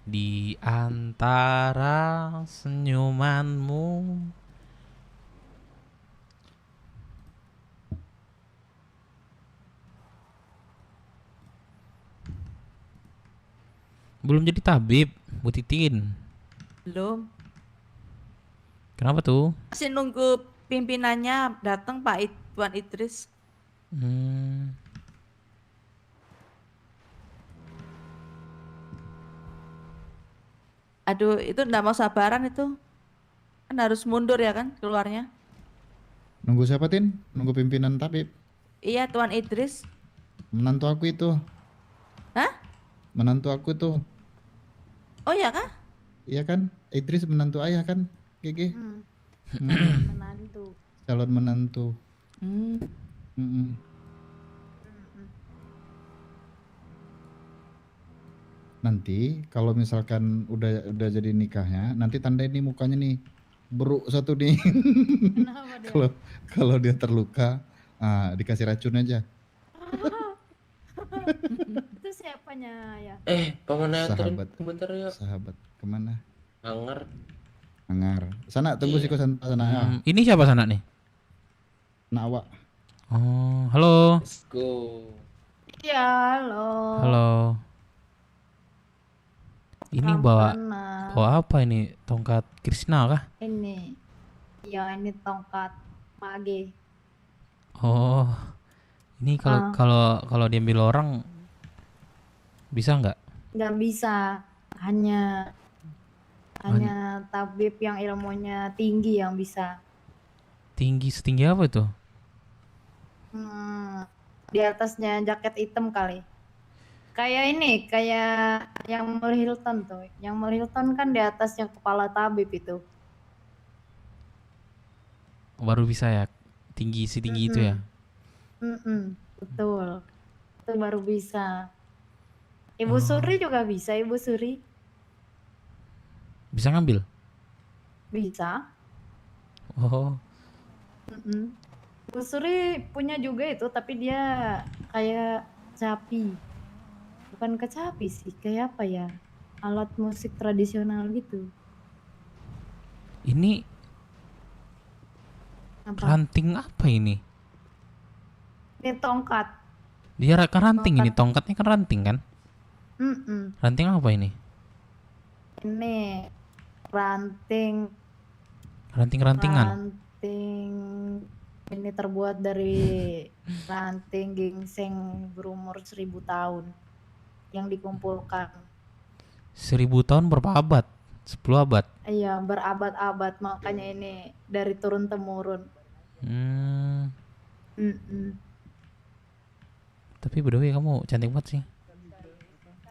Di antara senyumanmu. Belum jadi tabib, Bu Titin. Belum. Kenapa tuh? Masih nunggu pimpinannya datang Tuan Idris. Hmm, Aduh, itu nggak mau sabaran itu. Kan harus mundur ya kan keluarnya. Nunggu siapa, Tin? Nunggu pimpinan tabib. Iya, Tuan Idris. Menantu aku itu. Hah? Menantu aku tuh. Oh ya kah? Iya kan? Idris menantu ayah kan? Gege. Menantu. Calon menantu. Hmm. Mm-mm. Nanti kalau misalkan udah jadi nikahnya, nanti tandain nih mukanya nih. Beruk satu nih. Kenapa dia? Kalau kalau dia terluka, dikasih racun aja. Itu siapanya ya? Paman Neotrin, Sahabat. bentar ya. Sahabat kemana? Anger. Angar. Sana tunggu Iya. sih kosan sana. ini siapa sana nih? Nawa. Oh, halo. Let's go. Iya, halo. Halo. Ini bawa Rampana. apa ini? Tongkat Krishna kah? Ini. Ya, ini tongkat mage. Oh, ini kalau Ah. kalau diambil orang bisa nggak? Nggak bisa. Hanya tabib yang ilmunya tinggi yang bisa. Tinggi setinggi apa itu? Di atasnya jaket hitam kali. Kayak ini, kayak yang Mel Hilton tuh. Yang Mel Hilton kan di atasnya kepala tabib itu. Baru bisa ya? Tinggi setinggi itu ya? Betul. Itu baru bisa. Ibu Suri juga bisa, Ibu Suri. Bisa ngambil? Bisa. Oh, Ibu Suri punya juga itu, tapi dia kayak capi. Bukan kecapi sih, kayak apa ya? Alat musik tradisional gitu. ini Apa? ranting apa ini? Ini tongkat. Dia kan ranting ini, tongkatnya kan ranting kan? Mm-mm. Ranting apa ini? Ini ranting. Ranting-rantingan. Ranting. Ini terbuat dari ranting gingseng berumur 1000 tahun yang dikumpulkan. 1000 tahun berapa abad? 10 abad. Iya, berabad-abad, makanya ini dari turun temurun. Tapi by the way kamu cantik banget sih.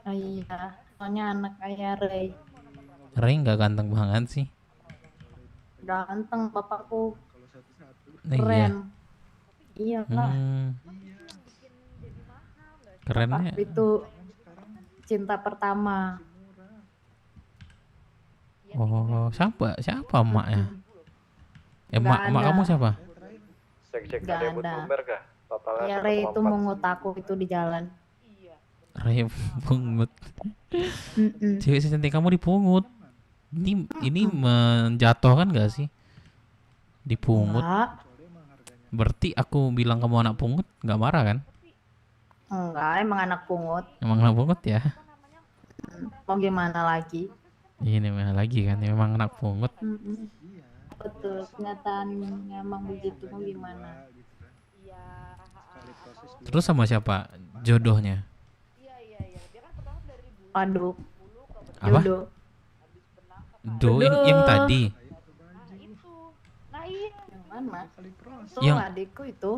Iya, soalnya anak ayah Ray. Ray nggak ganteng banget sih. Ganteng, bapakku Iya. keren. Iya lah, Kerennya. bapak itu cinta pertama. Oh, siapa emaknya? Nggak Emak ada. kamu siapa? Nggak ada. Ya Ray itu mengut aku itu di jalan. Ray pungut. Cewek secantik kamu dipungut. Ini menjatuhkan gak sih? Dipungut. Enggak, Berarti aku bilang kamu anak pungut nggak marah kan? enggak, emang anak pungut. Emang anak pungut ya? Mau gimana lagi? Ini mah lagi kan, memang anak pungut. Betul, kenyataannya emang begitu, mau gimana? Terus sama siapa jodohnya? Waduh, Apa? jodoh. Yang tadi. Yang mana? Itu Yang- adikku itu.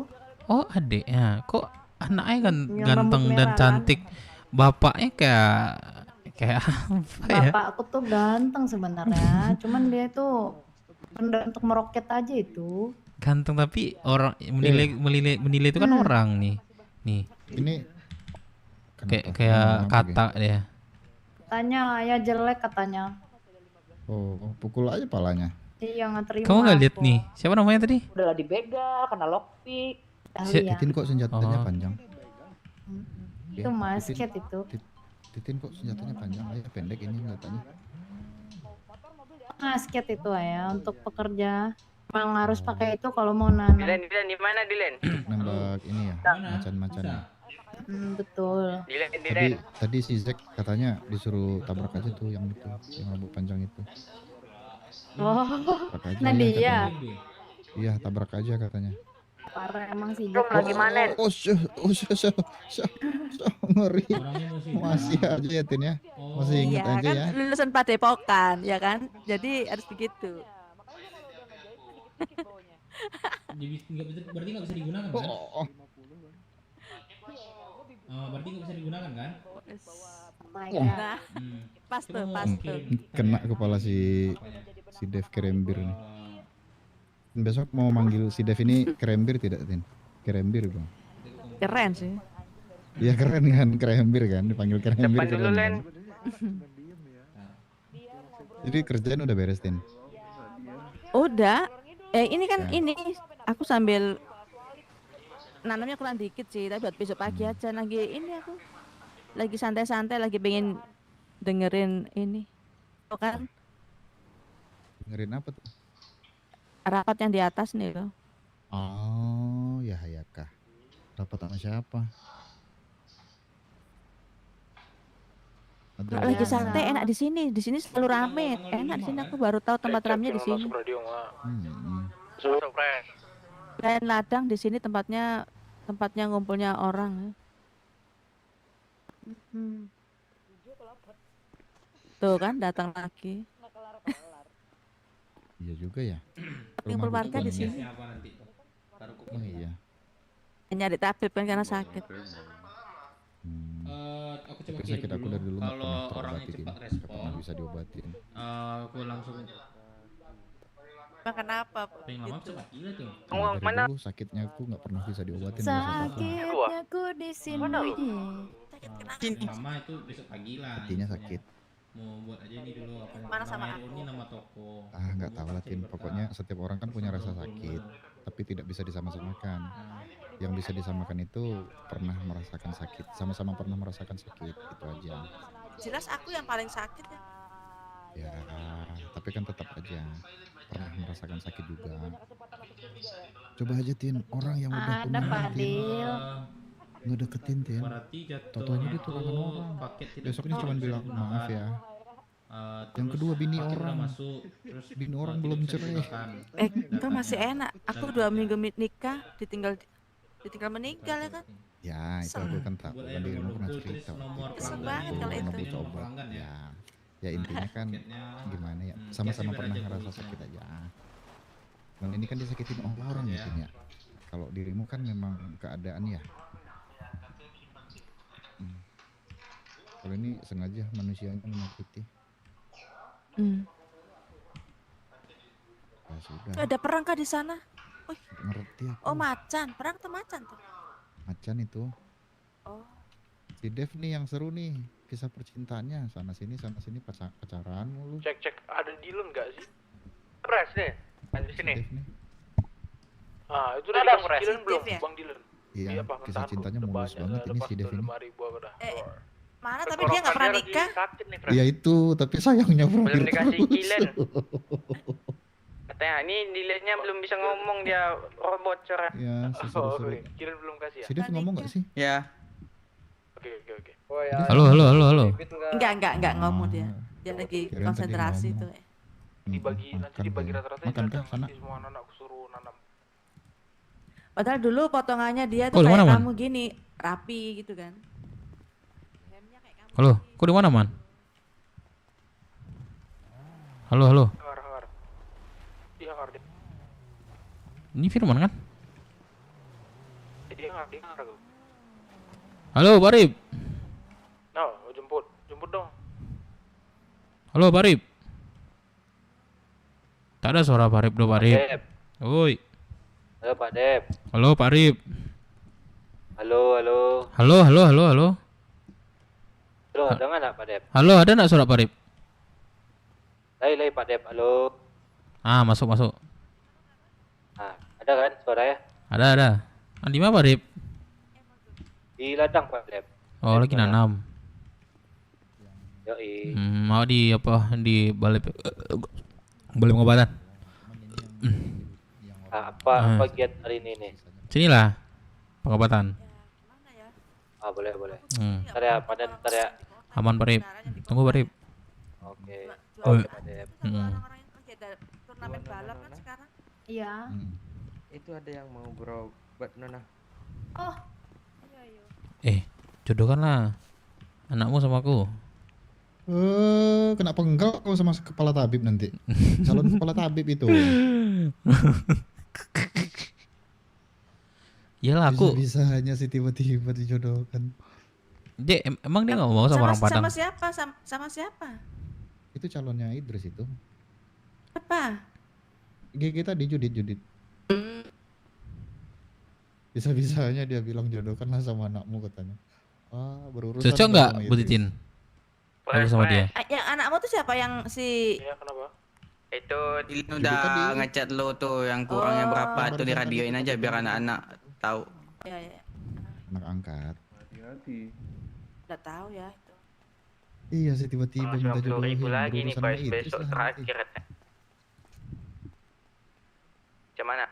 Oh, adeknya. Kok anaknya kan Yang ganteng rambut dan merah cantik. Bapaknya kayak apa ya? Bapakku tuh ganteng sebenarnya, cuman dia tuh untuk meroket aja itu. Ganteng tapi orang menilai itu kan orang nih. Nih, Ini kayak kata dia. Katanya ayah jelek katanya. Oh, pukul aja palanya. Iya nggak terima. Kamu nggak lihat aku. nih? Siapa namanya tadi? Udahlah dibegal, kena lockpick. Dahlia. Titin kok senjatanya Oh. panjang? Itu masket itu. Titin kok senjatanya panjang, ya pendek ini senjatanya. Basket itu ya untuk pekerja. Emang harus pakai itu kalau mau nanam. Dilen di mana Dilen? Untuk nembak ini ya, macan-macannya. Betul. Tadi si Zack katanya disuruh tabrak aja tuh yang itu, yang rambut panjang itu. Oh, Tabrak aja nah ya dia. katanya. Iya, tabrak aja katanya. Parah emang sih. Lagi mana? Ngeri. Masih aja ya Tin ya. Masih inget Iya aja kan ya. lulusan Padepokan ya kan, jadi harus begitu. Berarti nggak bisa digunakan kan? Oh, Berarti nggak bisa digunakan kan? Oh my God. Nah, pas tuh, Coba pas mau tuh. kena kepala si Dev Kerembir nih. Besok mau manggil si Dev ini Kerembir tidak, Tin? Kerembir, Bang. Keren sih. Iya keren kan, Kerembir kan, dipanggil Kerembir Depan dulu keren Len. kan. Jadi kerjaan udah beres, Tin? Udah. Ini kan Ya. ini aku sambil nanamnya kurang dikit sih, tapi buat besok pagi aja lagi ini aku. Lagi santai-santai, lagi pengen dengerin ini. Oh kan, Dengerin apa tuh? rapat yang di atas nih loh. Oh, ya kah. Rapat sama siapa? Ada Lagi Biasa. santai, enak di sini. Di sini selalu rame. Enak di sini, aku baru tahu tempat ramenya di sini. Masuk Pres. Dan ladang di sini tempatnya ngumpulnya orang. Hmm. Tuh kan datang lagi. Iya juga ya. Ngumpul Rumah warga di duka sini. Siapa nanti? Oh iya. Nyari tabib kan karena sakit. Aku coba Tapi kirim sakit aku dulu. dari dulu nggak Kalau pernah orangnya terobatin, cepat nggak respon, pernah bisa diobatin. aku langsung Emang kenapa? paling lama cepat gila tuh. Nah, dari dulu sakitnya aku nggak pernah bisa diobatin rasa sakit. Sakitnya ku di sini. Paling lama itu besok pagi lah. Hatinya sakit. Mau buat aja ini dulu apa Mana sama nama aku? ini nama toko. Ah nggak tahu lah Tin. Pokoknya setiap orang kan punya rasa sakit, tapi tidak bisa disama-samakan. Yang bisa disamakan itu pernah merasakan sakit, sama-sama pernah merasakan sakit, itu aja. Jelas aku yang paling sakit ya. Ya, tapi kan tetap aja pernah merasakan sakit juga. Coba aja Tin, orang yang udah Ada tunangan Pak Tin, Dil. ngedeketin Tin. Berarti jatuh. Tau-taunya dia tunangan orang. Paket tidak Besoknya bisa cuma bilang digunakan. maaf ya. Yang Terus kedua bini paket udah orang. masuk, terus Bini orang tidak belum bisa cerai. digunakan. Kan masih enak. Aku 2 minggu nikah, ditinggal meninggal ya kan. Ya itu aku kan tahu kan dia pernah cerita. Nomor Kesel Waktu banget itu kalau pernah itu. butuh obat. ya. Ya intinya kan Paketnya, gimana ya, sama-sama kayak pernah aja ngerasa bagusnya. sakit aja. Dan ini kan disakitin orang Ya. mungkin ya. Kalau dirimu kan memang keadaan ya. Kalau ini sengaja manusianya menyakiti. Ya sudah, Ada perang kah di sana? ngerti aku. Oh macan, perang atau macan tuh? Macan itu. Oh. Si Dev nih yang seru nih, kisah percintaannya sana sini pacaran mulu. Cek ada Dilen nggak sih? Pres nih. Di Si sini. Dev nih. Ah, itu udah dikasih Dilen belum? Ya? Bang Dilen. Iya, Bang, kisah ntar cintanya udah mulus banyak, banget udah ini pas si Dev udah ini. 5.000 aku dah. Mana tapi dia nggak pernah nikah. Sakit nih, Pres. Iya itu, tapi sayangnya Belum berakhir dikasih terus. Dilen. Katanya ini Dilennya belum bisa ngomong, dia robot coret. Ya, si Oh, seru-seru. oke. Dilen belum kasih ya? Si Dev ngomong gak sih? Ya. Oke. Oh ya. Halo. Enggak ngomong dia. Dia lagi Kirain tadi konsentrasi ngomong. tuh. Dibagi nanti Makan dibagi kayaknya. rata-rata Makan ya, kah sana? nanti semua anak aku suruh nanam. Padahal dulu potongannya dia tuh Oh, di kayak mana, Man? kamu gini, rapi gitu kan. Halo, kok di mana, Man? Halo. Hangar. Iya, hangar deh. Ini Firman kan? Dia hangar aku. Halo, Barib. Nah, jemput dong. Halo, Barib. Tak ada suara Barib do, Barib. Dep. Oi. Halo Pak Dep. Halo, Barib. Halo. Halo. Halo, dengar nggak Pak Dep? Halo, ada nak suara Barib? Lai Pak Dep. Halo. Ah, masuk. Nah, ada kan suaranya? Ada. Di mana, Barib? Di ladang Pak Dep. Oh, lagi nanam. Yoi. Mau di apa di balai pengobatan. Apa giat hari ini nih? Sinilah pengobatan. Gimana ya? Ah, boleh, boleh. Hmm. Ntar ya, panen ntar ya. Aman Parip. Tunggu Parip. Oke. Jual Oke, Pak Dep. orang-orang yang lagi ada turnamen balap kan sekarang. Iya. Itu ada yang mau berobat Nona. Oh, Jodohkanlah anakmu sama aku. Kena penggal kau sama kepala tabib nanti. Calon kepala tabib itu. Iyalah aku. Bisa-bisanya sih tiba-tiba dijodohkan. Emang dia nggak mau sama orang Padang? Sama siapa? Sama siapa? Itu calonnya Idris itu. Apa? GG tadi Judit. Bisa-bisanya dia bilang jodohkanlah sama anakmu katanya. Berurusan Cocok dong nggak sama Bu Idris. Titin? Aku sama dia. Yang anakmu tuh siapa yang si Iya, kenapa? Itu Judit udah tadi. ngechat lo tuh yang kurangnya Oh. berapa tuh Barusan diradioin tadi aja tuh biar tadi. anak-anak tahu. ya Anak angkat. udah tahu ya itu. Iya sih tiba-tiba minta jodohin. lagi nih berurusan pas sama Idris besok lah nanti. terakhir. Macam mana?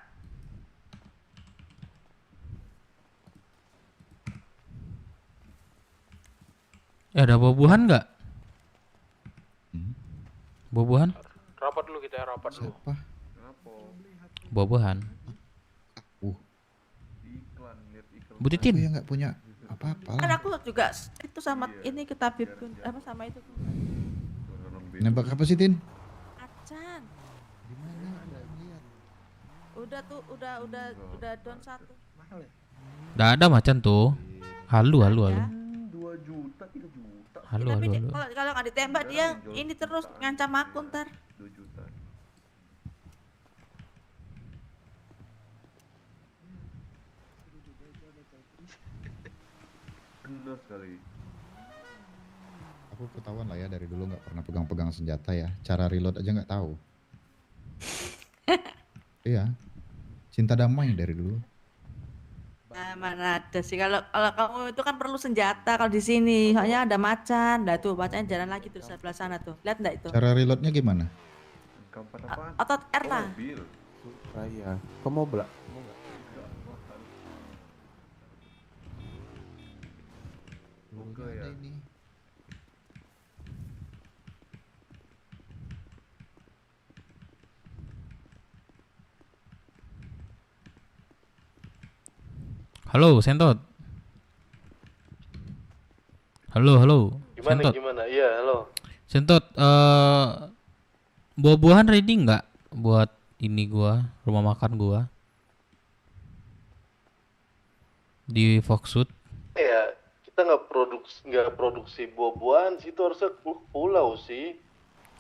Ada buah-buahan nggak? Buah-buahan? Rapat dulu kita, rapat dulu. Siapa? Buah-buahan. Bu Aku Titin. yang nggak punya apa-apa Kan lah. aku juga itu sama ini ke tabib apa sama itu Nembak apa sih Tin? Acan. Udah tuh udah down 1. Nggak ada macan tuh. Halu. Ya. Halu. Tapi kalau nggak ditembak dia ini terus ngancam aku ntar. Aku ketahuan lah ya dari dulu nggak pernah pegang-pegang senjata ya. Cara reload aja nggak tahu. Iya. Cinta damai dari dulu. Nah, mana ada sih kalau kamu itu kan perlu senjata kalau di sini. Soalnya ada macan. Nah tuh macannya jalan lagi tuh sebelah sana tuh. Lihat enggak itu? Cara reloadnya gimana? Otot R lah. Raya, kau mau belak? Ada ini. Halo, Sentot. Halo. Sentot. Gimana? Iya, halo. Sentot, buah-buahan ready nggak buat ini gua, rumah makan gua? Di Foxwood. Ya, kita nggak produksi buah-buahan sih, itu harusnya pulau sih.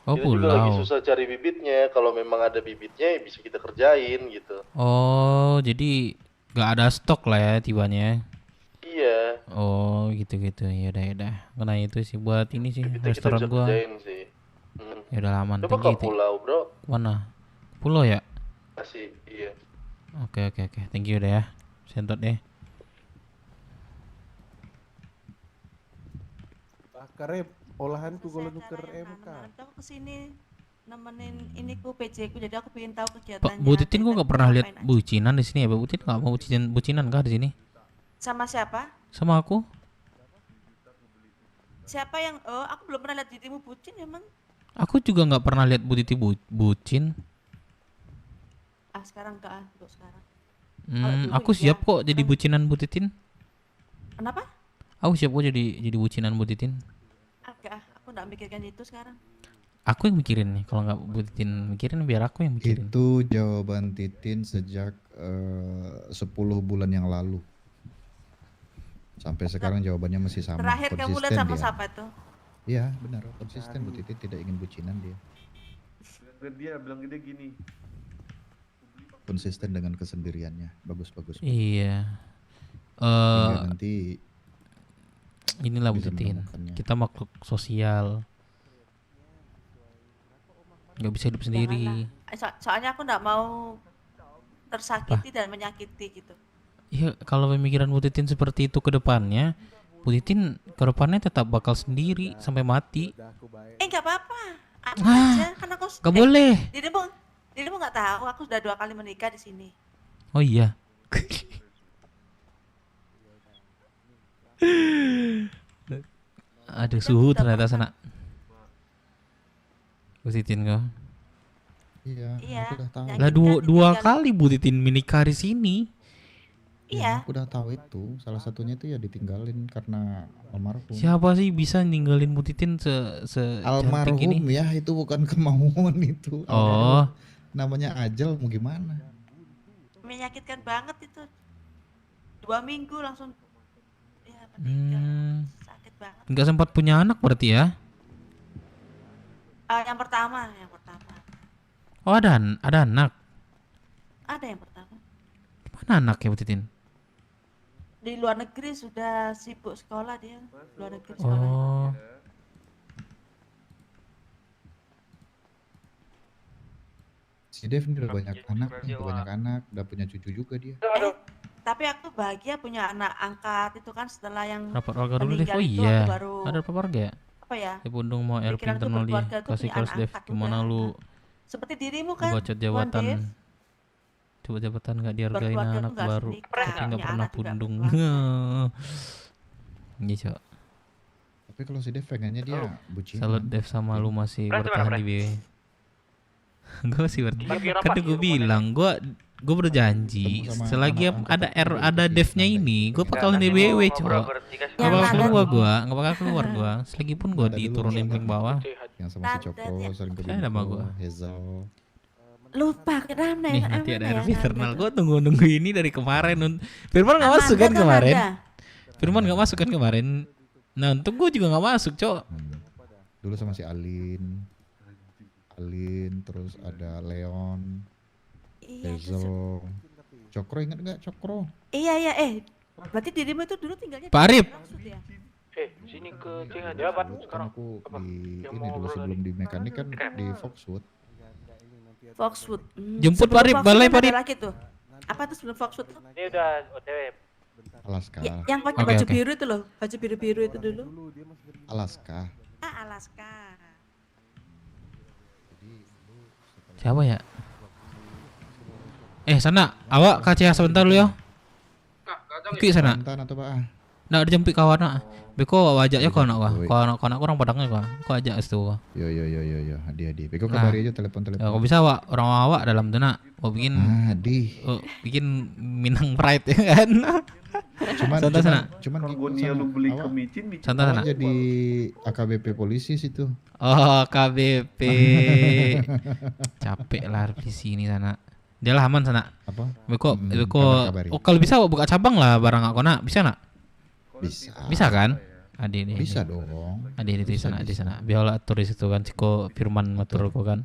Oh, Kita juga lagi pulau. susah cari bibitnya. Kalau memang ada bibitnya ya bisa kita kerjain gitu. Oh, jadi nggak ada stok lah ya tibanya. Iya, Oh, gitu-gitu. Ya udah. Karena itu sih buat ini sih bibitnya kita restoran bisa gua. kerjain sih. Ya udah aman. Coba Thank you, ke pulau, bro. Mana? Pulau ya? Masih, iya. Oke. Thank you udah ya. Sentot deh. Karep, olahanku kalau Saya nuker cara yang MK. tanam. Nanti aku kesini nemenin ini ku PC ku jadi aku pengen tahu Pak kegiatannya. Bu Titin gua Kita nggak pernah lihat ngapain aja. bucinan di sini ya. Bu Titin nggak mau bucinan kah di sini? Sama siapa? Sama aku? Siapa yang aku belum pernah lihat dirimu bucin emang. Aku juga nggak pernah lihat Bu Titi bucin. Sekarang enggak untuk sekarang. dulu Aku iya. siap kok jadi bucinan Bu Titin. Kenapa? Aku siap kok jadi bucinan Bu Titin. Agak, aku enggak mikirkan itu sekarang. Aku yang mikirin nih. Kalau nggak Bu Titin mikirin, biar aku yang mikirin. Itu jawaban Titin sejak 10 bulan yang lalu. Sampai sekarang jawabannya masih sama. Terakhir kamu lihat sama dia. siapa tuh? Iya benar, konsisten Bu Titin tidak ingin bucinan dia. Dia bilang dia gini. Konsisten dengan kesendiriannya, bagus. Iya. Hingga nanti Inilah Bu bisa Titin. menemukannya. Kita makhluk sosial. Nggak bisa hidup sendiri. Soalnya aku enggak mau tersakiti dan menyakiti gitu. Iya, kalau pemikiran Bu Titin seperti itu ke depannya, Bu Titin ke depannya tetap bakal sendiri sampai mati. Nggak apa-apa. Aku Ah, aja kan aku Gak boleh. dirimu nggak tahu aku sudah 2 kali menikah di sini. Oh iya. Aduh, suhu ternyata sana. Bu Titin kau. Iya, Iya, aku udah tahu. ya Lah kita dua ditinggal. kali Bu Titin menikah di sini. Iya. Aku udah tahu itu. Salah satunya itu ya ditinggalin karena almarhum. Siapa sih bisa ninggalin Bu Titin secantik Almarhum ini? ya, itu bukan kemauan itu. Oh, Namanya ajal mau gimana? Menyakitkan banget itu. 2 minggu langsung ya meninggal. Sakit banget. nggak sempat punya anak berarti ya? Yang pertama. Oh ada anak. Ada yang pertama. Mana anaknya Bu Titin? Di luar negeri sudah sibuk sekolah dia. Luar negeri sekolah. Oh, Si Dev ini udah banyak anak nih, udah punya cucu juga dia. Tapi aku bahagia punya anak angkat itu kan setelah yang rapat warga dulu deh. meninggal Oh itu iya, aku baru ada rapat warga ya? apa ya? Bundung mau RP Pikiranku internal dia. berkeluarga tuh Kasih punya kelas anak Dev, angkat gimana udah. lu Seperti dirimu kan? bacot Tuan jabatan? Dev. Coba jabatan nggak dihargain Berkeluarga anak tuh nggak baru, sedikit, tapi nggak punya pernah anak juga pundung. Gitu. Tapi kalau si Dev pengennya dia bucin. Salut Dev sama lu masih bertahan di BW. Gue masih bertahan. Lagi rapat Kan gue gitu, bilang gue berjanji Ketemu sama selagi anak ada angkat itu ada di devnya santai. ini, gue Iya. bakal di BW coba. Nggak Yang bakal ada- keluar gue, selagi pun gue Ada dulu diturunin sama- paling bawah. Yang sama si Cokro sering ke Saya ada sama Bimbo, gua. Hazel. Lupa kenapa Nih ya? nanti ada Aman RV ya, internal. Nanda Gue tunggu ini dari kemarin. Firman nggak masuk kan Nanda, kemarin? Nanda. Firman nggak masuk kan kemarin? Nah untuk gue juga nggak masuk cok. Dulu sama si Alin, terus ada Leon, Iya, Hazel, Cokro, ingat nggak Cokro? iya. Berarti dirimu itu dulu tinggalnya Pak Arif. Maksud ya? Sini ke CH dia apa Dulu kan sekarang? aku Apa? di Yang ini mau dulu ngobrol sebelum di mekanik kan di Foxwood. Foxwood. Jemput Sebelum Pak Arif, Foxwood balai kan Pak ada Arif. lagi tuh. Apa tuh sebelum Foxwood tuh? Ini udah OTW. Alaska, Yang pakai Oke, baju oke. biru itu loh, baju biru-biru itu dulu. Alaska. Alaska. Siapa ya? Sana, awak kaca sebentar lu ya. Iki sana. Mantan atau Pak? Nak dijemput kawan nak. Beko wajaknya kau nak kau. Woi. Kau nak kurang padangnya kau. Kau ajak situ. Yo, hadi. Beko Nah. kabari aja Ya kau telepon. bisa awak orang awak dalam tu nak. Kau bikin Hadi. bikin Minang Pride ya kan. Santai sana. Cuman Kalau gitu dia sana. lu beli Awak- ke micin Santai sana. awak jadi AKBP polisi situ. Oh KBP. Capek lah di sini sana. Dia lah aman sana. Apa? Beko Kabar-kabari. oh kalau bisa awak buka cabang lah barang aku nak. Bisa nak? Bisa. Bisa kan? Adi nih. Bisa dong. Adi di Bisa, sana di bisa. sana. Biarlah atur di situ kan. Ciko Firman matur kau kan.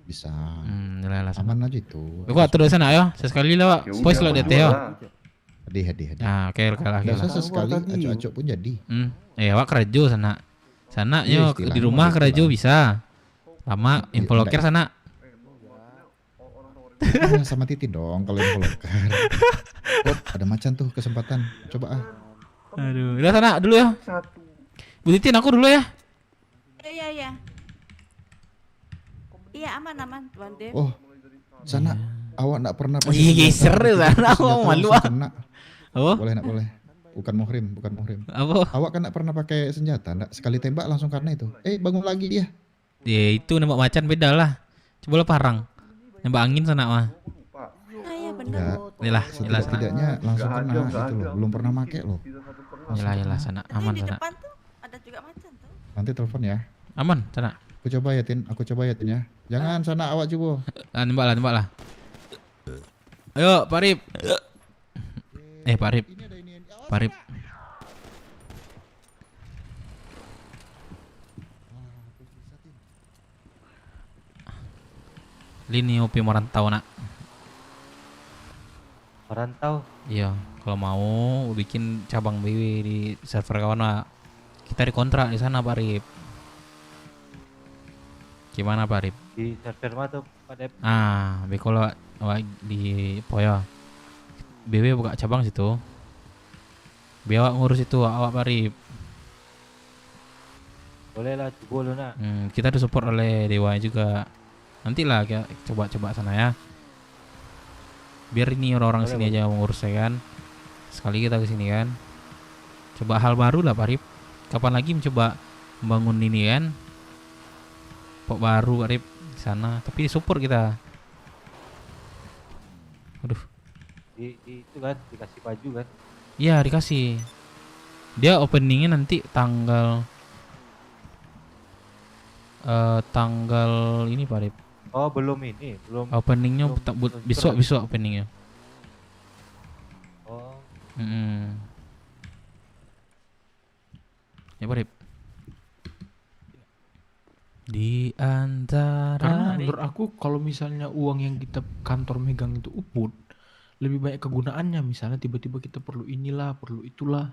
Bisa. Lah sana. Aman aja itu. Beko atur di sana ya. Sesekali lah. Ya Voice udah, lo DT ya. Hadi. Nah, oke lah. Nggak usah sesekali Tadi. acok-acok pun jadi. Awak kerja sana. Sana Iya, yo di istilahnya rumah mah kerja istilah. bisa. Lama info loker sana. Ah, sama Titin dong kalau yang lokar. Oh, ada macan tuh kesempatan. Coba ah. Aduh, udah sana dulu ya. Bu Titin aku dulu ya. Iya. Iya aman Tuan Dev. Oh, sana awak nggak pernah Iya, geser senjata, sana. senjata Awak malu langsung ah. kena. Apa? Boleh nak boleh. Bukan muhrim. Apa? Awak kan nggak pernah pakai senjata, nggak sekali tembak langsung karena itu. Bangun lagi dia. Ya itu nembak macan beda lah. Coba lo parang. Nembak angin sana mah. Iya benar. Enggak. Yalah, sana. Setidak-tidaknya langsung kena gitu loh. Belum pernah make loh. Yalah sana. Tapi Aman di sana. depan tuh ada juga macan tuh. Nanti telepon ya. Aman sana. Aku coba ya Tin ya. Jangan sana awak coba. Nembak lah. Ayo Pak Rip. Pak Rip. Pak Rip. Lini OP merantau nak. Merantau. Iya, kalau mau bikin cabang BW di server kawan Pak. Kita dikontrak di sana Pak Rip. Gimana Pak Rip? Di server mana tuh pada Kalau di Poyo BW buka cabang situ. Biar awak ngurus itu awak Parip. Boleh lah, coba lu nak. Kita disupport oleh Dewa juga. Nantilah kita coba sana ya. Biar ini orang-orang Boleh, sini aja mengurus ya kan. Sekali kita ke sini kan. Coba hal baru lah Parip. Kapan lagi mencoba membangun ini kan? Pok baru Parip di sana, tapi support kita. Aduh. Itu kan dikasih baju kan. Iya dikasih. Dia openingnya nanti tanggal ini Parip. Oh belum ini, belum. Openingnya belum besok openingnya. Oh, Ya Parip. Di antara Karena menurut aku kalau misalnya uang yang kita kantor megang itu uput, lebih banyak kegunaannya. Misalnya tiba-tiba kita perlu inilah, perlu itulah.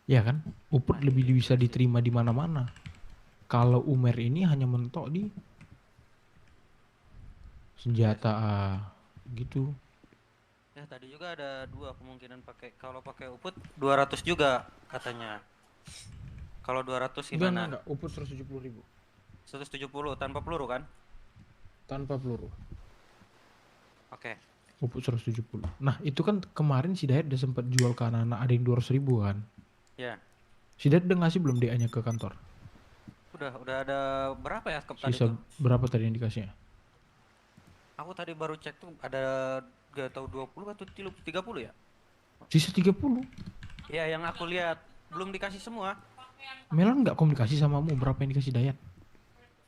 Ya kan? Uput lebih bisa diterima di mana-mana. Kalau Umer ini hanya mentok di senjata gitu. Ya tadi juga ada dua kemungkinan kalau pakai uput 200 juga katanya. Kalau 200 gimana? Enggak, uput 170.000 170 tanpa peluru kan? tanpa peluru. Oke. Uput 170. Nah, itu kan kemarin si Dayat udah sempat jual ke anak-anak, ada yang 200.000 kan. Ya. Si Dayat udah ngasih belum DA-nya ke kantor? Udah ada berapa ya tadi Sisa tuh? berapa tadi yang dikasihnya? Aku tadi baru cek tuh ada gak tahu 20 atau 30 ya? Sisa 30. Ya yang aku lihat belum dikasih semua. Melon nggak komunikasi samamu berapa yang dikasih Dayat?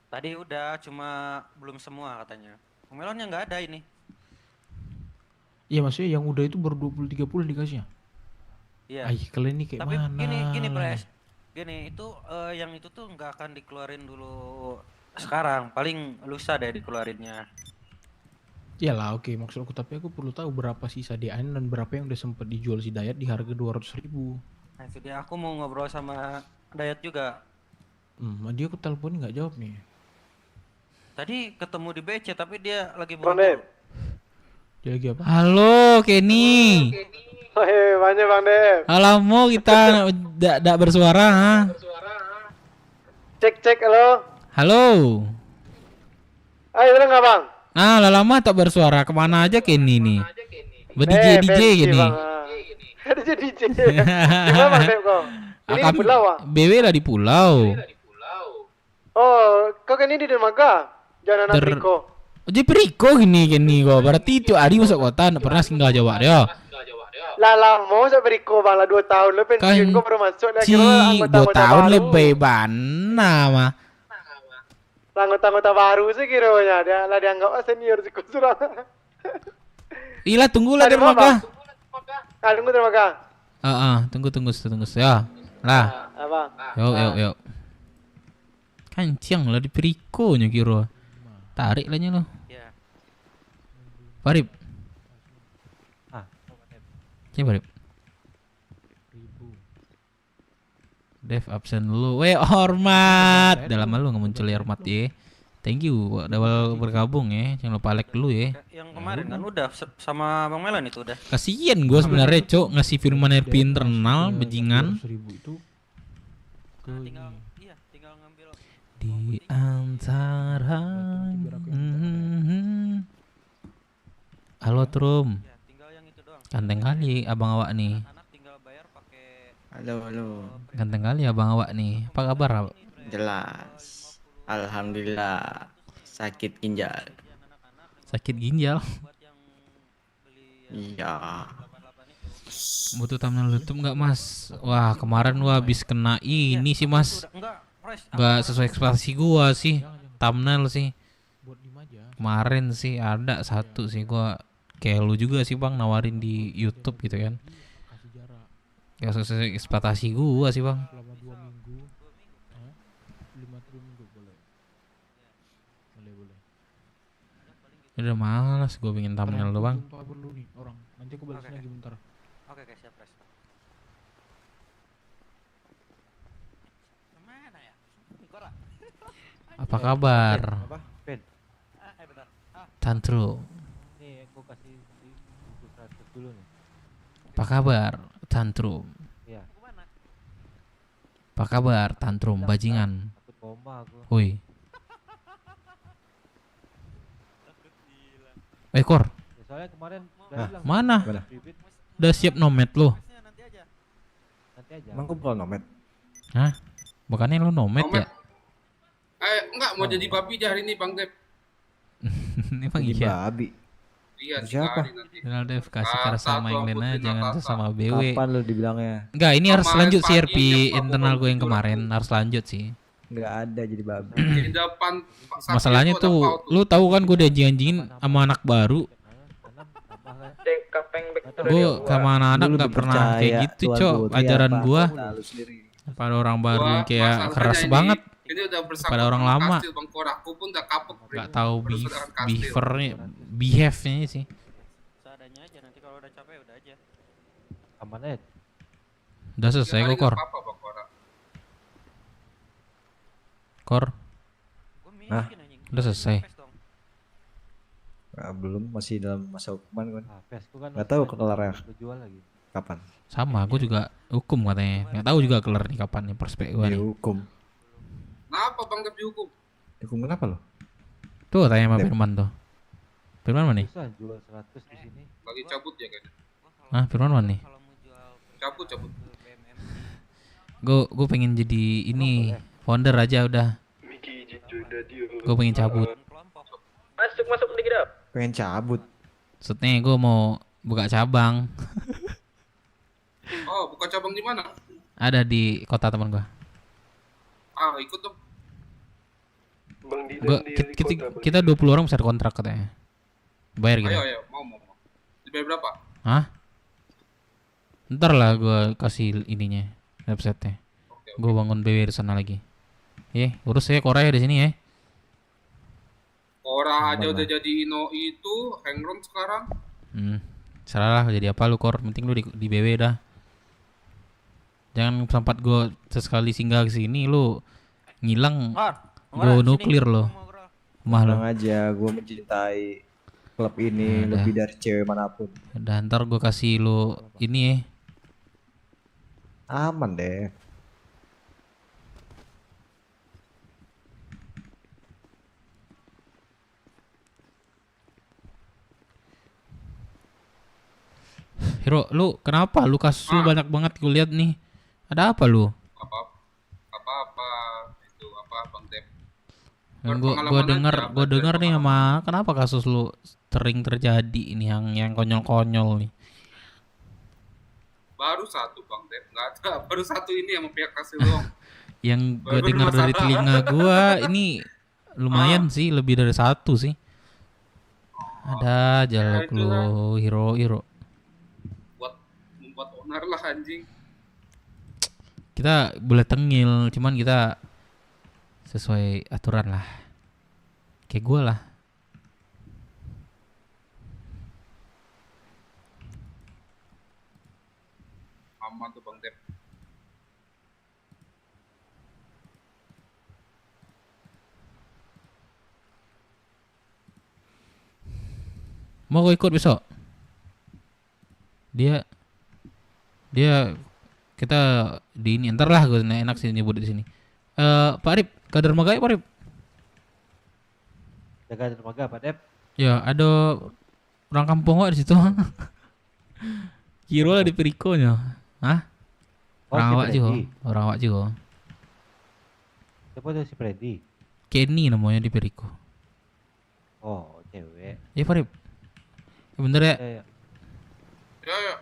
Tadi udah cuma belum semua katanya. Melonnya nggak ada ini. Iya maksudnya yang udah itu baru 20-30 dikasihnya. Iya. Ay, kalian ini kayak Tapi mana? gini lah? Pres. Gini itu yang itu tuh nggak akan dikeluarin dulu sekarang. Paling lusa deh dikeluarinnya. Iyalah oke maksud aku, tapi aku perlu tahu berapa sisa DA dan berapa yang udah sempet dijual si Dayat di harga 200.000. Nah itu dia, aku mau ngobrol sama Dayat juga. Dia aku telepon nggak jawab nih. Tadi ketemu di BC tapi dia lagi Bang buru-buru. Dep. Dia lagi apa? Halo Kenny. Hei, banyak Bang Dep. Alamu kita tidak bersuara ha? Cek halo. Halo. Ayo udah nggak Bang? Ah lama tak bersuara, kemana aja Kenny nih? DJ Kenny. DJ DJ. Gimana Bang Dep kok? Ini di pulau ah? BW lah di pulau. Oh, kau kan ini di Dermaga? Jangan anak Riko. Jadi periko gini Kenny kok. Berarti itu Adi masuk kota, nggak pernah singgah Jawa dia. Lah mau sampai Riko Bang lah 2 tahun lo pensiun kau baru masuk lagi 2 tahun lebih bana mah. Anggota baru sih kiranya dia lah dianggap senior sih kurang. Ila tunggulah Dermaga. Tunggu Dermaga. Tunggu ya. Lah. Apa? Yuk. Kancing lah di periko nya kira. Tarik lah nya lo. Ya. Parip. Coba Parip. Dev absen dulu. Weh hormat. Dalam malu nggak muncul ya hormat ya. Thank you udah bergabung ya. Jangan lupa like dulu ya. Yang kemarin kan udah sama Bang Melon itu udah. Kasian gue sebenarnya Cok ngasih firman RP internal bajingan. 200.000 itu ke Tinggal ngambil Di antara Halo Trum. ya, tinggal yang itu doang. Ganteng kali abang awak nih. Anak tinggal bayar pakai Halo. Ganteng kali abang awak nih. Apa kabar? Jelas. Alhamdulillah. Sakit ginjal. Sakit ginjal. buat yang beli Iya. 88 itu. Butuh thumbnail YouTube nggak Mas? Wah kemarin gua habis kena ini sih Mas. Enggak, Pres. Nggak sesuai ekspektasi gua sih. Thumbnail sih. buat 5 aja. Kemarin sih ada satu sih gua kayak lu juga sih Bang nawarin di YouTube gitu kan. Kasih jarak Gak sesuai ekspektasi gua sih Bang. selama 2 minggu. 2 minggu boleh. Udah malas gua bikin thumbnail doang. Jumpa perlu nih orang. Nanti aku balikin lagi bentar. Oke, siap, Pres. Kemana ya? Nikola. Apa kabar? Apa? Ben. Bentar. Tantrum. Nih aku kasih 100 dulu nih. Apa kabar? Tantrum. Apa kabar tantrum bajingan? Takut koma aku. Woi. Kor, Ya, soalnya kemarin udah Hah? bilang mana? Mana? bibit Udah siap nomet lo? Nanti aja. nanti aja. Emang kumpul nomet? Hah? Bukannya lo nomet ya? Enggak mau jadi babi aja hari ini Bang Dep. Emang Jadi iya. babi. Iya, Siapa? sekali nanti. Kenal Dev, kasih cara Tata, sama yang lain aja, rambut jangan Tata. sesama BW. Kapan lu dibilangnya? Enggak, ini harus Kemarin lanjut pagi CRP jam internal gue yang 4 kemarin, harus lanjut sih. Nggak ada jadi babi. Di depan Sakti Masalahnya itu ada tuh, paut lu tahu kan gue dianjing-anjingin sama anak baru. Gue sama anak-anak Lu nggak lebih pernah kayak percaya gitu, Tuan Cok. Putri Ajaran apa? gua Nah, lu sendiri. pada orang baru yang kayak masalahnya keras ini- banget, Ini udah bersama pada orang dengan lama. Kastil, Bang Kor. Aku pun udah kapok. nggak tahu Persaudaraan Kastil. behaviornya, behave-nya sih. Seadanya aja, nanti kalau udah capek udah aja. Aman aja. Udah selesai kok, Kor. Apa Bang Kor? Kor, Gua Hah? miskin anjing. udah selesai. Pes dong. Nah, belum, masih dalam masa hukuman kan. Ah, Vesku kan Nggak tahu offline, kelarnya lu jual lagi. kapan. Sama, gue juga hukum katanya. Nggak tahu juga kelar nih kapan nih prospek gue nih. Dihukum. Kenapa Bang Dep dihukum? Dihukum kenapa lo? Tuh tanya sama Dep. Firman tuh. Firman mana nih? Susah jual 100 di sini. Lagi cabut ya kayaknya. Hah, Firman mana nih? Kalau mau jual Cabut. ke BMM Gue pengen jadi ini founder aja udah. Gue pengen cabut. kelompok. Masuk dikit dong. Pengen cabut. Maksudnya gue mau buka cabang. Oh, buka cabang di mana? Ada di kota teman gue. Ah, ikut dong. Kita 20 orang bisa kontrak katanya. Bayar gitu. Ayo, mau. Dibayar berapa? Hah? Ntar lah gue kasih ininya websitenya. Gue bangun BW di sana lagi. Urus ya Korea di sini ya. Orang aja Aman udah lah. jadi Ino itu, Hengron sekarang. Salah lah jadi apa lu Kor? Penting lu di BW dah. Jangan sempat gue sesekali singgah ke sini lu ngilang. Gue nuklir lo. Mah lo. Tenang aja, gue mencintai klub ini Udah. lebih dari cewek manapun. Udah ntar gue kasih lu ini ya. Aman deh. Hero, lu kenapa? Lu kasus lu banyak banget gue lihat nih. Ada apa lu? Apa itu apa Bang Dep? Gue denger nih sama kenapa kasus lu sering terjadi ini yang konyol-konyol nih. Baru satu Bang Dep, nggak ada. Baru satu ini yang pihak kasih doang. Yang gue Baru dengar dari masalah. telinga gue ini lumayan sih, lebih dari satu sih. Ada aja Ya, lu hero. Membuat onar lah anjing. Kita boleh tengil, cuman kita sesuai aturan lah. Kayak gue lah. Aman tuh Bang Dep. Mau gue ikut besok? Dia kita di ini ntar lah gue enak sih nyebut di sini. Pak Arif, kader Magai Pak Arif. Jaga dermaga Pak Dep. Ya ada orang kampung kok di situ. Kira lah di Perikonya. Hah? Oh, Orang si awak juga. Freddy. Orang awak juga. Siapa tuh si Freddy? Kenny namanya di Periko. Oh, cewek. Ya Pak Arif. Ya, bener ya. Ya. Ya.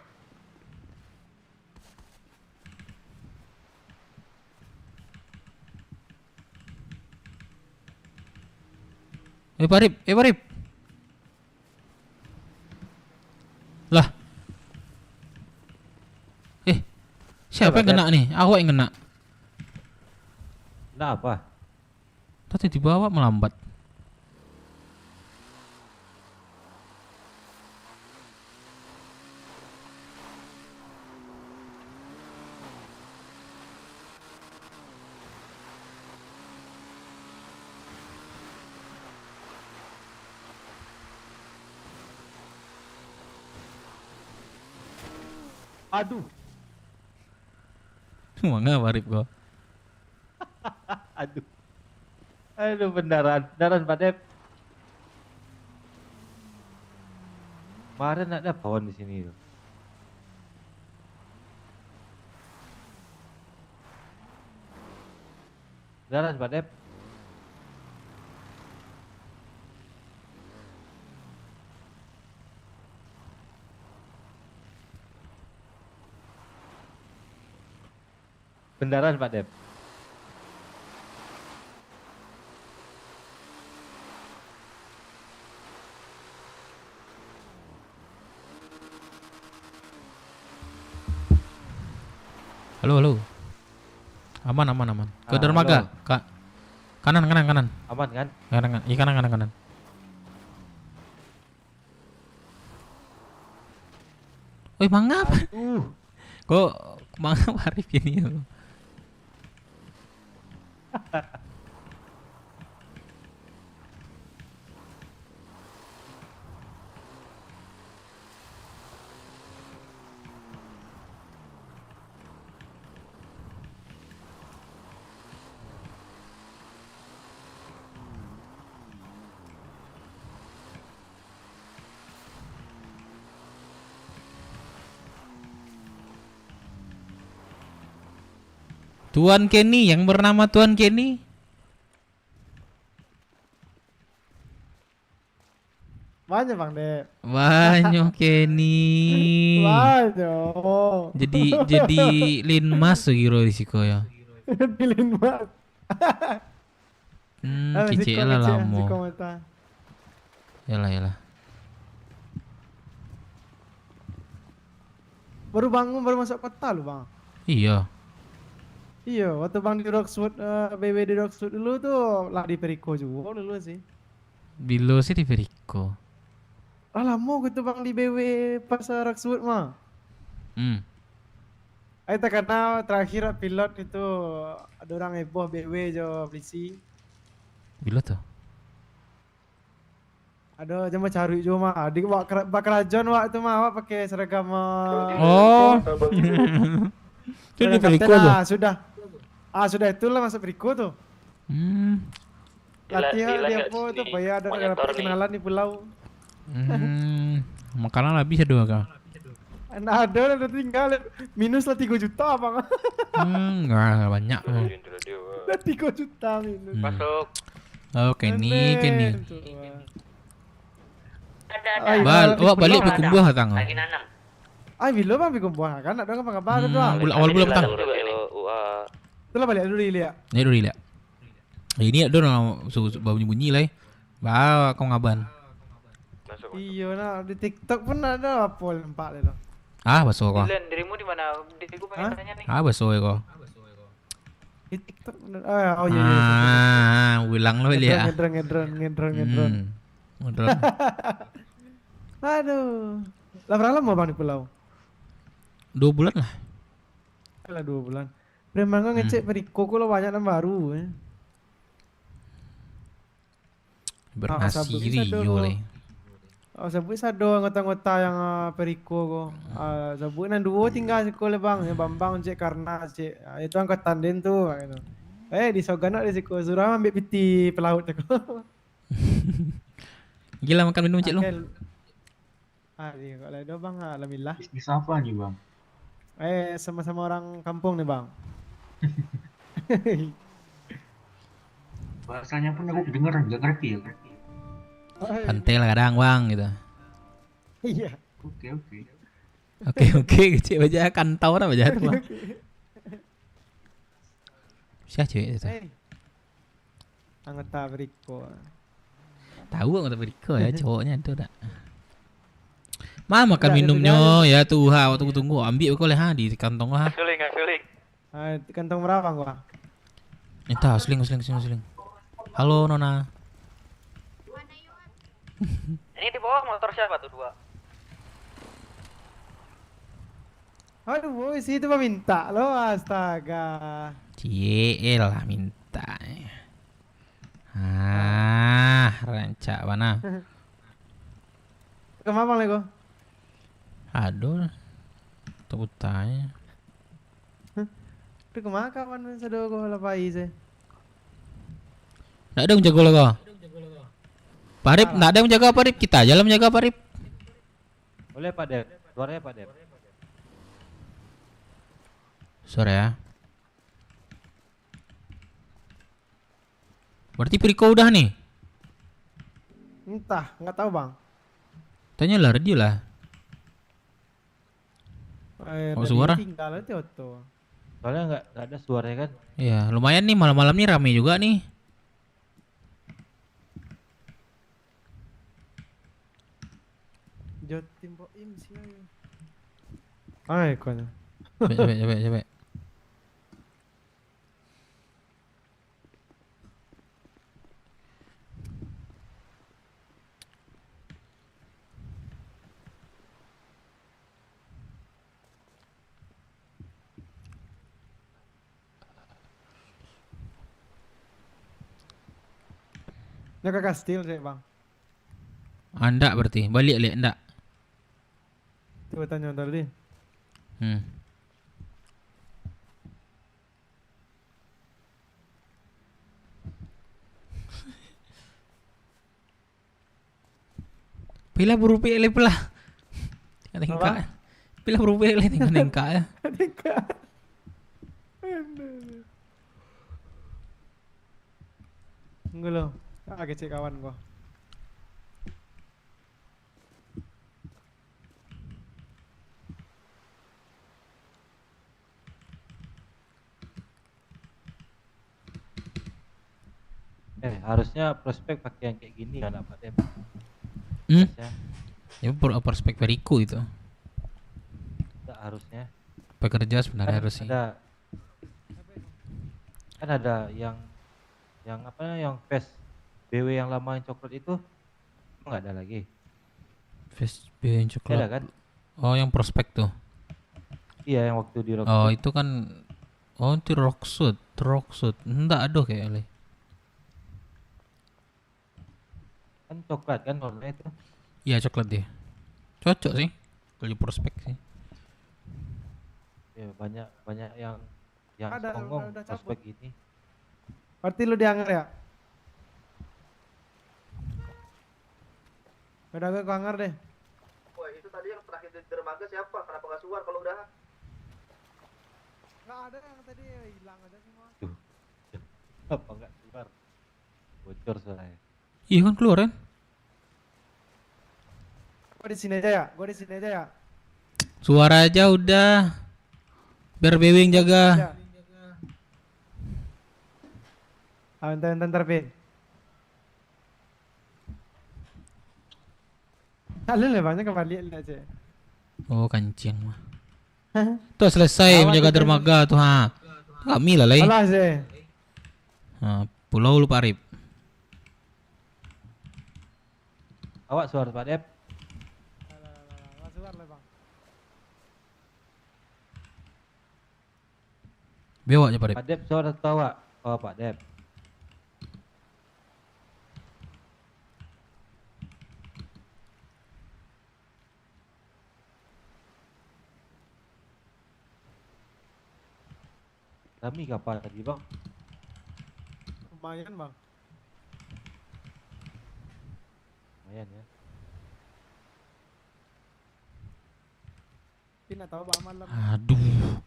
Pak Arif. Lah. Siapa yang kena nih? Awak yang kena. Nah apa? Tadi dibawa melambat. Aduh. Mangga Pak Arif kok. Aduh. Aduh, beneran Pak Dep. Kemarin ada pohon di sini tuh. Beneran Pak Dep. Beneran Pak Dep. Halo, halo. Aman, aman, aman. Ke Ah, dermaga, halo. Kak. Kanan, kanan, kanan. Aman kan? Kanan, kanan. Iya, kanan, kanan, kanan. Woi, mangap. Kok mangap Arif ini ya? Tuan Kenny yang bernama Tuan Kenny. Banyak Bang Dep. Banyak Kenny. Banyak. Jadi linmas segiro risiko ya. Pilih Mas. Kicik lah lamo. Siko mata. Yalah, yalah. Baru bangun, baru masuk kota lu Bang. Iya. Iya, waktu Bang di Rockwood, BW di Rockwood dulu tuh lah di Perico juga dulu sih. Bilo sih di Perico. Ah lama gitu Bang di BW pas Rockwood mah. Itu karena terakhir pilot itu ada orang heboh BW jo polisi. Bilo tuh. Ada cuma cari juga mah. Di bak kerajaan waktu mah awak pakai seragam. Oh. Itu di Perico tuh. Sudah itulah masuk Perico tuh. Latihan dia apa tuh bayar ada perkenalan di pulau. Makanan habis ya dua kak. Nah ada udah tinggal minus lah 3 juta Bang. Enggak banyak. Udah 3 juta minus. Masuk. Oh Kenny. Balik ke Kumbuah tang. Bilo Bang bikin buah kan ada apa kabar tuh. Awal bulan petang. Itulah balik dulu lihat. Ini dulu lihat. Ini ada orang bunyi lah. Bawa kau ngaban. Iya nah di TikTok pun ada apa lempak itu. Baso kok. Dirimu di mana? Diriku pengen tanya nih. Baso ya kok. Di TikTok bener. Oh iya. Ulang lo lihat. Ngedron. Aduh. Lah berapa lama Bang di pulau? 2 bulan lah. Lah 2 bulan. Memang ngecek Perico lo banyak yang baru. Bernasi Rio le. Sebut sado anggota-anggota yang Perico ko. Sebut nan 2 tinggal sekolah Bang. Ya Bambang cek karena cek. Itu angkatan den tuh gitu. Di Sogana di sekolah Surah ambil piti pelaut tu. Gila makan minum cek lu. Iya kalau ada Bang alhamdulillah. Bisnis apa nih Bang? Sama-sama orang kampung nih Bang. Bahasanya pun aku dengar nggak ngerti ya. Pantai lah kadang Bang gitu. Iya. Oke kecil baca kantau lah baca tuh Bang. Siapa cewek itu? Anggota Perico. Tahu anggota Perico ya cowoknya itu dah. Makan minumnya ya tuh waktu tunggu ambil kau leh di kantong lah. Suling. Di kantong berapa gua? Entah seling. Halo Nona. Ini di bawah motor siapa tuh 2? Aduh boy sih itu mah minta lo astaga. Cie lah minta. Rancak mana? Kemana Bang Lego? Aduh. Tak tanya. Itu kemana kapan sado ko lapai sih? Nggak ada yang jaga lo kok. Pak Arif, nggak ada yang jaga Pak Arif. Kita aja lah menjaga Pak Arif. Boleh Pak Dep. Suaranya Pak Dep. Sore ya. Berarti Priko udah nih. Entah, nggak tahu bang. Tanya lah radio lah. Oh, Tadi suara? tinggal aja Otto. Soalnya nggak ada suaranya kan. Iya, lumayan nih malam-malam nih rame juga nih. Jotim Boim sih. Ay, kono. Coba. Jaga kastil sih bang. Anda berarti balik lihat enggak? Coba tanya tadi. Pila berupi ele pula. Tingka. Pila berupi ele tingka ya. Enggak lo. Cek kawan gua. Harusnya prospek pakai yang kayak gini kan Pak Dep. Ya prospek periku itu. Enggak harusnya. Pekerja sebenarnya harus sih. Kan ada yang apa yang face BW yang lama yang coklat itu enggak ada lagi. Face BW yang coklat. Ada kan? Oh, yang prospek tuh. Iya, yang waktu di Rocksuit. Oh, itu kan itu Rocksuit. Enggak ada kayaknya. Kan coklat kan warnanya itu. Iya, coklat dia. Cocok sih kalau di prospek sih. Ya, banyak yang Ada, songong udah prospek cabut. ini. Berarti lu dianggar ya? Udah gue anggar deh. Wah, itu tadi yang terakhir di dermaga siapa? Kenapa nggak keluar kalau udah? Nggak ada yang tadi hilang aja semua. Apa enggak keluar? Bocor soalnya. Iya kan keluar kan? Gue di sini aja ya. Suara aja udah. Biar BW yang jaga. Bentar, Pin. Lu banyak kembali aja. Oh, kancing mah. Tuh selesai menjaga dermaga tuh ha. Kami lah lagi. Alah sih. Pulau lu Pak Arif. Awak suara Pak Dep. Bewak aja Pak Arif. Pak Dep suara tawa. Oh Pak Dep. Kami kapan tadi bang? Lumayan bang. Lumayan ya. Tidak tahu bang malam. Aduh.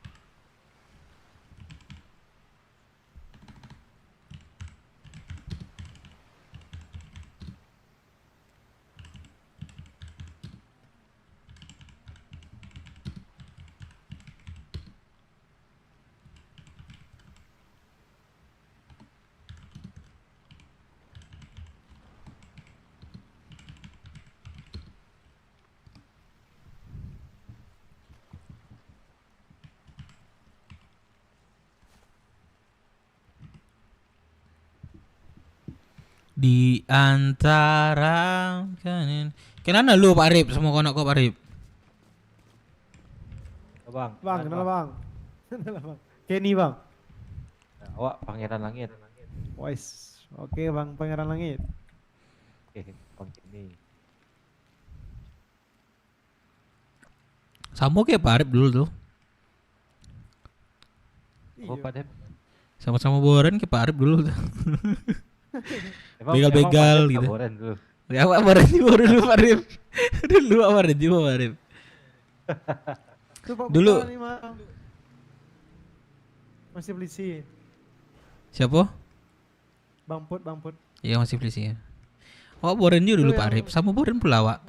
Di antara kenapa lu Pak Arif semua konak kok Pak Arif? Bang. Bang, kenapa bang? Kenapa bang? Kenny bang. Nah, awak Pangeran Langit. Wais. Oke bang, Pangeran Langit. Oke, Bang Kenny. Sama kayak Pak Arif dulu tuh. Oh Pak Dep. Sama-sama boren kayak Pak Arif dulu tuh. Begal-begal Pak Rip gitu. Boren dulu. Ya apa Renjiwo dulu Pak Rip. Dulu apa Renjiwo Pak Rip. Tuh Pak Dulu. Putra nih, Bang. Masih polisi. Siapa? Bang Put. Iya masih polisi ya. Oh Boren juga dulu Itu Pak yang- Rip. Sama Boren pula Wak.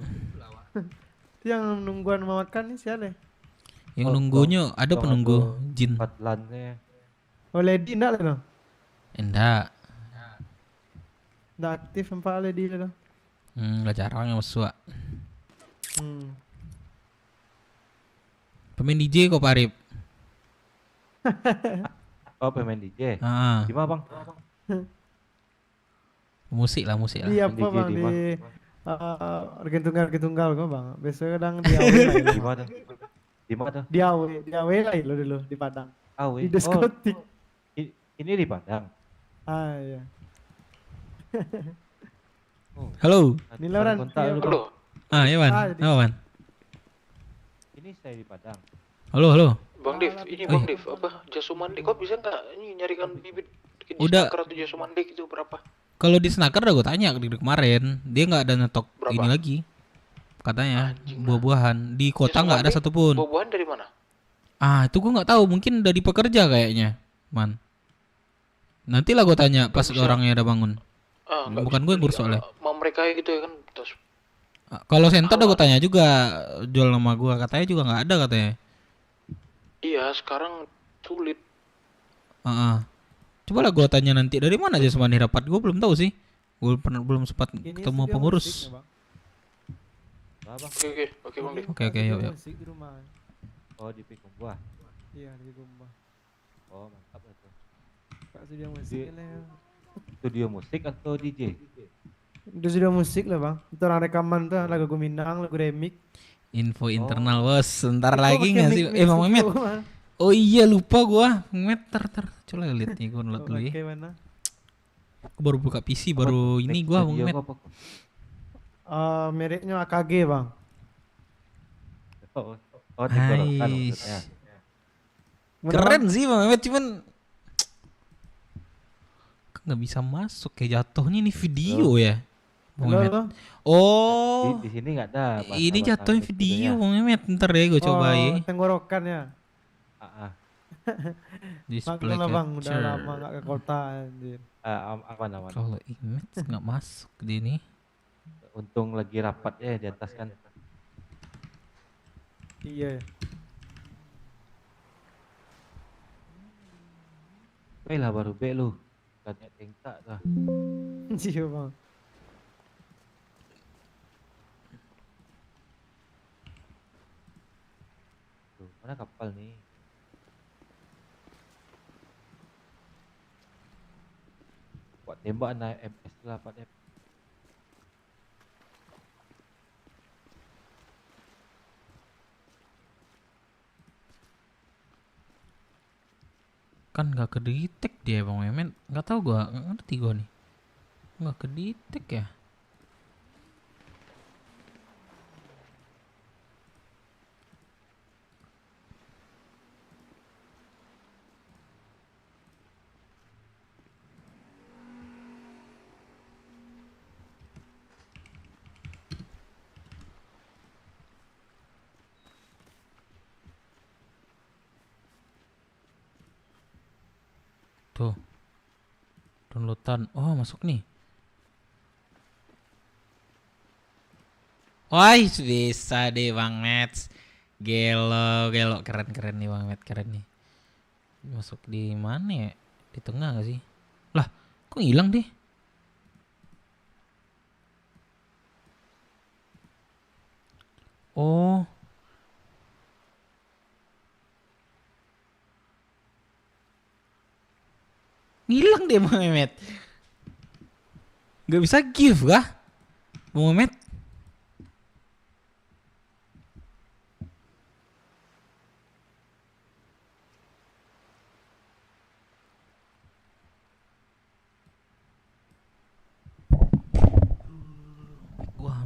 Itu yang nungguan mau makan nih siapa? Yang nunggunya ada penunggu jin. Patlannya. Oh Lady enggak lah no? Enggak. Enggak aktif empat Lady lah. Gak jarang yang masuk Wak. Hmm. Pemain DJ kok Pak Rip. Oh pemain DJ. Ah. Di mana bang? Musik lah. Di apa DJ bang di di mana? organ tunggal kok bang. Biasanya kadang di AW lah. Di mana? Di mana? Di AW lah lo dulu di Padang. Awe. Di diskotik. Ini di Padang. Ah iya. Halo. Ini Lauren. Kontak Iya, dulu, Bang. Bang. Ah iya Wan. di- Apa Wan? Ini saya di Padang. Halo. Bang Dev, ini Bang Dev, apa Jasumandi kok bisa nggak ini nyarikan bibit di Udah. Snaker atau Jasumandi itu berapa? Kalau di Snaker udah gue tanya dari kemarin, dia nggak ada nyetok Berapa? ini lagi. Katanya buah-buahan di kota nggak ada Jasumandi satupun. Buah-buahan dari mana? Ah itu gue nggak tahu, mungkin udah dipekerja kayaknya, man. Nantilah gue tanya pas bisa. orangnya udah bangun. Nggak Bukan bisa gue yang ngurus beli, soalnya. mau mereka gitu ya kan terus Kalau Sento udah gue tanya juga, jual nama gue katanya juga nggak ada katanya. iya sekarang sulit. Coba lah gue tanya nanti dari mana aja semua dapat, gue belum tahu sih. Gue belum sempat Ini ketemu studio pengurus. musiknya, Bang. Oke Bang Dev. Oke Studio yuk. musik di rumah. Oh di Pikumbuah. Iya di rumah. Oh mantap itu. Kak studio musik Di- lah. Studio musik atau DJ? Itu studio musik lah bang. Itu orang rekaman tuh lagu Gumindang, lagu remix. Info internal bos, sebentar Itu lagi pakai nggak sih? mic-mic Bang Mehmet. situ, Bang. Oh iya lupa gua. Mehmet ter. Coba lihat nih gua lihat dulu ya. Pakai mana? Aku baru buka PC baru ini gua Bang Mehmet. Mereknya AKG bang. Oh tenggorokan Ais. maksudnya. Keren sih Bang Mehmet, cuman nggak bisa masuk kayak jatuhnya ini video ya. Bang Halo, Mehmet. halo. Oh. Di sini nggak ada. Ini bahasa-bahasa jatuhnya gitu video ya. Bang Mehmet. Ntar ya gua coba ya. Tenggorokan ya. Display Makanya bang udah capture. lama nggak ke kota anjir. Aman. Kalau image nggak masuk di ini. Untung lagi rapat ya di atas kan. Iya. Lah baru be lu. Katanya tingkat dah. Iya bang. Tuh, mana kapal nih? Buat tembak naik MS lah Pak Dep. Kan nggak kedetek dia Bang Mehmet. Nggak tahu gua, nggak ngerti gua nih. Nggak kedetek ya. Tuh. Downloadan. Oh, masuk nih. Wah, bisa deh Bang Mets. Gelo, keren nih Bang Mets, keren nih. Masuk di mana ya? Di tengah gak sih? Lah, kok hilang deh? Oh. Hilang deh Bang Mehmet. Gak bisa give kah? Bang Mehmet?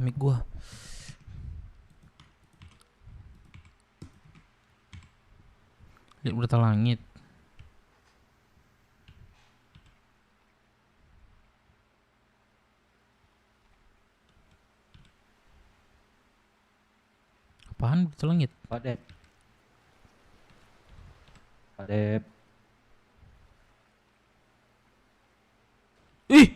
Mic gua. Lihat berita langit. Apaan selengit? Pak Dep. Pak Dep. Ih.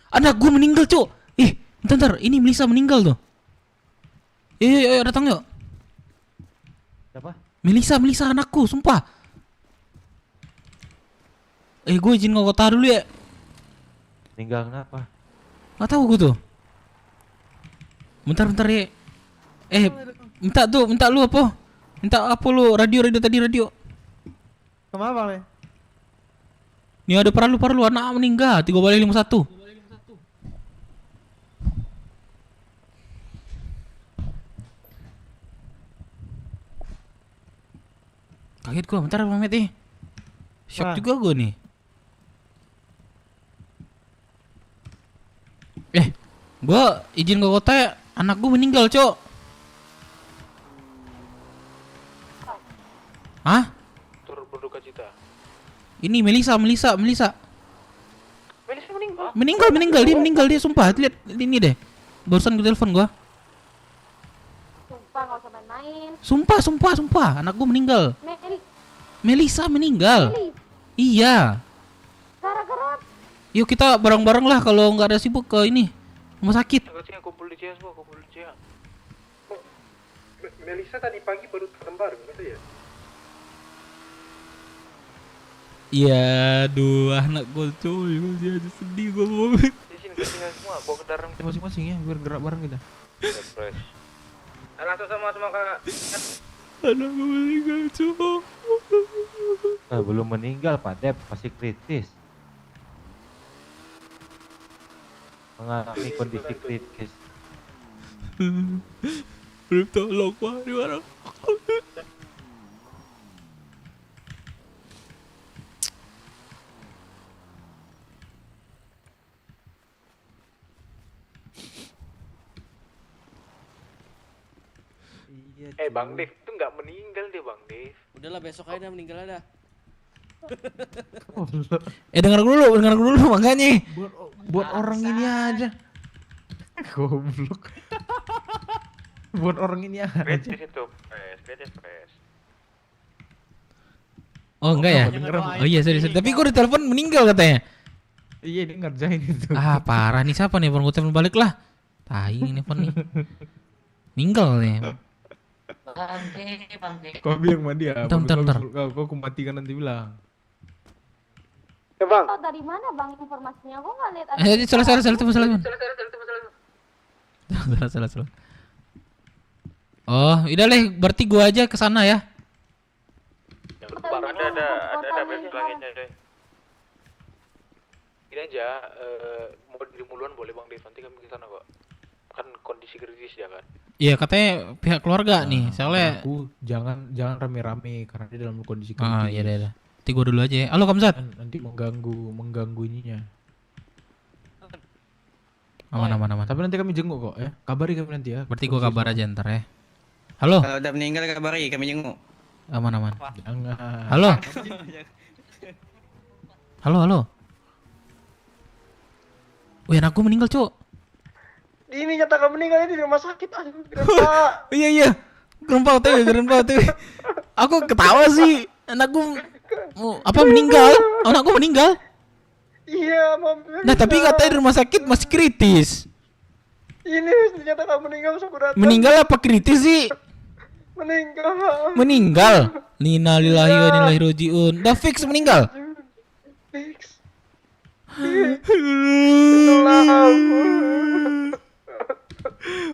Anak gue meninggal, Cuk. Ih, bentar, ini Melisa meninggal tuh. Ayo, datang yuk. Siapa? Melisa anakku, sumpah. Gue izin ke kota dulu ya. Meninggal kenapa? Gak tahu gue tuh. Bentar ya. Minta lu apa? Minta apa lu? Radio tadi radio. Kenapa le? Nih ada perlu anak meninggal 3/51. Kaget gua, bentar Bang Met. Shock Wah. juga gua nih. Gua izin ke kota ya, anak gua meninggal, Cok. Hah? Turut berduka cita. Ini Melisa. Melisa meninggal. Meninggal dia sumpah. Lihat ini deh. Barusan gue telepon gua. Sumpah nggak usah main-main. Sumpah, anak gua meninggal. Melisa meninggal. Iya. Gara-gara Yuk kita bareng-bareng lah kalau nggak ada sibuk ke ini rumah sakit. Kumpul di CS, kumpul di CS. Melisa tadi pagi baru terlembar gitu ya? Iya, aduh anak gua cuy, gua jadi sedih gua mau. Di sini semua bawa kendaraan Masing-masing ya, biar gerak bareng kita. fresh. Langsung sama kakak. Anak gua meninggal cuy. Belum meninggal Pak Dep, masih kritis. Mengalami kondisi kritis. Belum tolong Pak, di mana? Bang Dev itu nggak meninggal dia Bang Dev. Udahlah besok aja meninggal ada. Dengar dulu makanya. Buat orang ini aja. Goblok. Buat orang ini aja. Kritis itu fresh. Oh enggak ya? Oh iya sorry. Tapi gua ditelepon meninggal katanya. Iya dia ngerjain itu. Parah nih, siapa nih? Gua telepon balik lah. Tai ini phone nih. Meninggal nih. Kau bilang sama dia. Bentar. Kau matikan nanti bilang. Ya Bang. oh, dari mana bang informasinya? Gue nggak lihat ada. Salah. Oh, udah leh, berarti gua aja ke sana ya. Bang ada base langitnya deh. Gini aja, mau dimuluan boleh Bang Dev, nanti kami ke sana kok. Kan kondisi kritis ya kan. Iya, katanya pihak keluarga nih, soalnya Aku jangan rame-rame karena dia dalam kondisi kritis. iya deh. Nanti gua dulu aja ya. Halo Kamsat. Nanti mengganggu ininya. Aman. Tapi nanti kami jenguk kok ya. Kabari kami nanti ya. Berarti gua kabar aja ntar ya. Halo. Kalau udah meninggal kabari kami jenguk. Aman. Jangan. Halo. Wih, anak gua meninggal, Cok. Ini nyatakan meninggal ini di rumah sakit. Iya. Gerempau tuh. Aku ketawa sih. Anak gua meninggal? Anak gua meninggal? Iya, Nah, tapi katanya di rumah sakit masih kritis. ini dinyatakan meninggal Sakurata. Meninggal apa kritis sih? Meninggal. Inna lillahi wa inna ilaihi raji'un. Udah fix meninggal. Fix.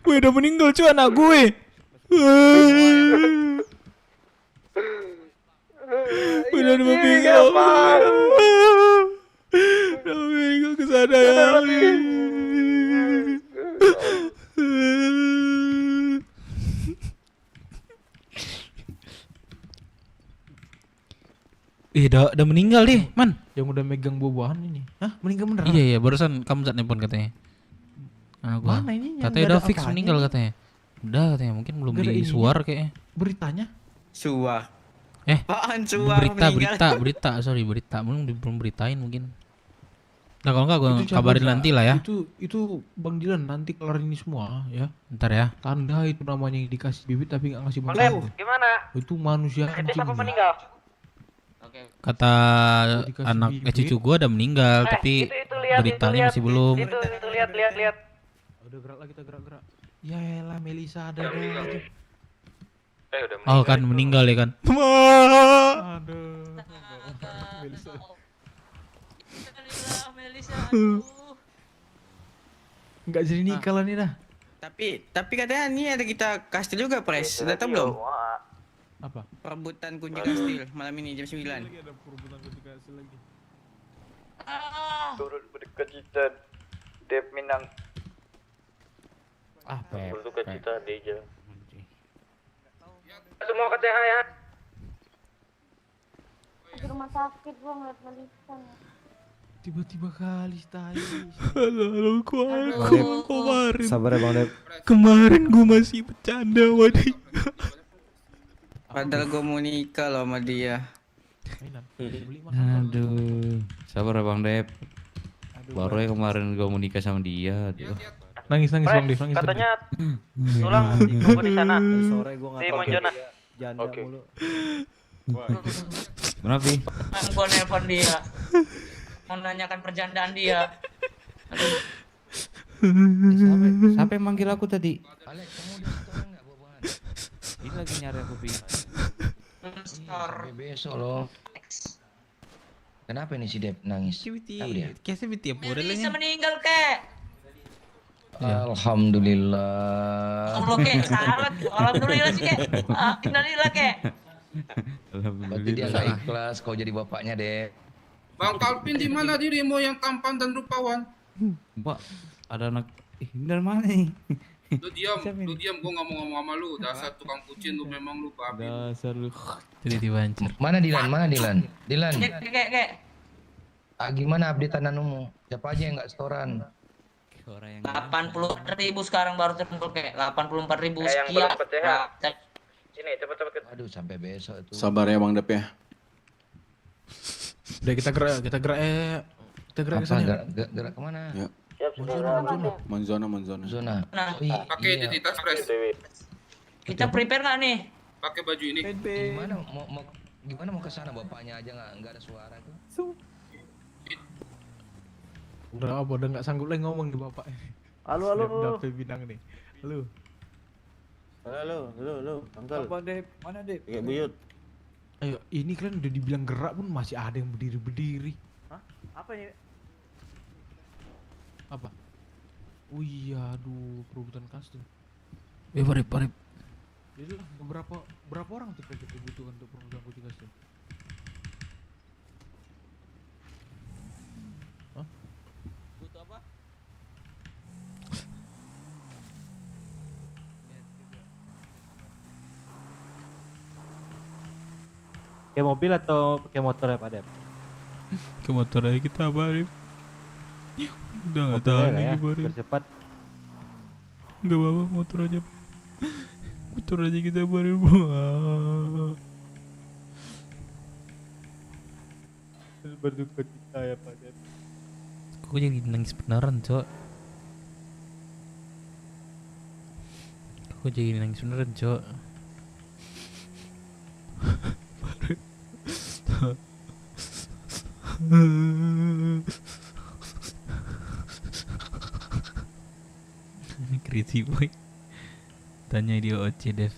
Wih, udah meninggal cuy anak gue. Udah meninggal. Udah meninggal ke sana ya. Udah meninggal deh, Man. Yang udah megang buah-buahan ini. Hah, meninggal beneran? Iya, barusan kamu saat nelpon katanya. Gua. Mana ini? Katanya udah fix meninggal katanya. Udah katanya, mungkin belum di suar kayaknya. Beritanya? Suar. Eh, apaan suar berita, sorry berita. Belum beritain mungkin. Nah kalau enggak gue Itu siapa, kabarin Kak? nanti lah ya. Itu Bang Dilan nanti kelar ini semua ya. Ntar ya. Tanda itu namanya yang dikasih bibit tapi nggak ngasih Bang makan. Dev, gimana? Itu manusia Ente anjing. siapa ini. meninggal? Kata Dikasih anak bibit. cucu gue udah meninggal, tapi itu lihat, beritanya masih belum. Itu lihat. Udah gerak lah kita gerak. Ya elah Melisa ada aja. Udah Oh kan meninggal ya kan. Aduh. Melisa. Enggak jadi nikah lah nih dah. Tapi katanya nih ada kita kastil juga, Pres. Sudah tahu belum? Apa? Perebutan kunci kastil malam ini jam 9. Ada perebutan kunci kastil lagi. Turut berduka cita Dev Minang. Berduka cita Deja. Semua ke TH ya. Di rumah sakit gua ngeliat Melisa. Tiba-tiba kali tadi. Halo kemarin. Sabar ya Bang Dep. Kemarin gue masih bercanda sama dia. Padahal gue mau nikah loh sama dia. Aduh, sabar ya Bang Dep. Baru ya kemarin gue mau nikah sama dia. Aduh. Nangis Bang Dev, nangis. Katanya tulang tunggu di sana. Sore gua Di Monjona. Janda mulu. Kenapa sih? Gue nelpon dia, mau nanyakan perjandaan dia. Siapa yang manggil aku tadi? Alex, kamu udah setoran nggak buah-buahan? Ini lagi nyari aku Pi. Besok loh. Kenapa nih si Dep nangis? Tahu dia? Kayaknya tiap hari Melisa meninggal kek. Alhamdulillah. Allah kek, salat. Alhamdulillah sih kek. Alhamdulillah kek. Berarti dia nggak ikhlas kau jadi bapaknya Dep. Bang Kalvin di mana dirimu yang tampan dan rupawan? Pak, ada anak. Ini dari mana nih? Lu diam, gua nggak mau ngomong sama lu. Dasar tukang kucing lu, memang lu babi. Dasar lu. Tiba-tiba hancur. Mana Dilan? Dilan. Kek. Gimana update anumu? Siapa aja yang nggak setoran? 84.000 sekarang baru terkumpul kek. 84.000 Yang sekian. belum PTH. Sini cepet. Aduh sampai besok itu. Sabar ya Bang Dep ya. Udah kita gerak Kita gerak ke sana. Gerak kemana? Ya. Monzona. Nah, Pakai identitas Pres. kita prepare nggak nih? Pakai baju ini. Gimana mau ke sana bapaknya aja nggak ada suara tuh. Udah nggak sanggup lagi ngomong nih bapak. Halo. Udah bidang nih. Halo. Uncle. Apa Dep? Mana Dep? Kayak buyut. Ayo, ini kalian udah dibilang gerak pun masih ada yang berdiri. Hah? Apa ini? Apa? Oh iya, aduh, perebutan kastil. Parip. Jadi berapa orang tuh kita butuhkan untuk perebutan kunci kastil? Hah? Butuh apa? Pakai mobil atau pakai motor ya Pak Dep? Ke motor aja kita Parip. Udah nggak Mobil tahan aja ya, lagi Parip. biar cepat. Nggak apa-apa motor aja. Motor aja kita Parip. Berduka cita ya Pak Dep. Kok jadi nangis beneran Cok? Crazy boy. Tanya dia OC Dev.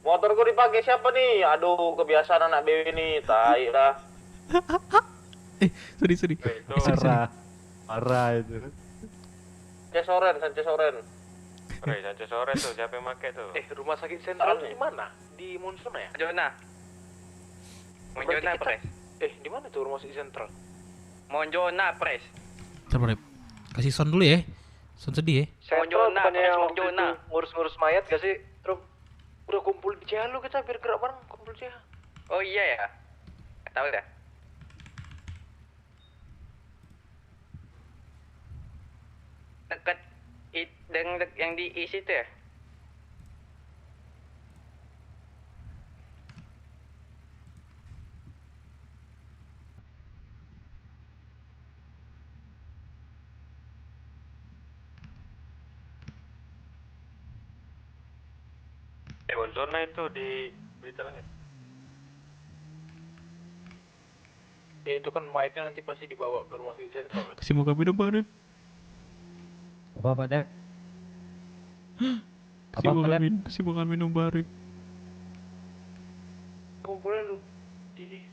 Motorku dipakai siapa nih? Aduh, kebiasaan anak BW nih, tai lah. Sorry. Parah itu. Sanchez Oren. Sanchez Oren tuh, siapa yang pakai tuh? Rumah sakit sentral di mana? Di Monzona ya? Monjona Pres. Di mana tuh rumah sakit sentral? Monjona Pres. Sabar, kasih sound dulu ya. Sound sedih ya. Monjona, ngurus-ngurus mayat gak sih? Terus udah kumpul di CH lu kita biar gerak bareng kumpul CH. Oh iya ya. Nggak tahu dah. Dekat yang diisi tuh ya? zona itu di berita langit. Ya itu kan mayatnya nanti pasti dibawa ke rumah sakit sentral. Kasih muka minum Barip. Apa Pak Dep? Kasih makan minum Barip. Kumpulin di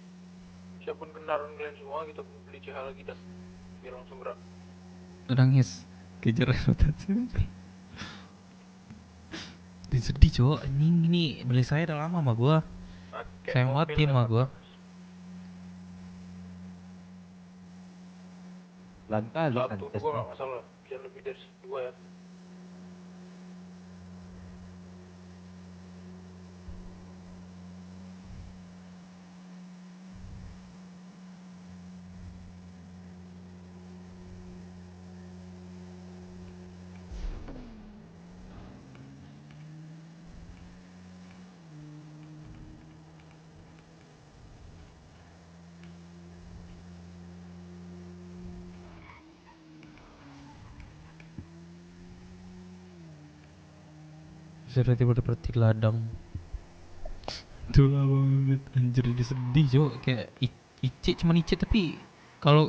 siapun kendaraan kalian semua, kita beli CH lagi dah biar langsung gerak. Nangis kejar rotasi. Sedih cowok, ini beli saya udah lama sama gua. Sayang banget dia sama gua. Lantai lu kan Satu tes. gua gak masalah, bisa lebih dari 2 ya. Sudah tiba-tiba ladang. Tuh lah banget anjir, dia sedih cowok. Kayak Ice cuman Ice, tapi kalau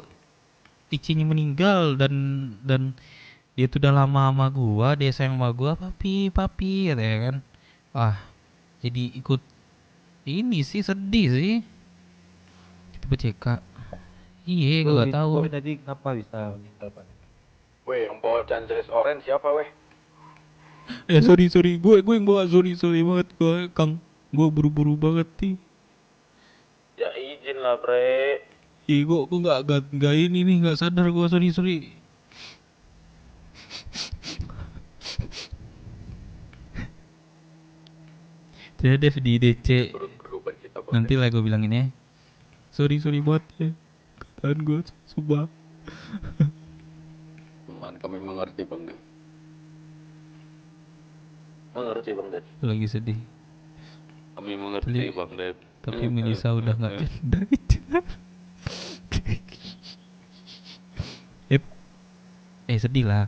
Ice-nya meninggal dan dia tuh udah lama sama gua, dia sayang sama gua, papi katanya kan. Wah, jadi ikut ini sih, sedih sih. Coba cek Kak. Iya, gua gak tahu. Tadi kenapa bisa meninggal Pak? Weh, yang bawa Chanceles Orange siapa weh? Sorry, gue yang bawa, sorry banget gue, Kang. Gue buru-buru banget nih. Ya izin lah bre. Ih, gue nggak ini nih, nggak sadar gue, sorry. Jadi Dev di DC. Nanti lah gue bilangin ya. Sorry banget ya. Kataan gue, sumpah. Kami mengerti Bang Dev. Mengerti Bang Dev. Lagi sedih. Kami mengerti Bang Dev. Tapi Melisa udah nggak ada. Sedih lah.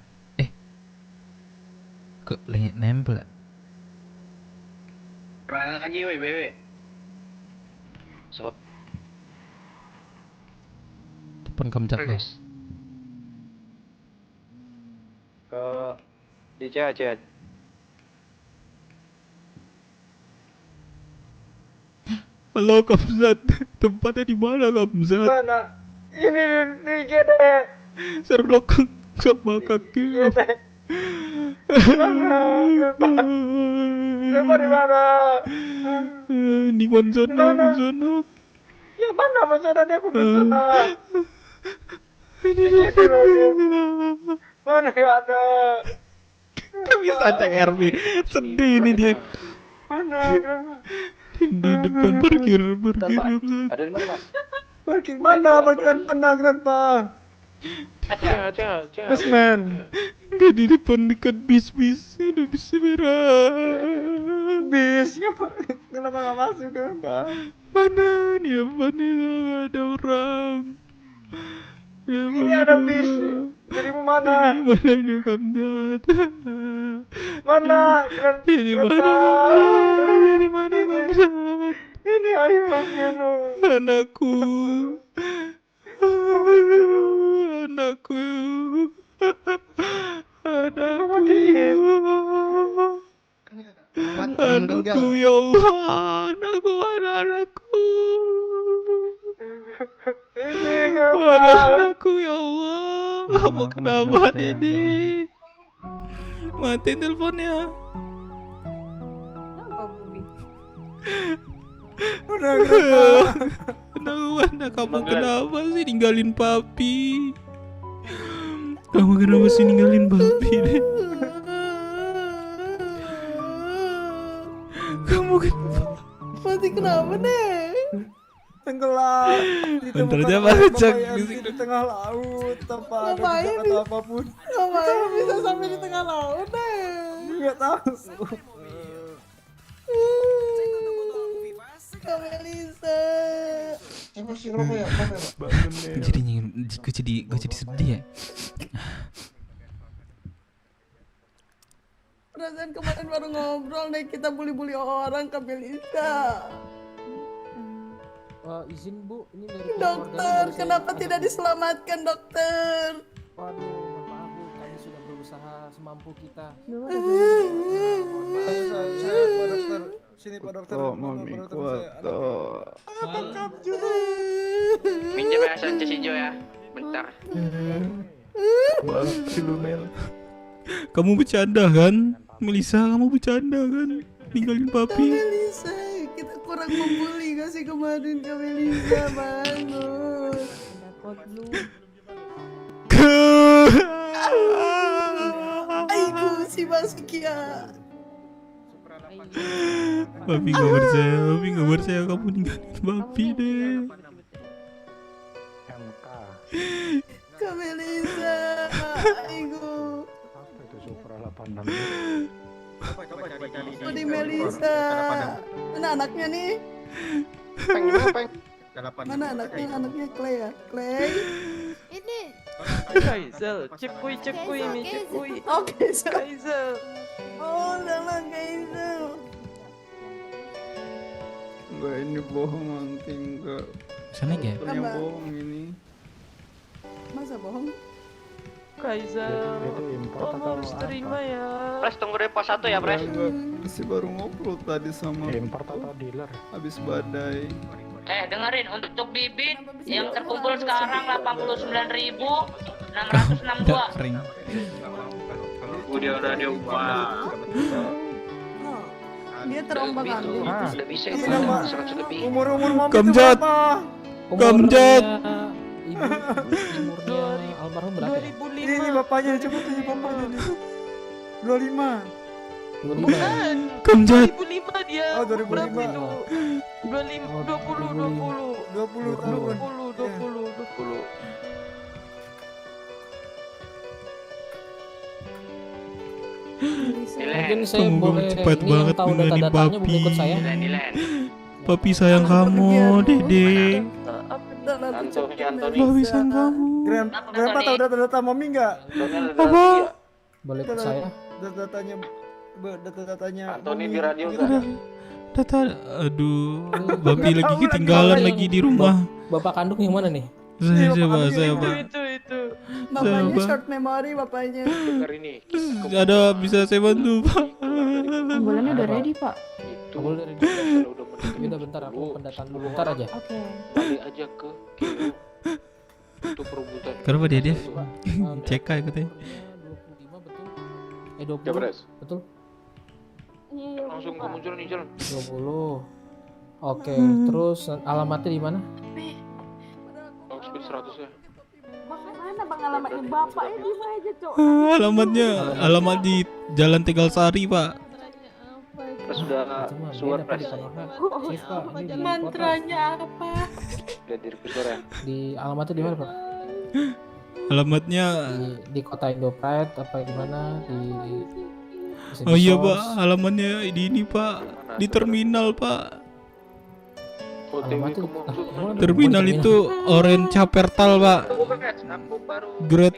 Kok nempel? Berangkat aja weh BW. Sob. Depan kamcat lo. Ke di CH. Halo Kamzat, tempatnya di mana Kamzat? Mana? Ini di GD. Sherlock sama kaki. Mana? Di mana? Di Monsono. Ya mana Monsono dia aku Monsono. Mana ada? Bisa cek RB. Sedih ini dia. Mana? Di depan parkir. Ada di mana? Parkir mana? Parkir mana kenapa? Basement. Gak di depan dekat bis. Ada bis merah. Bis. Kenapa gak masuk kenapa? Mana nih? Gak ada orang. Ya, ini ada bis. Dari mana? Mana ini Kamzat? Mana? Ini mana? Ini mana Kamzat? Ini ayahnya. Anakku. Anakku ya Allah. Anakku. Anakku ya Allah. Kamu kenapa Dede? Matiin teleponnya. Udah kamu kenapa sih ninggalin papi? Kamu kenapa sih ninggalin papi deh? Kamu kenapa? Mati kenapa deh? Tenggelam. Bentar aja baca di tengah laut tanpa ada jejak atau apapun. Ngapain bisa sampai di tengah laut deh? Nggak tahu. Melisa. Gue jadi sedih ya. Perasaan kemarin baru ngobrol nih, kita bully-bully orang ke Melisa. Izin Bu, ini dari Dokter, kenapa tidak diselamatkan dokter? Waduh, maaf Bu, kami sudah berusaha semampu kita. Saya Pak Dokter. Sini Pak Dokter. Mami kuat. Minjem ya Sanchez hijau ya. Bentar. Makasih lu Mel. Kamu bercanda kan? Melisa, kamu bercanda kan? Ninggalin papi. Melisa, kita kurang membuli gak sih kemarin ke Melisa, bangun. Aiku si Basukia. Papi gak percaya kamu ninggalin papi deh. Ke Melisa, aiku. Oh di Melisa. Mana anaknya nih? Mana anaknya? Anaknya Clay ya? Clay? Ini. Kaizel, cekui ini cekui. Oh Kaizel. Kaizel. Oh nama Kaizel. Enggak, ini bohong nanti enggak. Sana ya? Yang bohong ini. Masa bohong? Kaizel, kamu harus terima ya. Pres tunggu di pos 1 ya Pres. Masih baru ngobrol tadi sama import atau dealer. Habis badai. Dengerin, untuk bibit yang terkumpul sekarang 89.662. Udah diubah. Dia terombang-ambing. Sudah bisa itu Nama- 100 lebih. Umur mami Kamjat. itu berapa? Kamjat. Ibu umurnya almarhum berapa ya? 2005. Ini bapaknya, coba tanya bapaknya nih. 25. Bukan. Kamjat. 2005 dia. Oh, 2005. Berapa itu? 20. 20. Mungkin saya Kamu boleh cepat ini banget yang tahu ninggalin data-datanya papi. boleh ikut saya. Papi sayang kamu, Dede. Papi sayang kamu. Grandpa tahu data-data mami nggak? Apa? Boleh ikut saya. Data-datanya. Antoni di radio Data, aduh, papi lagi ketinggalan lagi di rumah. Bapak kandung yang mana nih? Saya Pak. Itu. Bapaknya Pak. short memory bapaknya. Dengar ini. Ada bisa saya bantu, Pak? Ambulannya udah ready, Pak. Ambulan dari udah bentar aku pendataan dulu bentar aja. Oke. Balik aja ke kilo untuk perebutan. Kenapa dia? Cek aja katanya. 25 betul. 20. Jabres. Betul. Langsung kemunculan nih jalan. 20. Oke, terus alamatnya di mana? Speed 100 ya. Mana bang alamatnya bapaknya di mana aja cok? Alamat di Jalan Tegal Sari, Pak. Sudah suar Pres. Mantranya apa? Udah di requistor ya. Di alamatnya di mana, Pak? Alamatnya Di kota Indopride apa di mana? Di Oh iya, Pak. Alamatnya di ini, Pak. Di terminal, Pak. Alamatnya Terminal itu Orange Capertal, Pak. Great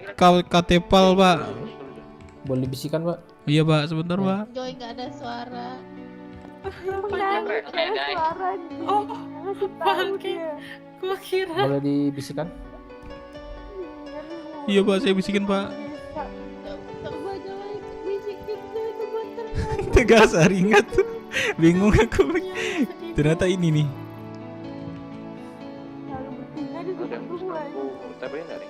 Katepal, Pak. Boleh bisikan, Pak? Iya, Pak. Sebentar, Pak. Joy nggak ada suara. Nangis Nggak ada suara. Oh, Ngasih tahu dia. Gua kira. Boleh dibisikan? Iya, Pak. Saya bisikin, Pak. Coba Joy bisikin tuh itu buat ternyata. Tegas, ingat tuh. Bingung aku. Ternyata ini nih. Udah aku tabain dari.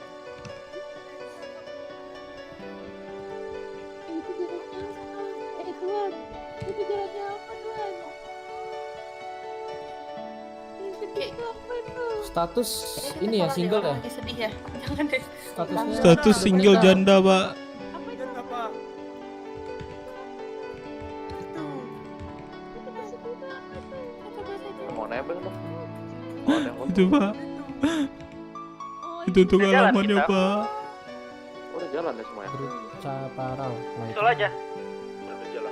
Itu jaraknya apa? Tuhan. Itu jaraknya apa Tuhan? Itu apa itu? Status ini ya single ya? Sedih ya? Jangan deh. Statusnya Status single janda, Pak. Mau nebeng dong. Itu, Pak. Itu untuk alamatnya, Pak. Udah jalan deh semuanya. Caparal. Betul aja. Udah jalan.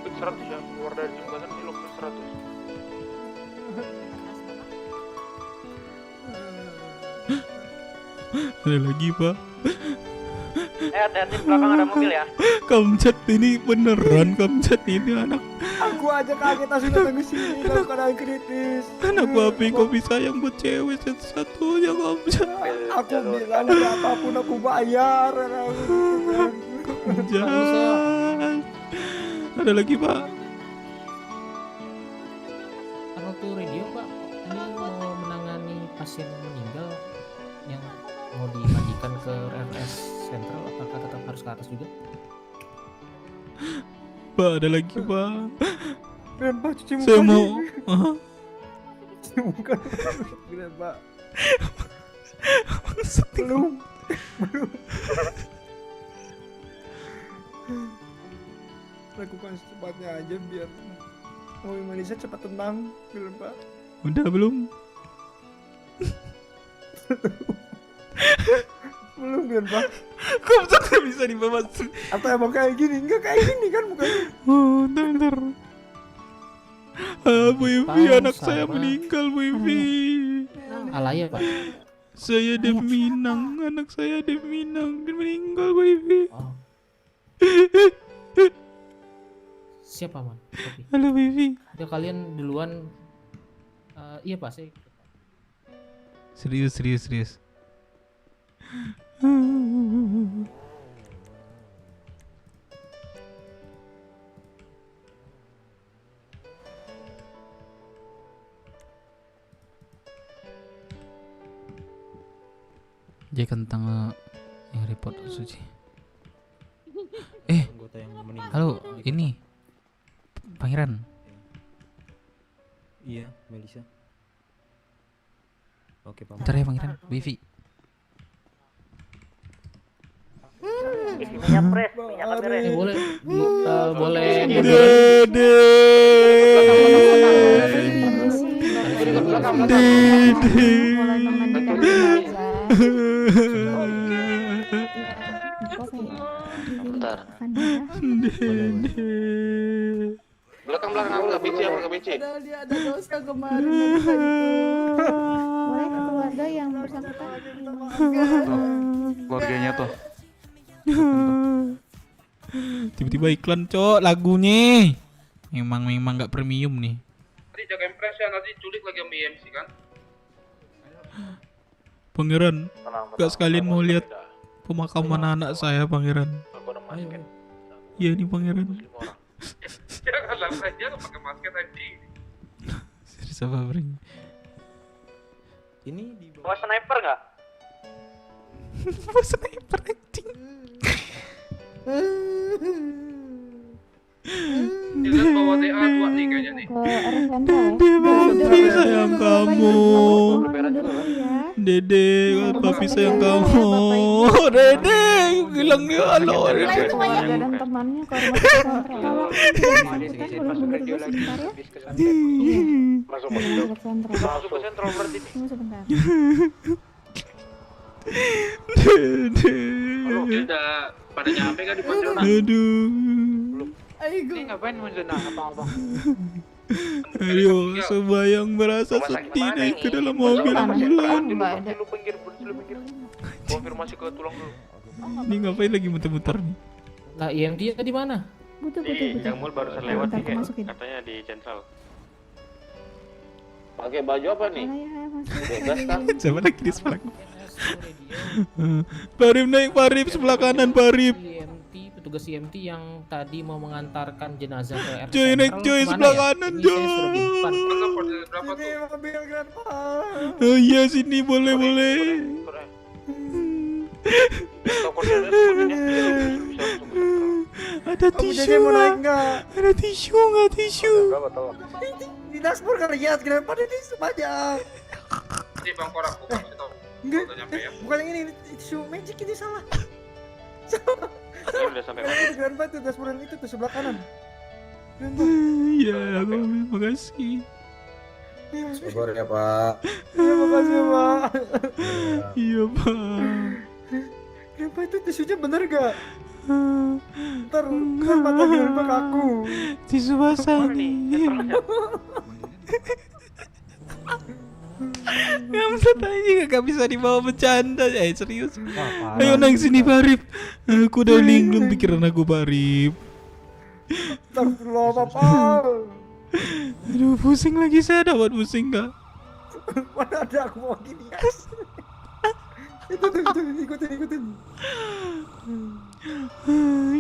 Speed 100 ya. Keluar dari jembatan ini speed 100. Ada lagi, Pak. hati-hati belakang ada mobil ya. Kamcat ini beneran, Kamcat ini anak Aku aja kaget langsung datang ke sini dalam keadaan kritis. babi kok bisa yang buat cewek satu-satunya, Kamcat. Aku bilang berapapun aku bayar. Kamcat. Ada lagi, Pak? Arnold Radio, Pak. Ini mau menangani pasien meninggal yang mau dimandikan ke RS Sentral, apakah tetap harus ke atas juga? Pak, ada lagi, Pak. Grandpa cuci muka. Saya mau Cuci muka. Grandpa. Belum. Lakukan secepatnya aja biar mobil Malaysia cepat tenang, Grandpa. udah belum? Belum, Grandpa. Kamcat nggak bisa dibawa. Atau emang kayak gini? Enggak kayak gini kan mukanya. Oh, bentar. Bu Ivi, anak saya sama- meninggal, Bu Ivi. Alaya, Pak. Saya Dev Minang, anak saya Dev Minang, dia meninggal, Bu Ivi. Oh. Siapa, Man? Kopi. Halo, Bu Ivi. Ya kalian duluan. Iya, Pak, saya. Serius. Jadi tentang yang report Suci. Anggota yang meninggal. Halo, ini Pangeran. Iya, Melisa. Oke, Pak. Bentar ya, Pangeran. Wifi. Isi minyak pres, minyak kamera. Boleh Dede. Bentar. Belakang aku nggak benci, Padahal dia ada dosa kemarin. Nggak bisa gitu. Boleh ke keluarga yang bersangkutan. Keluarganya tuh. Tiba-tiba iklan, Cok, lagunya. Memang nggak premium nih. Tadi jaga impres ya, nanti culik lagi sama IMC kan. Pangeran, gak sekalian mau lihat pemakaman anak saya, Pangeran. Iya nih, Pangeran. Jangan aja lo pakai masker tadi. Serius apa, Bring? Ini di Bawa sniper nggak? Bawa sniper anjing. Dilihat bawa TA tua nih kayaknya nih. Dede, papi sayang kamu. Dede, papi sayang kamu. Dede, bilang dia halo. Dede. Dan temannya ke rumah sakit sentral. Kalau boleh mundur dulu sebentar ya. Masuk Masuk ke sentral berarti. Tunggu sebentar. Dede. Halo, kita pada nyampe kan di Pontianak? Aduh. Ini ngapain menjenang abang-abang? Ayo, sembayang merasa sedih naik ke dalam mobil ambulan. Lu pinggir. Konfirmasi ke tulang dulu. Ini ngapain lagi muter-muter nih? Lah, IMD di mana? Butuh. Yang mul barusan lewat nih, Bentar, masukin. katanya di Central. Pakai baju apa nih? Bebas kan? Coba lagi di sebelah. Parip naik, Parip sebelah kanan, Parip. Petugas IMT yang tadi mau mengantarkan jenazah ke RS Coy, naik Sentral coy, kemana sebelah ya? kanan, Ini coy. saya sudah di depan. Berapa tuh? Mobil Grandpa. Oh iya, sini boleh. Ada Kamu tisu jadi mau naik nggak? nggak? Ada tisu nggak? Tisu. Di dashboard kan lihat Grandpa ini sebanyak. Ini Bang Korak, bukan sih tau. Enggak, Udah nyampe ya. bukan yang ini tisu magic ini salah. Ini udah sampai mana? Itu Grandpa itu dashboard yang itu tuh sebelah kanan. Grandpa. Iya, makasih. Sabar ya, Pak. Iya, makasih, Pak. Iya, Pak. Grandpa itu tisunya bener gak? Ntar mata Grandpa kaku. Tisu basah nih. Ngamsat aja gak bisa dibawa bercanda. Serius. Ayo nang sini Parip. Aku udah linglung pikiran aku Parip. Astagfirullah Papa. Aduh pusing lagi saya, dapat pusing gak? Mana ada aku mau gini guys. Itu ikutin.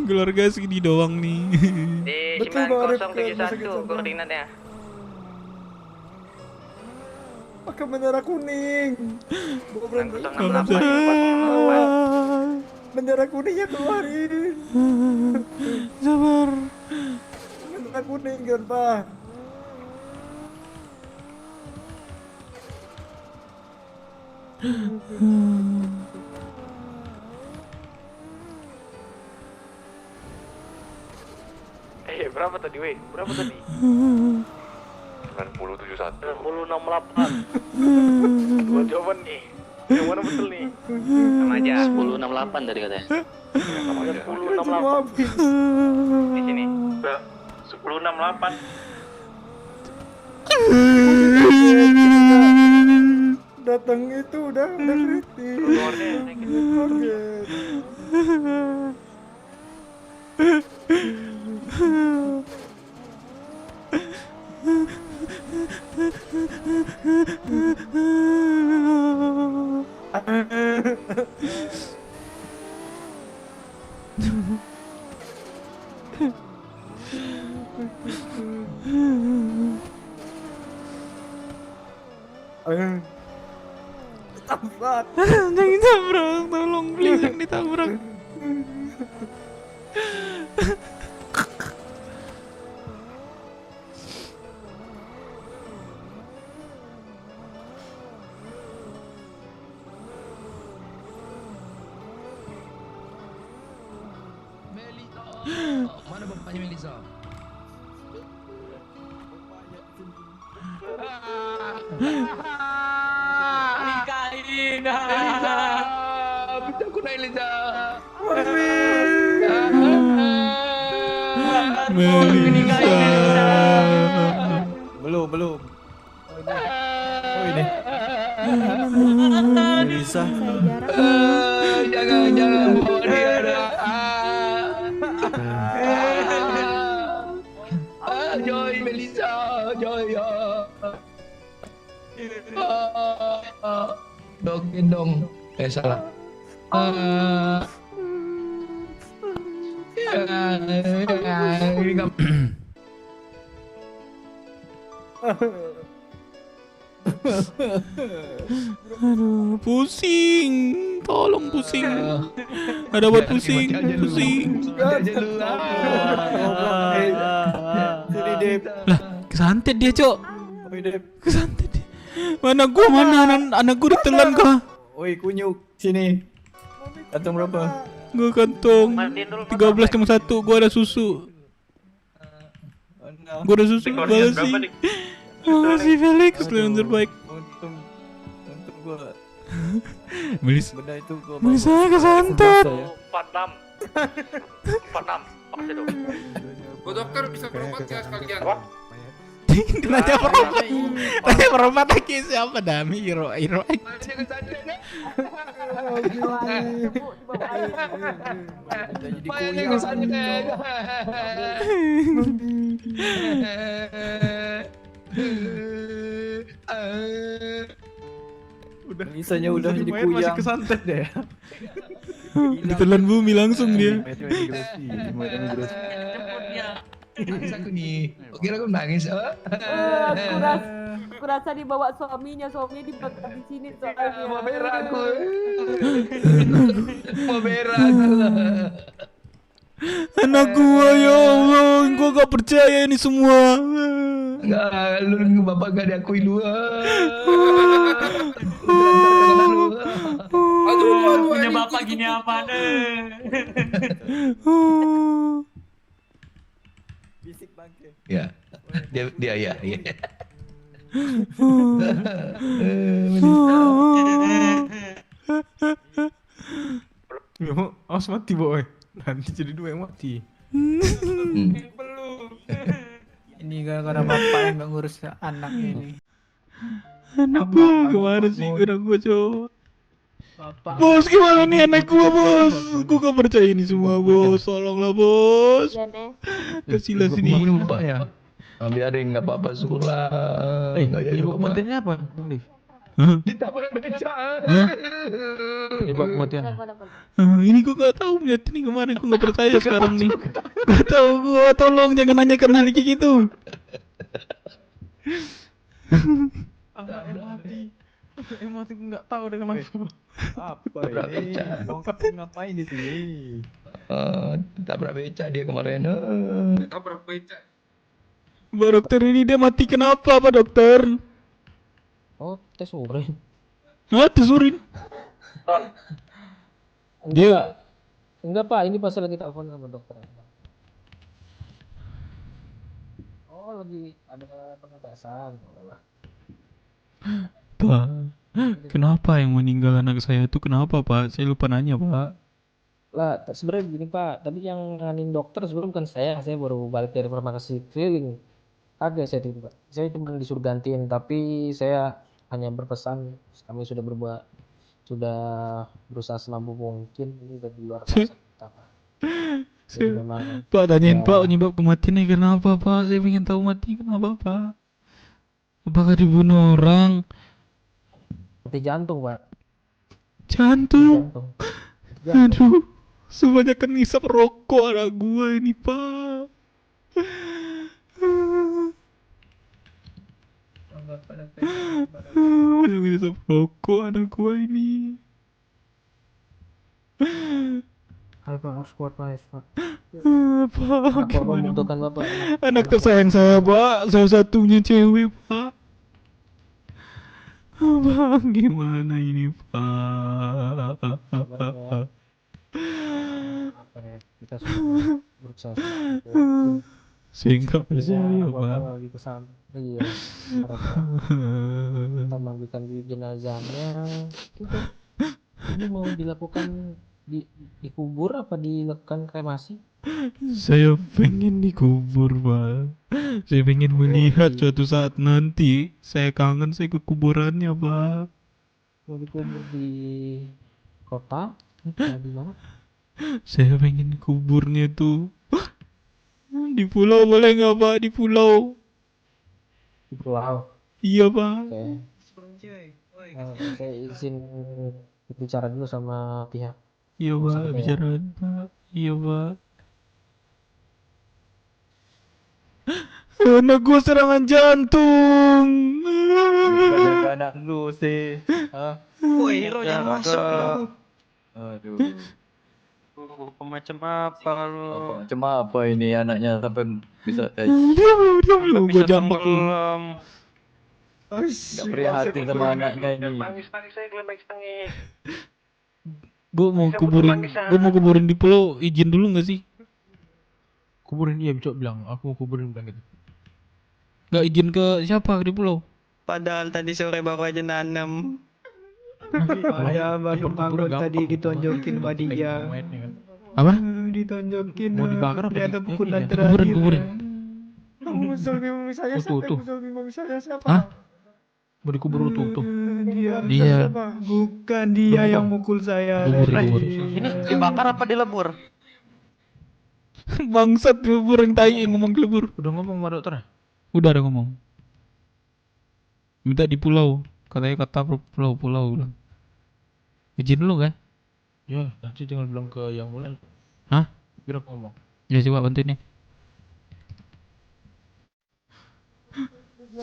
Keluarga segini doang nih. Di Betul, Bang, 9071 koordinatnya. Pakai bendera kuning. Bendera kuningnya keluarin. Sabar. Bendera kuning kan Pak. Berapa tadi weh? Berapa tadi? 9071. 9068. Dua jawaban nih. Yang mana betul nih? Sama aja. 1068 tadi katanya. Sama aja. 1068. Di sini. 1068. Datang itu udah kritis. Tabrak. Jangan tabrak, tolong please jangan ditabrak. Mana bapaknya Melisa? Nikahin. Melisa, minta aku naik Melisa. Belum. Oh ini. Melisa. Jangan bawa dia dah. Joy, Melisa, Joy. Gendong. Salah. Ini nggak. Aduh, pusing. Tolong pusing. Ada buat pusing. Lah, kesantet dia, Cok. Kesantet dia. Mana anak gua ditelan kah? Woi, kunyuk sini. Kantong berapa? Gua kantong 13,1. Gua ada susu. Gua ada susu. Makasih Felix, lu yang terbaik. Untung gua. Melisa kesantet. 46. Pasti dong. Bu dokter bisa berobat ya sekalian. Nanya perempat lagi siapa Dami hero aja. Misalnya udah jadi kuyang. Masih kesantet deh. Ditelan bumi langsung dia. Nangis aku nih. Kira aku nangis. Aku rasa dibawa suaminya dibakar di sini soalnya. Mau berak aku. Mau berak aku. Anak gua ya Allah, gua gak percaya ini semua. Enggak, lu bapak gak diakui lu. Aduh, punya bapak gini apa deh? Bisik bangke. Ya, dia ya. Awas mati boy. Nanti jadi dua yang mati. Ini gara-gara bapak yang gak ngurus anak ini. Anak gua kemana sih anak gua cowok? Bos gimana nih anak gua bos? Gua gak percaya ini semua bos. Tolonglah bos. Iya nih. Kasihlah sini. Lupa ya. Biarin nggak apa-apa sulah. Ibu kematiannya apa, Bang Liv? Ditabrak beca. Ibu kematian. Ini gua gak tahu lihat ini kemarin gua gak percaya sekarang nih. Gak tahu gua, tolong jangan nanya karena kayak gitu. Emosi nggak tahu dengan langsung. Apa ini? Bongkar ngapain di sini? Tabrak beca dia kemarin. Tabrak beca. Pak dokter ini dia mati kenapa Pak dokter? Oh, tes urin. Hah, tes urin? Dia Enggak Pak, ini pas lagi telepon sama dokter. Oh, lagi ada pengetesan. Pak, kenapa yang meninggal anak saya itu kenapa Pak? Saya lupa nanya Pak. Lah, sebenarnya begini Pak, tadi yang nganin dokter sebelum bukan saya baru balik dari farmasi keliling. Agak saya tiba, saya cuma disuruh gantiin, tapi saya hanya berpesan kami sudah berusaha semampu mungkin ini udah di luar kuasa kita Pak. Jadi memang Pak tanyain Pak penyebab kematiannya kenapa Pak? Saya ingin tahu mati kenapa Pak? Apakah dibunuh orang? mati jantung Pak. Jantung? Jantung. Aduh, sebanyakan ngisap rokok anak gua ini Pak. Banyak ngisap rokok anak gua ini. Ayo Pak, harus kuat Pak. Pak, Bapak gimana? membutuhkan Bapak. Anak tersayang saya Pak, salah satunya cewek Pak. Bang, gimana ini Pak? Kita sudah berusaha Saya nggak percaya Pak. lagi ke sana. Iya. Kita mengambilkan jenazahnya. Ini mau dilakukan dikubur apa dilakukan kremasi? Saya pengen dikubur Pak. Saya pengen melihat suatu saat nanti. Saya kangen saya ke kuburannya Pak. Mau dikubur di kota? Di mana? Saya pengen kuburnya tuh di pulau, boleh nggak Pak? Di pulau. Di pulau. Iya Pak. Saya izin bicara dulu sama pihak. Iya Pak, bicara Pak. Iya Pak. Anak gua serangan jantung. Jaga anak lu sih. Hah? Woi, Hero jangan masuk lu. Aduh. Macam apa lu? Macam apa ini anaknya sampai bisa Diam lu, gua jambak lu. Gak prihatin sama anaknya ini. Nangis saya nangis. Gua mau kuburin di pulau, izin dulu nggak sih? Kuburin dia, Cok bilang, aku mau kuburin bilang gitu. Nggak izin ke siapa di pulau? Padahal tadi sore baru aja nanam. Saya baru bangun tadi ditonjokin badinya. Apa? Ditonjokin. Mau dibakar apa? Dia ada pukulan Kuburin, terakhir. kuburin. Kamu zolmi mami saya Tuh, siapa? tuh. Zolmi mami saya siapa? Hah? Mau dikubur tuh. Dia. Bukan dia yang mukul saya. Kubur. Ini dibakar apa dilebur? Bangsat kubur yang tai yang ngomong kelebur. Udah ngomong sama dokter? Udah ada ngomong. Minta di pulau. Katanya kata pulau bilang. Izin dulu kan? Ya, nanti jangan bilang ke yang mulai. Hah? Biar aku ngomong. Ya coba bantuin nih.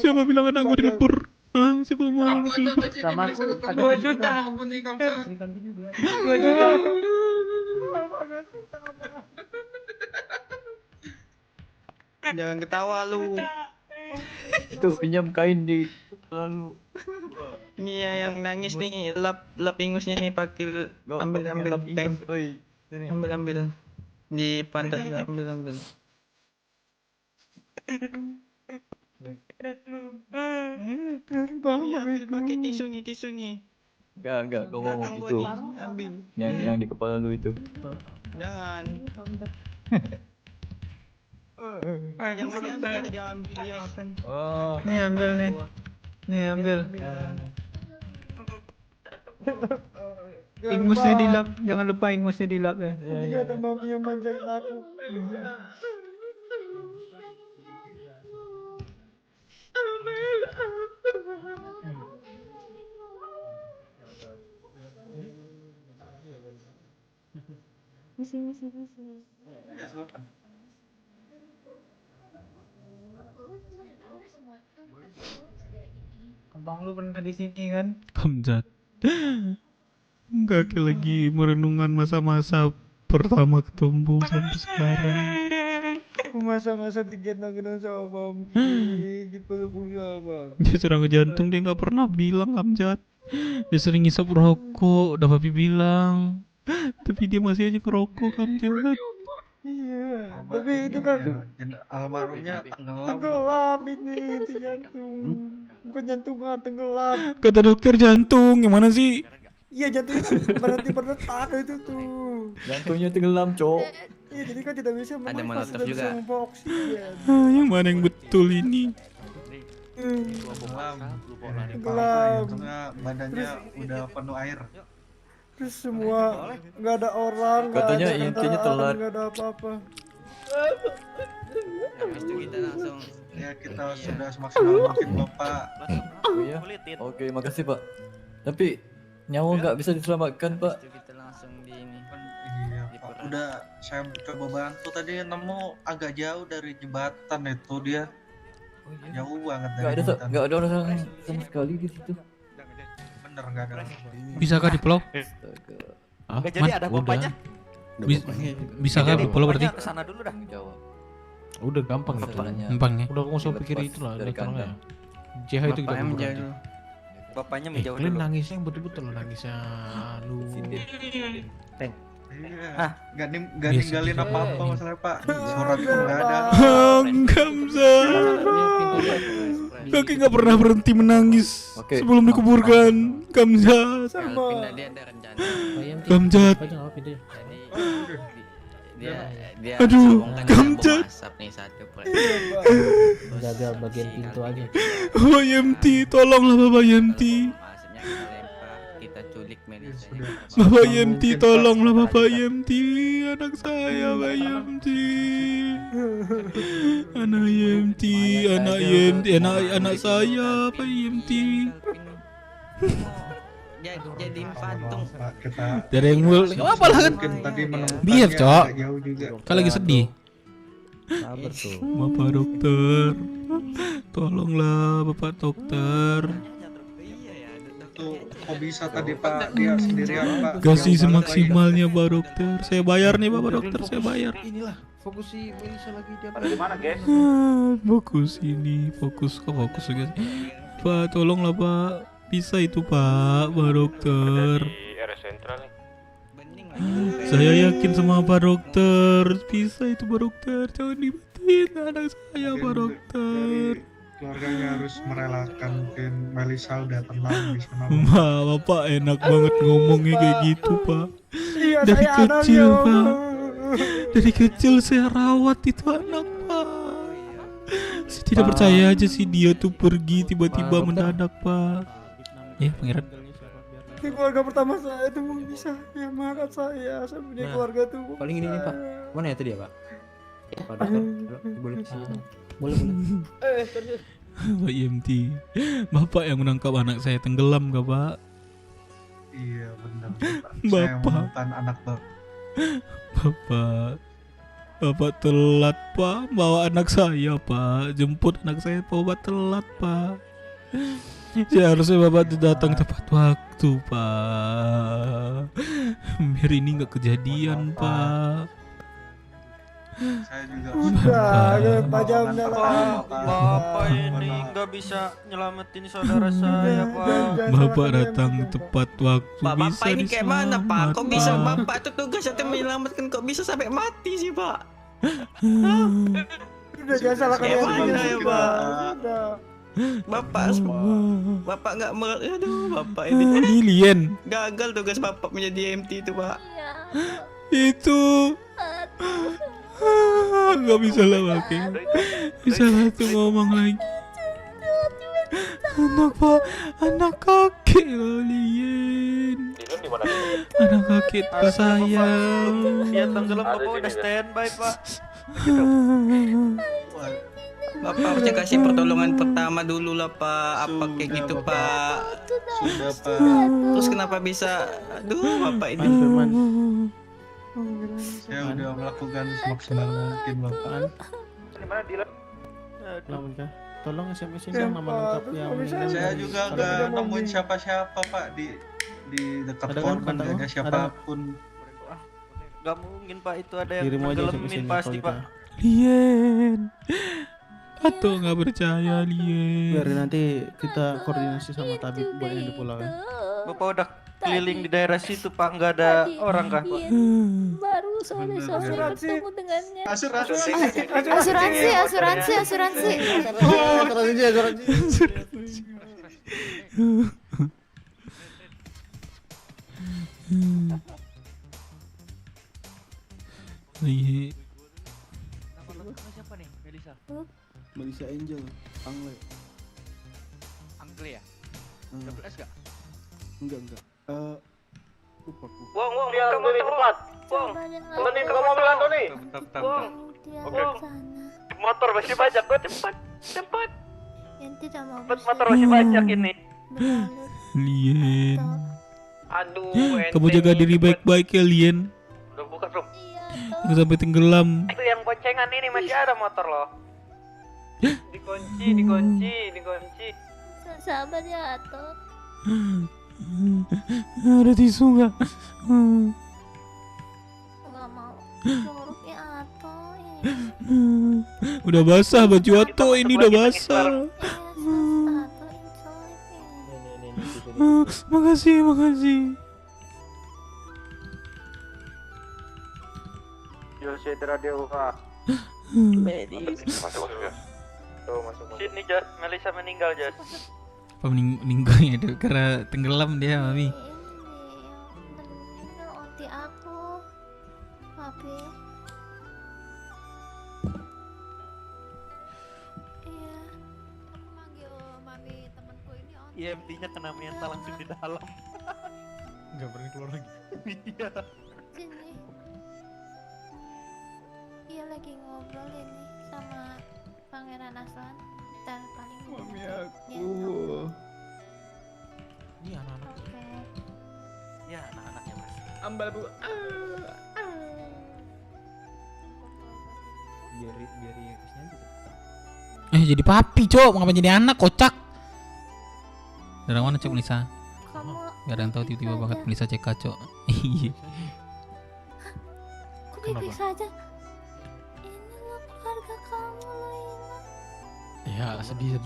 Siapa bilang anak gue dilebur? Hah? Siapa mau anak gue dilebur? Sama aku 2 juta. 2 juta. Jangan ketawa lu. Itu pinjam kain di lalu. Ini ya yang nangis nih, lap ingusnya nih pakai ambil kain. Ambil. Di pantat ambil. Pakai tisu nih. Enggak, kau ngomong itu. Ambil. Yang di kepala lu itu. Jangan. Jangan ambil ya kan. Oh. Nih ambil nih. Nih ambil. Ingusnya dilap, jangan lupa ingusnya dilap ya. Tiga ada mami yang manjain aku. Misi. Abang lu pernah di sini kan? Kamjat. Enggak lagi merenungan masa-masa pertama ketemu sampai sekarang. Masa-masa digendong-gendong sama mami di peluk abang. Dia serangan jantung, dia nggak pernah bilang Kamjat. Dia sering ngisap rokok, udah papi bilang. Tapi dia masih aja ngerokok Kamjat. Iya, tapi itu kan Almarhumnya tenggelam ini itu jantung. Bukan jantung, tenggelam. Kata dokter jantung, gimana sih? Iya, jantungnya kan berhenti berdetak itu tuh. Jantungnya tenggelam, Cok. Iya, jadi kan tidak bisa Ada bernafas, molotov tidak juga. bisa membawa oksigen. Yang mana yang betul ini? Tenggelam. Badannya udah penuh air. Terus semua nggak ada orang, nggak Katanya ada intinya kendaraan, telat. nggak ada apa-apa. Habis itu kita langsung Ya kita sudah semaksimal mungkin Bapak. Oh iya? Oke, makasih Pak. Tapi nyawa nggak bisa diselamatkan Pak. kita langsung di ini. Iya Pak. Udah saya coba bantu tadi nemu agak jauh dari jembatan itu dia. Jauh banget dari jembatan. Nggak ada orang sama sekali di situ. Bener nggak ada. Bisakah di pulau? Ah, Nggak jadi ada bapaknya. Bisakah di pulau berarti? Kesana dulu dah. Udah gampang itu. Gampang ya. Udah nggak usah pikir itulah, dia tolongnya. JH itu kita Bapaknya tunggu menjauh nanti. dulu. Bapaknya menjauh Kalian dulu. nangisnya yang betul-betul nangisnya. Lu. Iya. Nggak ninggalin apa-apa masalahnya Pak. Surat pun nggak ada. Kamzat. Kaki nggak pernah berhenti menangis sebelum dikuburkan. Kamzat. Pindah dia ada rencana. Kamzat. Dia Aduh, sambungkan Kamzat. bom asap nih satu Jaga bagian pintu aja. Bapak Yemti, tolonglah Bapak Yemti. kita culik Melisa. Bapak Yemti, tolonglah Bapak Yemti, anak saya Bapak Yemti. Anak Yemti, anak saya Bapak Yemti. Jadiin patung. Dari yang mul, apa lah kan? Biar cok. Kan lagi sedih. Sabar tuh. Bapak dokter, tolonglah Bapak dokter. Tuh kok bisa tadi Pak dia sendirian Pak. Kasih semaksimalnya Pak dokter. Saya bayar nih Bapak dokter, saya bayar. Inilah fokus si Melisa lagi dia. Pada di mana, guys? Fokus ini, fokus guys. Pak, tolonglah Pak. Bisa itu Pak dokter. Di area sentral nih. Saya yakin sama Pak dokter. Bisa itu Pak dokter. Jangan dimatiin anak saya Pak dokter. Keluarganya harus merelakan mungkin Melisa udah tenang di sana. Bapak enak banget ngomongnya kayak gitu Pak. Iya, Dari saya anaknya, kecil Pak. Om. Dari kecil saya rawat itu anak Pak. Saya tidak percaya aja sih dia tuh pergi tiba-tiba mendadak Pak. Ya pangeran. Ini keluarga pertama saya tuh bisa yang makan saya punya keluarga tuh. Paling ini nih Pak. Mana ya tadi ya Pak? Pak dokter, boleh kesini. Boleh. Pak Yemti, Bapak yang menangkap anak saya tenggelam gak Pak? Iya benar. Bapak. Bukan anak Bapak telat Pak, bawa anak saya Pak, jemput anak saya Bapak telat Pak. Seharusnya Bapak datang tepat waktu Pak. Biar ini nggak kejadian Pak. Saya juga udah 4 jam lah. Bapak ini nggak bisa nyelamatin saudara saya Pak. Bapak datang tepat waktu. Pak, bisa Bapak ini kayak mana Pak? Kok diselamat, bisa Pak. Bapak tuh tugasnya tuh menyelamatkan, kok bisa sampai mati sih Pak? Udah jangan salahkan Kayak yang mana ya Pak? Udah. Bapak nggak aduh Bapak ini Lilian gagal tugas Bapak menjadi MT itu Pak. itu nggak bisa lah pakai, bisa lah tuh ngomong lagi. Anak kakek Lien. Anak kakek tersayang. Dia tenggelam Bapak udah standby Pak. Bapak harusnya kasih pertolongan pertama dulu lah Pak. Apa kayak gitu Pak? Sudah Pak. Terus kenapa bisa? Aduh Bapak ini. Saya udah melakukan semaksimal mungkin Bapak. Gimana Dilan? Tolong SMS ini nama lengkap yang Saya juga nggak nemuin siapa-siapa Pak di dekat korban, nggak ada siapapun. Gak mungkin Pak, itu ada yang Dirimu aja tenggelamin pasti Pak. Lien. Atau nggak percaya Lien. Biar nanti kita koordinasi sama tabib buat yang di pulau ya. Bapak udah keliling di daerah situ Pak, nggak ada orang kah Pak? Baru sore-sore ketemu dengannya. Asuransi. Siapa nih, Melisa? Melisa Angel, Angle. Angle ya? Double S gak? Enggak. Lupa. Wong, kamu tepat. Wong, Tony ke mobil Tony. Wong, oke. Motor masih banyak, kok cepat. Yang tidak mau Motor masih banyak ini. Lien. Aduh, Kamu jaga diri baik-baik ya Lien. Udah buka belum? Jangan sampai tenggelam. Itu yang boncengan ini masih ada motor loh. Dikunci. sabar ya Ato. Ada tisu nggak? Nggak mau jorok ya Ato. Udah basah baju Ato ini udah basah. Makasih. Yose radio Pak. Masuk ya. Tuh masuk. Sini Jas, Melisa meninggal Jas. Apa meninggalnya itu karena tenggelam dia Mami. Meninggal onti aku. Papi. Iya. Aku manggil mami temanku ini onti. Iya, intinya kena mental langsung di dalam. Enggak berani keluar lagi. Iya. Sini. Iya lagi ngobrol ini sama Pangeran Aslan. Ntar paling Mami dia aku. Ini anak-anak. Oke. Ya, anak-anaknya Mas. Ambal bu. Jadi papi cok, mau ngapain jadi anak kocak? Dari mana cok Melisa? Kamu Gak ada yang tahu tiba-tiba banget Melisa CK cok. Iya. aku baik-baik saja. Ini loh keluarga kamu loh ini. Ya sedih.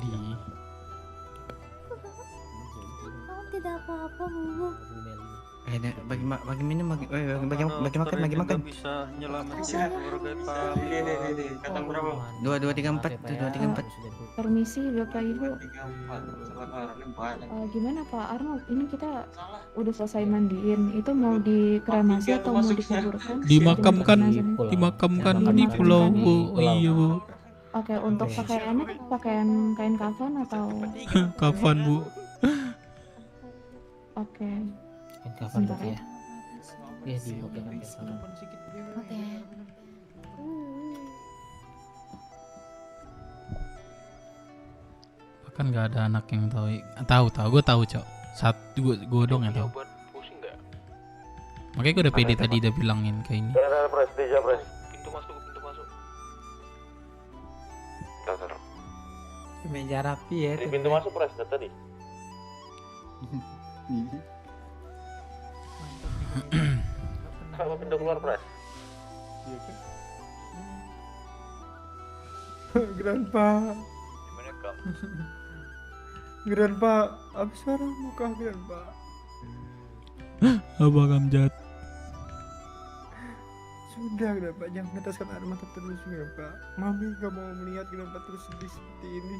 Kamu tidak apa-apa Bu. Bagi makan. Bisa nyelamatin keluarga Pak. Kata berapa? 234. Permisi Bapak Ibu. Gimana Pak Arnold? Ini kita udah selesai mandiin. Itu mau dikremasi atau mau dikuburkan? Dimakamkan di pulau Bu. Oh, iya Bu. Oke, untuk pakaiannya pakaian kain kafan atau? Kafan Bu. Oke. Kapan Bentar berarti ya. ya? Iya di oke. Oke. Bahkan nggak ada anak yang tahu. Gue tahu cok. Gue dong yang tahu. Makanya gue udah pede tadi udah bilangin kayak ini. Pres, Deja Pres. Pintu masuk. Dasar. Meja rapi ya. Di pintu masuk Pres tadi. Kalau pintu keluar Pres. Grandpa. Gimana kamu? Grandpa, abis suara muka Grandpa. Abang Kamjat. Sudah Grandpa, jangan neteskan air mata terus Grandpa. Mami gak mau melihat Grandpa terus sedih seperti ini.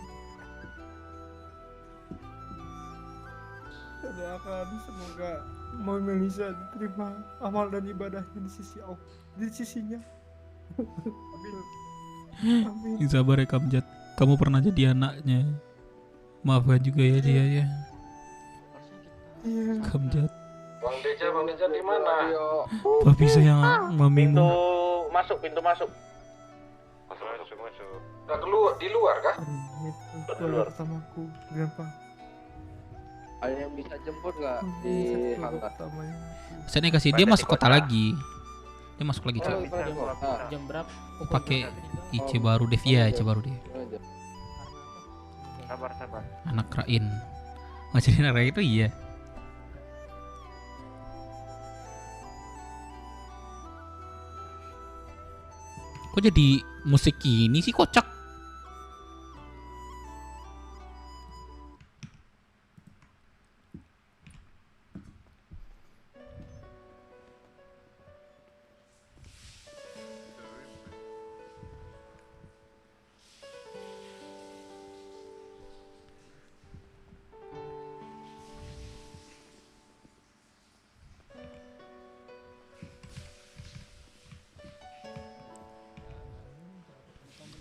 Saya doakan semoga Mami Melisa diterima amal dan ibadahnya di sisi Allah, di sisinya. Amin. Sabar ya Kamjat. Kamu pernah jadi anaknya. Maafkan juga ya dia ya. Iya. Kamjat. Bang Deja di mana? Papi sayang mamimu. Pintu masuk. Masuk. Udah keluar di luar kah? Itu keluarga pertamaku, Grandpa. Ada yang bisa jemput nggak di hangar? Saya kasih dia masuk kota lagi. Dia masuk lagi, Cok. Jam berapa? Pakai IC baru Dev ya, IC baru dia. Sabar. Anak Rain. Masih anak Rain itu iya. Kok jadi musik ini sih kocak?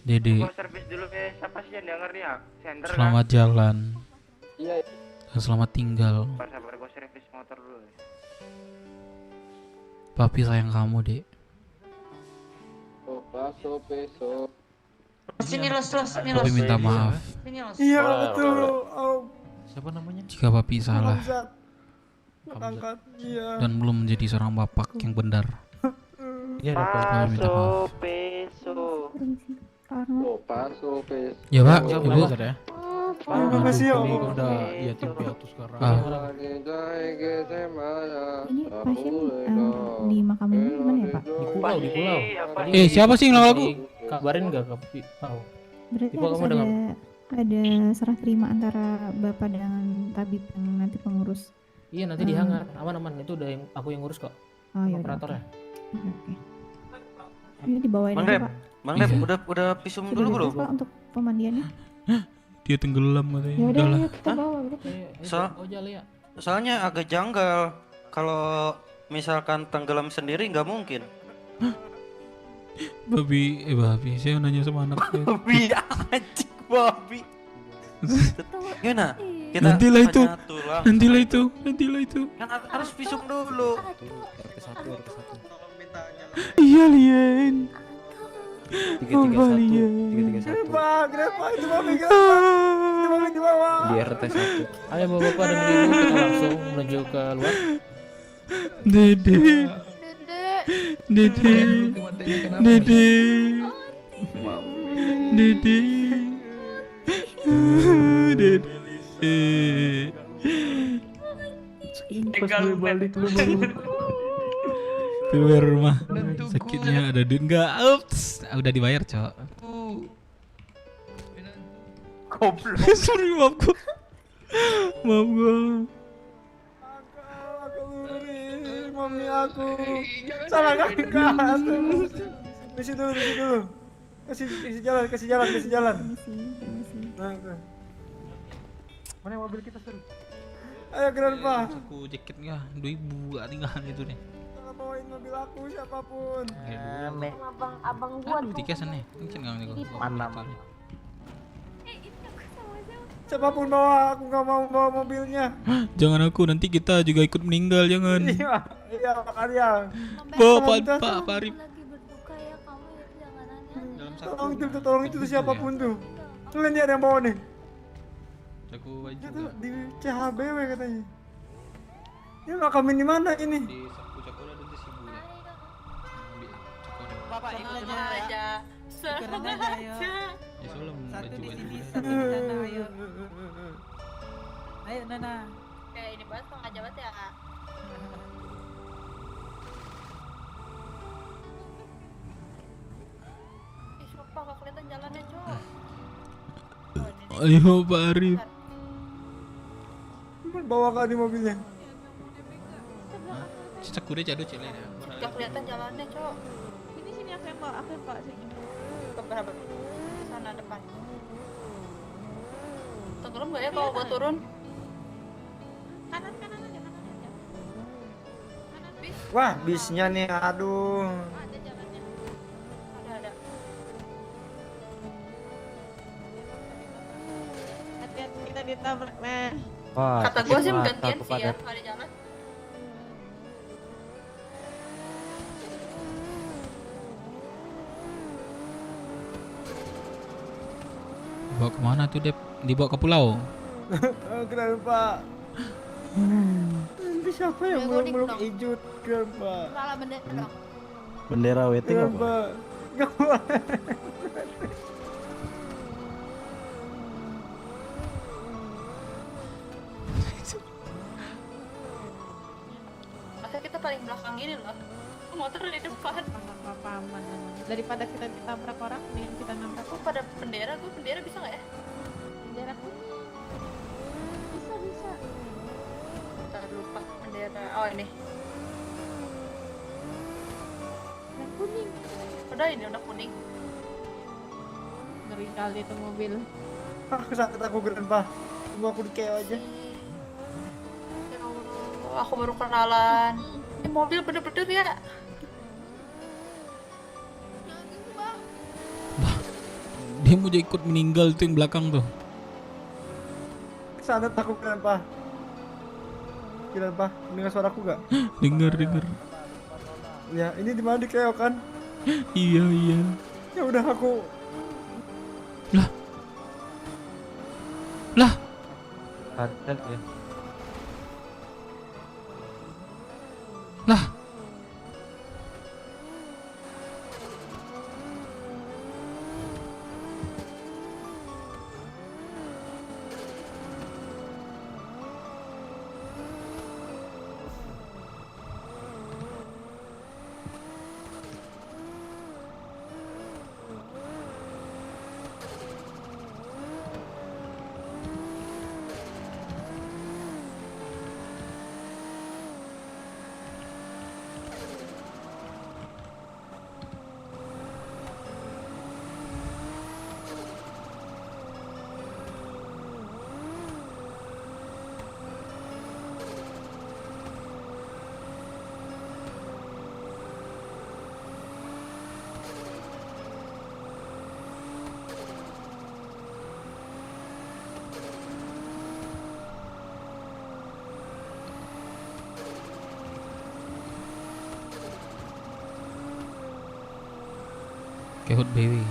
Dede, Gua servis dulu ke siapa sih yang denger ya? Sender selamat jalan Iya. dan selamat tinggal. Sabar, gua servis motor dulu. Papi sayang kamu, Dek. Peso. Sini los. Papi minta maaf Sini los. Iya betul. Siapa namanya? jika papi salah Angkat. Iya. dan belum menjadi seorang bapak yang benar. Iya, Papi minta maaf. Peso. Paso. Ya, Pak, Ibu. Ibu. Ya. Terima kasih ya. Udah yatim piatu sekarang. Ah. Ini pasien di makam ini gimana ya Pak? Di pulau. Siapa sih yang lagu? Kabarin nggak ke Pak? Berarti Tipe harus kamu ada serah terima antara Bapak dengan tabib yang nanti pengurus. Iya nanti di hangar. Aman. Itu udah aku yang ngurus kok. Oh iya. Operatornya. Oke. Ini dibawain Bang aja Dep, Pak. Bang Dep udah visum Sudah dulu belum? beres, Pak untuk pemandiannya. Dia tenggelam katanya. Ya udah Udahlah. ayo kita bawa gitu. Soalnya agak janggal kalau misalkan tenggelam sendiri nggak mungkin. Babi, saya nanya sama anak saya. Babi anjing, babi. Gimana? Kita Nantilah itu. hanya tulang. Nantilah itu. Kan harus visum dulu. Iya, Lian. 331. Grandpa, itu mami Grandpa. Itu mami di bawah. Di RT 1. Ayo bapak dan ibu kita langsung menuju ke luar. Dede. Pas gue balik lu baru. Keluar rumah. Sakitnya ada duit enggak? Ups, udah dibayar, Cok. Goblok. Sorry, maaf gua. Mami aku salah kaki keras. Di situ. Kasih jalan. Nah, mana mobil kita seru? Ayo Grandpa. Aku jaket enggak? 2.000 gak tinggal itu nih. Jangan bawain mobil aku siapapun. Abang gua tuh. Tiket sana. Mungkin enggak nih gua. Mana? Siapapun bawa, aku nggak mau bawa mobilnya. Jangan aku, nanti kita juga ikut meninggal, jangan. Iya kalian. Pak Arif. Tolong itu siapapun tuh. Kalian dia ada yang bawa nih. Aku baju. Itu di CHBW katanya. Ini makamin di mana ini? Di saku Cakoda dan di Sibuya. Bapak ikut aja. Keren aja ayo. Ya soalnya Satu di baju-baju sini, dulu. satu di sana ayo. Ayo Nana. Kayak ini banget sengaja banget ya. Ih, sumpah gak kelihatan jalannya, Cok. Ayo Pak Arif. Bawa kak di mobilnya. Sakura jadu cile ya. Gak kelihatan jalannya, Cok. Sini aku yang bawa, sini. Ke berapa? Sana depan. Tenggelam gak ya kalau gua turun? Kanan aja. Kanan bis. Wah, bisnya nih, aduh. Ada jalannya. Ada. Hati-hati kita ditabrak, men. Wah, Kata gua sih mata gantian sih kepada ya kalau di jalan. Bawa kemana tuh Dep? Dibawa ke pulau? Kenapa? Nanti siapa yang meluk-meluk hijau? Kenapa? Salah bendera dong. bendera weting apa? Kenapa? Gak boleh. Masa kita paling belakang gini loh. Motor di depan. Apa-apa aman. Daripada kita ditabrak orang, mending kita nabrak. Kok pada bendera? Gue bendera bisa nggak ya? Bendera kuning. Bisa. Ntar lupa bendera. Oh ini. Yang kuning. Udah ini udah kuning. Ngeri kali itu mobil. Aku sakit aku Grandpa. Tunggu aku di KO aja. Ya Allah, aku baru kenalan. Ini mobil bener-bener ya. Dia mau jadi ikut meninggal tuh yang belakang tuh. Sana takut Grandpa. Grandpa, dengar suaraku gak? Dengar. Ya, ini di mana di KO kan? Iya. Ya udah aku. Lah. Padat ya. Lah. Kayak Hot Baby.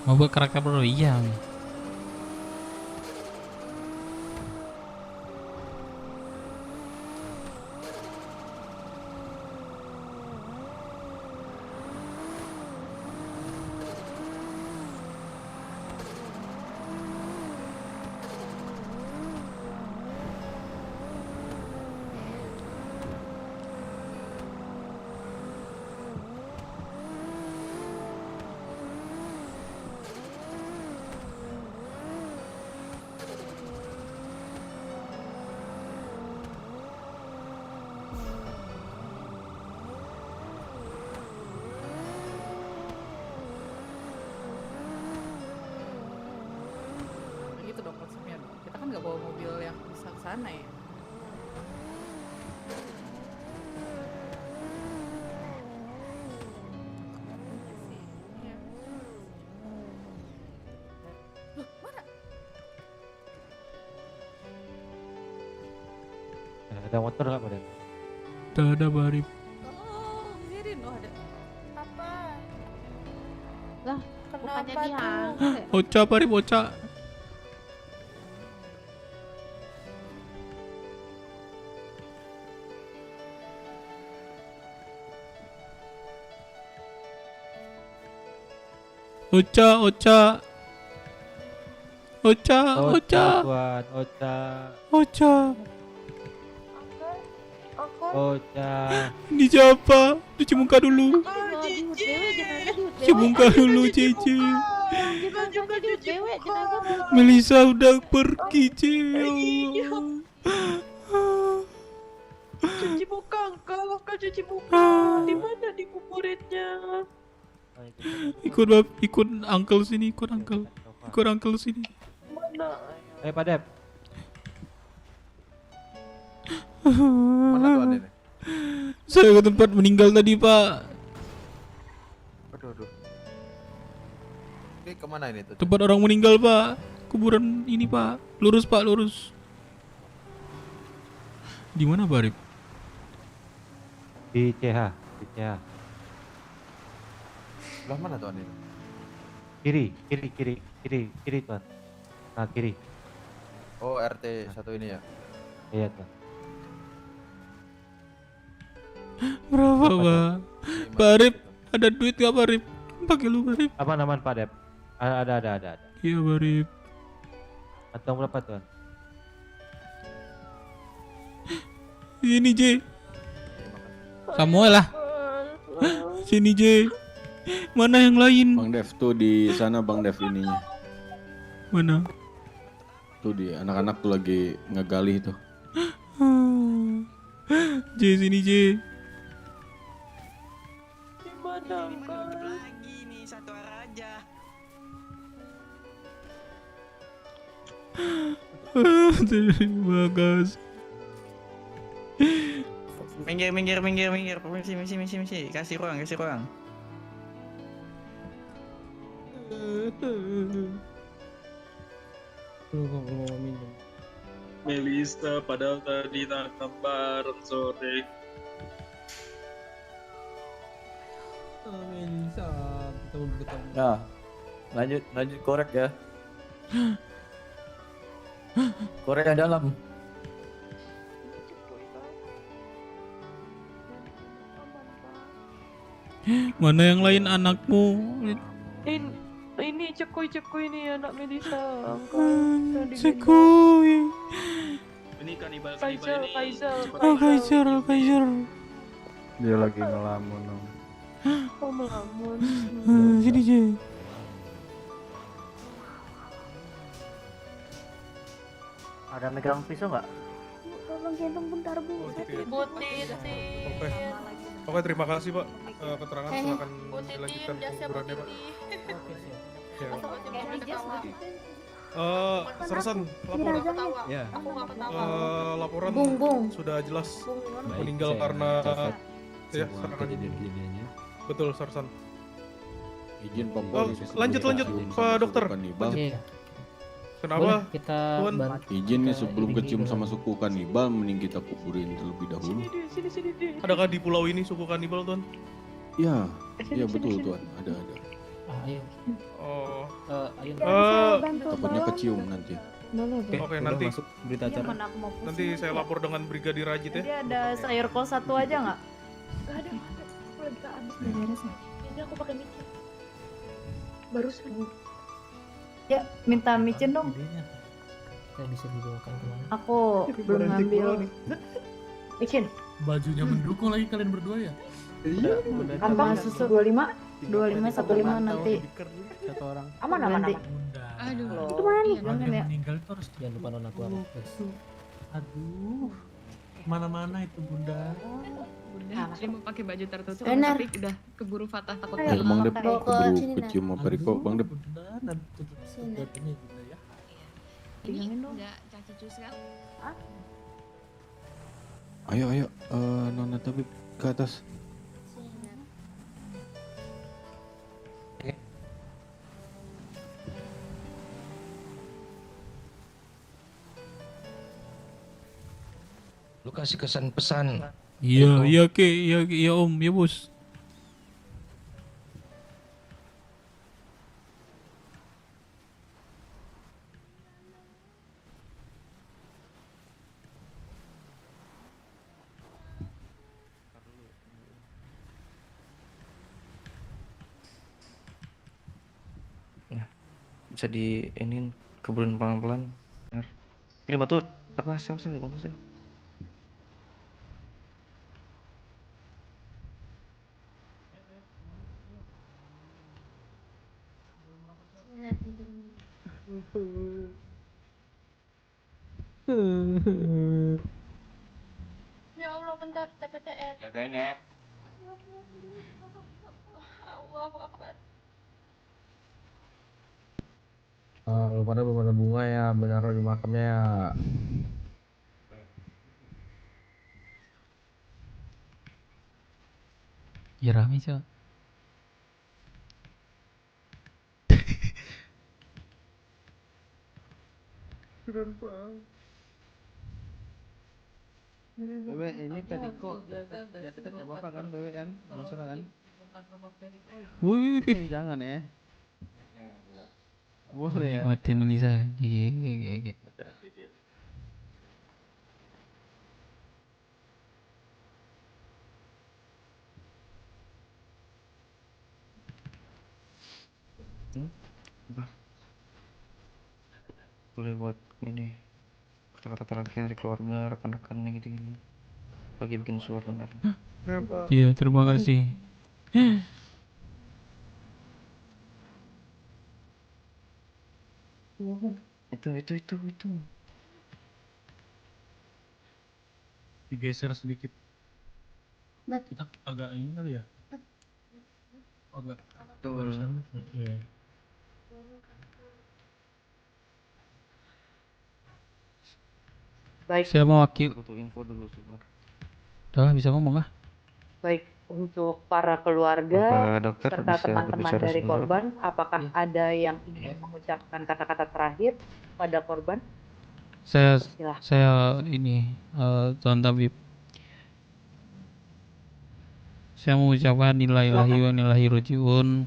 Mau buat karakter baru? Iya. Gitu dong konsepnya dong. Kita kan nggak bawa mobil yang bisa ke sana ya. Loh, mana? Ada motor nggak pada? Ada Barip. Oh, mirin loh ada. Apa? Lah, Kenapa bukannya tuh? dia? Ocha Barip, Ocha. Ocha. Ocha buat Ocha. Ocha. Bocah. Ini siapa? Cuci muka dulu. Cuci muka dulu, Cici. Melisa udah pergi, Ci. Ya Allah. Cuci muka Uncle cuci muka. Di mana dikuburinnya? Ikut uncle sini, ikut uncle sini. Mana? Pak Dep. Mana tuh ini? Saya ke tempat meninggal tadi, Pak. Aduh. Ini kemana ini tuh? Tempat orang meninggal, Pak. Kuburan ini, Pak. Lurus, Pak, lurus. Di mana, Pak Arif? Di CH. Sebelah mana tuh ini? Kiri Tuan. Nah, kiri. Oh, RT 1 ini ya? Iya Tuan. Berapa, Pak? Pak Arif, ada duit gak, Pak Arif? Pakai lu, Pak Arif. Aman Pak Dep. Ada. Iya, Pak Arif. Kantong berapa Tuan? Sini, J. Samuel lah. Sini, J. Mana yang lain? Bang Dev tuh di sana, Bang Dev ininya. Mana? Tuh di anak-anak tuh lagi ngegali tuh. J, sini, J. Di mana Uncle? Lagi nih satu arah aja. Terima kasih. Minggir. Misi. Kasih ruang. Melisa padahal tadi tangkap bareng sore. Melisa, ketemu. Nah, lanjut korek ya. Korek yang dalam. Mana yang lain anakmu? Ini Cekuy ini anak Melisa. Uncle. Cekuy. Ini kanibal Kaiser. Kaiser. Dia lagi ngelamun. Oh melamun. Sini, J. Ada megang pisau nggak? Tolong gendong bentar Bu. Oke, terima kasih Pak. Keterangan silakan Bu Titin, dilanjutkan jasnya Bu kuburannya Pak. Titin. Sersan, laporan. Ya. Aku nggak ketawa. Laporan Bung. sudah jelas Bung. meninggal Baik, karena saya ya semua serangan. kejadian-kejadiannya. Betul, Sersan. Izin Pak Oh, Polisi. lanjut sebelum Pak Dokter. kanibal. Iya. Kenapa? Kita Tuan? Izin nih sebelum kecium sama suku kanibal, mending kita kuburin terlebih dahulu. Sini. Adakah di pulau ini suku kanibal, Tuan? Ya betul Tuan, ada. Ayo. Oh. Ayo. Takutnya kecium nanti. Oke, nanti masuk berita Iya, acara. mana aku mau nanti saya lapor dengan Brigadir Rajit Jadi ya. ada sayur kol satu aja nggak? Gak ada. Aku lagi gak habis. Ini aku pakai micin. Barusan. Ya, minta micin dong. Kita bisa dibawakan kemana? Aku belum ngambil. Micin. Bajunya mendukung lagi kalian berdua ya? Iya. Apa susu 25? 15 nanti. Satu orang. Aman. Aduh. Itu mana nih? Orang Jangan yang ya. meninggal itu harus Jangan lupa nona tua. Aduh. Mana-mana itu Bunda. Dia mau pakai baju tertutup Benar. tapi udah keburu fatah takut Ayo Bang Dep, hilang. keburu kecium sama Riko, Bang Dep. Nanti tutup ini Bunda ya. Ini enggak caci cus kan? Ayo, Nona Tabib ke atas. Lu kasih kesan pesan. Iya, Om, ya Bos. Bisa di ini keburan pelan-pelan. Benar. Ini batu apa sih? Ya Allah, bentar, TPTR. Jagain ya. Allahu Akbar. Lu pada belum ada bunga ya, benar di makamnya ya. Ya rame cok. Keren banget. Bebe, ini tadi kok jatuh ke bapak kan, Bebe kan? Masalah kan? Wih, Jangan ya. Boleh ya. Matiin Melisa. Iya. Boleh buat ini kata-kata terakhir dari keluarga, rekan-rekannya gitu-gitu. Bagi bikin suara benar. Iya, terima kasih. Itu. Digeser sedikit. Kita agak ini kali ya. Agak. Betul. Iya. Baik. Saya mewakil. Butuh info dulu sebentar. Udah bisa ngomong ah. Baik, untuk para keluarga Bapak dokter serta bisa teman-teman berbicara dari sebentar? korban, apakah ada yang ingin mengucapkan kata-kata terakhir pada korban? Saya ini Tuan Tabib. Saya mengucapkan innalillahi wa inna ilaihi raji'un.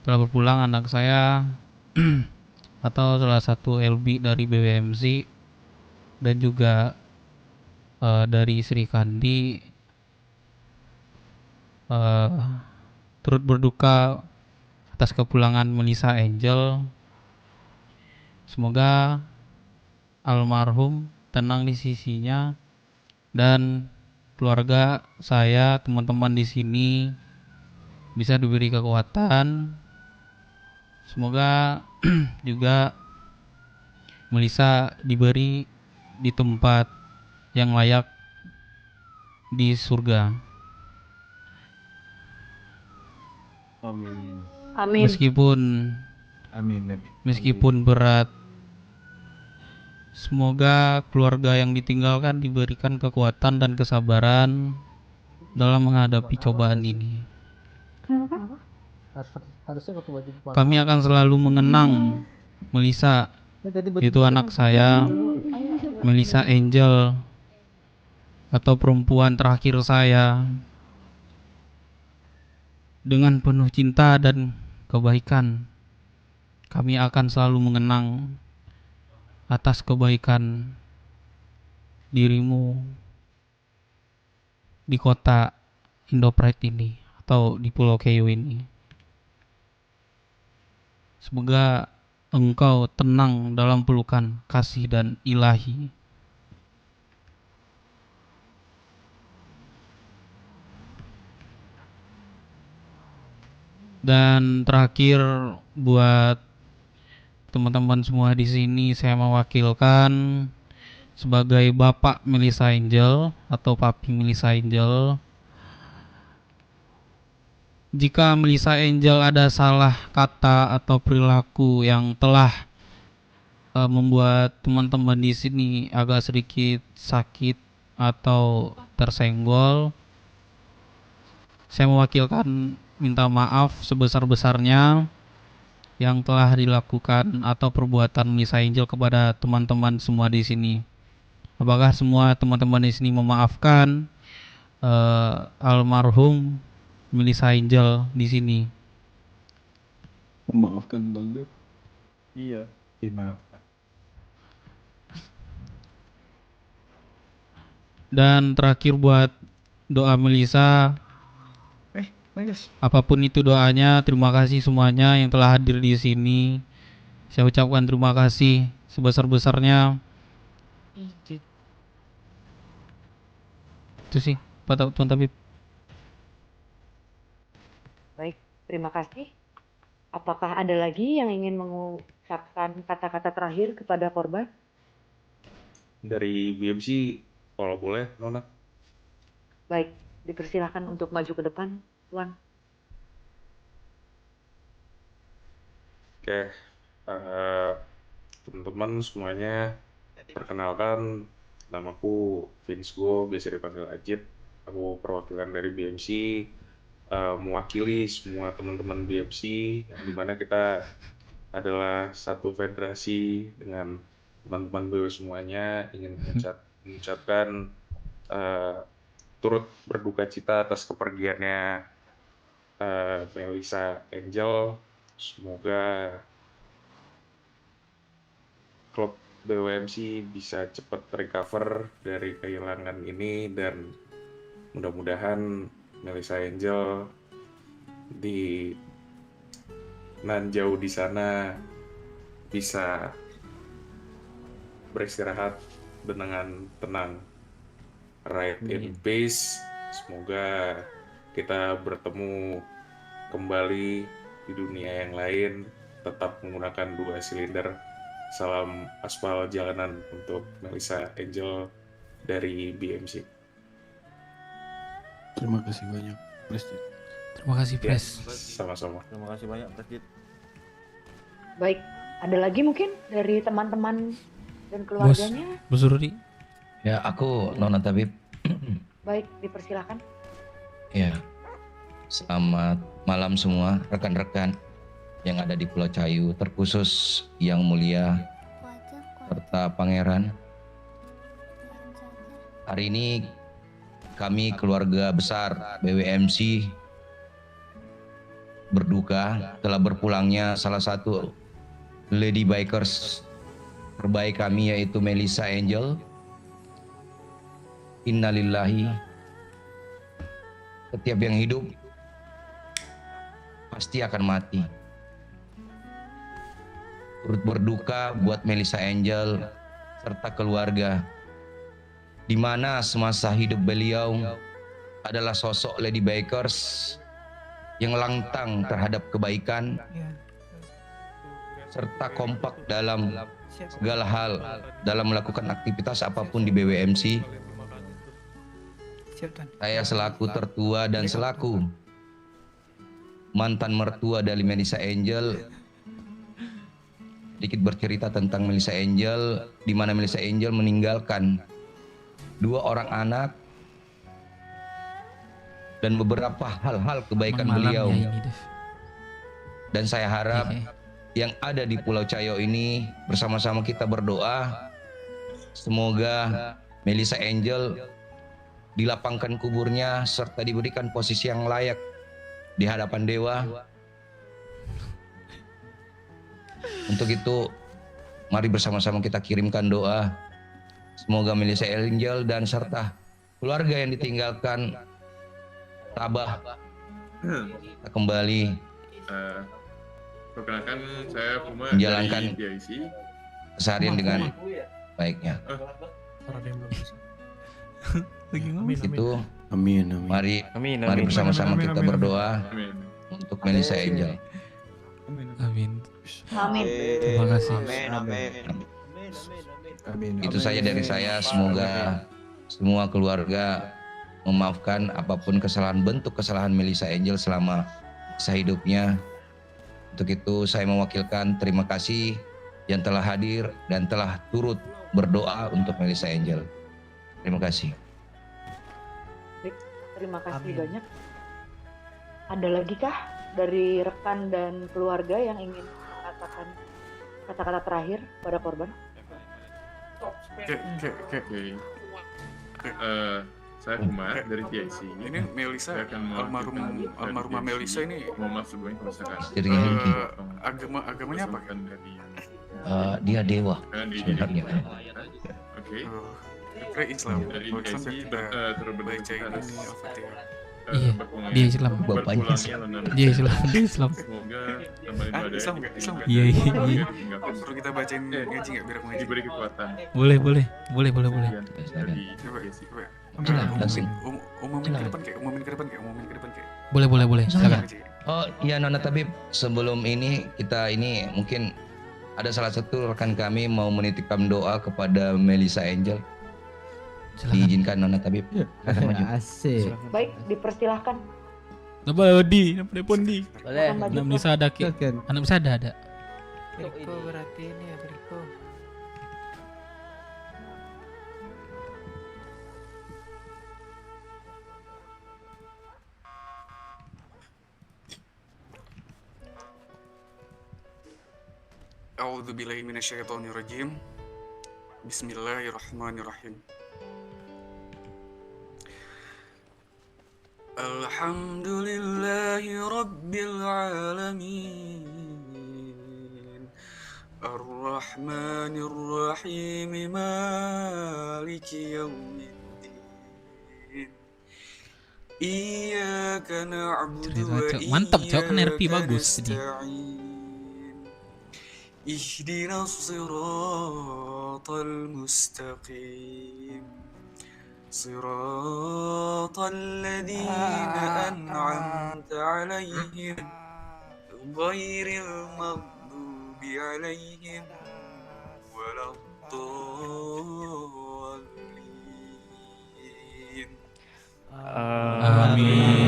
Telah berpulang anak saya atau salah satu LB dari BWMC dan juga dari Sri Kandi turut berduka atas kepulangan Melisa Angel. Semoga almarhum tenang di sisinya dan keluarga saya, teman-teman di sini bisa diberi kekuatan. Semoga juga Melisa diberi di tempat yang layak di surga. Amin. Amin. Meskipun berat, semoga keluarga yang ditinggalkan diberikan kekuatan dan kesabaran dalam menghadapi cobaan ini. Harusnya waktu baju Kami akan selalu mengenang Melisa, itu anak saya, Melisa Angel, atau perempuan terakhir saya, dengan penuh cinta dan kebaikan. Kami akan selalu mengenang atas kebaikan dirimu di kota Indopride ini atau di Pulau Keio ini. Semoga engkau tenang dalam pelukan kasih dan ilahi. Dan terakhir buat teman-teman semua di sini, saya mewakilkan sebagai Bapak Melisa Angel atau Papi Melisa Angel. Jika Melisa Angel ada salah kata atau perilaku yang telah membuat teman-teman di sini agak sedikit sakit atau tersenggol, saya mewakilkan minta maaf sebesar-besarnya yang telah dilakukan atau perbuatan Melisa Angel kepada teman-teman semua di sini. Apakah semua teman-teman di sini memaafkan almarhum Melisa Angel di sini? Memaafkan Bang Dep. Iya. Maafkan. Dan terakhir buat doa Melisa, apapun itu doanya, terima kasih semuanya yang telah hadir di sini. Saya ucapkan terima kasih sebesar-besarnya. Itu sih, Pak Tuan Tabib. Baik, terima kasih. Apakah ada lagi yang ingin mengucapkan kata-kata terakhir kepada korban? Dari BMC, kalau boleh, Nona. Baik, dipersilahkan untuk maju ke depan, Tuan. Oke, teman-teman semuanya, perkenalkan, namaku Vince Go, biasa dipanggil Ajit. Aku perwakilan dari BMC, mewakili semua teman-teman BMC, di mana kita adalah satu federasi dengan teman-teman BW semuanya, ingin mengucapkan turut berduka cita atas kepergiannya Melissa Angel. Semoga klub BWMC bisa cepat recover dari kehilangan ini, dan mudah-mudahan Melissa Angel di nan jauh di sana bisa beristirahat dengan tenang. Ride in peace. Semoga kita bertemu kembali di dunia yang lain, tetap menggunakan 2 silinder. Salam aspal jalanan untuk Melissa Angel dari BMC. Terima kasih banyak, Presiden. Terima kasih, Pres. Sama-sama. Terima kasih banyak, Presiden. Baik, ada lagi mungkin dari teman-teman dan keluarganya? Bos Rudi. Ya, aku Nona Tabib. Baik, dipersilahkan. Ya, selamat malam semua rekan-rekan yang ada di Pulau Cayu, terkhusus yang mulia serta pangeran. Hari ini kami keluarga besar BWMC berduka telah berpulangnya salah satu lady bikers terbaik kami, yaitu Melissa Angel. Innalillahi. Setiap yang hidup pasti akan mati. Turut berduka buat Melissa Angel serta keluarga, di mana semasa hidup beliau adalah sosok lady bikers yang lantang terhadap kebaikan serta kompak dalam segala hal dalam melakukan aktivitas apapun di BWMC. Saya selaku tertua dan selaku mantan mertua dari Melissa Angel sedikit bercerita tentang Melissa Angel, di mana Melissa Angel meninggalkan 2 orang anak dan beberapa hal-hal kebaikan beliau. Dan saya harap yang ada di Pulau Cayo ini bersama-sama kita berdoa, semoga Melissa Angel dilapangkan kuburnya serta diberikan posisi yang layak di hadapan dewa. Untuk itu, mari bersama-sama kita kirimkan doa, semoga Melissa Angel dan serta keluarga yang ditinggalkan tabah kembali perkenalkan, saya Puma menjalankan dari PIC. keseharian dengan baiknya. Itu amin. Mari bersama-sama kita berdoa untuk Melissa Angel. Amin. Amin. Terima kasih. Itu saja dari saya. Semoga semua keluarga memaafkan apapun bentuk kesalahan Melissa Angel selama sisa hidupnya. Untuk itu saya mewakilkan terima kasih yang telah hadir dan telah turut berdoa untuk Melissa Angel. Terima kasih. Baik, terima kasih banyak. Ada lagi kah dari rekan dan keluarga yang ingin mengatakan kata-kata terakhir pada korban? Saya Umar dari PIC. Ini Melissa, almarhumah Melissa ini. Mohon maaf sebelumnya kalau misalkan. Agamanya apa kan? Dia dewa sebenarnya. Oke. Islam. Dari PIC baca ini Al-Fatihah. Iya, dia Islam. Bapaknya dia Islam. Semoga amal Islam ibadah Islam. Iya. Perlu kita bacain ngaji nggak biar aku ngaji? diberi kekuatan. Boleh. Langsung. Umumin ke depan kayak. Boleh. Silakan. Oh iya Nona Tabib, sebelum ini kita mungkin ada salah satu rekan kami mau menitipkan doa kepada Melisa Angel. Diizinkan Nona Tabib. Silakan maju. Asik. Baik, dipersilahkan. Napa di, napa telepon di. Boleh. Anak bisa ada ki. Anak bisa ada. Beriko berarti ini ya Beriko. A'udzu billahi minasyaitonir rajim. Bismillahirrahmanirrahim. Alhamdulillahi rabbil alamin. Ar-Rahmanir Rahim. Maliki yaumiddin. Iyyaka na'budu wa Mantap, Cok. Kan RP iyyaka bagus ini. nasta'in. اهدنا الصراط المستقيم صراط الذين أنعمت عليهم غير المغضوب عليهم ولا الضالين Amin.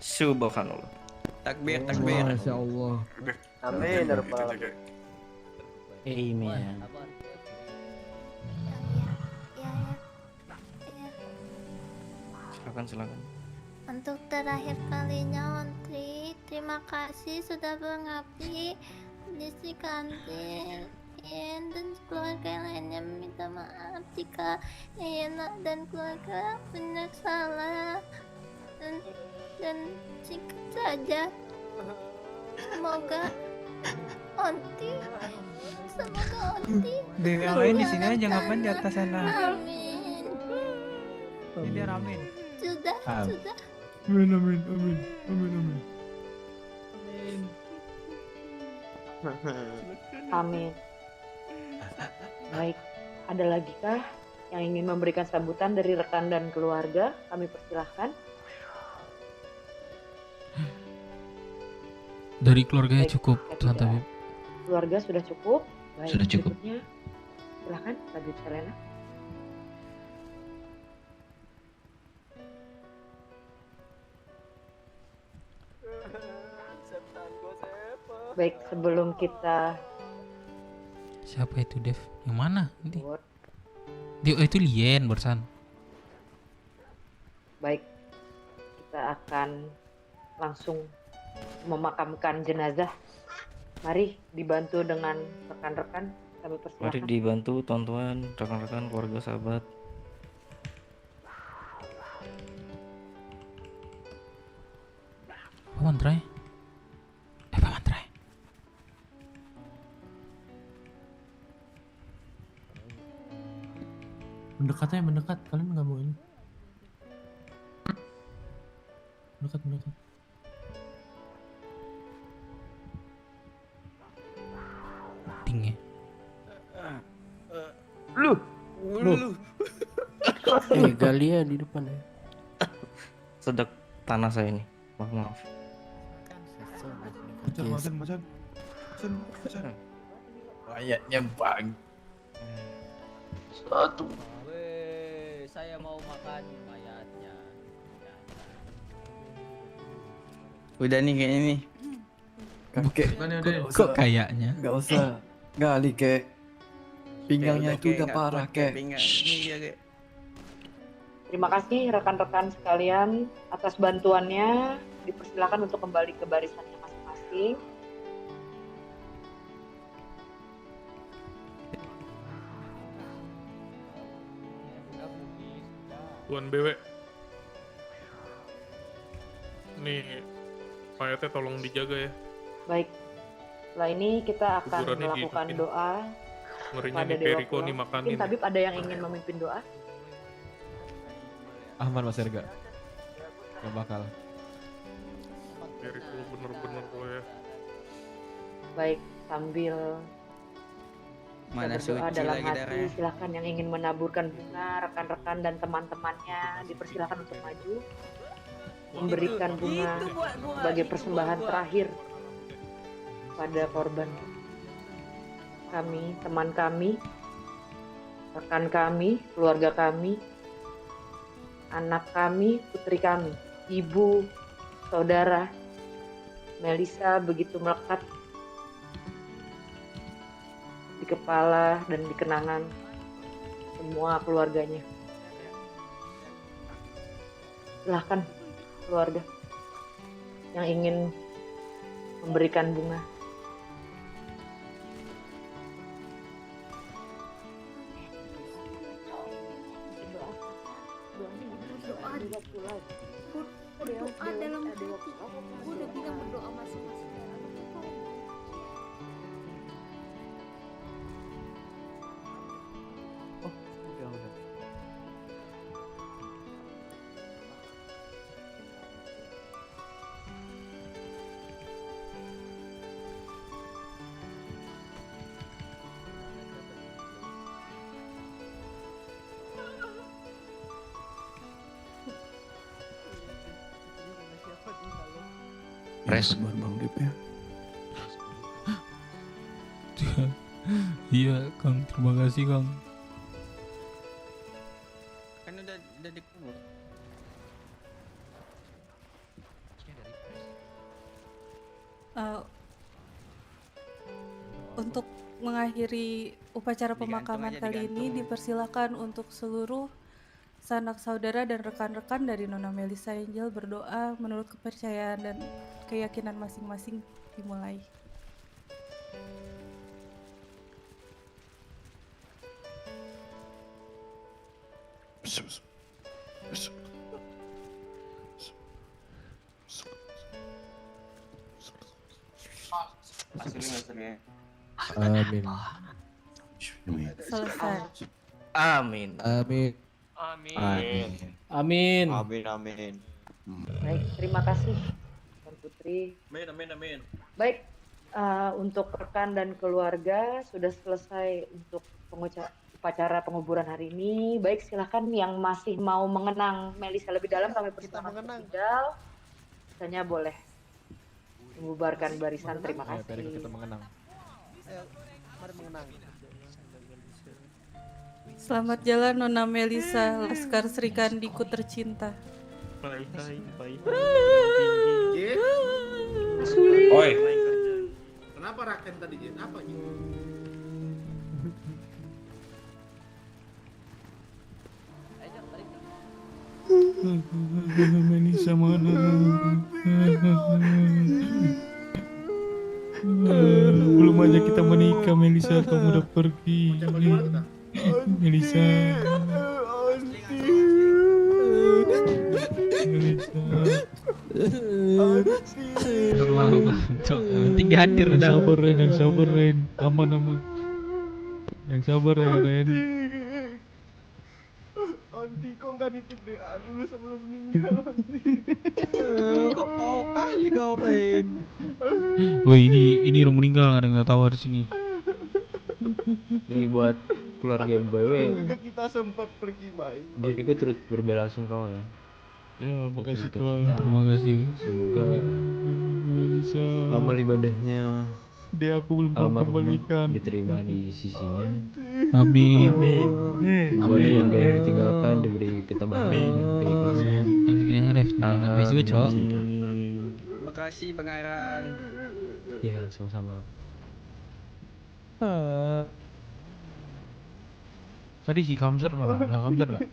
Subhanallah. Takbir, takbir. Masya Allah. Amin. Amin. Silakan. Untuk terakhir kalinya, Ontri, terima kasih sudah mengabdi di Sri Kantin. Dan keluarga lainnya minta maaf jika Yana dan keluarga banyak salah dan singkat saja. Semoga Onti Dewi yang lain di sini aja, ngapain di atas sana? Amin. Ini ramen. Sudah. Amin. Amin. Baik, ada lagi kah yang ingin memberikan sambutan dari rekan dan keluarga? Kami persilahkan. Dari keluarganya Baik, cukup, Tuan tidak. Tabib. Keluarga sudah cukup. Baik, Sudah cukup. berikutnya, silahkan Tabib Selena. Baik, sebelum kita Siapa itu, Dev? Yang mana? Dia itu Lien barusan. baik, kita akan langsung memakamkan jenazah. Mari dibantu dengan rekan-rekan, kami Mari persilahkan. dibantu teman-teman, rekan-rekan, keluarga, sahabat. Paman Trai. Paman Trai. Mendekat. Kalian nggak mau ini? Mendekat. Ting ya. Lu. Galia di depan ya. Sedek tanah saya ini. Maaf. Macan. Mayatnya bang. Satu. Saya mau makan mayatnya. Udah nih kayaknya nih. Kakek. Kok kayaknya? Gak usah gali kek. Pinggangnya itu udah parah kek. Terima kasih rekan-rekan sekalian atas bantuannya. Dipersilakan untuk kembali ke barisannya masing-masing. Tuan BW. Nih, mayatnya tolong dijaga ya. Baik, setelah ini kita akan Kuburannya melakukan dihidupin. doa Ngerinya pada nih Dewa Periko nih Pulau. makanin. Mungkin Tabib ada yang ingin memimpin doa? Ahmad Mas Erga. Gak bakal. Periko bener-bener gue ya. Baik, sambil Mana berdoa suci dalam lagi hati, darahnya. silahkan yang ingin menaburkan bunga, rekan-rekan dan teman-temannya dipersilahkan untuk maju. memberikan bunga sebagai persembahan terakhir pada korban. Kami, teman kami, rekan kami, keluarga kami, anak kami, putri kami, ibu, saudara, Melisa begitu melekat di kepala dan di kenangan semua keluarganya. Silahkan keluarga yang ingin memberikan bunga. Berdoa dalam hati. Gue udah bilang berdoa masing-masing. Udah. Res. Bang Dip ya. Iya Kang, terima kasih Kang. Kan udah dikubur. Untuk mengakhiri upacara pemakaman kali ini, dipersilakan untuk seluruh sanak saudara dan rekan-rekan dari Nona Melisa Angel berdoa menurut kepercayaan dan keyakinan masing-masing dimulai. Amin. Selesai. Amin. Amin. Amin. Amin. Baik, terima kasih Tuan Putri. Amin. Baik, untuk rekan dan keluarga sudah selesai untuk upacara penguburan hari ini. Baik, silakan yang masih mau mengenang Melisa lebih dalam kami persilakan tinggal. Misalnya boleh membubarkan barisan. Terima kasih. Kita mengenang. Ayo, mari mengenang. Selamat jalan Nona Melisa, Laskar Srikandiku tercinta. Bye. Oi. Kenapa Raken tadi Jin? Apa Jin? Melisa mana? Belum aja kita menikah, Melisa kamu udah pergi. Melisa. Melisa. Penting hadir Yang dah. sabar Ren, yang sabar Ren. Aman. Yang sabar ya Ren. Anti kok nggak nitip DA dulu sebelum meninggal Anti. Kok mau kali kau Ren? Woi, ini orang meninggal, nggak ada yang tahu di sini. Ini buat keluarga BW. Kita sempat pergi baik. Jadi gue turut berbelasungkawa ya. Ya, makasih Tuhan. Terima kasih. Semoga Melisa. amal ibadahnya Dia aku belum kembalikan. diterima di sisinya. Amin. Ibadah yang gak ditinggalkan diberi ketabahan dan keikhlasan. Habis juga cok. Makasih pengarang. Ya, sama-sama. Tadi si Kamsar mana? Ada Kamsar nggak?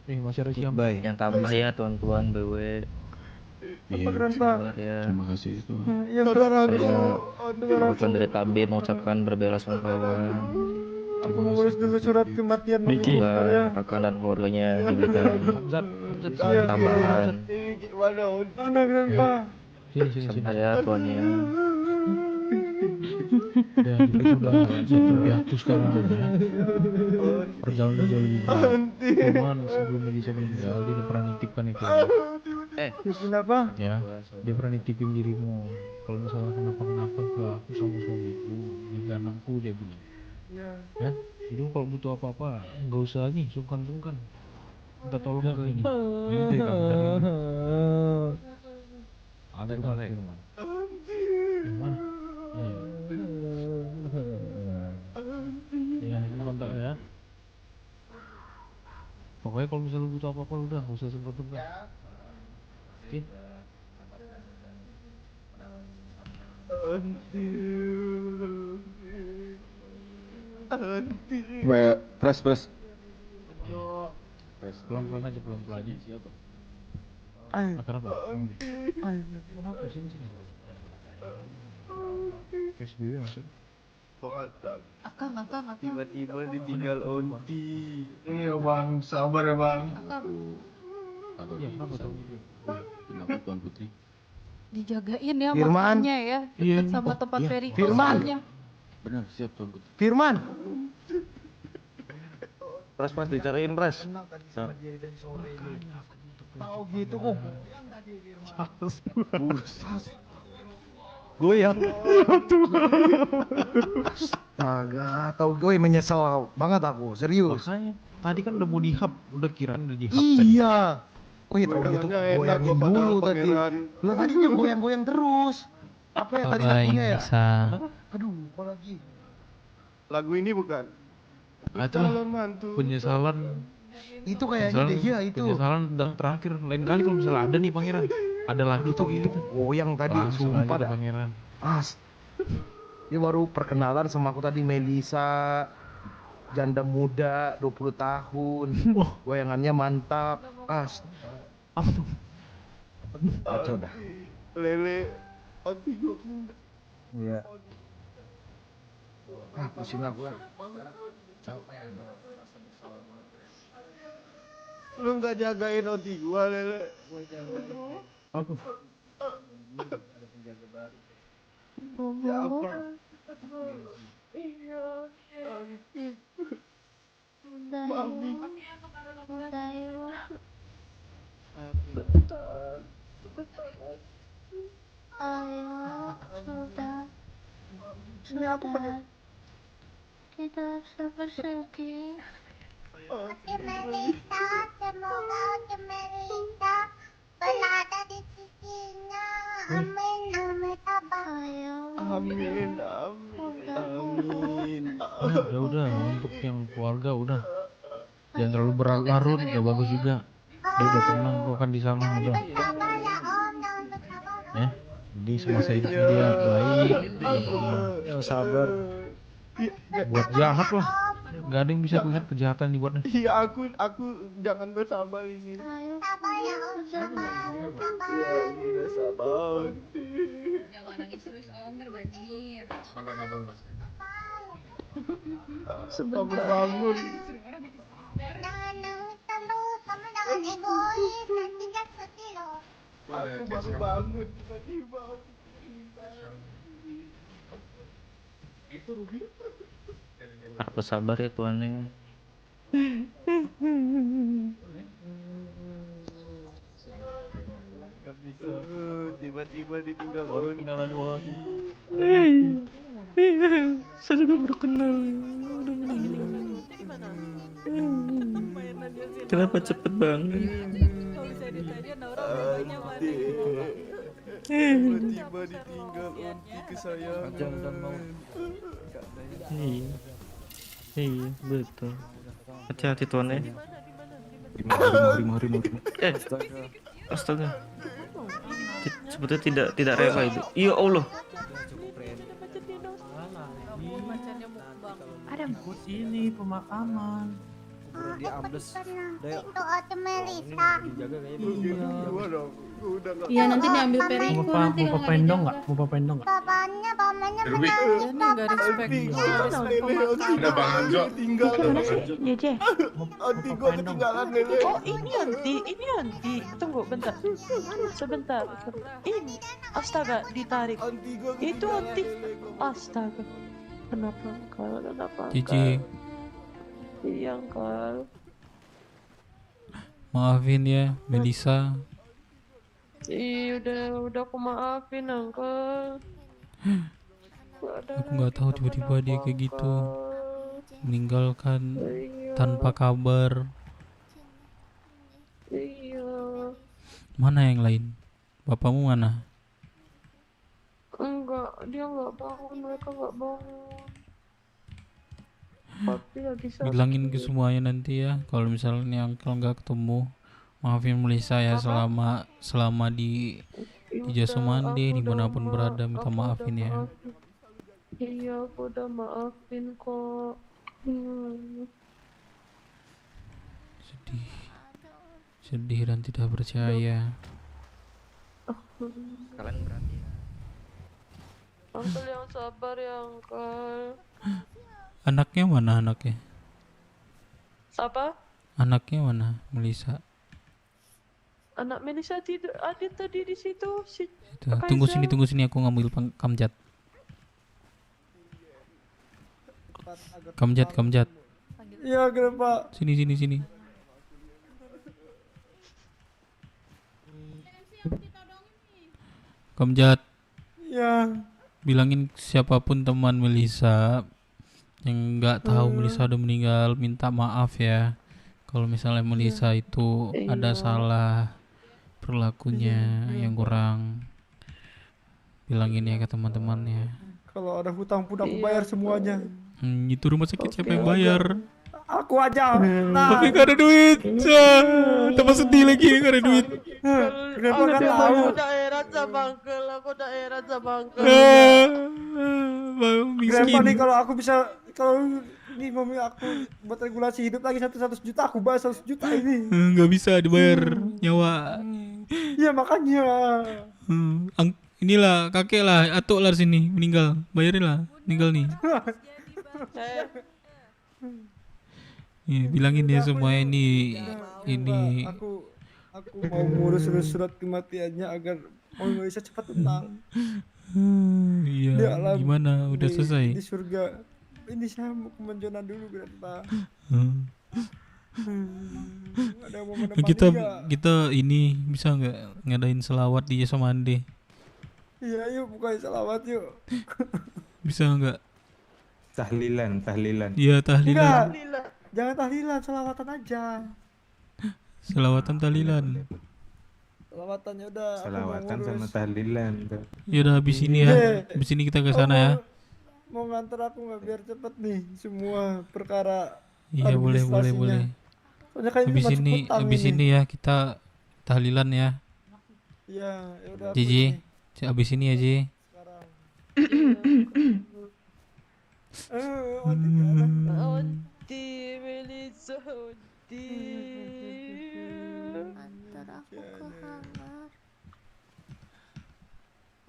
Masih ada siapa? Baik, yang tambah ya tuan-tuan BW. Apa keren Pak? Ya, Terima kasih itu. Ya saudaraku. saya bukan dari tabir mengucapkan berbelasungkawa. Aku mengurus dulu surat kematian Miki. Semoga rekan dan keluarganya diberikan tambahan. Mana keren Pak? Sini. Saya tuannya. Dan kita sudah piatu sekarang ya. Perjalanan jauh lebih jauh. Cuman sebelum Melisa meninggal dia pernah nitipkan itu. Kenapa? Ya, dia pernah nitipin dirimu. Kalau misalnya kenapa-kenapa ke aku sama suamiku, jaga anakku dia bilang. Ya. Ya, jadi kalau butuh apa-apa nggak usah nih sungkan-sungkan. Minta tolong ke ini. Ente kamu dari ada balik. Gimana? Iya, ini kontak ya. Pokoknya kalau misalnya butuh apa-apa udah nggak usah sungkan-sungkan. Oke. Press. Pelan-pelan aja, pelan-pelan aja. Siapa? Kenapa? Kenapa sini? SBW maksud? Akang. Tiba-tiba ditinggal Onti. Iya bang, sabar ya bang. Iya, kenapa tuh? Kenapa Tuan Putri? Dijagain ya Firman. makannya ya. Iya. Dekat sama tempat Ferry. Firman. Benar, siap Tuan Putri. Firman. Pres dicariin pres. Tahu gitu kok. Goyang. Astaga, tahu gue menyesal banget aku, serius. Makanya tadi kan udah mau dihap, udah kirain udah dihap. Iya. Oh iya, tahu gitu goyangin dulu tadi. Lah tadinya goyang-goyang terus. Apa yang tadi lagunya ya? Bisa. Aduh, apa lagi? Lagu ini bukan? Itulah penyesalan. Itu kayaknya deh, iya itu. Penyesalan dan terakhir. Lain kali kalau misalnya ada nih pangeran, ada lagi tuh gitu. Goyang tadi, Langsung sumpah aja dah. pangeran. Dia baru perkenalan sama aku tadi, Melisa. Janda muda, 20 tahun. Goyangannya mantap. Apa tuh? Kacau dah. Lele, hati gue. Iya. Pusing aku. Lu nggak jagain roti gua, Lele. Aku. Sudah kita bisa bersedih. Melisa, semoga Melisa berada di sisinya. Amin. Udah untuk yang keluarga udah. Jangan terlalu berlarut, gak bagus juga. Dia udah tenang kok kan di sana udah. Jadi semasa hidupnya dia baik, Yang sabar. buat jahat lah. Gak ada yang bisa melihat kejahatan dibuatnya. Iya, aku jangan bersabar ini. Sabar. Jangan nangis terus Om, berbanjir. Sebentar bangun. Jangan nangis terus, kamu jangan egois, nanti kan sedih loh. Aku baru bangun tiba-tiba. Itu Ruby. Aku sabar ya tuannya. Gak bisa. Tiba-tiba ditinggal Onti. Saya sudah berkenal. Kenapa cepet banget? Tiba-tiba ditinggal Onti kesayangan. Ajang dan mau. Iya, betul. Hati-hati tuannya. Harimau. Astaga. Sebetulnya tidak rela itu. Ya Allah. Adam. Ini pemakaman. Dia ambles. Itu ada Melisa. Dijaga kayaknya. Gua dong. Udah enggak. Iya, nanti diambil periku nanti Mau pendong nggak? Mau pendong nggak? Pamannya Ruby. Dia nih gak respect. Ada Bang Anjo. Ketinggalan. Jeje. Onti gua ketinggalan, Lele. Oh ini Anti. Tunggu bentar. Sebentar. Ini. Astaga, ditarik. Itu Anti. Astaga. Kenapa engkau? Cici, Iya engkau. maafin ya Melisa. Ih, udah aku maafin Uncle. Aku nggak tahu tiba-tiba dia kayak gitu, meninggalkan tanpa kabar. Mana yang lain? Bapakmu mana? Enggak, dia nggak bangun, mereka nggak bangun. Papi lagi sakit. Bilangin ke semuanya nanti ya, kalau misalnya Uncle nggak ketemu, maafin Melisa ya selama di Jasa Mande dimanapun berada, minta maafin ya. Iya, aku udah maafin kok. Sedih dan tidak percaya. Kalian berani ya? Uncle yang sabar ya, Uncle. Anaknya mana anaknya? Apa? Anaknya mana? Melisa. Anak Melisa tidur, Adit tadi di situ. Si Tuh, tunggu sini aku ngambil kamjat. Kamjat. Iya, kenapa? Sini. Kamjat. Ya. Bilangin siapapun teman Melisa yang nggak tahu Melisa udah meninggal, minta maaf ya. Kalau misalnya Melisa itu ada salah perilakunya yang kurang, bilangin ya ke teman-temannya. Kalau ada hutang pun aku bayar semuanya. Itu rumah sakit siapa yang bayar? Aku aja. Nah. Tapi gak ada duit. Tambah sedih lagi gak ada duit. Kenapa kan tahu? Aku daerah sama Uncle. Kenapa nih kalau aku bisa, kalau ini mami aku buat regulasi hidup lagi 100 juta, aku bayar 100 juta ini. Nggak bisa dibayar nyawa. Iya makanya. Inilah kakek lah, atuk lah sini meninggal, bayarin lah, meninggal nih. Bilangin ya semua ini. Aku mau ngurus surat kematiannya agar mau bisa cepat tenang. Iya. Gimana? Udah selesai? Di surga. Ini saya mau ke Menjona dulu, Grandpa. Ada momen kita ini bisa nggak ngadain selawat di Jasa Mande? Iya, yuk bukain selawat yuk. Bisa nggak? Tahlilan. Iya, tahlilan. Jangan tahlilan, selawatan aja. Selawatan tahlilan. Selawatannya udah. Selawatan sama tahlilan. Ya udah habis ini ya. Habis ini kita ke sana ya. Mau nganter aku nggak biar cepet nih semua perkara. Iya, boleh. Habis ini ya kita tahlilan ya. Iya, ya udah. Jiji, habis ini ya Ji. Onti Melisa, Onti. Antar aku ke kamar.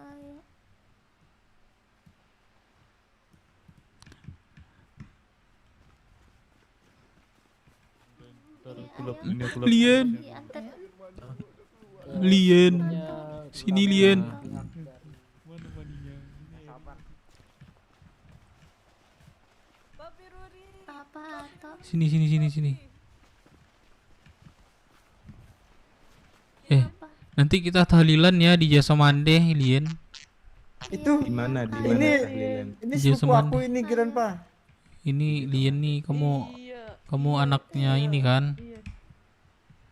Ayo. Lien. Sini Lien. Sini. Nanti kita tahlilan ya di Jasa Mande, Lien. Itu di mana tahlilan? Ini sepupu aku ini, Grandpa. Ini Lien nih, kamu anaknya ini kan?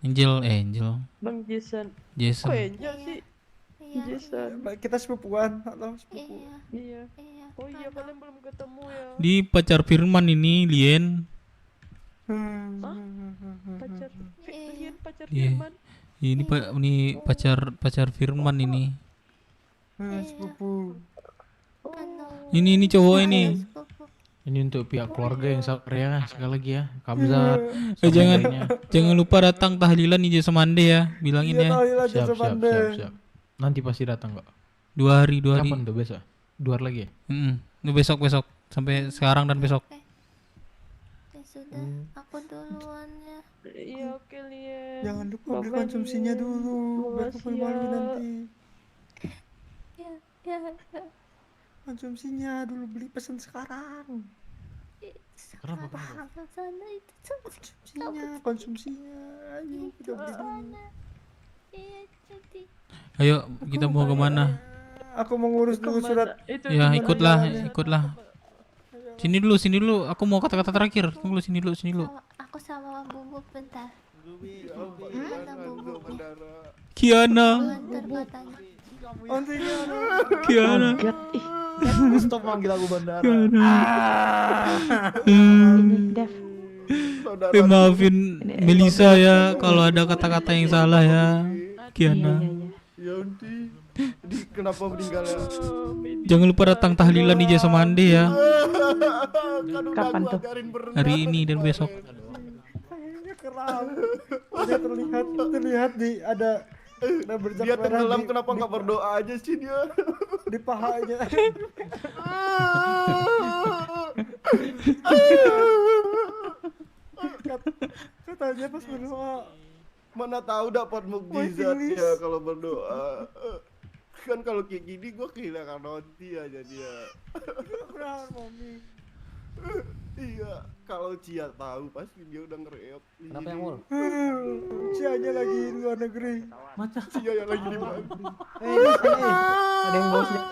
Angel. Bang Jason. Jason. Kok Angel sih? Jason. Kita sepupuan, halo sepupu. Iya. Oh iya, kalian belum ketemu ya. Di pacar Firman ini, Lien. Pacar Iya. Firman. Ini pacar Firman ini. Sepupu. Ini cowok ini. Ini untuk pihak keluarga yang sabar ya, sekali lagi ya. Kamzat. Jangan lupa datang tahlilan di Jasa Mande ya, bilangin ya. Siap. Nanti pasti datang kok. 2 hari. Kapan tuh besok? 2 hari lagi ya? Besok sampai sekarang dan besok. Ya sudah, aku duluan ya. Iya, oke Lien. Jangan lupa beli konsumsinya dulu, biar aku malu nanti. Ya. Konsumsinya dulu, beli pesan sekarang. Kenapa? Sana itu Konsumsinya. Ayo kita beli dulu. Iya, jadi. Ayo kita mau kemana? Aku mau ngurus dulu surat. Ya ikutlah. Sini dulu. Aku mau kata-kata terakhir. Tunggu sini dulu. Aku sama Bumbu bentar. Kiana. Kiana. Stop manggil aku bandara. Kiana. Saudara. Maafin Melisa ya kalau ada kata-kata yang salah ya, Kiana. Ya Unti. Jadi kenapa meninggal ya? Jangan lupa datang tahlilan di Jasa Mande ya. Kapan tuh? Hari ini dan besok. Kayaknya keram. Dia terlihat di ada berjak Dia merah tenggelam, di- kenapa nggak berdoa aja sih dia? di pahanya. Katanya pas berdoa. Mana tahu dapat mukjizat Waiting list. ya kalau berdoa. Kan kalau kayak gini gue kehilangan roti aja dia. Keram, Mami. Iya, kalau Cia tahu pasti dia udah ngereok. Kenapa yang mul? Cianya lagi di luar negeri. Macam Cia yang lagi di mana? ini sini. Ada yang bosnya.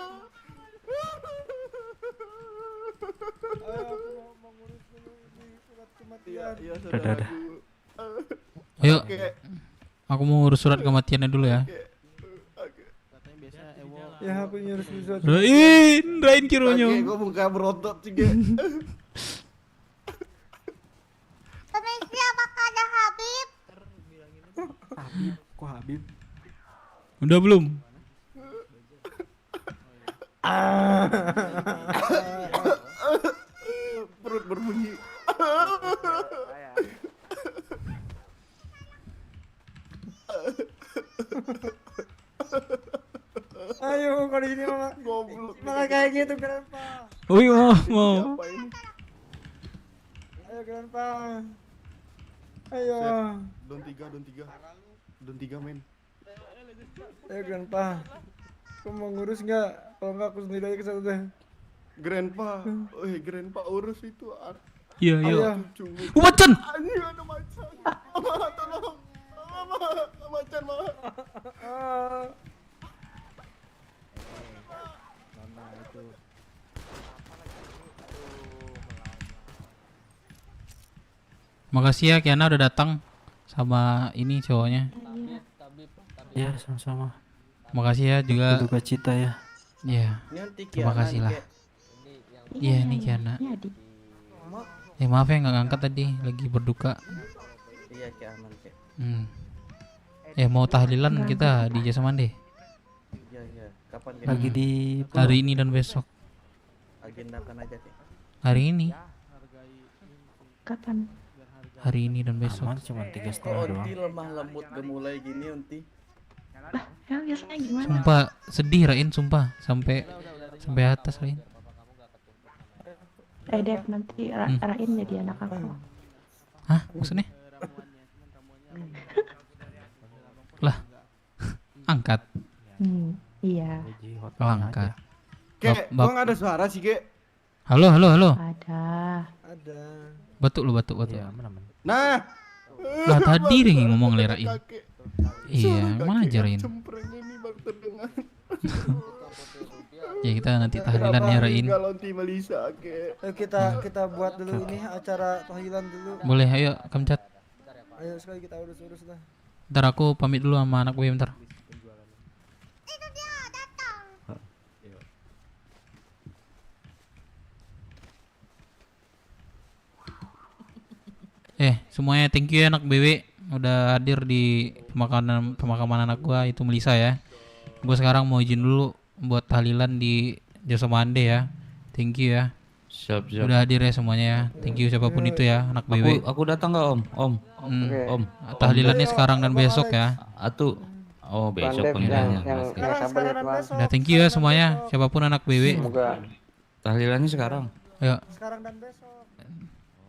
Ayo aku mau ngurus dulu ini surat kematian. Iya, Dadah. saudaraku. Ayo, Oke. aku mau ngurus surat kematiannya dulu ya. Ya aku ngurus surat. Rain Kironyo. Oke, gue buka berotot juga. Permisi, apakah ada Habib? Habib, kok Habib? Udah belum? Perut berbunyi. Ayo kalau ini mama. Goblok. Malah kayak gitu Grandpa. Wih, mau. Apa ini? Ayo Grandpa. Ayo. Don 3. Don 3 men. Ayo Grandpa. Kamu mau ngurus nggak? Kalau nggak aku sendiri aja ke sana deh. Grandpa, Grandpa urus itu. Iya, iya. Ayo. Macan. Anjing ada macan. Mama tolong. Mama, macan mama. Makasih ya Kiana udah datang sama ini cowoknya. Ya, sama-sama. Makasih ya juga. Duka cita ya. Iya. Nanti Terima Kiana kasih nih, lah. Kek. Iya ini Kiana. Maaf ya nggak ngangkat tadi, lagi berduka. Iya, Kek, aman, Kek. Mau tahlilan kita di Jasa Mande. Iya. Kapan Kek? Lagi di Hari ini dan besok. Agendakan aja, Kek. Hari ini. Kapan? Hari ini dan besok. Aman, cuma 3,5 Kok doang. Unti lemah lembut gemulai gini, Unti? Ya biasanya gimana? Sumpah sedih Rain, sumpah sampai atas Rain. Dev nanti Rain jadi anak aku. Hah, maksudnya? Lah, angkat. Iya. Oh, angkat. Kek, gua nggak ada suara sih, Kek. Halo. Ada. Batuk lu, batuk. Ya, aman. Nah. Lah tadi Ring ngomong lerain. Kakek. Iya, mana aja Rain. Cemprengnya ini baru terdengar. Ya kita nanti tahlilan ya Rain. Kalau Unti Melisa, Kek. Ayo kita buat dulu ini acara tahlilan dulu. Boleh, ayo Kamcat. Ayo sekali kita urus lah. Ntar aku pamit dulu sama anak gue bentar. Semuanya thank you ya anak BW udah hadir di pemakaman anak gua itu Melisa ya. Gua sekarang mau izin dulu buat tahlilan di Jasa Mande ya. Thank you ya. Siap. Udah hadir ya semuanya ya. Thank you siapapun itu ya anak BW. Aku datang nggak Om? Om. Tahlilannya sekarang dan besok ya. Besok panggilannya. Udah thank you ya semuanya siapapun anak BW. Tahlilannya sekarang. Ayo. Sekarang dan besok.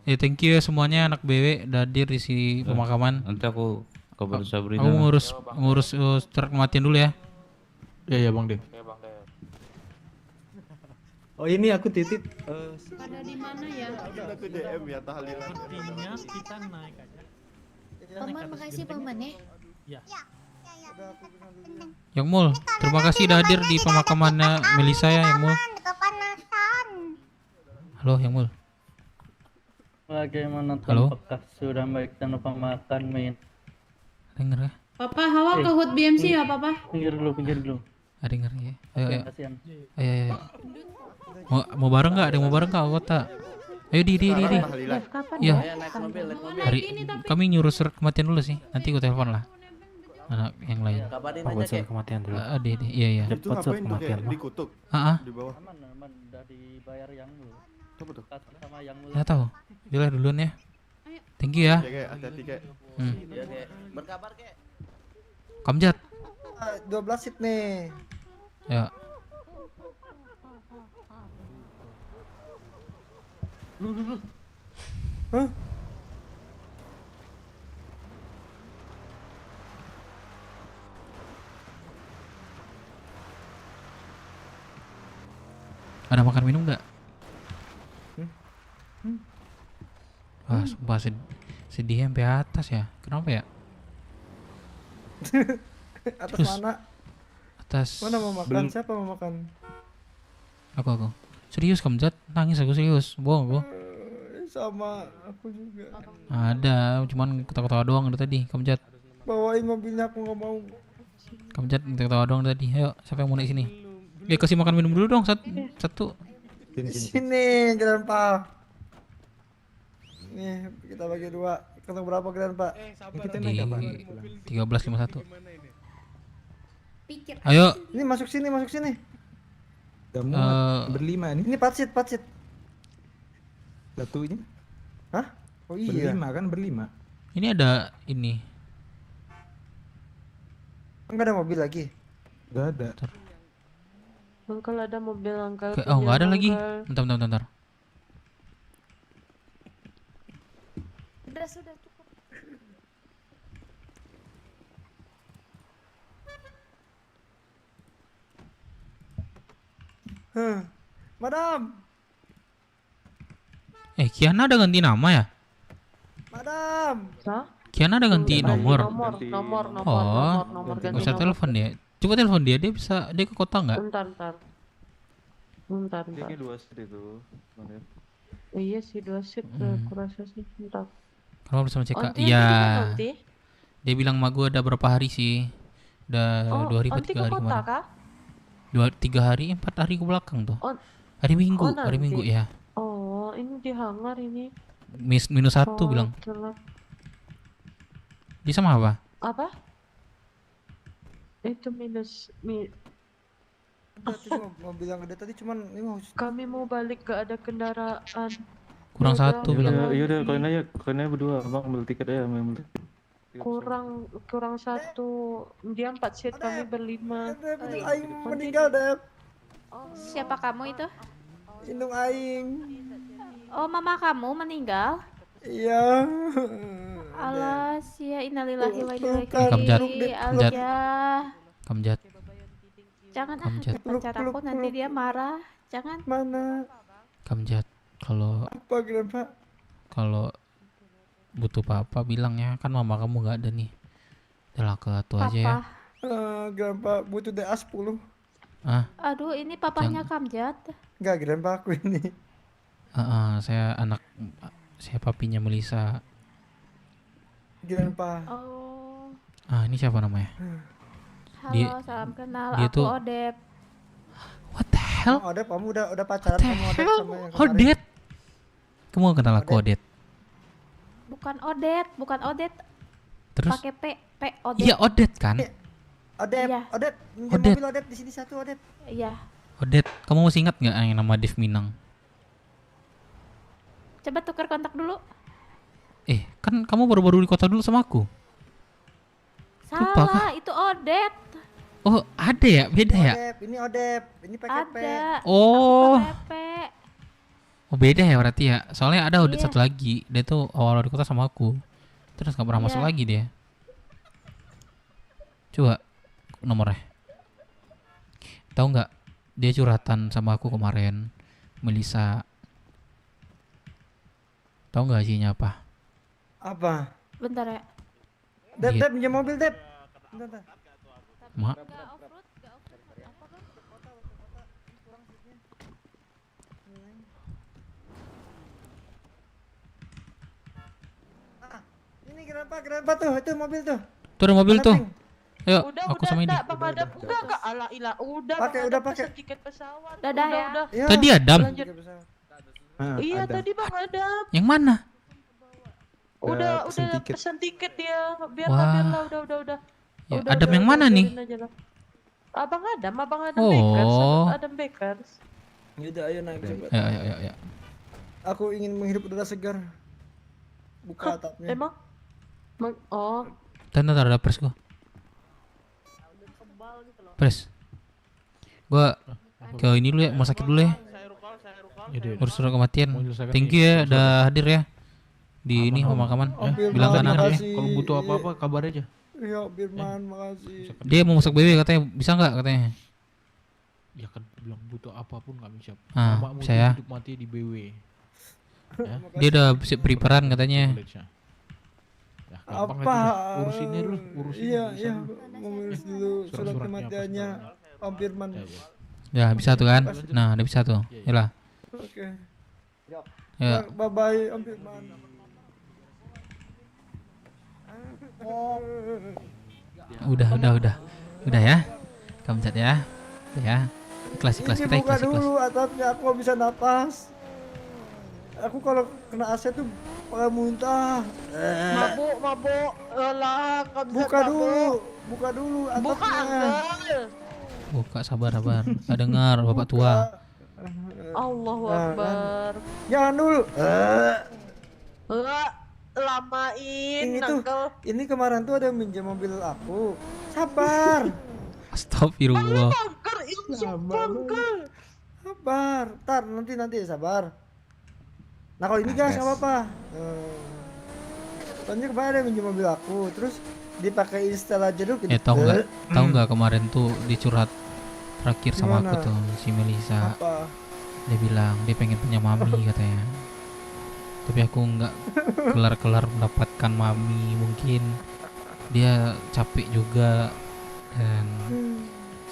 Thank you ya semuanya anak BW udah hadir di si pemakaman. Nanti aku kabar Sabrina. Aku ngurus surat kematian dulu ya. Iya Bang De. Oh ini aku titip. Pada di mana ya? Udah ke DM ya tahlilan. Sepertinya kita naik aja. Paman, makasih Paman ya. Ya. Yang Mul, terima kasih udah hadir di pemakamannya Melisa ya Yang Mul. Kepanasan. Halo Yang Mul. Bagaimana Halo? apakah sudah baik dan lupa makan min? Denger ya? Papa, Hawa ke HUT BMC ya, Papa? Pinggir dulu. Ah, denger ya. Ayo. Kasihan. Ayo. Mau bareng nggak? Ada yang mau bareng nggak anggota? Ayo di. Kapan Iya. Hari Kami nyuruh surat kematian dulu sih. Nanti gue telepon lah. Anak yang lain. Buat surat kematian dulu. Iya. Itu ngapain tuh kayak dikutuk di bawah? Aman, udah dibayar yang dulu. Apa tuh? Sama yang dulu. Nggak tahu. Dia duluan ya. Thank you ya. Ya kayak hati-hati kayak. Iya, kayak berkabar kayak. Kamjat. 12 sip nih. Ya. Hah? Ada makan minum nggak? Wah, sumpah sedih sampai atas ya. Kenapa ya? Atas Terus, mana? Atas. Mana mau makan? Siapa mau makan? Aku. Serius Kamjat? Nangis aku serius. Bohong aku. Sama aku juga. Ada, cuman ketawa-ketawa doang dari tadi. Kamjat. Bawain mobilnya, aku nggak mau. Kamjat ketawa doang tadi. Ayo, siapa yang mau naik sini? Ya kasih makan minum dulu dong satu. Sini, Grandpa. Nih, kita bagi 2. Ketemu berapa, Grandpa? Kita Di naik apa? 13.51. Pikir. Ayo. Ini masuk sini. Kamu berlima nih. Ini patsit. Satu ini. Hah? Oh iya. Berlima. Ini ada ini. Enggak ada mobil lagi. Enggak ada. Uncle ada mobil Uncle. Oh, nggak ada lagi. Uncle. Bentar. Sudah cukup. Madam. Kiana ada ganti nama ya? Madam. Kiana ada ganti nomor. Nomor ganti Bisa nomor. telepon dia. Coba telepon dia bisa dia ke kota nggak? Bentar. Dia kayak 2 set itu. Iya sih 2 set aku rasa sih. Bentar. Kalau bersama CK. Onti Iya. gimana, Onti? Dia bilang sama gue ada berapa hari sih? Udah 2 hari atau 3 hari kota kemarin. kah? 3 hari, 4 hari ke belakang tuh. Hari Minggu nanti. ya. Oh, ini di hangar ini. -1 bilang. Jelas. Dia sama apa? Apa? Itu Tadi mobil yang ada tadi cuman ini mau. Kami mau balik, gak ada kendaraan. Kurang Yaudah, 1 bilang. Iya udah, kalian aja berdua, Bang ambil tiket aja, ambil tiket. Kurang 1. Dia 4 set, kami berlima. Aing meninggal, Dep. Siapa kamu itu? Indung Aing. Oh, mama kamu meninggal? Iya. Alas, ya innalillahi wa inna ilaihi Kamjat. raji'un. Kamjat. Jangan Kamjat. pacar aku nanti dia marah. Jangan. Mana? Kamjat. Kalau Apa, Grandpa? kalau butuh apa-apa bilang ya, kan mama kamu nggak ada nih. Udah ke atu aja ya. Grandpa butuh DA 10. Aduh, ini papahnya Kamjat. Enggak, Grandpa aku ini. Saya papinya Melisa. Grandpa. Oh. Ini siapa namanya? Halo, salam kenal. Dia Aku tuh- Odep. What the hell? Oh, Odep, kamu udah pacaran sama Odep sama yang kemarin. Odet. Kamu kenal aku Odet? Bukan Odet. Terus? Pakai P Odet. Iya Odet kan? Odep, Iya. Odep, minjem Odep. mobil Odep di sini satu Odep. Iya. Odet. Kamu masih ingat nggak yang nama Dev Minang? Coba tukar kontak dulu. Kan kamu baru-baru di kota dulu sama aku. Lupa Salah, itu Odet. Oh, ada ya? Beda ya? Odep, ini pakai P. Ada. Oh. P. Oh, beda ya berarti ya. Soalnya ada Odet Iya. satu lagi. Dia tuh awal di kota sama aku. Terus nggak pernah masuk Iya. lagi dia. Coba nomornya. Tahu nggak? Dia curhatan sama aku kemarin. Melisa. Tahu nggak isinya apa? Apa? Bentar ya. Dep, Iya. Dep, minjem mobil, Dep. Bentar. Mak. Ini Grandpa tuh, itu mobil tuh. Tuh ada mobil tuh. Ayo, Udah, aku sama ini. Bang Adam. Enggak, ala ila. Udah, Pakai, Bang udah Adam pakai. pesen tiket pesawat. Dadah ya. Udah. Tadi Adam. Lanjut. Ah, Iya, ada. tadi Bang Adam. Yang mana? Udah pesen tiket. pesen tiket dia. Biar Wah. lah, udah. Ya, Udah, Adam yang mana nih? biarin aja lah. Abang Adam Oh. Bakers, Adam Bakers. Yaudah, ayo naik coba. Ya. Aku ingin menghirup udara segar. Buka atapnya. Emang? Oh, Tanda ada pres gua. Pres. Gua ke ini dulu ya, rumah sakit dulu ya. Urus surat kematian. Thank you ya udah hadir ya. Di ini pemakaman. Bilang ke anak ya. Kalau butuh apa-apa kabar aja. Iya, Firman, makasih. Dia mau masak BW katanya, bisa nggak katanya? Ya kan bilang butuh apapun kami siap. Ah, Mama bisa ya. hidup mati di BW. Ya. Dia udah siap preparean katanya. Ya, gampang Apa? aja. Urusinnya dulu, urusin. Iya, mau ngurus dulu surat Surat-suratnya kematiannya Om Firman. Ya bisa tuh kan? Nah, udah bisa tuh. Yalah. Oke. Ya. Bye bye Om Firman. Udah ya. Kamu cat ya. Ya. Ikhlas Ini kita buka ikhlas. dulu atapnya, aku nggak bisa napas. Aku kalau kena AC tuh bakal muntah. mabuk lah, Buka dulu Buka, atapnya. Uncle. Buka sabar. Ada dengar bapak tua. Allahu Nah, Akbar. Jangan dulu. Lamain, Ini kemarin tuh ada yang minjem mobil aku. Sabar. Astagfirullah. Sabar. Ntar nanti sabar. Nah kalau ini gas nggak apa-apa. Soalnya kemarin ada yang minjem mobil aku, terus dipakai install aja dulu. Tahu nggak kemarin tuh dicurhat terakhir sama aku Gimana? tuh si Melisa. Apa? Dia bilang dia pengen punya mami katanya. Tapi aku nggak kelar mendapatkan mami, mungkin dia capek juga dan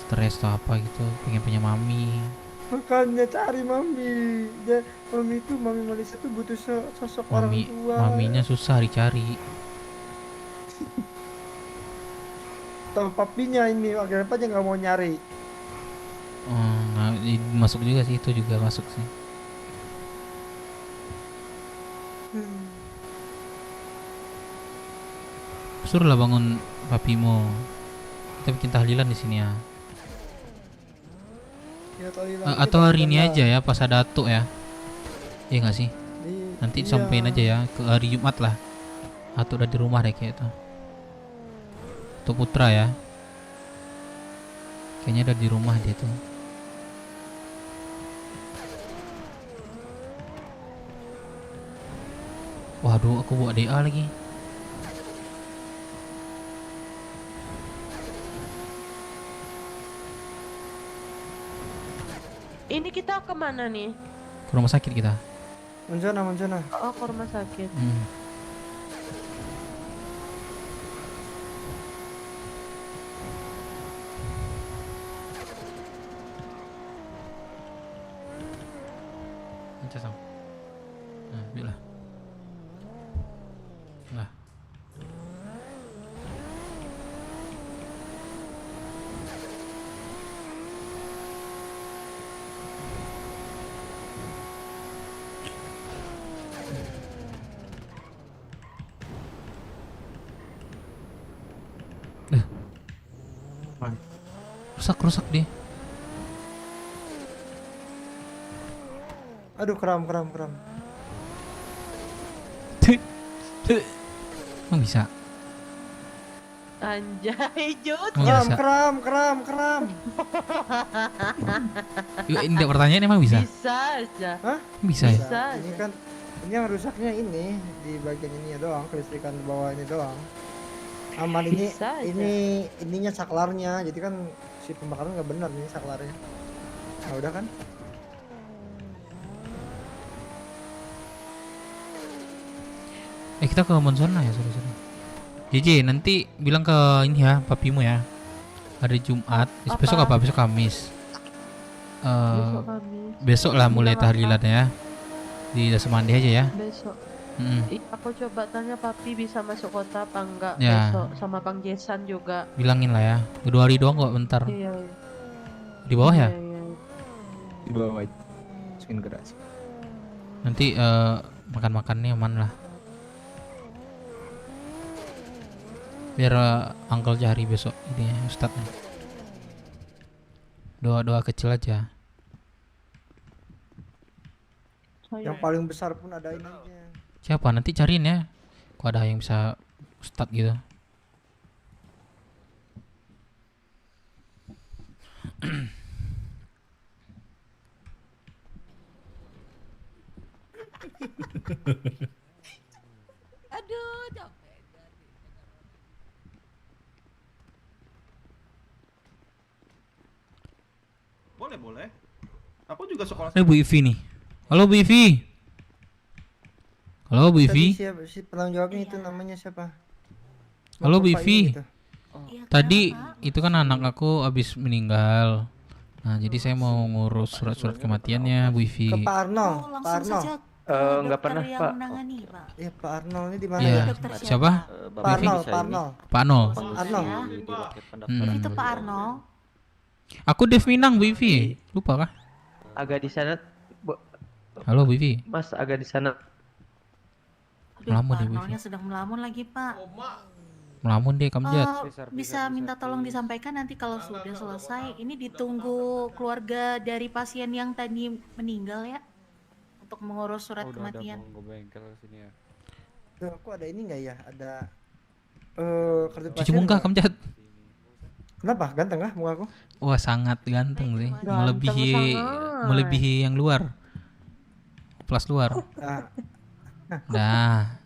stres atau apa gitu, pengen punya mami. Makanya cari mami. Mami Melisa tuh butuh sosok orang tua. Maminya susah dicari. Tahu papinya ini akhirnya aja nggak mau nyari. Nah, masuk juga sih, itu juga masuk sih. Suruhlah bangun papimu. Kita bikin tahlilan di sini ya. Ya, tahlilan Atau kita hari ini udah- aja ya pas ada Atuk ya. Iya nggak sih? Nanti iya. sampein aja ya ke hari Jumat lah. Atuk udah di rumah deh kayak itu. Tuh Putra ya. Kayaknya udah di rumah dia tuh. Waduh, aku bawa DA lagi. Ini kita kemana nih? Ke rumah sakit kita. Mencana. Oh, ke rumah sakit. Ancas sama. Nah, bilah. Nah. Rusak dia. Aduh, kram. Emang bisa? Anjay, Jut. Emang bisa? Kram. Ini pertanyaan emang bisa? Bisa aja. Hah? Bisa ya? Bisa Ini aja. kan yang rusaknya ini di bagian ini doang, kelistrikan bawah ini doang. Aman ini Bisa aja. ininya saklarnya, jadi kan si pembakaran nggak benar nih saklarnya. Nah udah kan? Kita ke Monsona ya, sorry. JJ nanti bilang ke ini ya, papimu ya. Hari Jumat, besok apa? Besok Kamis. Besok Kamis. Besok lah mulai tahlilan ya. Di Dasamandi aja ya. Besok. Aku coba tanya papi bisa masuk kota apa enggak Ya. besok sama Kang Jason juga. Bilangin lah ya. 2 hari doang kok, bentar. Iya, iya. Di bawah ya? Iya, iya. Di bawah aja. Masukin keras. Nanti makan-makannya aman lah. Biar Uncle cari besok ini Ustadznya. Doa-doa kecil aja. Yang paling besar pun adain aja. Siapa? Nanti cariin ya. Kok ada yang bisa Ustadz gitu. Aduh, capek. Boleh. Aku juga sekolah. Bu Ivi nih. Halo Bu Ivi. Halo Bu Ivi. Siapa si penanggung jawabnya itu namanya siapa? Halo Bu Bapak Ivi. ini gitu. Tadi itu kan anak aku habis meninggal. Nah, jadi saya mau ngurus surat-surat kematiannya Bu Ivi. Ke Pak Arnold. Pak langsung Arnold. saja Nggak pernah, yang Pak. menangani, Pak. Iya, Pak Arnold ini di mana Iya. ya? Siapa? Pak Arnold, Pak Arnold. Pak Arnold. Arnold. Itu Pak Arnold. Aku Dev Minang Bu Ivi. Lupa kah? Agak di sana, Halo Bu Ivi. Mas, agak di sana. Aduh, Melamun Pak ya, Bu Ivi. Arnoldnya sedang melamun lagi, Pak. Melamun deh Kamjat. Bisa minta tolong disampaikan nanti kalau sudah selesai. Ini ditunggu keluarga dari pasien yang tadi meninggal ya, untuk mengurus surat kematian. Tuh, aku ada ini nggak ya? Ada kartu Cuci pasien muka nggak? Kamjat. Kenapa? Ganteng kah muka aku? Wah, sangat ganteng sih. Ganteng Melebihi yang luar. Plus luar. Dah.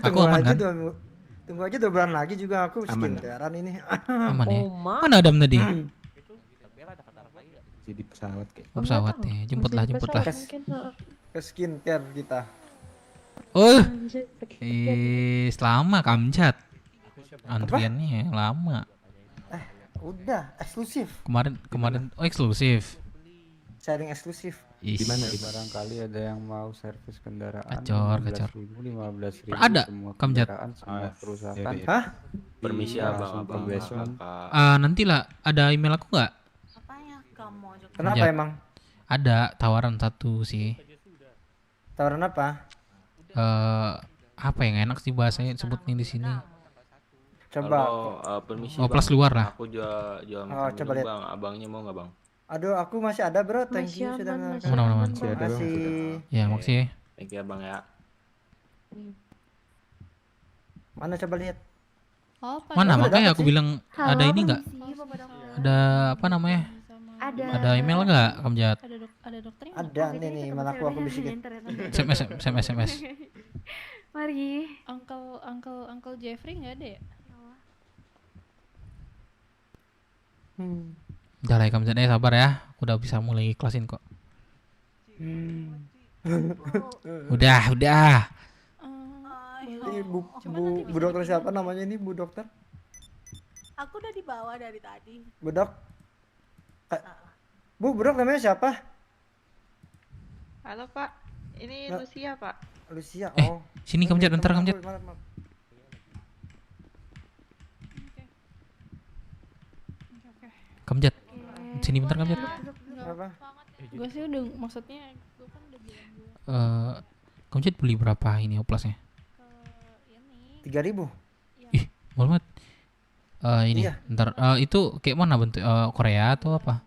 Aku Tunggu aman aja kan? Tunggu aja 2 bulan lagi juga aku Aman. skincarean ini. Aman ya? Mana Adam tadi? Jadi pesawat kayak. Oh, pesawat ya. Jemputlah. Ke skincare kita. Oh. Lama Kamjat. Antriannya lama. Udah eksklusif. Kemarin eksklusif. Sharing eksklusif. Di mana? Barangkali ada yang mau servis kendaraan. Kacor. 15.000 Ada semua Kamjat. kendaraan, semua perusahaan. Hah? Permisi abang. Nanti lah ada email aku nggak? Kenapa Kamjat. emang? Ada tawaran satu sih. Tawaran apa? Apa yang enak sih bahasanya sebutnya di sini? Coba. Permisi. Oh, plus luar lah. Aku jual Oh, coba lihat. bang. Abangnya mau nggak bang? Aduh, aku masih ada bro. Thank you sudah menonton. Aman. Makasih. Ya, makasih. Thank you abang ya. Mana coba lihat? Mana? Udah Makanya dapet aku sih. bilang ada ini nggak? Ada apa namanya? Ada email nggak, Kamjat? Ada dokternya. Ada nih email aku bisikin. SMS. Mari. Uncle Jeffrey nggak ada ya? Udah lah Kamjat, sabar ya. Aku udah bisa mulai ikhlasin kok. Udah. Ini bu dokter siapa namanya ini bu dokter? Aku udah dibawa dari tadi. Bu dok. Bu dok namanya siapa? Halo Pak, ini Nah. Lucia Pak. Lucia. Sini Kamjat, bentar Kamjat. Kamjat. Sini bentar Kamjat. Apa? Gue sih udah, maksudnya gue kan udah bilang gue. Kamjat beli berapa ini oplasnya? 3.000. Ih, mahal banget. Ini, Iya. bentar. Itu kayak mana bentuk? Korea atau apa?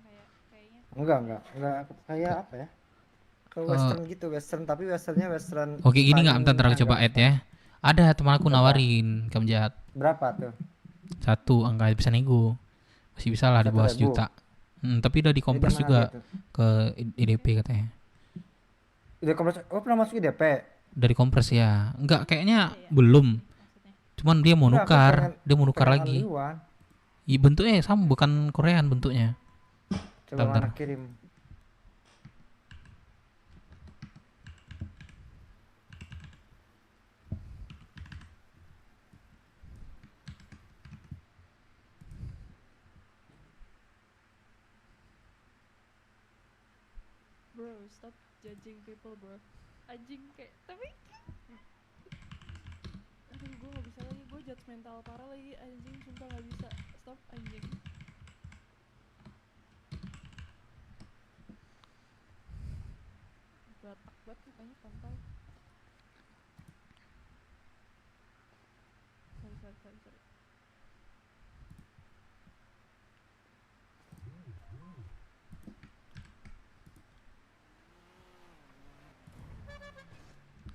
Enggak kayak apa ya? Ke western gitu, western tapi westernnya western. Oke, gini nggak? paling Bentar aku coba agak- add ya. Ada teman aku Berapa? nawarin Kamjat. Berapa tuh? 1 angka bisa nego. Masih bisa lah di bawah 1.000. sejuta. Tapi udah dikompres Di mana juga gitu? ke IDP katanya. Udah kompres. Oh, pernah masuk IDP? Dari kompres ya. Enggak, kayaknya belum. Cuman dia mau Enggak, aku nukar, pengen- dia mau nukar pengen lagi. Aliwan. Iya, bentuknya sama, bukan Korean bentuknya. Coba Bentar. mana kirim. Bro, stop judging people, bro. Anjing kayak, tapi Aduh, gue gak bisa lagi, gue judgmental parah lagi anjing, sumpah gak bisa. Stop anjing. Batak banget mukanya pantai. Sorry.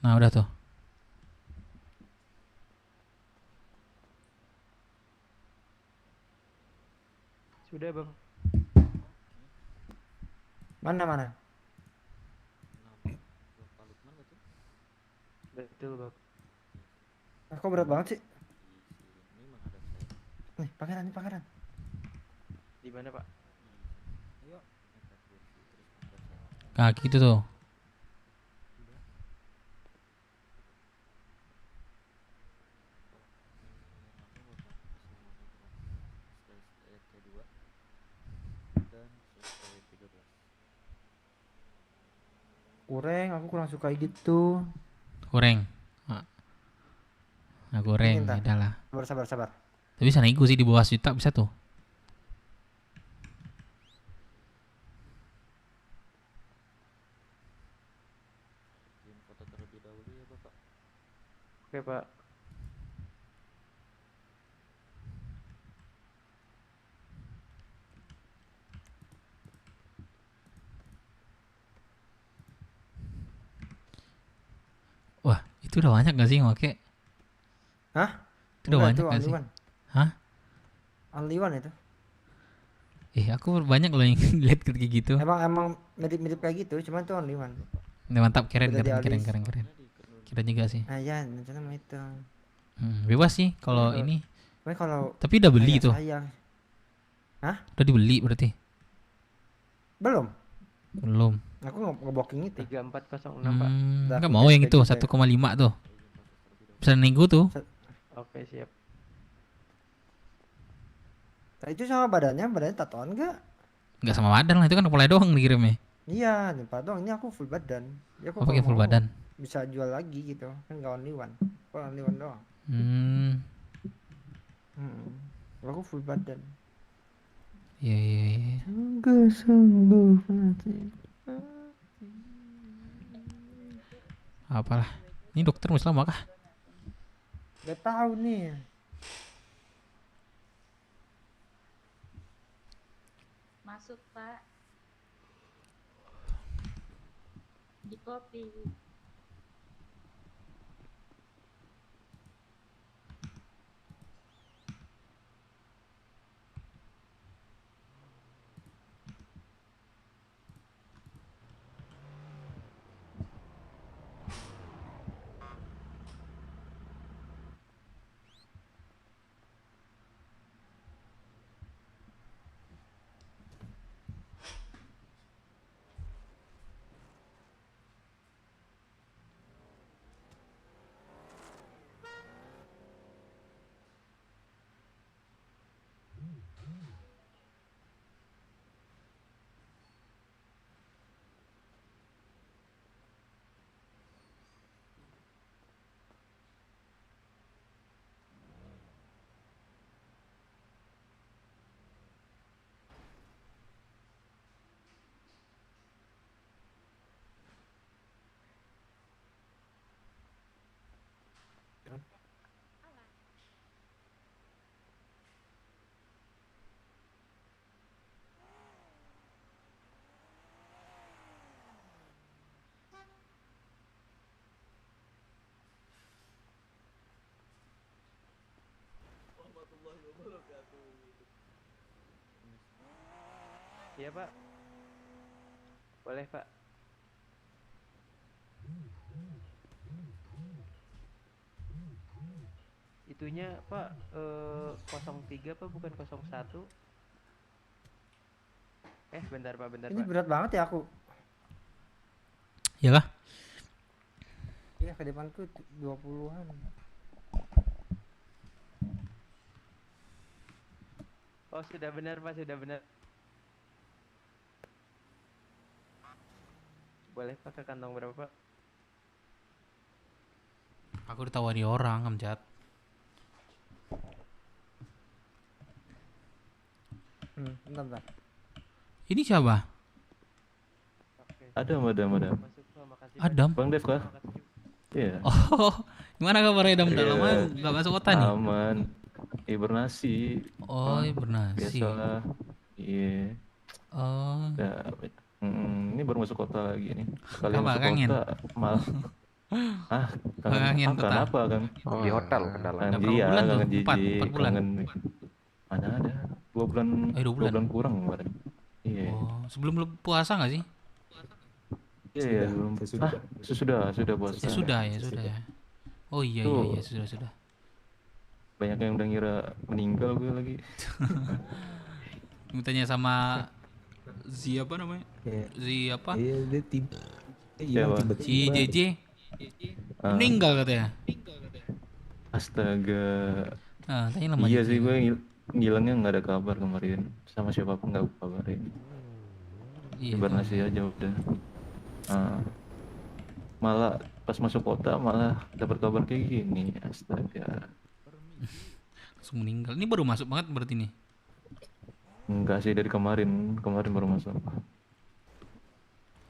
Nah udah tuh. Sudah bang. Mana? Betul bang. Kok berat banget sih? Nih, pangeran. Di mana pak? Kaki itu tuh. Aku kurang suka gitu. Goreng. Nah goreng, Ini, beda lah. Sabar. Tapi bisa nego sih di bawah juta bisa tuh. Foto terlebih dahulu ya bapak. Oke pak. Wah, itu udah banyak gak sih yang pakai? Hah? Itu udah banyak gak sih? Hah? Only one itu. Aku banyak loh yang lihat kayak gitu. Emang mirip kayak gitu, cuman tuh only one. Nah, mantap, keren. Beda di alis. Keren juga sih. Nah ya, rencana mau itu. Bebas sih kalau Tapi ini. kalau Tapi udah beli kayak tuh. sayang. Hah? Udah dibeli berarti? Belum. Aku nge-blocking itu. 3406 pak. Enggak mau yang itu 1,5 tuh. Bisa nego tuh. Oke siap. Nah, itu sama badannya tatoan enggak? Enggak sama badan lah, itu kan kepala doang dikirimnya. Iya, nyempat doang. Ini aku full badan. Ya, aku pakai kalau full mau badan. Bisa jual lagi gitu. Kan enggak only one. Kalau only one doang. Aku full badan. Iya. Sungguh mati. Apalah. Ini dokter Muslim kah? Gak tahu nih. Masuk pak. Di kopi. Iya pak. Boleh pak. Itunya pak 03 apa bukan 01? Bentar pak. Ini berat banget ya aku. Iya kah? Iya, ke depanku 20-an. Oh sudah benar pak, sudah benar. Boleh pak, ke kantong berapa pak? Aku ditawari orang, Amjad. Bentar. Ini siapa? Adam. Adam. Bang Dev kah? Iya. Oh, gimana kabarnya Adam? Udah Iya. lama nggak masuk kota nih? Aman. Hibernasi. Oh, hibernasi. Biasalah. Iya. Oh. Ini baru masuk kota lagi nih. Sekali Apa, masuk kangen? kota malah. Kangen kota. Kenapa Kang? Di hotel kendala. Udah berapa Iya, bulan tuh? kangen Empat jijik, bulan. kangen. Mana ada? 2 bulan. 2 bulan. 2 bulan kurang kemarin. Iya. Oh, sebelum lu puasa nggak sih? Iya, belum. Sudah puasa. Sudah ya. Oh iya, Tuh. sudah. Banyak yang udah ngira meninggal gue lagi. Mintanya sama apa namanya? Iya. apa? Iya, dia Siapa? Si JJ Ah. meninggal katanya. Astaga. Tanya nama Iya JJ. sih, gue ngilangnya nggak ada kabar kemarin. Sama siapapun nggak kabarin. Iya. Hibernasi aja udah. Malah pas masuk kota malah dapat kabar kayak gini. Astaga. Langsung meninggal. Ini baru masuk banget berarti nih. Enggak sih, dari kemarin baru masuk.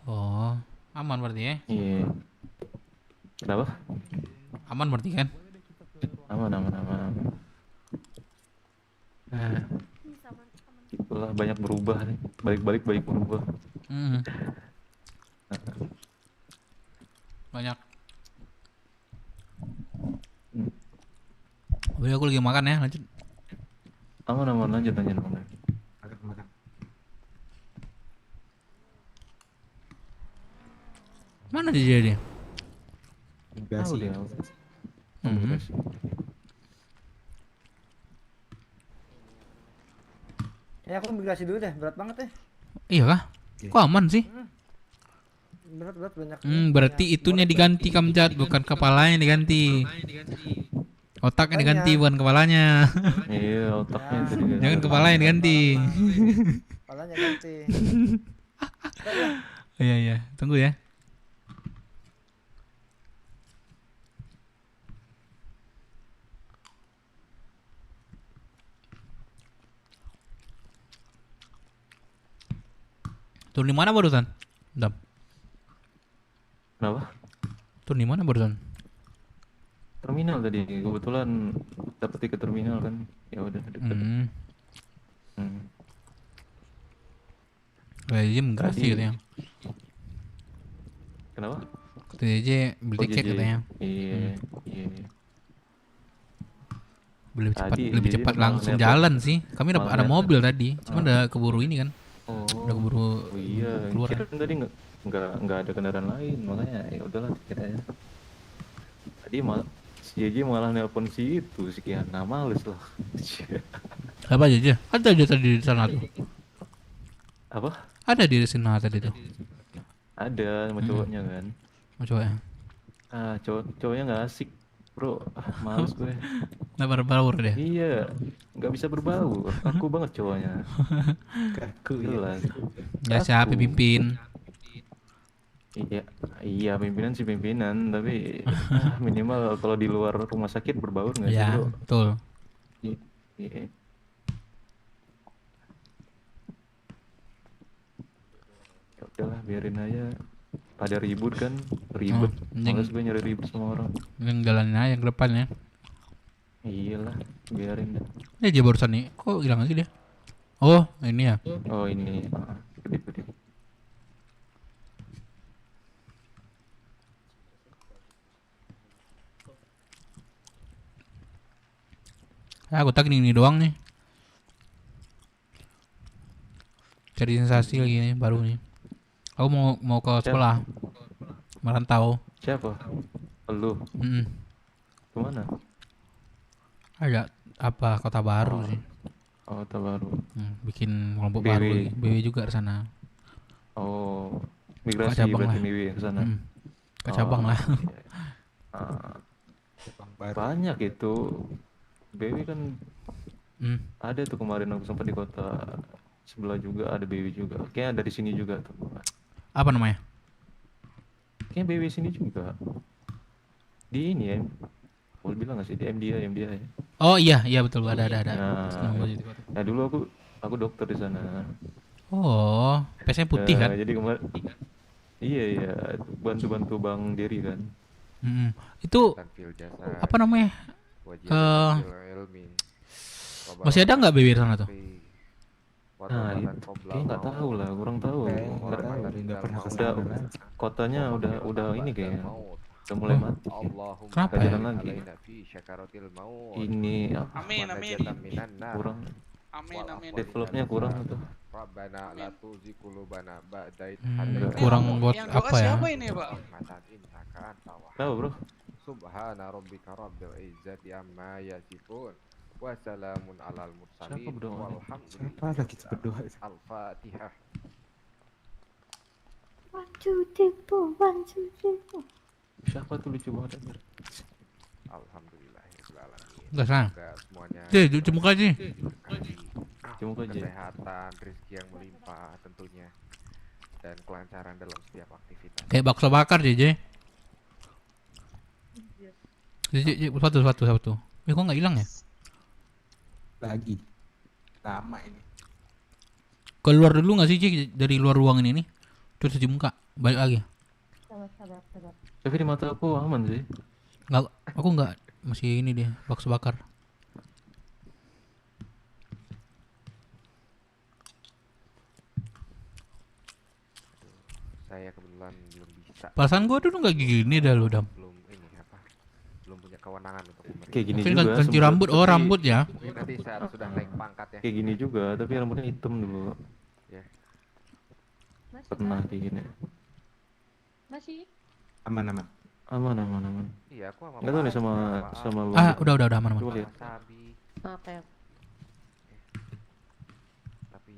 Oh, aman berarti ya? Iya. Kenapa? Aman berarti kan? Aman. Itulah banyak berubah nih. Balik banyak berubah. Banyak. Udah aku lagi makan ya, lanjut. Aman, lanjut. Makan. Mana dia? Migrasi. Dia. Ya aku migrasi dulu deh, berat banget deh. Iya kah? Kok aman sih? Berat banyak. Berarti itunya diganti Kamjat, bukan kepalanya diganti. Otaknya diganti, bukan kepalanya. Iya, otaknya itu diganti. Jangan kepalanya diganti. Kepalanya ganti. Iya, tunggu ya. Turun di mana barusan? Dam. Kenapa? Turun di mana barusan? Terminal tadi, kebetulan dapet tiket terminal kan. Ya udah deket. Kayaknya migrasi Tadi- katanya. Kenapa? Kata JJ beli tiket JJ. katanya. Iya. Lebih cepat malah langsung nelpon. jalan sih. Kami dapat Malah ada nelpon. mobil tadi, cuma udah keburu ini kan. Udah keburu Iya, keluar. kira tadi nggak ada kendaraan lain, makanya ya udahlah tiket aja. Tadi si JJ malah nelpon si Kiana, males lah. Apa JJ? Ada aja tadi di sana tuh. Apa? Ada di sana tadi tuh. Ada sama cowoknya kan. Mau coba ya? Cowoknya nggak asik, bro. Males gue. Nggak berbaur dia. Iya, nggak bisa berbaur. Kaku banget cowoknya. Kaku jelas. Ya siapa pimpin? Iya pimpinan sih pimpinan, tapi minimal kalau di luar rumah sakit berbaur nggak sih Ya, bro? betul. Iya. Ya udahlah biarin aja. Pada ribut kan, ribet. Males gue nyari ribut sama orang. Yang jalanin aja yang ke depan ya. Iyalah, biarin dah. Dia barusan nih, kok hilang lagi dia? Oh, ini ya. Oh ini, kedip. Aku tak ini doang nih. Cari sensasi lagi nih baru nih. Aku mau ke sekolah. Merantau. Siapa? Lu? Kemana? Ada apa kota baru sih. Oh, kota baru. Bikin kelompok BW. baru. BW juga di sana. Oh, migrasi cabang berarti lah. BW ke sana. Ke cabang lah. Banyak itu. BW kan ada tuh kemarin aku sempat di kota sebelah juga ada BW juga. Kayaknya ada di sini juga tuh. Apa namanya? Kayaknya BW sini juga. Di ini ya. Boleh bilang nggak sih di MDI ya? Oh iya betul ada. Nah dulu aku Aku dokter di sana. Oh, pesnya putih kan? Jadi kemarin iya bantu-bantu Bang Dery kan. Itu apa namanya? Masih ada nggak BW di sana tuh? Nah, itu nggak tahu lah, kurang tahu. Nggak pernah Udah kesana lagi. kotanya udah ini kayaknya. Udah mulai mati. Kenapa Nggak ya? jalan lagi. Ini Amin, amin. kurang. Amin. Developnya kurang tuh. Kurang buat Yang doa apa ya? siapa ini, Pak? Tahu bro? Subhana rabbika rabbil izzati amma yasifun wa salamun alal mursalin Siapa berdoa? walhamdulillahi Siapa lagi berdoa? Al-Fatihah. 1, 2, 3, 4, 1, 2, 3, 4. Siapa tuh lucu banget anjir. Alhamdulillahirabbil alamin. Nggak sana. Semoga semuanya Cemuk aja. Cemuk aja. kesehatan, rezeki yang melimpah tentunya dan kelancaran dalam setiap aktivitas. Kayak bakso bakar JJ. JJ, satu. Kok nggak hilang ya? Lagi. Lama ini. Keluar dulu nggak sih JJ dari luar ruangan ini? Terus cuci muka, balik lagi. Sabar. Tapi di mata aku aman sih. Nggak, aku nggak, masih ini dia bakso bakar. Saya kebetulan belum bisa. Perasaan gua dulu nggak gini dah lu Dam. Belum ini apa? Belum punya kewenangan untuk memerintah. Kayak gini Mungkin juga. ganti sempet, rambut, oh tapi rambut ya. Mungkin nanti saat sudah naik pangkat ya. Kayak gini juga, tapi rambutnya hitam dulu. Ya. Pernah kayak gini. Masih? Aman. Aman. Iya, aku sama Nggak tahu nih sama Bang. Ah, udah aman. Coba lihat. Sabi. Oke. Tapi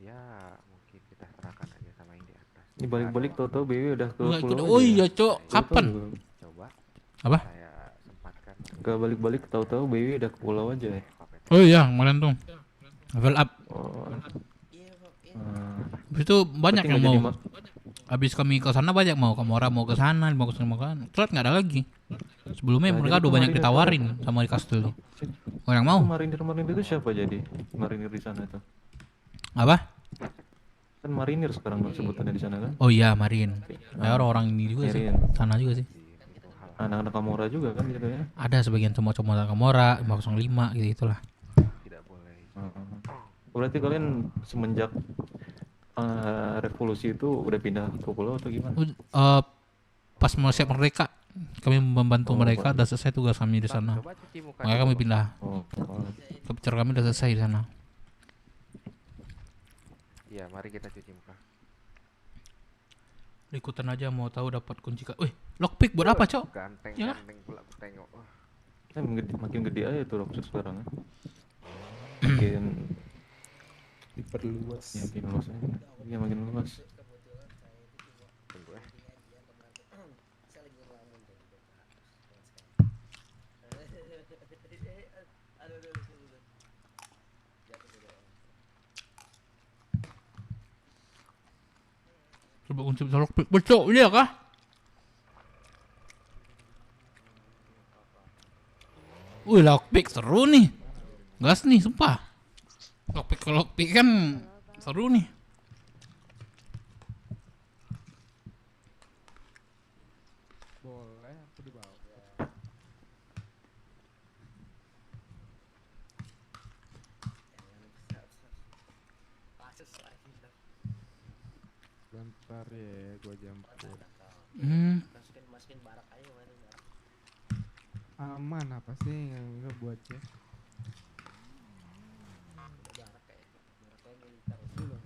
ya mungkin kita serahkan aja sama yang di atas. Ini balik-balik tahu-tahu BW udah ke Nggak ikut. pulau Oh aja. iya, Cok. Tahu-tahu Kapan? juga. Coba. Apa? Saya sempatkan. Gak balik-balik tahu-tahu BW udah ke pulau aja. Oh iya, kemarin tuh. Level up. Oh. Habis itu banyak Berarti yang nggak mau. jadi Habis kami ke sana banyak mau ke Mora, mau ke sana, mau ke sana. Terus nggak ada lagi. Sebelumnya Nah, mereka jadi udah banyak marinir ditawarin sama di kastil tuh. Orang mau. Marinir itu siapa jadi? Marinir di sana itu. Apa? Kan marinir sekarang sebutannya di sana kan? Oh iya, Marin. Ya orang-orang ini juga sih. Marin. Sana juga sih. Anak-anak Kamora juga kan gitu ya? Ada sebagian cuma-cuma Kamora, 505 gitu itulah. Berarti kalian semenjak revolusi itu udah pindah ke pulau atau gimana? Pas Malaysia merdeka, kami membantu mereka, udah selesai tugas kami di sana. Coba cuci muka Makanya kami dulu. pindah. Capture kami udah selesai di sana. Iya, mari kita cuci muka. Ikutan aja mau tahu dapat kunci Wih, lockpick buat apa, Cok? Ya. Ganteng pula aku tengok. Wah. Makin gede aja tuh Roxus sekarang kan? Makin diperluas. Ya, makin luas aja. Iya, makin luas. Tunggu ya. Coba kunci bisa lockpick. Betul, iya kah? Wih, lockpick seru nih. Gas nih, sumpah. Lockpick kan seru nih. Boleh, aku dibawa. Bentar ya, gua jemput. Masukin barak aja kemarin. Aman apa sih yang enggak buatnya? Barak kayak militer dulu.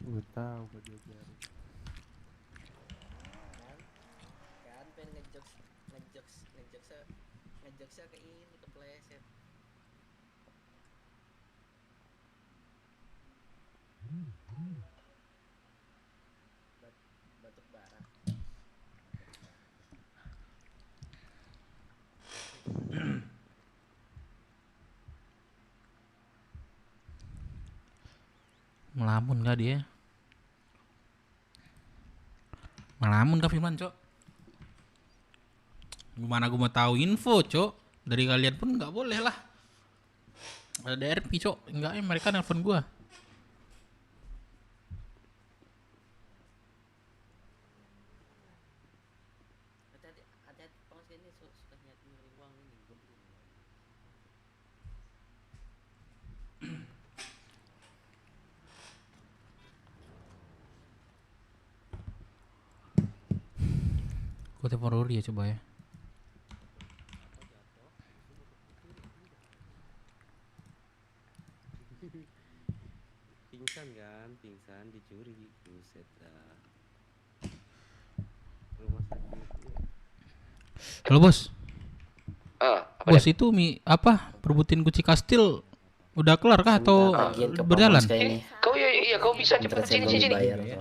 Gue tahu kok dia jari. Kan pengen ngejokesnya ke ini kepleset. Batuk barak. Melamun gak dia? Melamun kah Firman, Cok? Gimana gue mau tahu info, Cok? Dari kalian pun nggak boleh lah. Ada RP cok, enggak mereka nelpon gua. Gua telepon Rory ya coba ya. Pingsan kan, pingsan dicuri, buset dah. Halo bos. Bos Dep? itu apa perebutin kunci kastil udah kelar kah atau berjalan? Kau iya kau bisa cepat sini.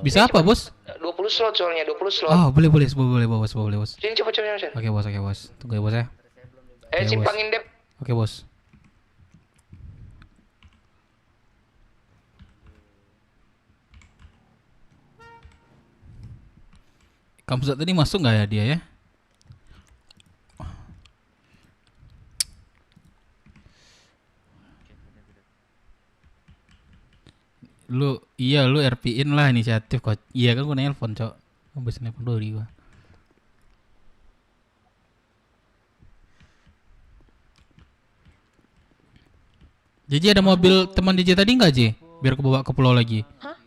Bisa apa bos? 20 slot soalnya 20 slot. Oh boleh bos. Sini cepat. Oke bos. Tunggu ya bos ya. Simpangin Dep. Oke bos. Kamu saat tadi masuk nggak ya dia ya? Lu RP-in lah inisiatif kok. Iya kan gua nelpon cok. Habis nelpon Dori gua. JJ ada mobil teman JJ tadi nggak J? Biar aku bawa ke pulau lagi. Hah?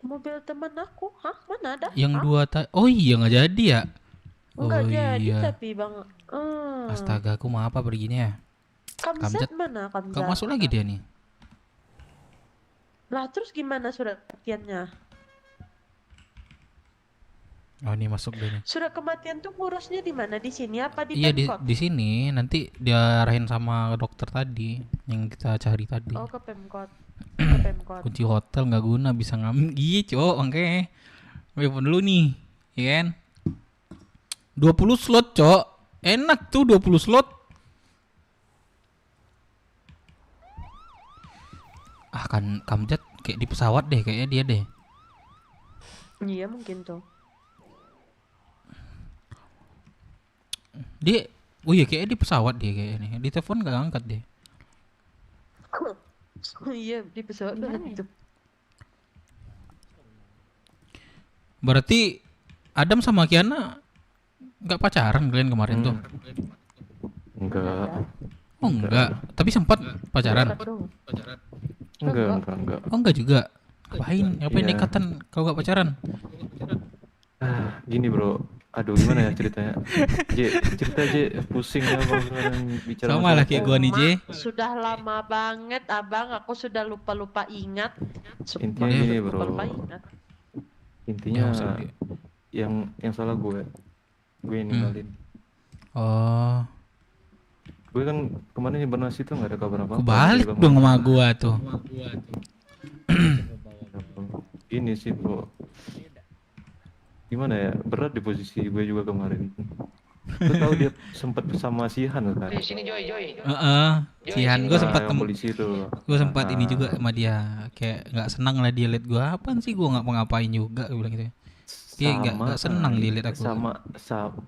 Mobil teman aku? Hah? Mana ada? Yang dua oh iya nggak jadi ya? Enggak Oh jadi iya. tapi bang. Astaga, aku mau apa perginya ya? Kamzat mana Kamzat? Kau masuk lagi dia nih. Lah terus gimana surat kematiannya? Oh ini masuk dia nih. Surat kematian tuh ngurusnya di mana? Di sini apa di Iya Pemkot? di sini nanti diarahin sama dokter tadi yang kita cari tadi. Oh ke Pemkot. Ke Pemkot. Kunci hotel nggak guna bisa ngambil. Iya cok, oke. Telepon dulu nih, ya kan? 20 slot cok, enak tuh 20 slot. Ah kan Kamjat kayak di pesawat deh kayaknya dia deh. Iya mungkin tuh. Dia, oh iya kayaknya di pesawat dia kayaknya. Di telepon nggak angkat deh. Iya di pesawat itu. Berarti Adam sama Kiana nggak pacaran kalian kemarin tuh? Enggak. Oh enggak, tapi sempat pacaran. Enggak. Oh enggak juga. Ngapain Iya. nekatan kalau nggak pacaran? Gini bro, aduh gimana ya ceritanya? Cerita pusing ya bang sekarang bicara. Sama lah kayak gua nih J. Sudah lama banget abang, aku sudah lupa ingat. Intinya gini bro. Lupa ingat. Intinya yang salah gue yang ninggalin. Oh. Gue kan kemarin di Barnas itu nggak ada kabar apa-apa. Kebalik dong sama gua tuh. Ini sih bro, gimana ya, berat di posisi gue juga kemarin. Lu tahu dia sempat bersama Sihan kan? Sini Joy. Sihan gue sempat polisi itu. Gue sempat ini juga sama dia, kayak nggak senang lah dia liat gue. Apaan sih gue nggak mau ngapain juga, gue bilang gitu. Dia nggak senang dia liat aku.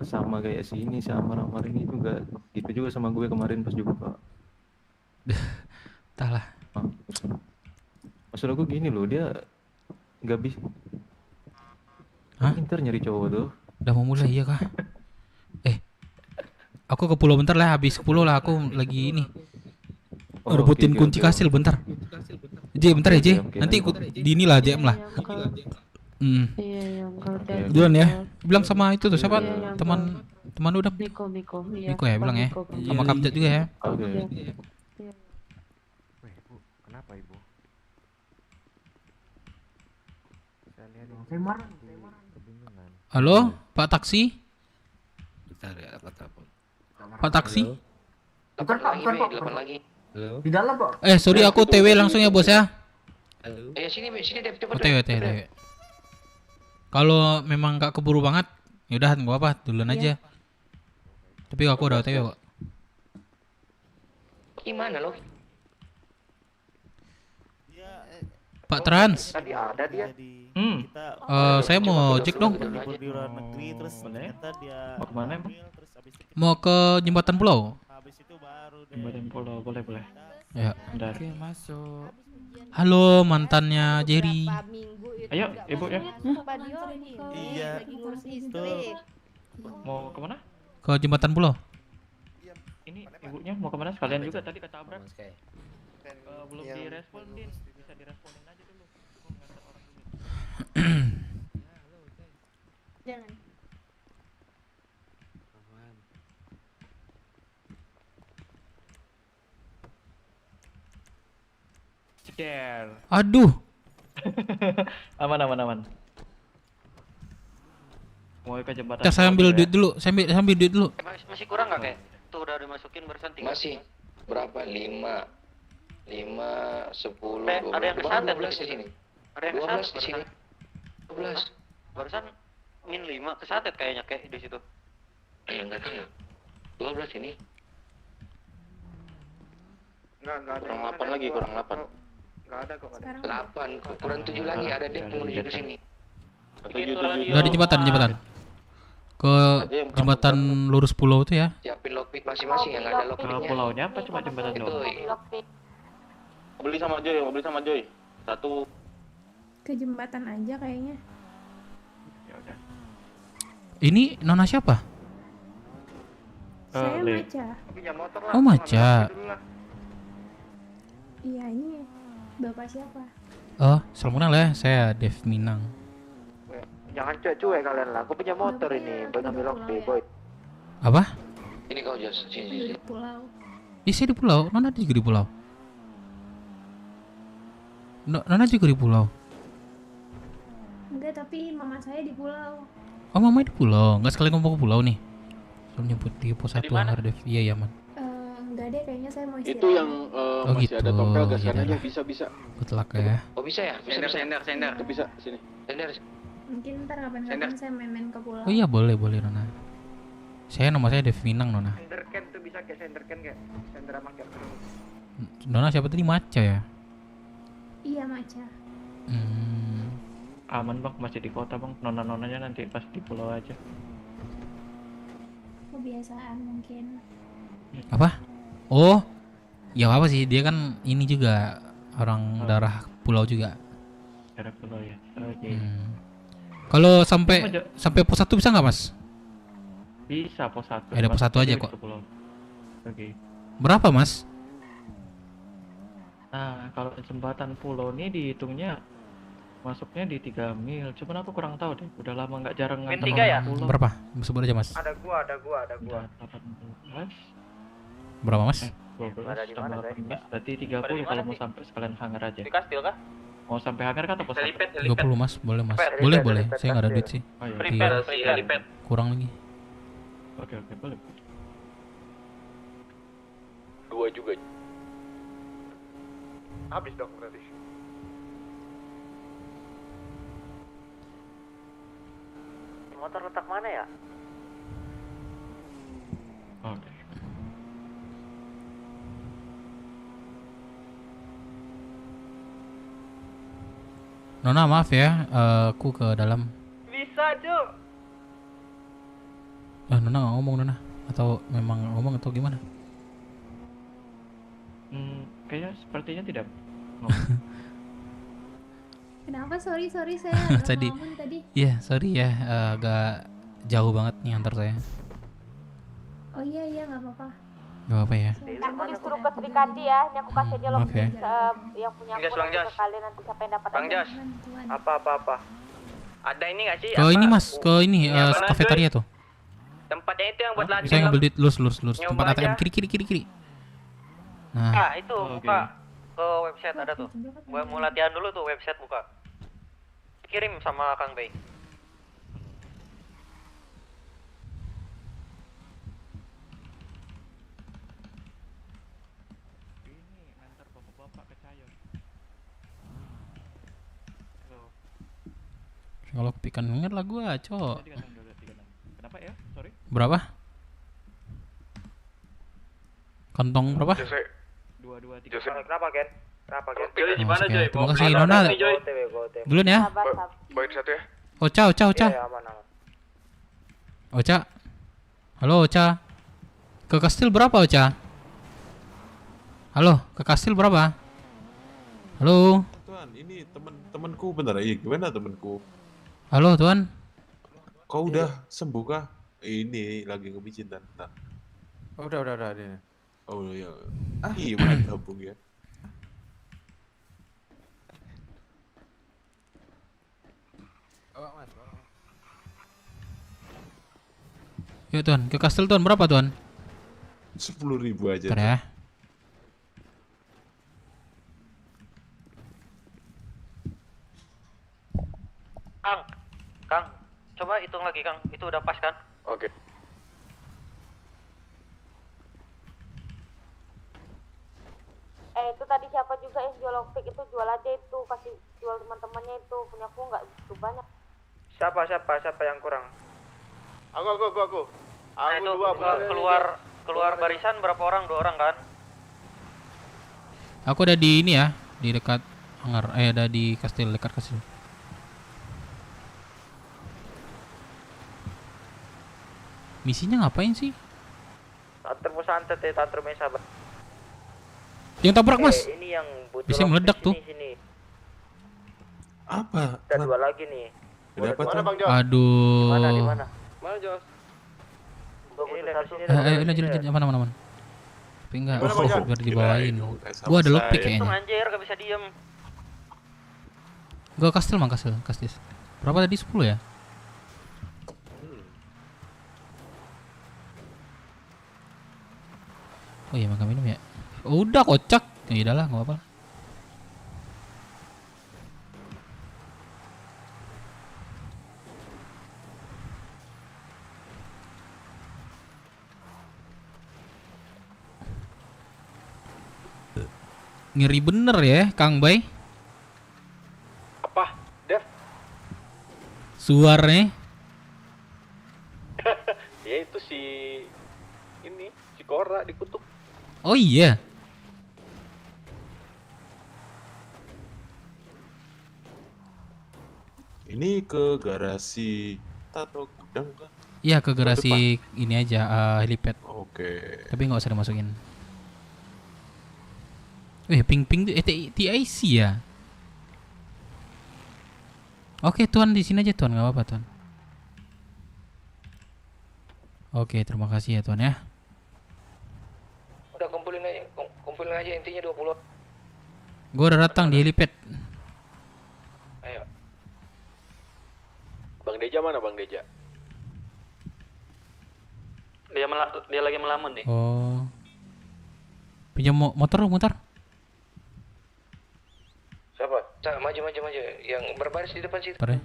Sama kayak sini sama Ramar ini juga, gitu juga sama gue kemarin pas juga pak. Entahlah. Maksud aku gini loh, dia nggak bisa. Pintar nyari cowok tuh. Udah mau mulai iya kah? Aku ke pulau bentar lah, habis ke pulau lah aku lagi ini. Rebutin kunci kastil bentar. J bentar ya J, nanti ikut di inilah JM lah. Duluan ya. Bilang sama itu tuh siapa? Teman udah. Niko ya bilang ya. Sama Kamjat juga ya. Kenapa ibu? Halo, Pak Taksi? Pak Taksi? Bukan lagi. Halo. Di dalam pak. Sorry aku TW langsung ya bos ya. Halo. Sini Dep cepet. TW. Kalau memang gak keburu banget, yaudah nggak apa, duluan aja. Tapi aku udah OTW kok. Gimana lo? Pak Trans. Tadi ada dia. Saya mau cek dong. libur di luar negeri terus ternyata dia Mau kemana emang? terus habis itu Mau ke Jembatan Pulau. habis itu baru deh Jembatan Pulau, boleh boleh. Ya. Bentar. Oke, masuk. Halo mantannya Jerry. Ayo, ibu ya. iya lagi ngurus istri. Mau kemana? Ke Jembatan Pulau. Ini ibunya mau kemana? Sekalian juga tadi kata Abrak. Belum direspon, Din. Bisa diresponin aja dulu. Aku ngantar orang dulu. Jangan. Ceder. Aduh. Aman aman aman. Mau ke jembatan. Cak, saya ambil duit dulu. Saya ambil duit dulu. Masih kurang nggak kayak? Tuh udah dimasukin barusan 3. Masih. Berapa? 5, 10, 12. Ada yang kesantet 12 di sini. Ada yang kesantet di sini. 12. Barusan min 5 kesantet kayaknya kayak di situ. Enggak tahu. 12 ini. Enggak ada. Kurang 8 lagi, kurang 8. Enggak ada kok. 8, kurang 7 lagi ada deh menuju ke sini. Udah di jembatan. Ke jembatan lurus pulau itu ya. Siapin lockpick masing-masing yang ada lockpicknya. Pulaunya apa cuma jembatan doang? Beli sama Joy, mau beli sama Joy. Satu. Ke jembatan aja kayaknya. Ini Nona siapa? Saya Le. Maca. Oh Maca. Iya, ini Bapak siapa? Oh, selamat ya. Saya Dev Minang. Jangan cuek-cuek kalian lah. Aku punya motor ini, buat ngambil lockpick, boy. Apa? Ini kau Jos, sini. Di pulau. Iya, saya di pulau. Nona juga di pulau. Nona juga di pulau. Enggak, tapi mama saya di pulau. Oh, mama di pulau. Enggak sekali ngomong ke pulau nih. Soalnya nyebut di pos 1 Hangar Dev. Iya, man. Enggak deh, kayaknya saya mau istirahat. Itu yang masih gitu. ada tompel gas Ya kan aja udah. bisa. Good luck ya. Oh bisa ya? Sender. Itu bisa sini. Sender. Mungkin ntar kapan-kapan saya main-main ke pulau. Oh iya, boleh Nona. Nama saya Dev Minang, Nona. Senderken tuh bisa kayak senderken kayak sender sama kayak. Nona siapa tadi? Maca ya? Iya, Maca. Aman bang, masih di kota bang. Nona-nonanya nanti pas di pulau aja. Kebiasaan mungkin. Apa? Oh, ya apa sih? Dia kan ini juga orang daerah pulau juga. Daerah pulau ya. Oke. Kalau sampai pos 1 bisa nggak mas? Bisa pos 1. Ada pos 1 aja kok. Oke. Berapa mas? Nah, kalau jembatan pulau ini dihitungnya masuknya di 3 mil. Cuman aku kurang tahu deh. Udah lama nggak jarang nganter 3 ya? pulau. Berapa? Sebut aja mas. Ada gua. 18. Berapa mas? 12 Ada di mana, tambah Say? 18. Berarti 30 kalau mau sampai sekalian hangar aja. Di kastil kah? Mau sampai hangar kan atau pos 1? 30 mas, boleh mas. Boleh. Saya nggak ada duit sih. Oh, iya. Iya. Kurang lagi. Oke, boleh. 2 juga. Habis dong berarti. Motor letak mana ya? Oke. Nona maaf ya, aku ke dalam. Bisa, Cuk. Nona nggak ngomong Nona, atau memang ngomong atau gimana? Kayaknya sepertinya tidak. Kenapa? Sorry saya agak Tadi. ngelamun tadi. Iya, sorry ya, agak jauh banget nih antar saya. Oh iya nggak apa-apa. Gak apa ya. Aku disuruh ke Srikadi ya, ini aku kasih aja Maaf ya. yang punya Bang Jas, aku Bang Jas. ke kalian nanti siapa yang dapat Bang aja. Jas. Apa? Ada ini nggak sih? Ke ini mas, ke ini Apa, Mas, kafetaria tuh. Tempatnya itu yang buat latihan. Saya ngambil duit lurus. Nyoba Tempat ATM aja. kiri. Nah, Ah, itu buka ke website ada tuh. Mau latihan dulu tuh website buka. Kirim sama Kang Bay. Ini ngantar bapak-bapak ke Cayon. kalau kepikan banget lah gua, cok. 36. Kenapa ya? Sorry. Berapa? Kantong berapa? 223. Kenapa, Ken? Kenapa gitu? Oh, oke. Terima kasih Nona. Duluan ya. Baik satu ya. Ocha. Iya, aman. Ocha. Halo Ocha. Ke kastil berapa Ocha? Halo, ke kastil berapa? Halo. Tuan, ini temanku bentar ya. Gimana temanku? Halo Tuan. Kau udah sembuh kah? Ini lagi ngebicin Tan. Udah dia. Oh iya. Iya, mana gabung ya. Yuk Tuan, ke kastil Tuan berapa Tuan? 10.000 aja. Bentar ya. Kang, coba hitung lagi Kang, itu udah pas kan? Oke. Itu tadi siapa juga yang jual lockpick itu jual aja itu, kasih jual teman-temannya itu, punya aku nggak begitu banyak. Siapa yang kurang? Aku. Nah, itu keluar barisan berapa orang? 2 orang kan? Aku ada di ini ya, di dekat hangar. Ada di kastil, dekat kastil. Misinya ngapain sih? Terus santet ya, tater mesa. Yang tabrak Mas. Ini yang Bisa meledak tuh. Sini. Apa? Ada 2 lagi nih. Ada apa tuh? Aduh. Di mana? Mana Jos? Ayo lanjut aman. Tapi enggak, biar dibawain. Gua ada lockpick kayaknya. Anjir, gak bisa diem. Gua kastil. Berapa tadi? 10 ya? Oh iya, makan minum ya. Udah kocak. Ya udahlah, enggak apa-apa. Ngeri bener ya, Kang Bay. Apa? Dev? Suaranya. Ya itu si Cora dikutuk. Oh iya. Ini ke garasi atau gudang kah? Iya, ke garasi ini aja, helipad. Oke. Tapi nggak usah dimasukin. Ping tuh TIC ya. Oke Tuan, di sini aja Tuan, nggak apa-apa Tuan. Oke, terima kasih ya Tuan ya. Udah kumpulin aja intinya 20. Gua udah datang di helipad. Ayo. Bang Deja mana Bang Deja? Dia lagi melamun nih. Oh. Pinjam motor lu, mutar. Siapa? Maju. Yang berbaris di depan situ. Ntar ya.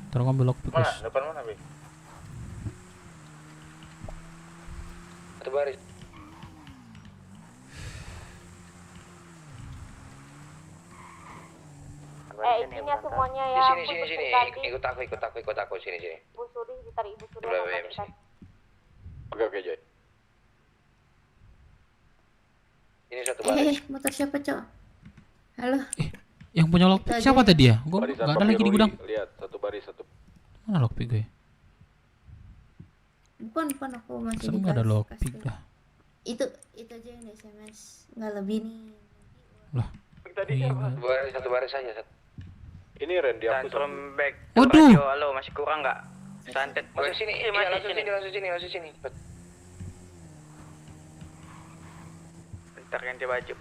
Ntar ngambil lockpick. Mana? Depan mana, Be? Satu baris. Isinya semuanya ya. Di sini. Ikut aku sini. Ibu Suri, ditarik Ibu Suri. Oke, Joy. Ini satu baris. Motor siapa, Cok? Halo. Yang punya lockpick siapa tadi ya? Gua Barisan nggak ada lagi di gudang. Lihat, satu baris. Mana lockpick gue? Bukan aku masih Masa nggak ada lockpick dah? Itu aja yang di SMS, nggak lebih nih. Lah. Tadi Satu baris saja. Ini Randy aku Transform back. Waduh. Halo, masih kurang nggak? Santet. Masuk sini. Langsung sini. Bentar ganti baju.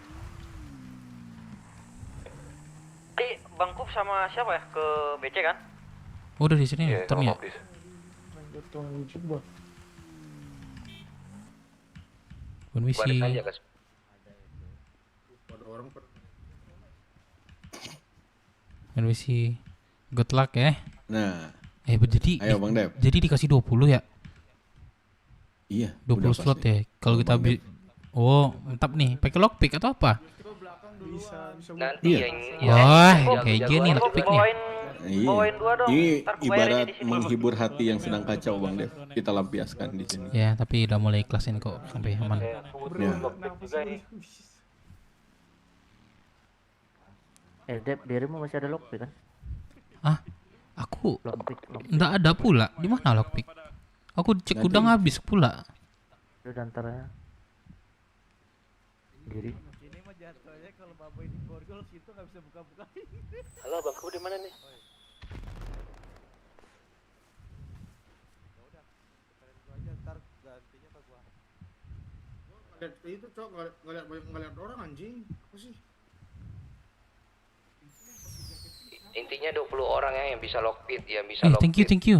Bang Kup sama siapa ya ke BC kan? Udah di sini ya, turun ya. Bun misi. Bun misi. Good luck ya. Nah. Jadi ayo Bang Dev. Jadi dikasih 20 ya? Iya. 20 slot ya. Kalau kita oh, mantap nih. Pakai lockpick atau apa? Nanti iya. Wah, kayak gini lockpicknya. Bawain 2 dong. Ini ibarat menghibur hati yang sedang kacau Bang Dev. Kita lampiaskan di sini. Ya, tapi udah mulai ikhlasin kok sampai aman. Ya. Dep, dirimu masih ada lockpick kan? Ah, aku Lockpick. nggak ada pula. Di mana lockpick? Aku cek Nanti- gudang habis pula. Itu antara diri. Ini mah jatuhnya kalau baboy di borgol situ nggak bisa buka-buka. Halo, Bang, kamu di mana nih? Ntar gantinya ke gua. Ngeliat itu cok, ngeliat orang anjing. Apa sih? Intinya 20 orang ya yang bisa lockpit, yang bisa Thank you, lockpit. thank you.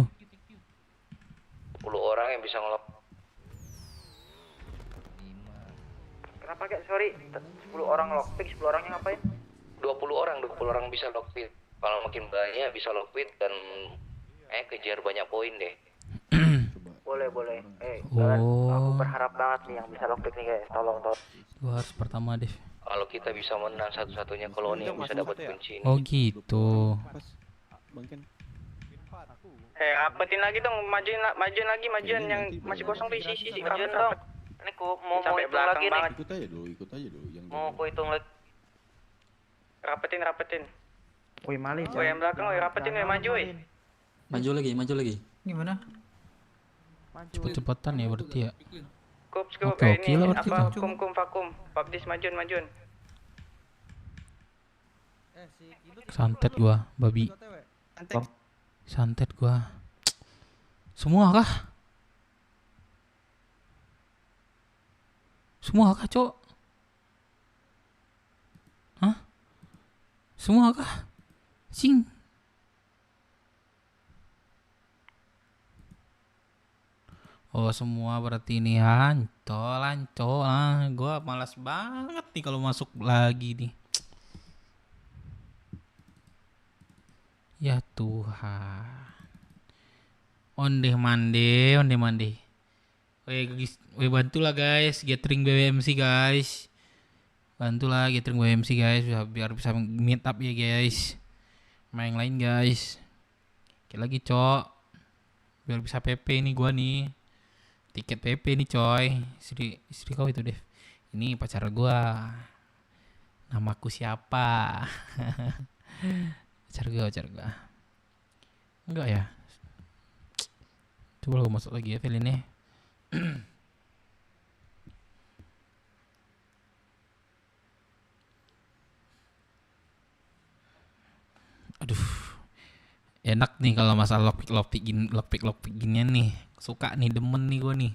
10 orang yang bisa ngelok. Kenapa kayak sorry? 10 orang lockpick, 10 orangnya ngapain? 20 orang bisa lockpit. Kalau makin banyak bisa lockpit dan kejar banyak poin deh. Boleh. Kalian, aku Oh, berharap banget nih yang bisa lockpick nih guys. Tolong. gua harus pertama deh. Kalau kita bisa menang satu-satunya koloni yang bisa dapat kunci ini. Oh gitu. Rapetin lagi dong, majuin yang masih kosong tuh isi majuin dong. Ini ku mau hitung lagi nih. Ikut aja dulu yang Mau ku hitung lagi. Rapetin. Woi Mali. Woi yang belakang, woi rapetin, woi maju woi. Maju lagi. Gimana? Cepet-cepetan ya berarti ya. Skup, Oke, ini lah berarti apa? itu. Vakum. Papdis majuin. Santet gua, babi. Santet gua. Semua kah? Cok? Hah? Semua kah? Sing. Oh, semua berarti ini ancol lah. Gua malas banget nih kalau masuk lagi nih. Ya Tuhan. Onde mande. Weh bantulah guys, gathering BWMC guys. Bantulah gathering BWMC guys biar bisa meet up ya guys. Main lain guys. Oke lagi, Cok. Biar bisa PP nih gua nih. Tiket PP nih, coy. Istri kau itu, Dev. Ini pacar gua. Namaku siapa? pacar gua. Enggak ya? Coba gua masuk lagi ya file ini. Aduh. Enak nih kalau masalah lockpick ginian nih. Suka nih, demen nih gue nih.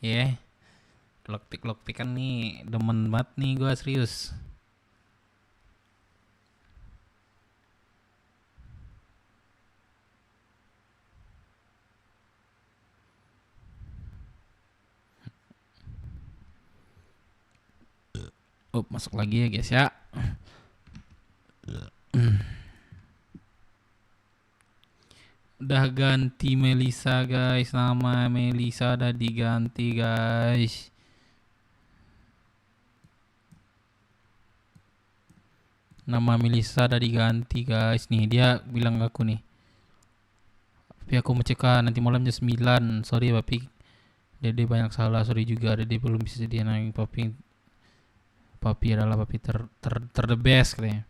Ya. Lockpick kan nih demen banget nih gue, serius. Masuk lagi ya guys ya. Udah ganti Melisa guys, nama Melisa udah diganti guys. Nama Melisa udah diganti guys. Nih dia bilang ke aku nih. Tapi aku mau cek nanti malam jam 9. Sorry papi, Dede banyak salah. Sorry juga Dede belum bisa jadi nanging papi. Papi adalah papi ter the best katanya.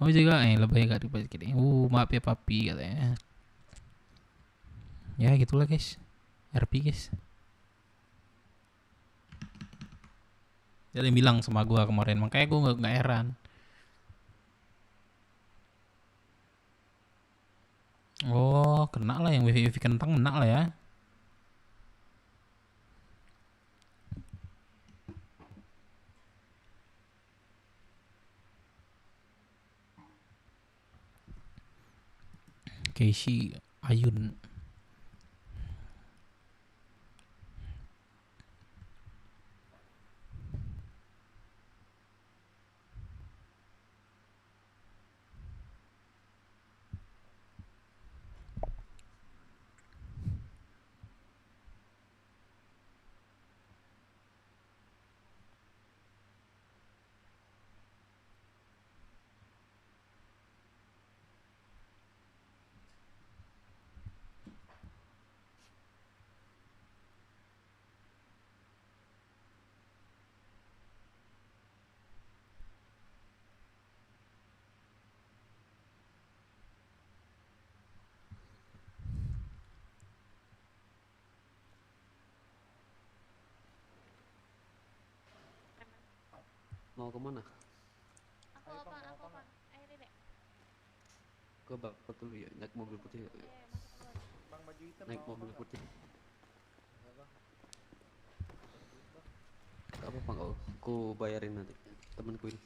Oh juga lebih gak dibaca gini. Maaf ya papi katanya. Ya gitulah guys. RP guys. Dia ada yang bilang sama gua kemarin, makanya gua nggak heran. Oh, kena lah yang wifi kentang, kena lah ya. Keishi Ayun. mau kemana? Aku apa? Ayo Dek. Ke bapak dulu ya, naik mobil putih. Bang baju hitam. Naik mobil putih. Gak apa-apa, nggak, aku bayarin nanti temanku ini.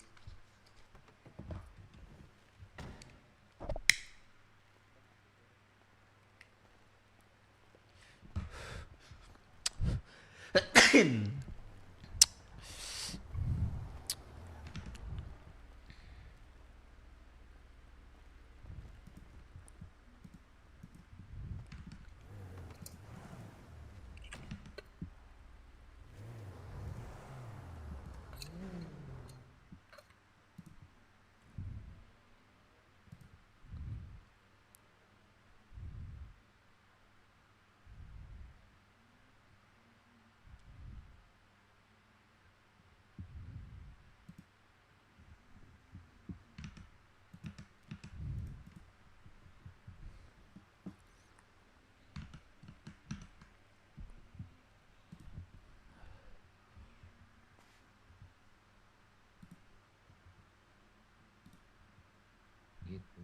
Gitu.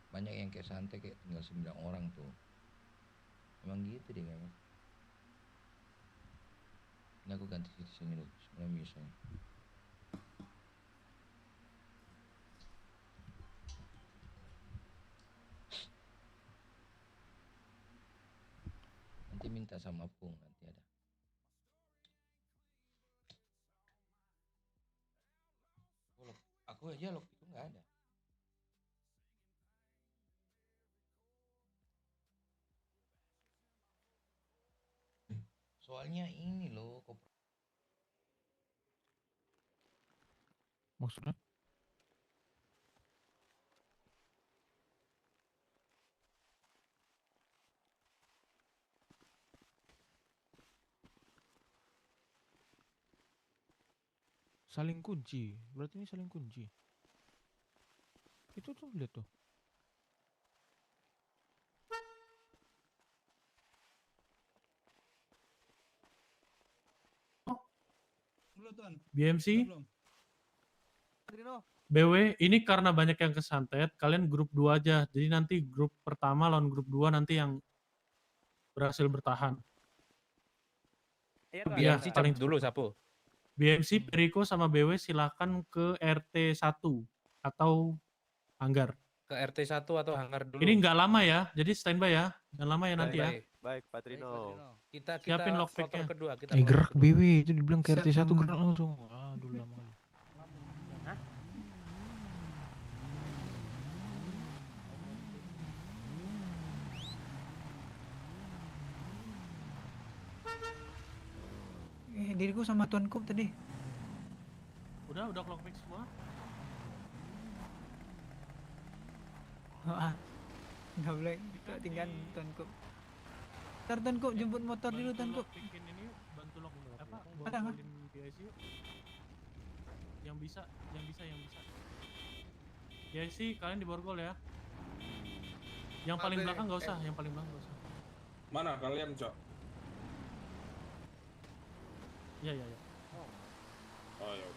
Banyak yang kayak santai kayak tinggal 9 orang tuh. Emang gitu deh memang. Ini aku ganti sini dulu, sebenarnya bisa. Nanti minta sama Pung, nanti ada. Aku aja lock itu nggak ada. Soalnya ini loh, Maksudnya? Saling kunci, berarti ini saling kunci. Itu tuh lihat tuh. BMC, BW, ini karena banyak yang kesantet, kalian grup 2 aja. Jadi nanti grup pertama lawan grup 2 nanti yang berhasil bertahan. Iya, BMC cabut dulu, Sapu. BMC, Periko sama BW silakan ke RT 1 atau Hanggar. Ke RT 1 atau Hanggar dulu. Ini nggak lama ya, jadi standby ya. Jangan lama ya nanti ya. Baik, Patrino. Kita Siapin lockpicknya. kedua. Kita Gerak BW itu dibilang ke RT 1 gerak langsung. Aduh lama kali. Diriku sama tuanku tadi. Udah lockpick semua. Nggak boleh tinggal tuanku. Ntar tuanku jemput motor dulu tuanku. Lockpickin ini yuk, bantu lock apa? Ada nggak? Borgolin PIC yuk. Yang bisa. PIC kalian di borgol ya. Yang paling belakang nggak usah, Mana kalian, Cok? Iya. Oh ya.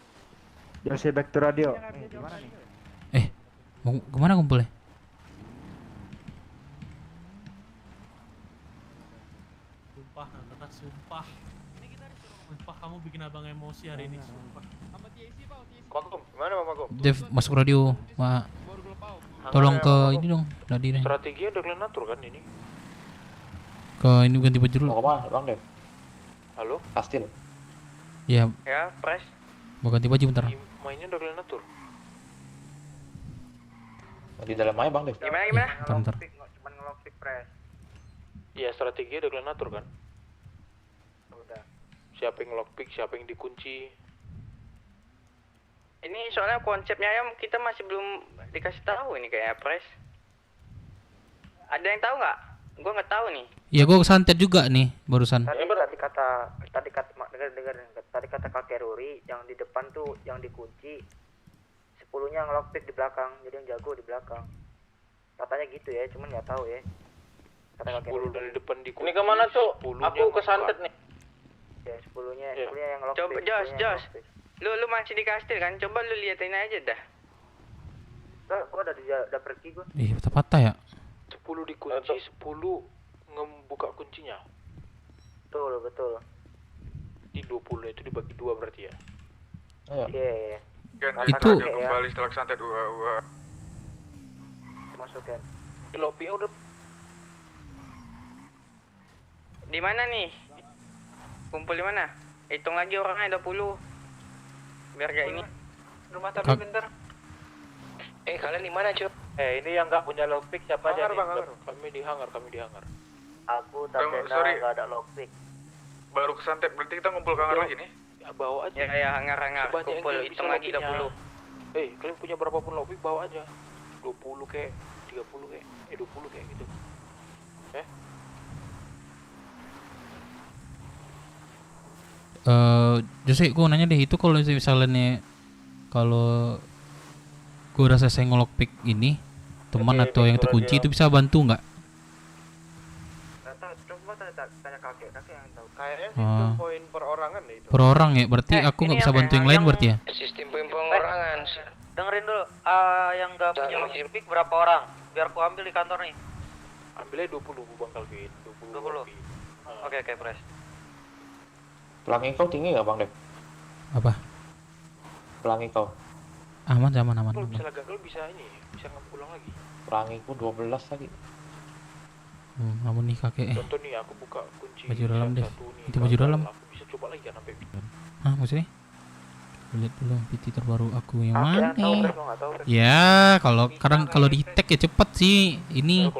Jose back to radio. Gimana nih? Mau kemana kumpulnya? Sumpah kamu bikin abang emosi hari ini, sumpah. Magum, gimana Bang Magum? Dev masuk radio, Mak. Tolong ke ini dong, Nadine. Strateginya udah kalian atur kan ini? Ke ini ganti baju dulu. Mau kemana, Bang Dev? Halo? Kastil. Ya, Ya, Pres. mau ganti baju bentar. Mainnya udah kalian atur. Di dalam aja Bang Dev. Gimana? Bentar. Cuman ngelockpick Pres. Iya, strateginya udah kalian atur kan? Udah. Siapa yang ngelockpick, siapa yang dikunci. Ini soalnya konsepnya ya kita masih belum dikasih tahu ini kayak Pres. Ada yang tahu nggak? Gua nggak tahu nih. Ya gua kesantet juga nih barusan. Tadi kata kakek Ruri yang di depan tuh yang dikunci 10-nya ngelockpick di belakang, jadi yang jago di belakang. Katanya gitu ya, cuman nggak tahu ya. Kata kakek 10 dari depan dikunci. Ini kemana tuh? 10-nya Aku kesantet nih. Ya 10-nya yang lockpick. Coba Jos. Lu masih di kastil kan? Coba lu liatin aja dah. Gua udah pergi gua. Ih, patah-patah ya. 10 dikunci, 10 ngebuka kuncinya. Betul. Di 20 itu dibagi 2 berarti ya. Iya. Itu kembali setelah santet Masukin. Lopi udah. Di mana nih? Kumpul di mana? Hitung lagi orangnya 20. Biar gak ini. Rumah tapi bentar. Kalian di mana, Cuk? Ini yang nggak punya lockpick siapa aja nih? Kami di hangar. Aku Tatena nggak ada lockpick. Baru kesantet, berarti kita ngumpul ke hangar lagi nih? Ya bawa aja. Ya hangar. Kumpul hitung lagi 20. Kalian punya berapapun lockpick bawa aja. 20 kayak, 30 kayak, 20 kayak gitu. Jose, gue nanya deh, itu kalau misalnya kalau gue rasa saya ngelockpick ini teman atau yang terkunci itu bisa bantu nggak? Coba tanya kakek yang tahu. Kayaknya sistem poin perorangan nih itu. Per orang ya, berarti aku nggak bisa bantu yang lain berarti ya? Sistem poin perorangan. Dengerin dulu, yang nggak punya lockpick berapa orang? Biar aku ambil di kantor nih. Ambilnya 20 Bang Calvin, 20. Oke, Pres. Pelangi kau tinggi nggak Bang Dev? Apa? Pelangi kau. Aman. Kalau misalnya gagal bisa pulang lagi. Pelangiku 12 lagi. Kamu nih kakek. Contoh nih aku buka kunci baju dalam deh. nih, Itu baju dalam. Aku bisa coba lagi kan sampai. Hah, maksudnya? Lihat dulu PT terbaru aku yang mana? Ya, kalau di tag ya cepet sih. Ini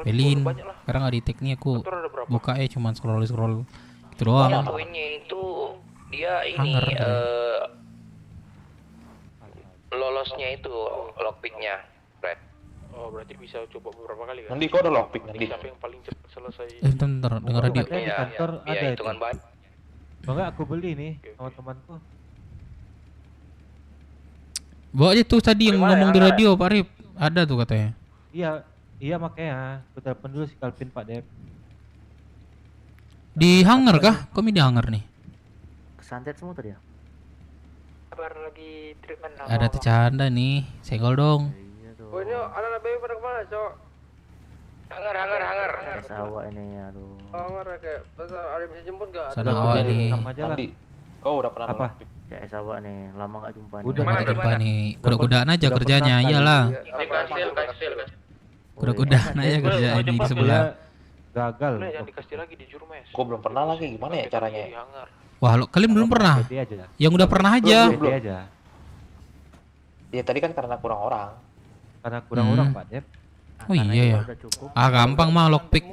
Belin. Sekarang nggak di tag nih aku buka cuman scroll gitu doang. Poinnya itu dia ini Hangar, lolosnya itu lockpicknya, Fred. Oh, berarti bisa coba beberapa kali kan? Nanti kau ada lockpick nanti. Siapa yang paling cepat selesai? Bentar, dengar radio. Di kantor ada itu. Hitungan baik. Enggak, aku beli nih sama temanku. Bawa aja tuh tadi yang ngomong di radio, Pak Rip. Ada tuh katanya. Iya makanya. Aku telepon dulu si Calvin Pak Dev. Di hangar kah? Kami di hangar nih. Kesantet semua tadi ya? Baru lagi treatment. Ada bercanda nih. Senggol dong. Oh ini anak-anak baby pada kemana, Cok? Hangar. Sawah ini, aduh. Hangar kayak, ada bisa jemput gak? Sana awal nih. Andi. Kau udah pernah apa? Ya sawah nih, lama gak jumpa nih. Udah gak jumpa nih. Kuda-kudaan aja kerjanya, iyalah. Di kastil. Kuda-kudaan aja kerjanya di sebelah. Gagal. Yang dikasih lagi di Jurmes. Gua belum pernah lagi, gimana ya caranya? Wah, kalian belum pernah? Yang udah pernah aja. Ya tadi kan karena kurang orang. Karena kurang orang Pak Dev. Oh iya ya. Gampang mah lockpick.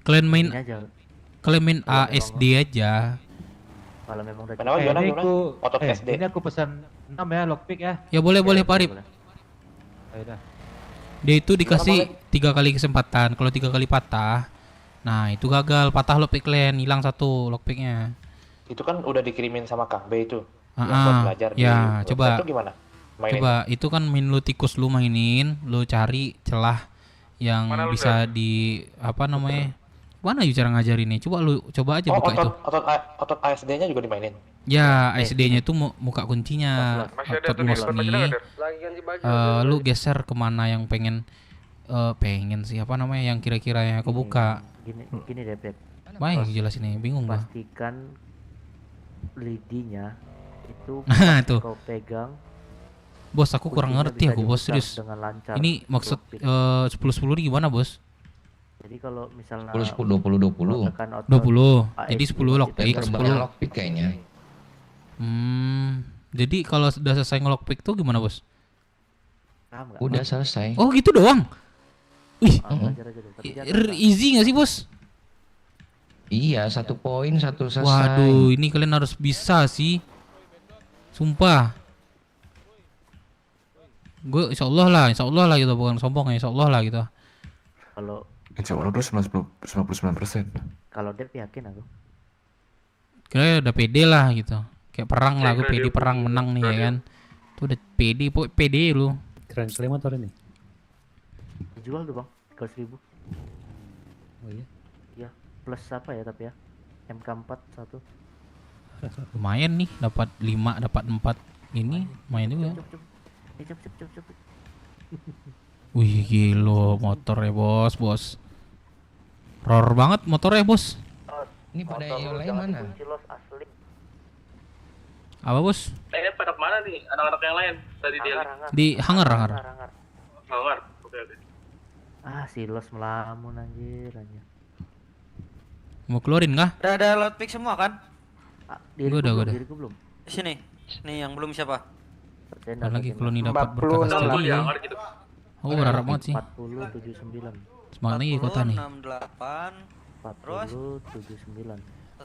Kalian main ASD aja. Kalau memang udah ini aku pesan 6 ya lockpick ya. Ya boleh Pak Rip. Dia itu dikasih 3 kali kesempatan. Kalau 3 kali patah, nah itu gagal, patah lockpick kalian, hilang 1 lockpicknya. Itu kan udah dikirimin sama Kang B itu. Yang buat belajar ya, coba. Itu gimana? Mainin. Coba itu kan main lu tikus lu mainin, lu cari celah yang bisa di apa namanya? Mana cara ngajarinnya? Coba aja buka itu. Otot ASD-nya juga dimainin. Ya, ASD-nya itu muka kuncinya. Otot musni. Lu geser kemana yang pengen sih apa namanya yang kira-kira yang aku buka. Gini deh, Beb. Baik jelas ini, bingung gua. Pastikan lidinya itu tuh. Kau pegang. Bos, aku kurang ngerti aku, bos, serius. Ini maksud 10-10 ini gimana, bos? Jadi kalau misalnya 10 20 20. 20. Jadi 10 lockpick, 10 lockpick kayaknya. Jadi kalau sudah selesai ngelockpick tuh gimana, bos? Udah selesai. Oh, gitu doang. Wih. Easy enggak sih, bos? Iya, 1 poin 1 selesai. Waduh, ini kalian harus bisa sih. Sumpah. Gue insya Allah lah gitu, bukan sombong ya, insya Allah lah gitu. Kalau insya Allah udah 99%. Kalau Dev yakin aku. Kira udah pede lah gitu. Kayak perang lah, gue pede perang menang nih ya kan. Tuh udah pede lu. Keren sekali motor ini. Dijual tuh Bang, 300.000. Oh iya? Iya, plus apa ya tapi ya? MK4 1. Lumayan nih, dapat 5, dapat 4. Ini lumayan juga. Cepet. Wih, gila motornya bos. Roar banget motornya bos. Ini pada yang lain mana? Apa bos? Pada mana nih anak-anak yang lain tadi dia? Di hangar. Hangar. Oke. Si Los melamun anjir. Mau keluarin kah? Udah ada loadpick semua kan? Gua udah. Diriku belum. Sini yang belum siapa? Apa lagi kalau nih dapat berkah lagi ya. Oh, berharap banget sih. 40 79. Semangat lagi kota nih. 68 terus 40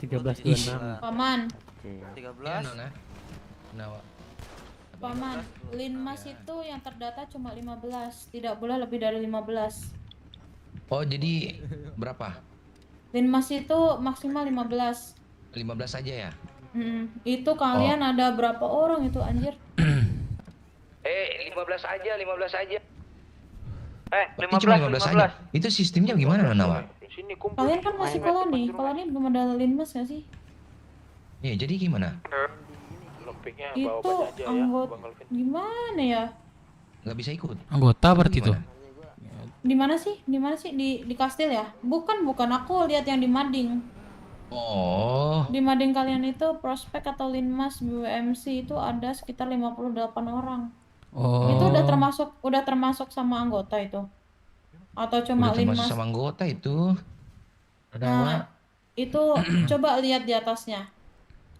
79. 13 26. Paman. 13. Paman, Linmas itu yang terdata cuma 15, tidak boleh lebih dari 15. Oh, jadi berapa? Linmas itu maksimal 15. 15 saja ya? Itu kalian ada berapa orang itu anjir? 15 aja. 15 aja. Itu sistemnya gimana Nawa? Kalian kan masih koloni belum ada Linmas gak sih? Ya, jadi gimana? Itu anggota gimana ya? Nggak bisa ikut. Anggota berarti itu. Di mana sih? Di kastil ya? Bukan aku lihat yang di mading. Oh. Di mading kalian itu prospek atau Linmas BWMC itu ada sekitar 58 orang. Oh. Itu udah termasuk sama anggota itu? Atau cuma Linmas? Linmas? Sama anggota itu. Nah, itu coba lihat di atasnya.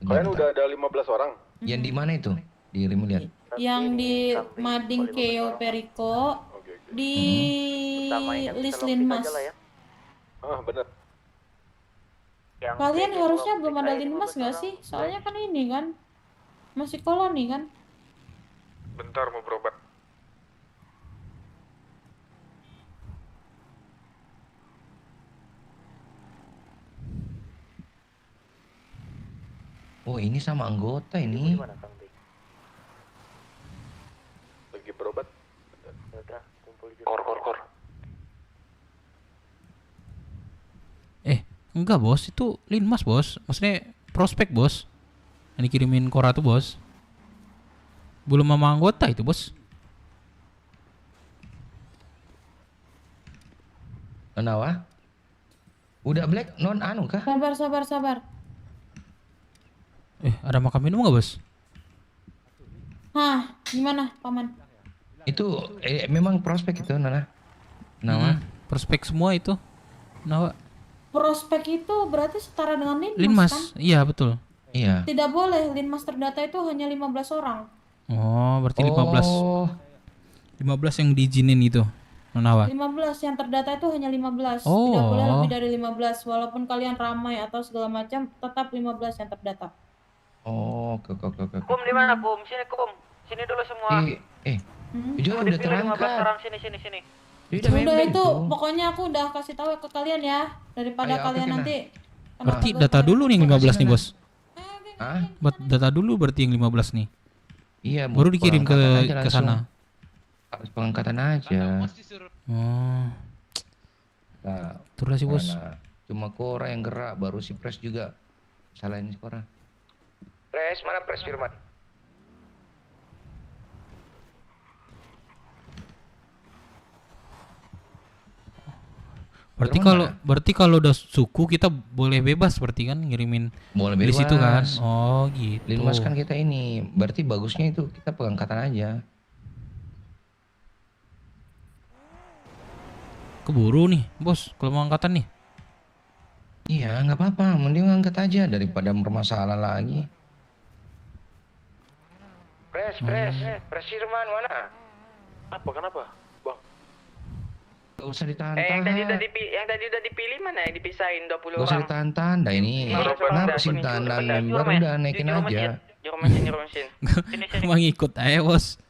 Kalian udah ada 15 orang? Yang di mana itu? Dirimu lihat. Yang di mading Keo Perico di list Linmas. Bener. Kalian harusnya belum ada Linmas gak sih? Soalnya kan ini kan masih koloni kan? Bentar mau berobat. Oh, ini sama anggota ini. Lagi berobat. Kor. Enggak bos, itu Linmas bos. Maksudnya prospek bos. Yang dikirimin Kora tuh bos. Belum sama anggota itu bos. Nawa? Udah black non anu kah? Sabar. Ada makan minum nggak bos? Hah, gimana paman? Itu memang prospek itu Nawa. Prospek semua itu Nawa. Prospek itu berarti setara dengan Linmas kan? Iya betul. Iya. Tidak boleh, Linmas terdata itu hanya 15 orang. Oh, berarti 15 yang diizinin itu Nawa. 15 yang terdata itu hanya 15. Oh. Tidak boleh lebih dari 15. Walaupun kalian ramai atau segala macam, tetap 15 yang terdata. Oh, oke. Kum di mana Kum? Sini dulu semua. Juga udah terangkat. 15 orang sini. Udah itu, pokoknya aku udah kasih tahu ke kalian ya, daripada kalian nanti. Berarti data dulu nih yang 15 nih bos. Data dulu berarti yang 15 nih. Iya. Baru dikirim ke sana. Harus pengangkatan aja. Oh. Nah, itulah sih bos. Cuma Kora yang gerak, baru si Pres juga. Salahin si Kora. Pres, mana Pres Firman? Berarti kalau udah suku kita boleh bebas berarti kan ngirimin boleh bebas. Di situ kan. Oh, gitu. Linmas kan kita ini, berarti bagusnya itu kita pengangkatan aja. Keburu nih, bos, kalau mau angkatan nih. Iya, nggak apa-apa, mending angkat aja daripada bermasalah lagi. Pres Firman mana? Kenapa? Bang. Gak usah ditahan. Yang tadi udah dipilih mana? Yang dipisahin 20 orang. Gak usah ditahan dah ini. Kenapa sih tahan member udah naikin aja. Juru mesin. Emang ikut aja bos.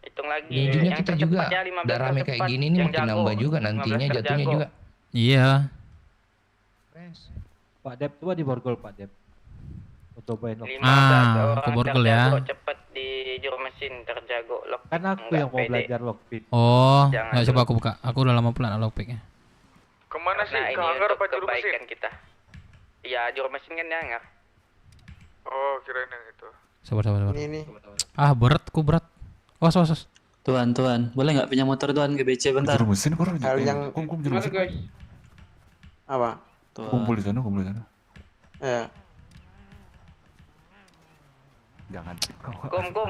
Hitung lagi. Ujungnya kita juga udah rame kayak gini nih makin nambah juga nantinya jatuhnya juga. Iya. Pak Dep coba di borgol Pak Dep. Cobain lock. Ke borgol ya. Cepet di juru mesin terjago lock. Kan aku yang mau belajar lockpick. Oh, nggak coba aku buka. Aku udah lama pelan lockpicknya. Kemana sih? Ke hangar apa juru mesin? Kita. Iya, juru mesin kan di hangar. Oh, kirain yang itu. Sabar. Ini. Ah, berat. Was. Tuan, boleh nggak pinjam motor tuan ke BC bentar? Mesin baru Hal yang Gimana guys? apa? kumpul di sana. Ya. Jangan.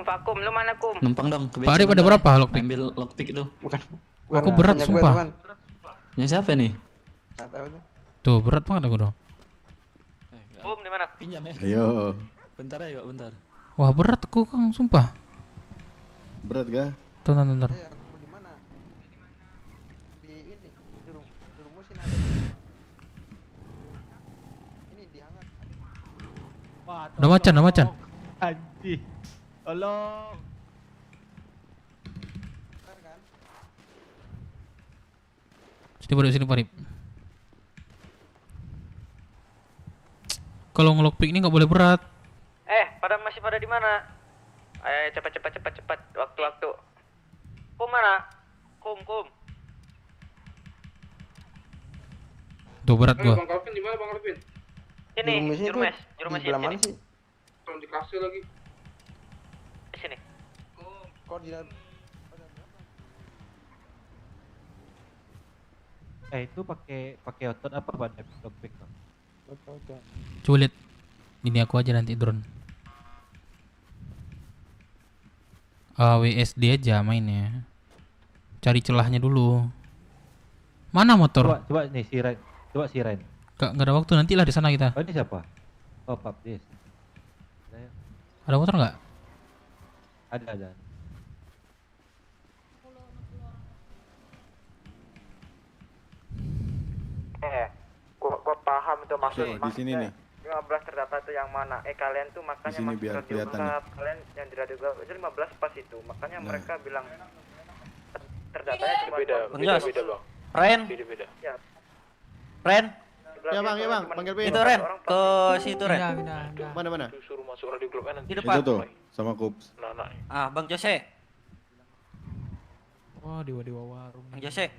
Vakum, lu mana kum? Numpang dong ke BC. Pak Arif ada bentar. berapa lockpick? Ambil lockpick itu. Bukan. Aku berat punya gue, sumpah. teman. Yang siapa nih? Nggak tahu tuh. Tuh, berat banget aku dong. Kum di mana? Pinjam ya. Ayo. Bentar ayo, bentar. Wah, berat aku Kang, sumpah. Berat gak? Tuh, bentar. Iya, kumpul di mana? Di ini, di rumusin ada. Ini dihangat. Udah macan. Anjing. Tolong. Sini Pak Arif. Kalau ngelockpick ini nggak boleh berat. Masih pada di mana? Ayo cepat. Waktu. Kum mana? Kum. Tuh berat gua. Bang Calvin di mana Bang Calvin? Ini, Jurmes Di belah mana sih? Tolong dikasih lagi. Di sini. Koordinat. Itu pakai otot apa Pak Dep? Lockpick. Coba lihat. Ini aku aja nanti drone. WSD aja mainnya. Cari celahnya dulu. Mana motor? Coba nih si Ren. Coba si Ren. Nggak ada waktu, nanti lah di sana kita. Oh, ini siapa? Oh, Papdis. Ada motor nggak? Ada. Gua paham itu maksud. Di sini nih. 15 terdata itu yang mana? Kalian tuh makanya Di sini biar radio kelihatan gelap. Kalian yang di radio gelap itu 15 pas itu. Makanya mereka bilang terdatanya cuma Beda Bang. Ren. Beda. Ya. Ya bang, panggil Pin. Itu Ren, ke situ Ren. Mana? Suruh masuk radio club nanti. Di depan. Itu tuh sama Kups. Ah, Bang Jose. Wah, dewa warung. Bang Jose.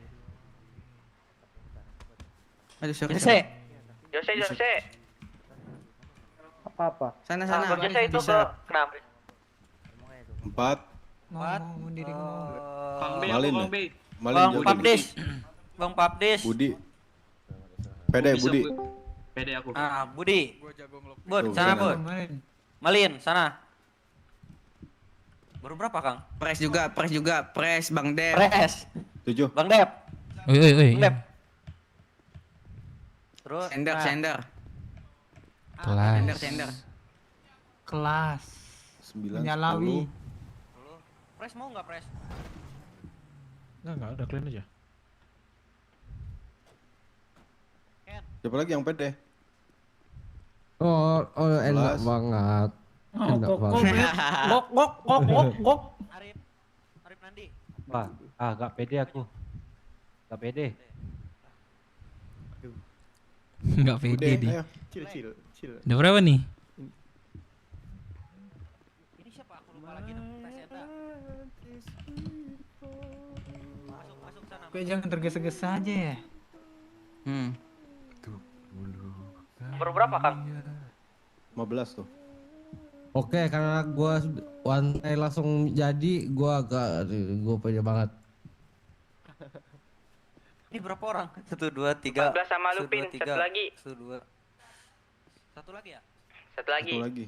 Jose. Apa? Sana. Bang Jose itu ke kenapa? 4. Malin. Bang Papdis. Budi. Pede Budi. Pede aku. Budi. Bud, Tuh, sana sana. Bud. Malin, sana. Baru berapa, Kang? Pres juga, Bang Dep. Pres. 7. Bang Dep. Oi. Dep. Terus Sender. Kelas. Sender. Kelas. 9. Menyalawi. Pres mau nggak Pres? Enggak, udah clean aja. Siapa lagi yang pede? Oh, enak 11. banget. Enak banget. Gok. Arif Nandi. Wah, gak pede aku. Gak pede. Nggak pede Udah, di. ayo. Chill. Udah berapa nih? Ini siapa? Aku lupa lagi Presenta. Masuk sana. Kok jangan tergesa-gesa aja ya. Baru berapa, Kang? 15 tuh. Oke, karena gua one day langsung jadi, gua pede banget. Ini berapa orang? 1, 2, 3. 14 sama Lupin, satu lagi. 1, 2. Satu lagi ya? Satu Satu lagi.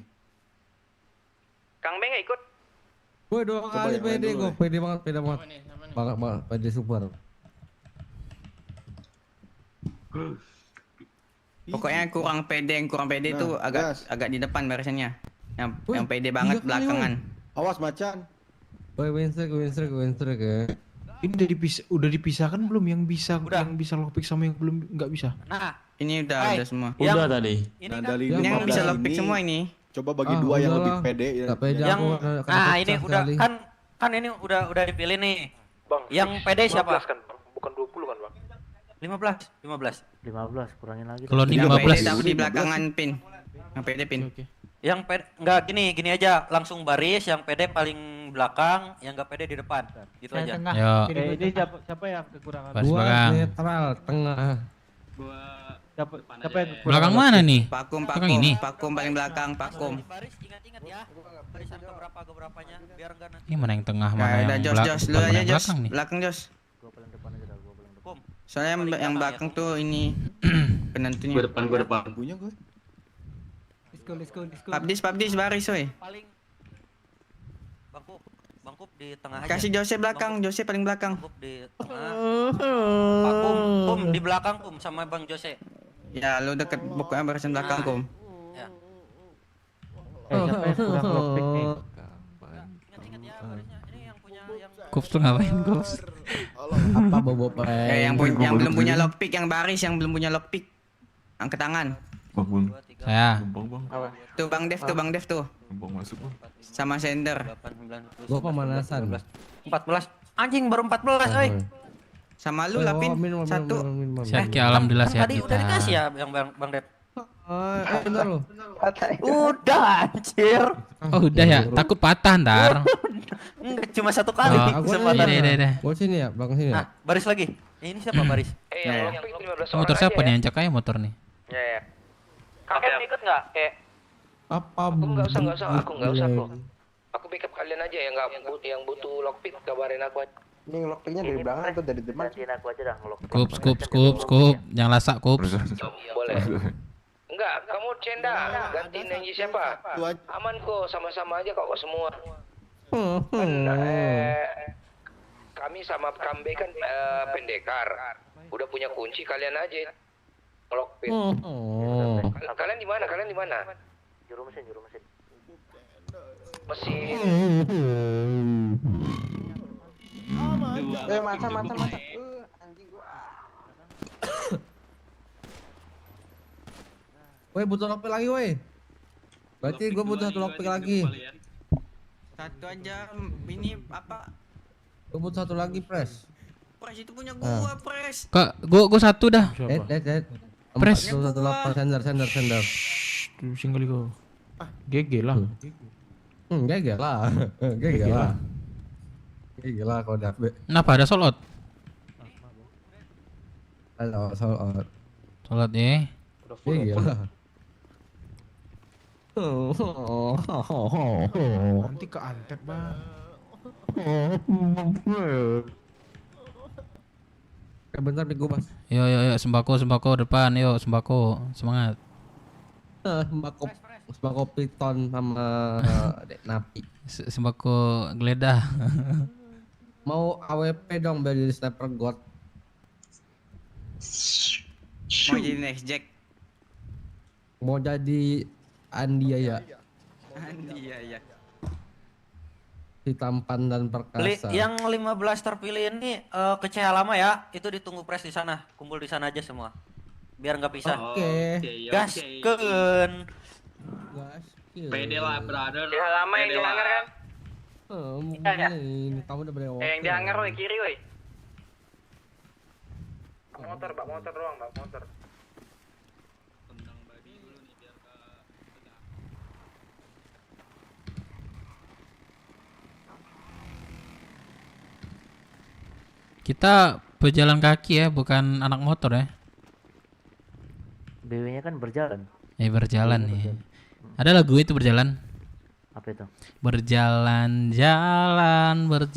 Kang Beng nggak ikut? Gue 2 Coba kali yang lain pede, dulu gue deh. pede banget. Banget, pede super. Pokoknya kurang pede itu agak di depan barisannya. Yang pede banget iya kali, belakangan. Awas macan. Woi, Winster ya. Ini udah dipisahkan belum yang bisa lockpick sama yang belum nggak bisa? Nah, ini udah semua. Udah tadi. Nah, dari Yang 15 bisa lockpick ini, semua ini. coba bagi dua yang udahlah. lebih pede. Gak pede yang aku. ini udah kan ini udah dipilih nih. Bang, Yang PD siapa? 15 kan, Bang? Bukan 20 kan, Bang? 15. 15 kurangin lagi. Kalau ini Yang 15. pede tapi di belakangan Pin. Yang pede Pin. Yang pede enggak gini aja, langsung baris, yang pede paling belakang, yang enggak pede di depan. Gitu Saya aja. tengah. Yo. Kiri Ini tengah. siapa yang kekurangan? Pas Gua belakang. netral tengah. Gua Siapa yang Belakang mana nih? Pakum, Belakang ini. Pakum paling belakang, Pakum. Ingat-ingat ya. Barisan keberapanya biar enggak nanti. Ini mana yang tengah, Nah, mana udah yang Jos, Jos, lu mana aja yang Jos. belakang nih? Belakang Jos. Gua paling depan aja dah, gua paling depan. Soalnya yang belakang tuh ini penentunya. Gue depan. Punya gue. Let's go. Pabdis baris woi. Paling Bangkup di tengah aja. Kasih Jose belakang, Jose paling belakang. Bangkup di tengah. Kum di belakang Kum sama Bang Jose. Ya, lu deket pokoknya barisan belakang, Kum. Ya. Siapa yang kurang lockpick nih? Ingat-ingat ya barisnya. Ini yang punya yang Kups tuh ngapain Kups? Apa bobo Yang belum punya lockpick, yang baris yang belum punya lockpick. Angkat tangan. Bang. Saya. Bang. Tuh Bang Dev tuh. Bang masuk bang. Sama sender. Gua pemanasan. 14. Anjing baru 14, oi. Sama lu Lapin. Satu. Sehat ya, alhamdulillah sehat Tadi kita. udah dikasih ya yang Bang Dep. Bentar lu. Udah anjir. Oh udah ya, takut patah ntar. Enggak cuma satu kali kesempatan. Iya. Gua sini ya, Bang sini ya. Nah, baris lagi. Ini siapa baris? Yang lockpick 15 orang Motor siapa aja nih? ya. Yang cek aja motor nih. Ya. Kakek ikut nggak? Apa? Aku nggak usah. Aku nggak usah kok. Aku backup kalian aja yang butuh lockpick kabarin aku aja. Ini lockpicknya dari belakang atau dari depan? Gantiin aku aja dah ngelockpick. Kups. Jangan lasak Kups. Boleh. Enggak, kamu Cenda gantiin yang siapa? Aman kok, sama-sama aja kok semua. Kami sama Kambe kan pendekar. Udah punya kunci, kalian aja lockpick. Kalian di mana? Juru mesin. Mesin. Mata. Anjing gua. Woi, butuh lockpick lagi, woi. Berarti gua butuh satu lockpick lagi. Satu aja ini apa? Gua butuh satu lagi, Pres. Pres itu punya gua, Pres. Kak, gua satu dah. Pres. Satu lockpick sender. Pusing kali kau. GG lah. GG lah kau dah. Kenapa ada sold out? Halo, sold out. Sold out ya. GG lah. Nanti keantet bang. Bentar nih gua, Mas. Yo sembako depan, yuk sembako semangat. Sembako piton sama Dek Napi. Sembako geledah. Mau AWP dong biar jadi sniper god. Mau jadi next Jack. Mau jadi Andiaya. Andiaya. Si tampan dan perkasa. Yang 15 terpilih ini ke CH lama ya, itu ditunggu Pres di sana. Kumpul di sana aja semua. Biar nggak pisah. Oke. Gaskeun. Pede lah brother. CH lama yang dihangar kan? Ini kamu udah boleh oke. Yang dihangar woi kiri woi. Bak motor doang. Kita berjalan kaki ya, bukan anak motor ya. BW-nya kan berjalan. Berjalan nih. Ada lagu itu berjalan. Apa itu? Berjalan. Enggak masuk.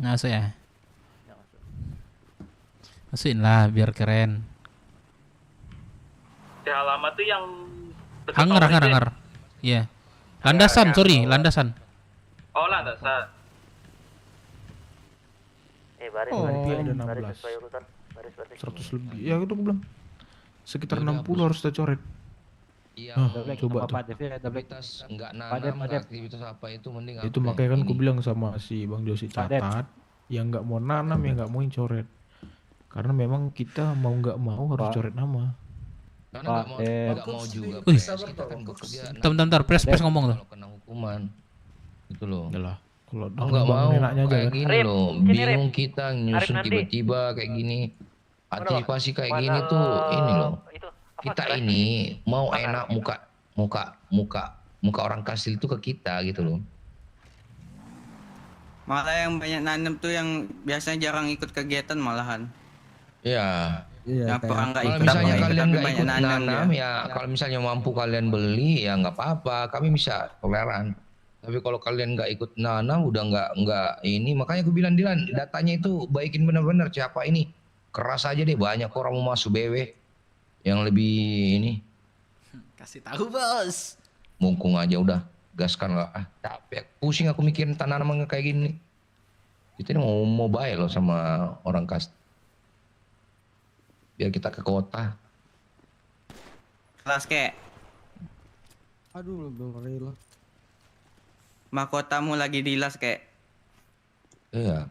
Nggak masuk ya? Enggak masuk. Masukin lah biar keren. CH lama tuh yang Hangar. Iya. Landasan. Oh, landasan. Baris. Ada 16. Baris sesuai urutan. Baris. 100 lebih. Ya itu aku bilang. Sekitar 60 harus kita coret. Iya, coba tuh. aktivitas nggak nanam, aktivitas apa itu mending Itu makanya kan aku bilang sama si Bang Josi catat, yang nggak mau nanam yang nggak mau coret. Karena memang kita mau nggak mau harus coret nama. Karena nggak mau juga. Kita kan bekerja. Bentar, Pres ngomong tuh. Kalau kena hukuman, itu loh. Yalah, kalau nggak mau kayak gini Rip, loh, sini, bingung Rip. kita nyusun Arif tiba-tiba kayak gini. Antisipasi kayak gini tuh ini loh. Kita ini mau enak muka orang kastil itu ke kita gitu loh. Malah yang banyak nanam tuh yang biasanya jarang ikut kegiatan malahan. Iya. Yang perang nggak Kalau ikut misalnya apa-apa, kalian tapi nggak banyak ikut nanam nanam dia. ya, kalau misalnya mampu kalian beli ya nggak apa-apa, kami bisa toleran. Tapi kalau kalian nggak ikut nanam udah nggak ini, makanya aku bilang Dilan, datanya itu baikin benar-benar siapa ini. Keras aja deh, banyak orang mau masuk BW yang lebih ini. Kasih tahu bos. Mungkung aja udah, gaskan lah. Ah, capek, pusing aku mikirin tanaman kayak gini. Kita ini mau mobile loh sama orang kast. Biar kita ke kota. Kelas kek. Aduh, belum rela. Mahkotamu lagi dilas kek. Iya.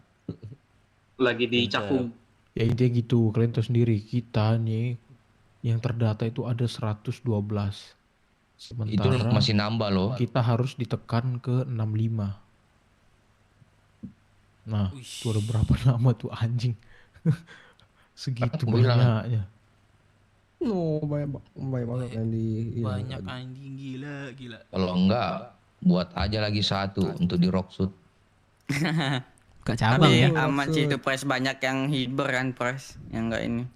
Lagi di Cakung. Ya intinya gitu, kalian tahu sendiri, kita nih yang terdata itu ada 112. Sementara Itu masih nambah loh. Kita harus ditekan ke 65. Nah, itu ada berapa nama tuh anjing? Segitu banyaknya. No, banyak banget yang di Banyak anjing, gila. Kalau enggak, buat aja lagi satu untuk di Rockshoot. Gak cabang ya. Aman sih itu Pres, banyak yang hiber kan Pres, yang enggak ini.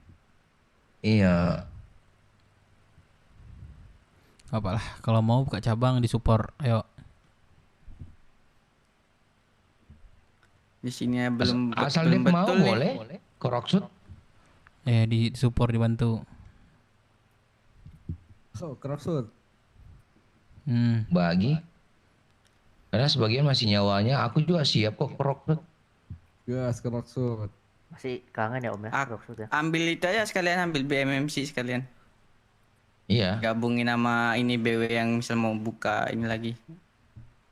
Iya. Apalah, kalau mau buka cabang di support, ayo. Di sini belum Asal dia mau boleh ke Rockshoot. Di support dibantu. So, kerasut. Bagi. Karena sebagian masih nyawanya, aku juga siap kok ke Rockshoot. Gas, kerasut. Masih kangen ya Om ya, Rockshoot ya. Ambil itu aja sekalian, ambil BMMC sekalian. Iya. Gabungin sama ini BW yang misal mau buka ini lagi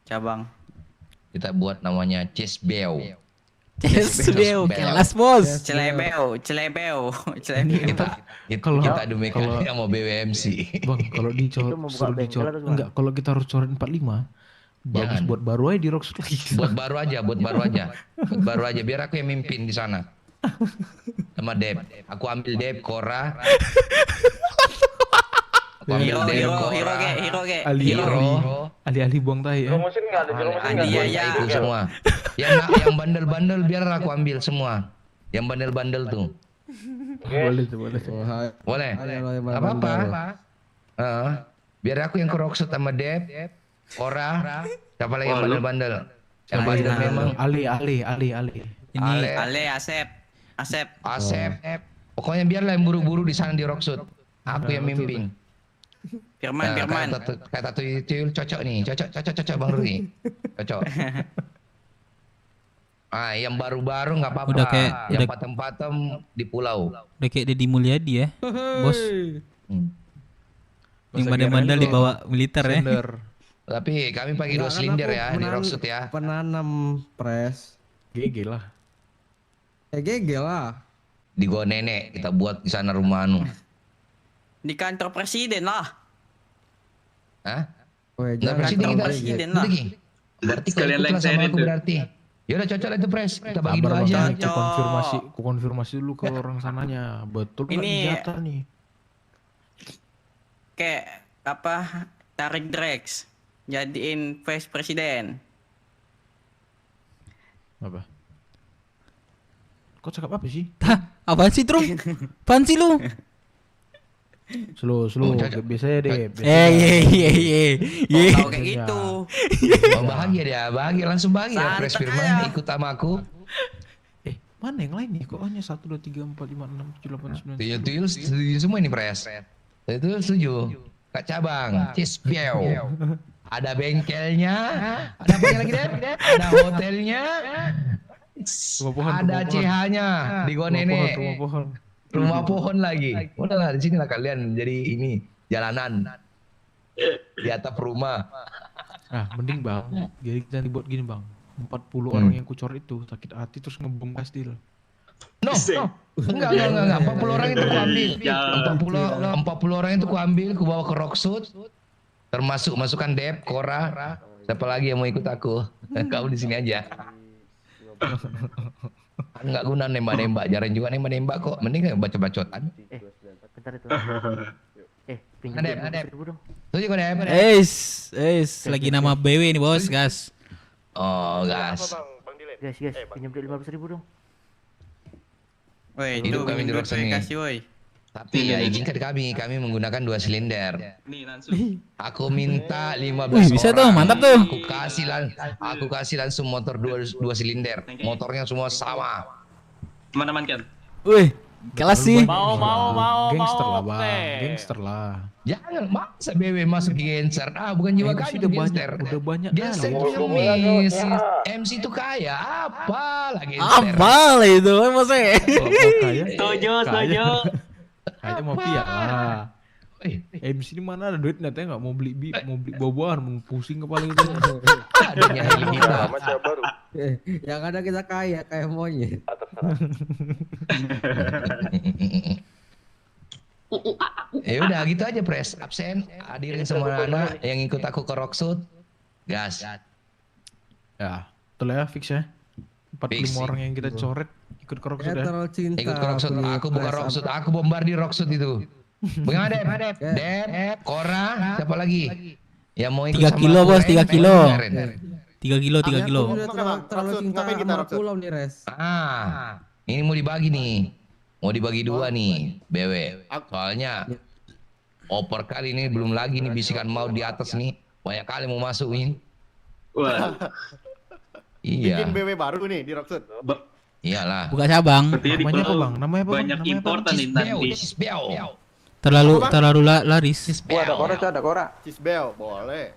cabang. Kita buat namanya Cesbeo. Cesbeo, kelas bos. Celebeo. Kita demikian sama BWMC. Bang, kalau enggak, kalau kita harus coret 45, bagus buat baru aja di Rockshoot lagi. Buat baru aja. Biar aku yang mimpin di sana. Sama Deb. Aku ambil Deb, Cora. Hero. Ali buang tahi ya. Ikut semua. Yang bandel-bandel biar aku ambil semua. Yang bandel-bandel tuh. Boleh. Apa-apa. Biar aku yang ke Rockshoot sama Deb, Cora, siapa lagi yang bandel-bandel? Yang bandel memang Ali. Ini Ale, Asep. Pokoknya biarlah yang buru-buru di sana di Rockshoot. Aku yang mimpin. Firman. Kata tuyul cocok nih, cocok Bang Rudi. Cocok. Yang baru-baru nggak apa-apa. Yang patem-patem di pulau. Udah kayak Deddy Mulyadi ya, bos. Yang bandel-bandel dibawa militer ya. Tapi kami pakai 2 silinder ya di Rockshoot ya. Penanam Pres. GG lah. GG lah. Di Gua Nenek kita buat di sana rumah anu. Di kantor presiden lah. Hah? Jangan Presiden lah. Berarti sekalian like sama aku berarti. Ya udah cocok lah itu Pres. Kita bagi 2 aja. Aku konfirmasi dulu ke orang sananya. Betul nggak senjata nih? Kayak apa? Tarik Drex jadiin vice presiden. Apa? Kau cakap apa sih? Apaan sih Trung? Apaan sih lu? Slow. Biasanya deh. Kalau kayak gitu. Bahagia langsung bahagia. Pres Firman ikut sama aku. Mana yang lain nih? Kok hanya 1, 2, 3, 4, 5, 6, 7, 8, 9. Tuyul setuju semua ini Pres. Itu setuju. Kak Cabang, Cesbeo. Ada bengkelnya. Ada apa lagi Dep? Ada hotelnya. Ada CH-nya di Gua Nenek. Rumah pohon lagi. Udahlah di sini lah kalian jadi ini jalanan di atap rumah. Mending Bang. Jadi kita dibuat gini Bang. 40 orang yang kucor itu sakit hati terus ngebom kastil. No. Enggak. 40 orang itu kuambil. 40 orang itu kuambil, ku bawa ke Rockshoot. Termasuk masukan Dep, Cora. Siapa lagi yang mau ikut aku? Kamu di sini aja. Enggak guna nembak-nembak, jarang juga nembak-nembak kok. Mending baca-bacotan. Bentar itu. Pinjam dulu dong. Tuh juga Dep. Lagi nama BW nih bos, gas. Oh, gas. Guys, pinjam duit 15.000 dong. Woi, Hidup kami di Rockson nih. kasih woi. Tapi ya izinkan kami menggunakan 2 silinder. Nih langsung. Aku minta 15 Wih, bisa tuh, mantap tuh. Aku kasih langsung motor 2 silinder. Motornya semua sama. Mana kan? Wih, kelas sih. Mau. Gangster lah oke. bang, gangster lah. Jangan maksa BW masuk gangster. Bukan jiwa MC kami udah gangster. udah banyak Gangster kali. punya MC itu kaya apa lah gangster. Apa lah itu maksudnya? Kaya. Setuju. Kaya mafia lah. MC ini mana ada duit nanti nggak mau beli buah-buahan, mau pusing kepala itu. Adanya kita. baru. Yang ada kita kayak monyet. Ya udah gitu aja Pres, absen, hadirin semua anak yang ikut aku ke Rocksud, gas. Ya, betul ya, fix ya. 45 Fix. orang yang kita coret ikut ke Rocksud ya. Ikut ke Rocksud, aku bukan Rocksud, aku bombardir Rocksud itu. Bagaimana Dep, Kora, siapa lagi? Yang mau ikut 3 sama kilo aku, bos, 3 kilo. 3 3 kilo. Terlalu cinta sama pulau nih Res. Ini mau dibagi nih. Mau dibagi 2 nih, BW. Soalnya oper kali ini belum lagi nih bisikan mau di atas nih. Banyak kali mau masukin. Wah. Iya. Bikin BW baru nih di Rocksud. Iyalah. Buka cabang. Namanya apa bang? Namanya apa? Banyak importan nih nanti. Terlalu laris. Ada Kora. Cisbel, boleh.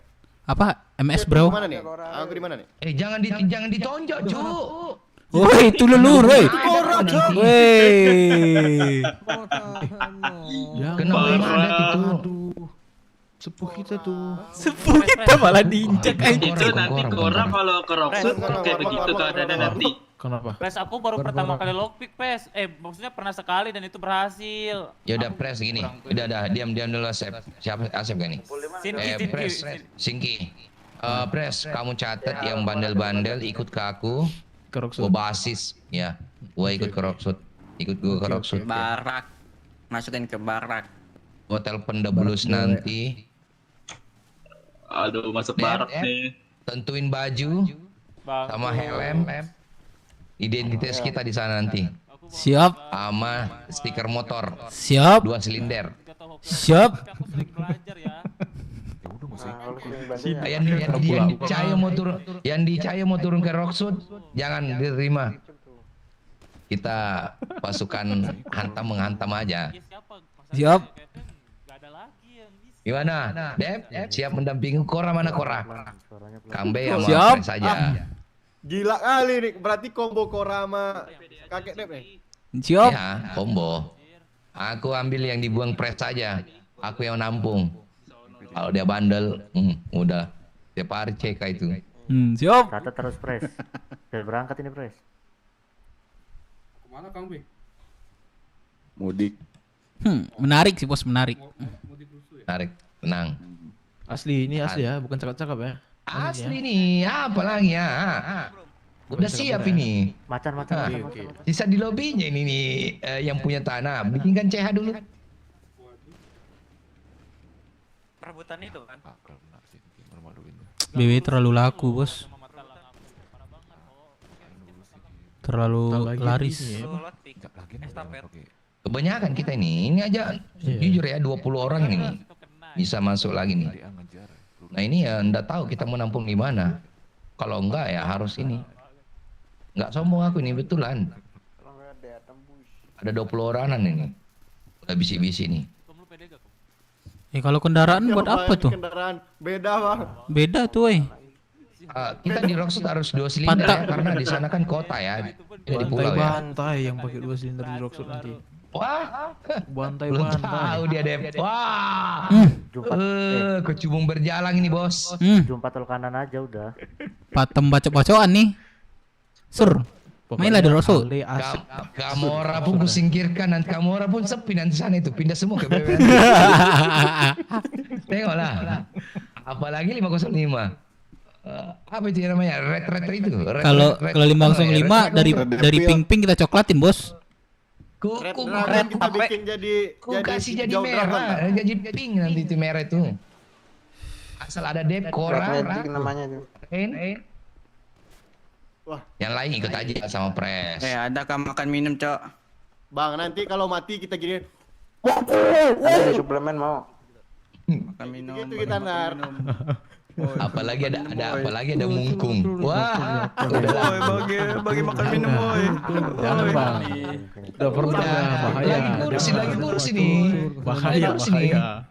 Apa? MS bro? Di mana nih? Aku di mana nih? Jangan ditonjok, Cu. Woi, itu lulur, woi. Woi. Kenapa ada itu? Sepuh kita tuh. Sepuh kita malah diinjak aja. Itu nanti Kora kalau ke Rocksud kayak begitu keadaannya nanti. Kenapa? Pes, aku baru pertama kali lockpick, Pes. Maksudnya pernah sekali dan itu berhasil. Ya udah Pres gini. Udah diam dulu Asep. Siapa Asep gak nih? Pres, Singki. Pres, kamu catat yang bandel-bandel ikut ke aku. Ke Rocksud. Gua basis ya. Gua ikut ke Rocksud. Ikut gua ke Rocksud. Barak. Masukin ke barak. Gua telepon Debulus nanti. Aduh, masuk barak nih. Tentuin baju sama helm. Identitas kita di sana nanti. Siap. Sama stiker motor. Siap. 2 silinder. Siap. Yang dicaya mau turun ke Rocksud, jangan diterima. Kita pasukan menghantam aja. Siap. Gimana? Dep, siap mendampingi Kora, mana Kora? Kambe sama Siap. Pres saja. Gila kali nih, berarti combo Kora sama kakek Dep nih. Siap. Ya, combo. Aku ambil yang dibuang Pres saja. Aku yang nampung. Kalau dia bandel, udah. Tiap hari cek itu. Siap. Kata terus Pres. Udah berangkat ini Pres. Kemana Kang B? Mudik. Menarik sih bos, menarik. Tarik, tenang. Asli, ini asli ya, bukan cakap-cakap ya. Asli nih, apa lagi ya? Udah siap ini. Macan. Sisa di lobbynya ini nih yang punya tanah. Bikinkan CH dulu. Perebutan itu kan. BW terlalu laku bos. Terlalu laris. Kebanyakan kita ini aja jujur ya 20 orang ini bisa masuk lagi nih. Nah ini ya ndak tahu kita mau nampung di mana. Kalau enggak ya harus ini. Enggak sombong aku ini betulan. Ada 20 orangan ini. Udah bisi-bisi nih. Kalau kendaraan buat apa tuh? Kendaraan beda bang. Beda tuh, woi. Kita di Rocksud harus 2 silinder ya, karena di sana kan kota ya. Di pulau ya. Bantai yang pakai 2 silinder di Rocksud nanti. Wah, bantai. Tahu dia Dep. Wah, kecubung berjalan ini bos. Jumpa tol kanan aja udah. Patem bacok-bacokan nih. Sur. Mainlah di Rocksud. Kamora pun kusingkirkan, nanti Kamora pun sepi nanti sana itu pindah semua ke BW. Tengoklah. Apalagi 505. Apa itu namanya? Red itu. Kalau 505 dari pink kita coklatin bos. Red kita bikin jadi kasih jadi merah, jadi pink nanti itu merah itu. Asal ada Dep, Kora, namanya tuh. Yang lain ikut aja sama Pres. Adakah makan minum, Cok? Bang, nanti kalau mati kita gini. Ada suplemen mau. Makan minum. Gitu kita nar. Apalagi ada mungkung. Wah, bagi makan minum, boy. Jangan bang. Udah pernah bahaya. Lagi kurus ini. Bahaya.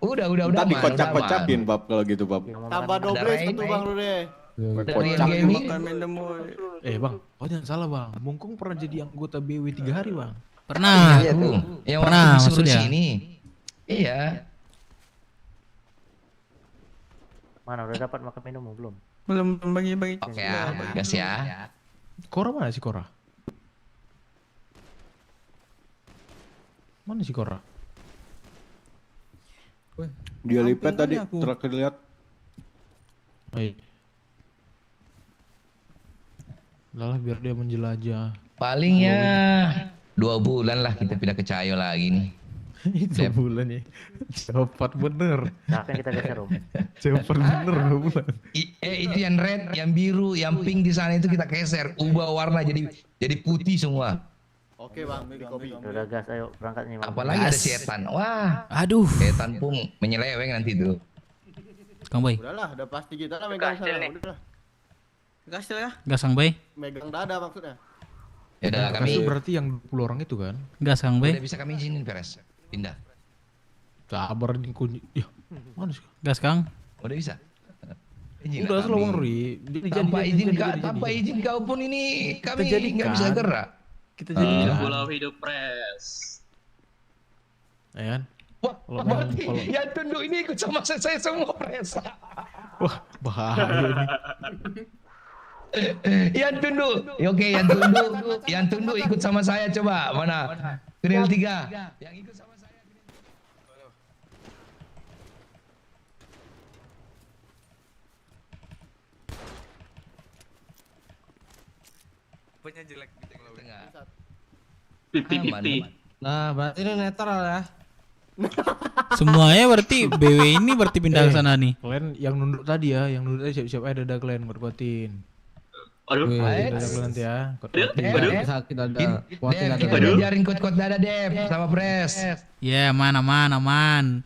Udah Tadi aman. kocak-kocakin bab kalau gitu bab. Tambah double satu bang lu deh. Makan minum, boy. Bang, jangan salah bang. Mungkung pernah jadi anggota BW 3 hari bang. Pernah. Iya tuh. Yang Pernah waktu disuruh maksudnya. sini. Iya. Mana udah dapat makan minum belum? Belum bagi. Oke ya, gas ya. Kora mana sih Kora? Mana sih Kora? Dia lipat tadi terakhir lihat. Lah biar dia menjelajah. Paling ya 2 bulan lah kita pindah ke Cahyo lagi nih. Itu bulan ya. Cepat bener. Nah kan kita geser om. Cepat bener 2 bulan. Itu yang red, yang biru, yang pink di sana itu kita geser, ubah warna jadi putih semua. Oke bang, di kopi. Udah gas, ayo berangkat nih bang. Apalagi ada setan. Wah, aduh. Setan pun menyeleweng nanti tuh. Kang Boy. Udahlah, udah pasti kita lah megang sana. Udahlah. Gas ya. Gas Kang Boy. Megang dada maksudnya. Ya udah kami. Itu berarti yang 20 orang itu kan? Gas Kang Boy. Udah bisa kami izinin Peres. Pindah. Sabar nih kunci. Ya, mana sih? Gas Kang. Udah bisa. Udah selalu ngeri. Tanpa izin kau pun ini kami nggak bisa gerak. Kita jadi Pulau hidup Pres. Ya kan? Wah, yang tunduk ini ikut sama saya semua Pres. Wah, bahaya ini. Yang tunduk. Oke, yang tunduk ikut sama saya coba. Mana? Grill 3. Yang ikut sama saya. Punya jelek di tengah. 50-50. Nah, berarti ini netral ya. Semuanya berarti BW ini berarti pindah ke sana nih. Kalian yang nunduk tadi ya, yang nunduk tadi siap-siap aja dada kalian kuat-kuatin. Aduh. Dada kalian nanti ya. Sakit ada. Kuatin ada. Kita diajarin kuat-kuat dada Dev sama Pres. Ya, aman. Aman.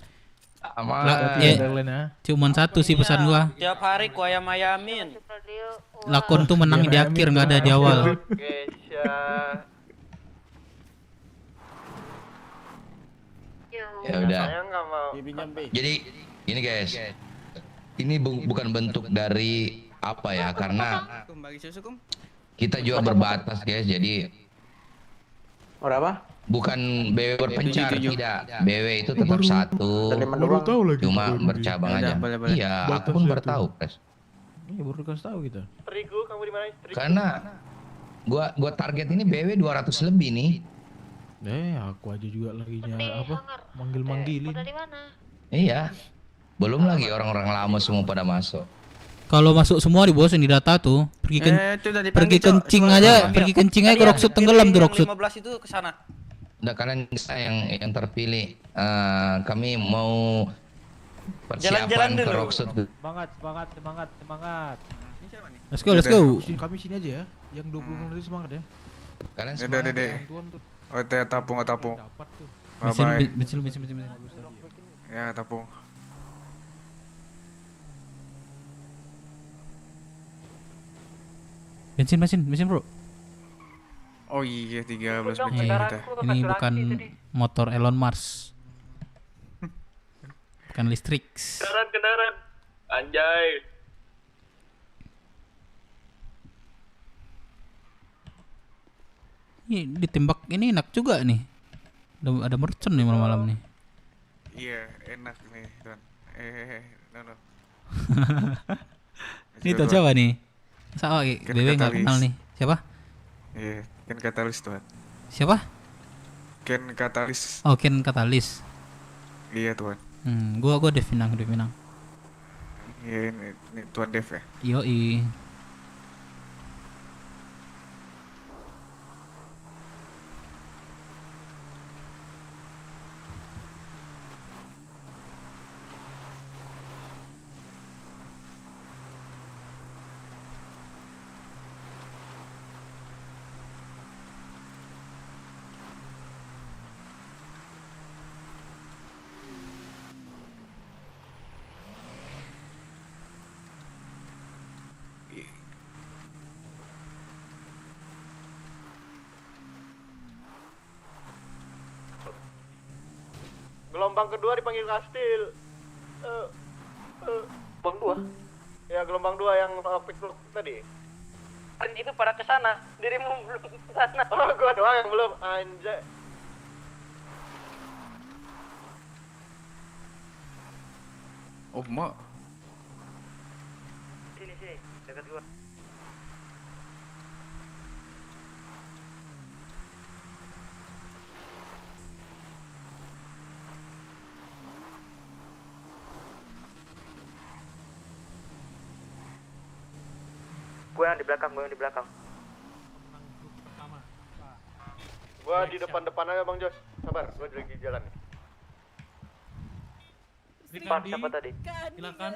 Cuman satu sih pesan gua. Tiap hari ku ayam-ayamin. Lakon tuh menang di akhir, nggak ada di awal. Ya udah. Jadi ini guys, ini bukan bentuk dari apa ya, karena kita juga berbatas guys. Jadi Berapa? bukan BW berpencar, tidak. BW itu tetap satu, cuma bercabang aja. Iya, aku pun baru tahu, Pres. Iya, baru kasih tahu kita. Terigu, kamu di mana? Karena gua target ini BW 200 lebih nih. Aku aja juga laginya apa? Manggil-manggilin. Iya. Belum lagi orang-orang lama semua pada masuk. Kalau masuk semua di bos di data tuh, pergi kencing aja ke Roksut tenggelam tuh Roksut. 15 itu ke sana. Udah kalian bisa yang terpilih. Kami mau persiapan ke Roksut. Semangat. Let's go. Kami sini aja ya. Yang 20 menit semangat ya. Kalian semangat. Oh, tapung. Bensin. Ya, tapung. Bensin bro. Oh iya, 13 menit kita. Ini bukan motor Elon Musk. Bukan listrik. Kendaraan. Anjay. Ini ditembak ini enak juga nih. Ada mercon nih malam-malam nih. Iya, enak nih, Tuan. No. Ini tuh siapa nih? Sama BW nggak kenal nih. Siapa? Iya, Ken Katalis, Tuan. Siapa? Ken Katalis. Oh, Ken Katalis. Iya, Tuan. Gua Dev Minang. Iya, ini Tuan Dev ya? Yoi. gelombang kedua dipanggil kastil. Bang 2. Ya gelombang 2 yang pick tadi. Itu pada ke sana, dirimu belum ke sana. Oh, gua doang yang belum. Anjay. Oh, mak. Sini, dekat gua. Gue yang di belakang. Gua di depan aja Bang Jos. Sabar, gua lagi jalan. Pak, siapa tadi? Silakan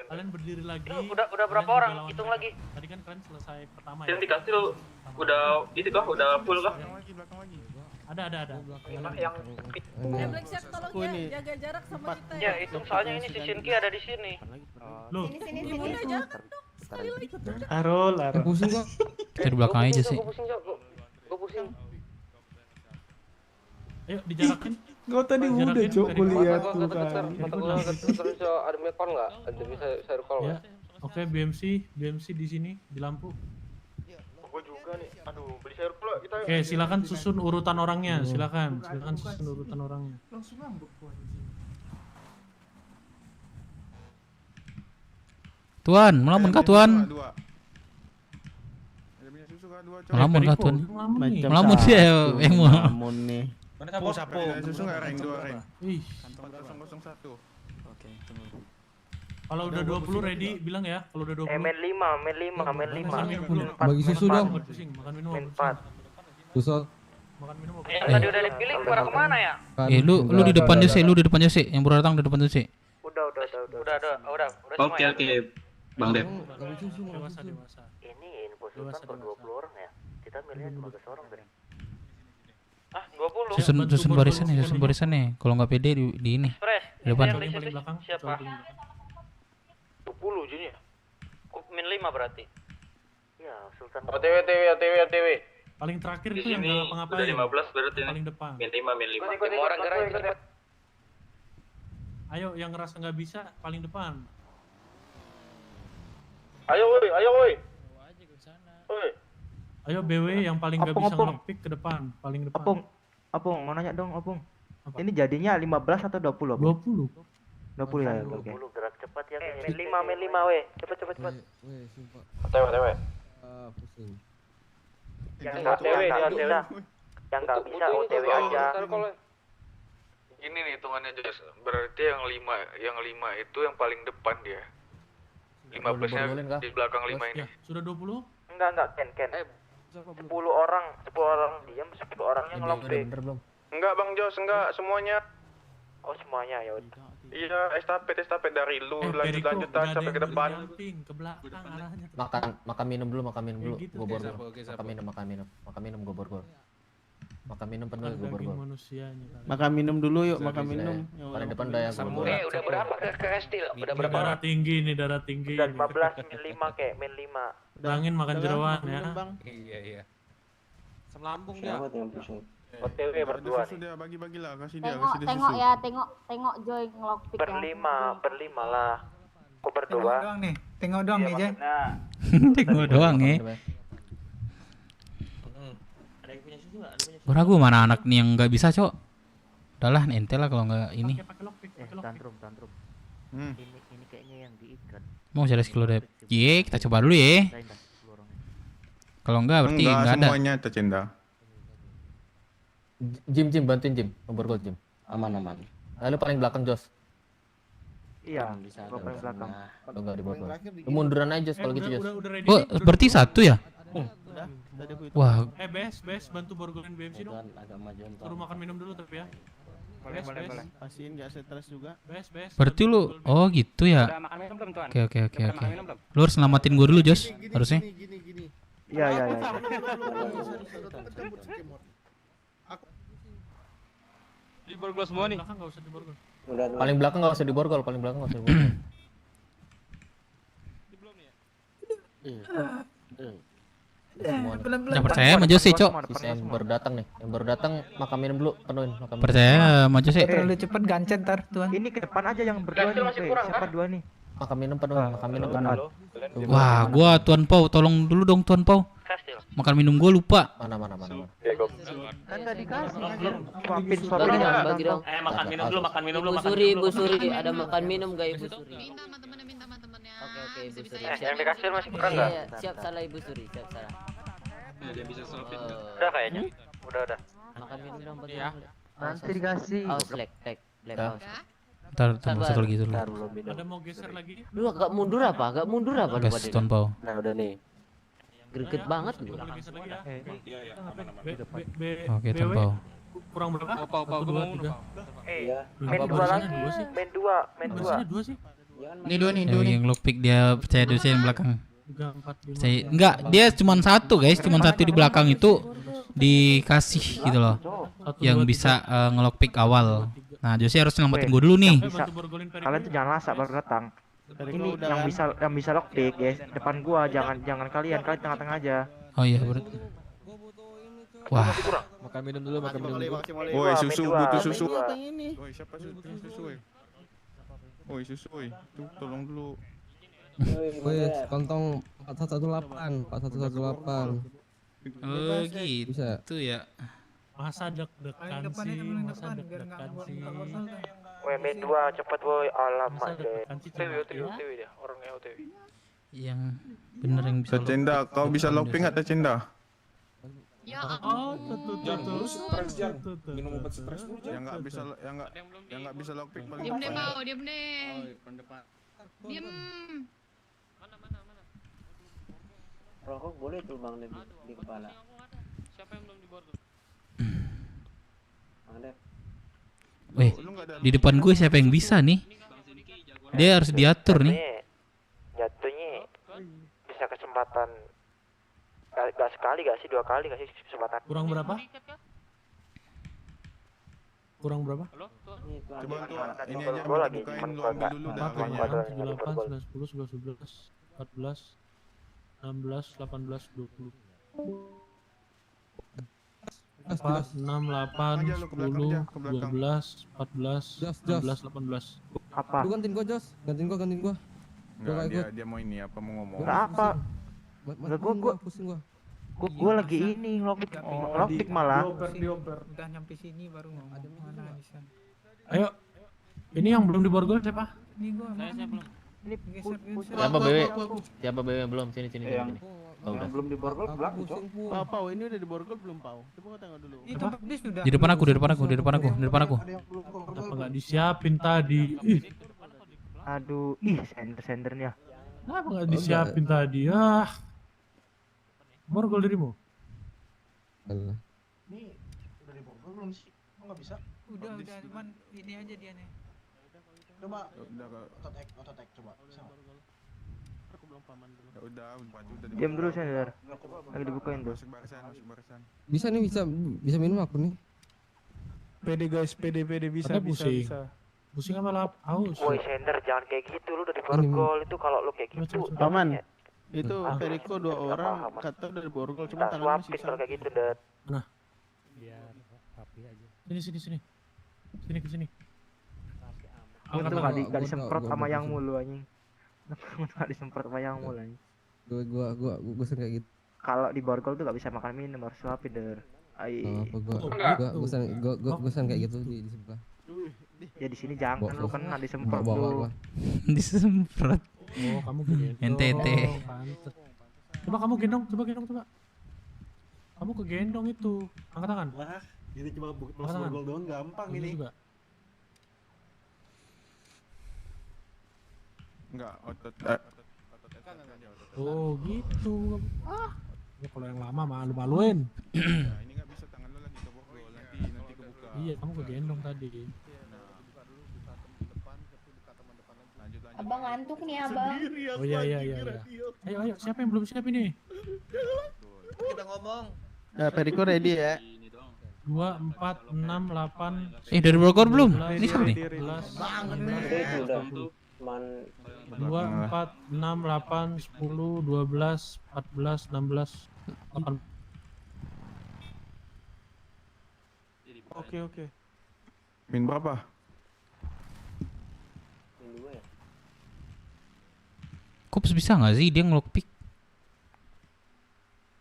kalian berdiri lagi. Udah berapa orang? Hitung lagi. Tadi kan kalian selesai pertama Yang dikasih lu udah itu kah? Udah full kah? Ada. Yang Black Shark tolong ya, jaga jarak sama kita ya hitung soalnya ini si Shinki ada di sini. Loh, Sini udah jarak dong. Sekali lagi. Arul. Pusing kok. Kita di belakang aja sih. Gue pusing. ayo dijarakin. Kau tadi udah Cok, gue lihat tuh kan. Terus ada mekon nggak? Ada bisa saya recall Ya. nggak? Oke, BMC di sini di lampu. Gua juga nih. Aduh, beli sayur pula kita. Oke, silakan susun urutan orangnya. Silakan susun urutan orangnya. Langsung ngambek gua anjing. Tuan, melamun kah Tuan? Melamun kah Tuan? Melamun sih ya, yang mau. Melamun nih. Mana sapu? Susu enggak rank 2 rank. Ih, 4001. Oke, tunggu. kalau udah 20 ready bilang ya. Kalau udah 20. Men 5. Bagi susu dong. Makan minum. Men 4. Susu. Makan minum. Yang tadi udah dipilih pada kemana ya? Lu di depan Jose, yang baru datang di depan Jose. Udah Oke, Bang Dev. Dewasa. Ini info sultan kok 20 orang ya? Kita milihnya cuma 12 orang tadi. 20. Susun barisan nih. Kalau nggak pede di ini. Di depan. Yang paling belakang siapa? 20 jadinya. Min 5 berarti. Ya, sultan. OTW. Paling terakhir Di itu yang sini nggak ngapa-ngapain. udah 15 berarti Paling depan. Min 5. Semua orang gerak cepat. Ayo yang ngerasa nggak bisa paling depan. Ayo woi. Ayo BW yang paling nggak bisa ngepick ke depan, paling depan. Opung, mau nanya dong, Opung. Ini jadinya 15 atau 20, Opung? 20 ya, oke. 20 gerak cepat ya. Min 5 weh. Cepet. OTW. Pusing. Yang nggak bisa OTW aja. Ini nih hitungannya Jos. Berarti yang 5 itu yang paling depan dia. 15-nya di belakang 5 ini. Ya, sudah 20? Enggak, Ken. 10 orang diam, 10 orangnya ngelompek. Enggak Bang Jos, enggak semuanya. Oh, semuanya ya udah. Iya, estafet dari lu lanjutan sampai ke depan. Ke belakang arahnya. Makan minum dulu. Gitu, Gue borgol. Makan minum gue borgol. Makan minum penuh gue borgol. Manusianya. Makan minum dulu yuk, makan minum. Paling depan udah yang gue borgol. Udah berapa ke Kastil? Udah berapa? Darah tinggi. Udah 15, min 5 kek, min 5. Bilangin makan jeroan ya. Iya. Semlambung dia. OTW berdua nih. Sudah bagi-bagilah, kasih dia Tengok ya, tengok Joy ngelockpick ya. Berlima lah. Kok berdua? Tengok doang nih, Jay. Tengok doang ya. Gue ragu mana anak nih yang nggak bisa Cok. Udahlah ente lah kalau nggak ini. Tantrum. Ini kayaknya yang diikat. Mau cari skill dep. Ye, kita coba dulu ya. Kalau nggak berarti nggak ada. Semuanya tercinta. Jim, bantuin Jim. Borgol Jim. Aman. Lalu paling belakang Jos. Iya, gua paling belakang. Lu enggak di borgol. Lu munduran aja kalau gitu Jos. Oh, berarti satu ya? Wah. BS bantu borgolin BMC dong. Suruh makan minum dulu tapi ya. Boleh. Pastiin enggak stres juga. BS. Berarti lu, oh gitu ya. Udah makan minum belum, Tuan? Oke. Lu harus selamatin gue dulu Jos, harusnya. Iya. Di borgol semua nih. Belakang enggak usah di borgol. Paling belakang enggak usah di borgol. semua. Nggak percaya sama Jose, Cok. Sisa yang baru datang nih. Yang baru datang makan minum dulu, penuhin makan minum. Percaya sama Jose. Terlalu cepet gancet ntar tuan. Ini ke depan aja yang berdua nih. Siapa dua nih? Makan minum penuhin, makan minum penuhin. Wah, gua Tuan Pau, tolong dulu dong Tuan Pau. Makan minum gua lupa. Mana. Kan nggak dikasih. Bagi dong, bagi dong. Makan minum dulu, makan minum dulu. Ibu Suri, ada makan minum gak Ibu Suri? Oke, Ibu Suri. Yang dikasih masih kurang nggak? Iya, siap salah Ibu Suri, siap salah. Dia bisa sopin. Udah kayaknya. Udah. Makan minum dong bagi. Nanti dikasih. Black house. Ntar satu lagi dulu. Ada mau geser lagi? Lu agak mundur apa? Gas Tuan Pau. Nah udah nih. Greget banget lu. Oke, Tuan Pau. Kurang berapa? Pau, gua mau. Main dua lagi. Main dua. Biasanya 2 sih. Ini 2 nih, 2 nih. Yang lockpick dia percaya Jose yang belakang. 3, 4, 5. Enggak, dia cuma satu guys, cuma satu di belakang itu dikasih gitu loh. Yang bisa ngelockpick awal. Nah, Jose harus nyelamatin gue dulu nih. Kalian tuh jangan lasak baru datang. Ini yang bisa lockpick guys. Depan gua jangan kalian tengah-tengah aja. Oh iya, berarti. Wah. Makan minum dulu. Woi, susu butuh susu. Woi, siapa susu? Woi, susu. Tuh, tolong dulu. Woi, kantong 4118. Oh gitu ya. Masa deg-degan sih. Woi, main dua cepet woi. Alamak deh. OTW dia, orangnya OTW. Yang bener yang bisa. Tacenda, kau bisa lockpick enggak Tacenda? Ya. Oh, tuh. Minum obat stres dulu. Yang enggak bisa lockpick paling. Diam deh, mau, diam deh. Diam. Mana? Rokok boleh tuh Bang di kepala. Siapa yang belum diborgol? Weh, di depan gue siapa yang bisa nih? Dia harus diatur nih. Jatuhnya bisa kesempatan gak sekali gak sih, 2 kali gak sih kesempatan. Kurang berapa? Coba ini aja gua lagi bukain lu ambil dulu dah. 7, 8, 9, 10, 11, 12, 13, 14, 18, 20. 4, 6, 8, 10, 12, 14, 16, 18. Apa? Lu gantiin gua. Enggak, dia mau ini apa mau ngomong. Enggak apa. Pusing gua. Gua lagi ini ngelockpick malah. Dioper. Udah nyampe sini baru ngomong. Mana bisa. Ayo. Ini yang belum diborgol siapa? Ini gua. Saya belum. Ini geser. Siapa BW belum? Sini. Oh, udah. Belum diborgol belakang, Cok. Pau, ini udah diborgol belum, Pau? Coba tengok dulu. Itu bis sudah. Di depan aku. Kenapa nggak disiapin tadi? Ih. Aduh, sendernya. Kenapa nggak disiapin tadi? Borgol dirimu. Allah. Nih, udah diborgol belum sih? Kok nggak bisa? Udah, cuman ini aja dia nih. Coba. Ototek coba. Bisa nggak? Ya udah Diam dulu sender. Lagi dibukain tuh. Masuk barisan. Bisa nih, bisa minum aku nih. PD guys, PD bisa. Ada pusing sama lap haus. Woi, sender jangan kayak gitu, lu udah diborgol itu kalau lu kayak gitu. Paman, itu Perico 2 orang kata udah diborgol cuma tangannya masih kalau kayak gitu, Det. Nah. Biar rapi aja. Sini. Sini. Aku tuh enggak disemprot sama yang mulu anjing. Enggak disemprot sama yang mulu anjing. Gua sering kayak gitu. Kalau di borgol tuh enggak bisa makan minum, harus suapin, Der. Gua sering kayak gitu di sebelah. Ya di sini jangan lu kan enggak disemprot lu. Disemprot. Oh, kamu gendong. Ente. Coba kamu gendong. Kamu kegendong itu. Angkat tangan. Wah, ini cuma borgol doang gampang ini. Juga. Enggak, otot. Oh, gitu. Ya kalau yang lama malu-maluin. Ini enggak bisa tangan lu lagi keborgol, nanti kebuka. Iya, kamu kegendong tadi. Abang ngantuk nih, Abang. Oh iya. Ayo, siapa yang belum siap ini? Kita ngomong. Nah, Perico ready ya. 2, 4, 6, 8. Dari Bogor belum? Ini siapa nih? 2, 4, 6, 8, 10, 12, 14, 16. Oke. Min berapa? Kops bisa nggak sih dia ngelockpick?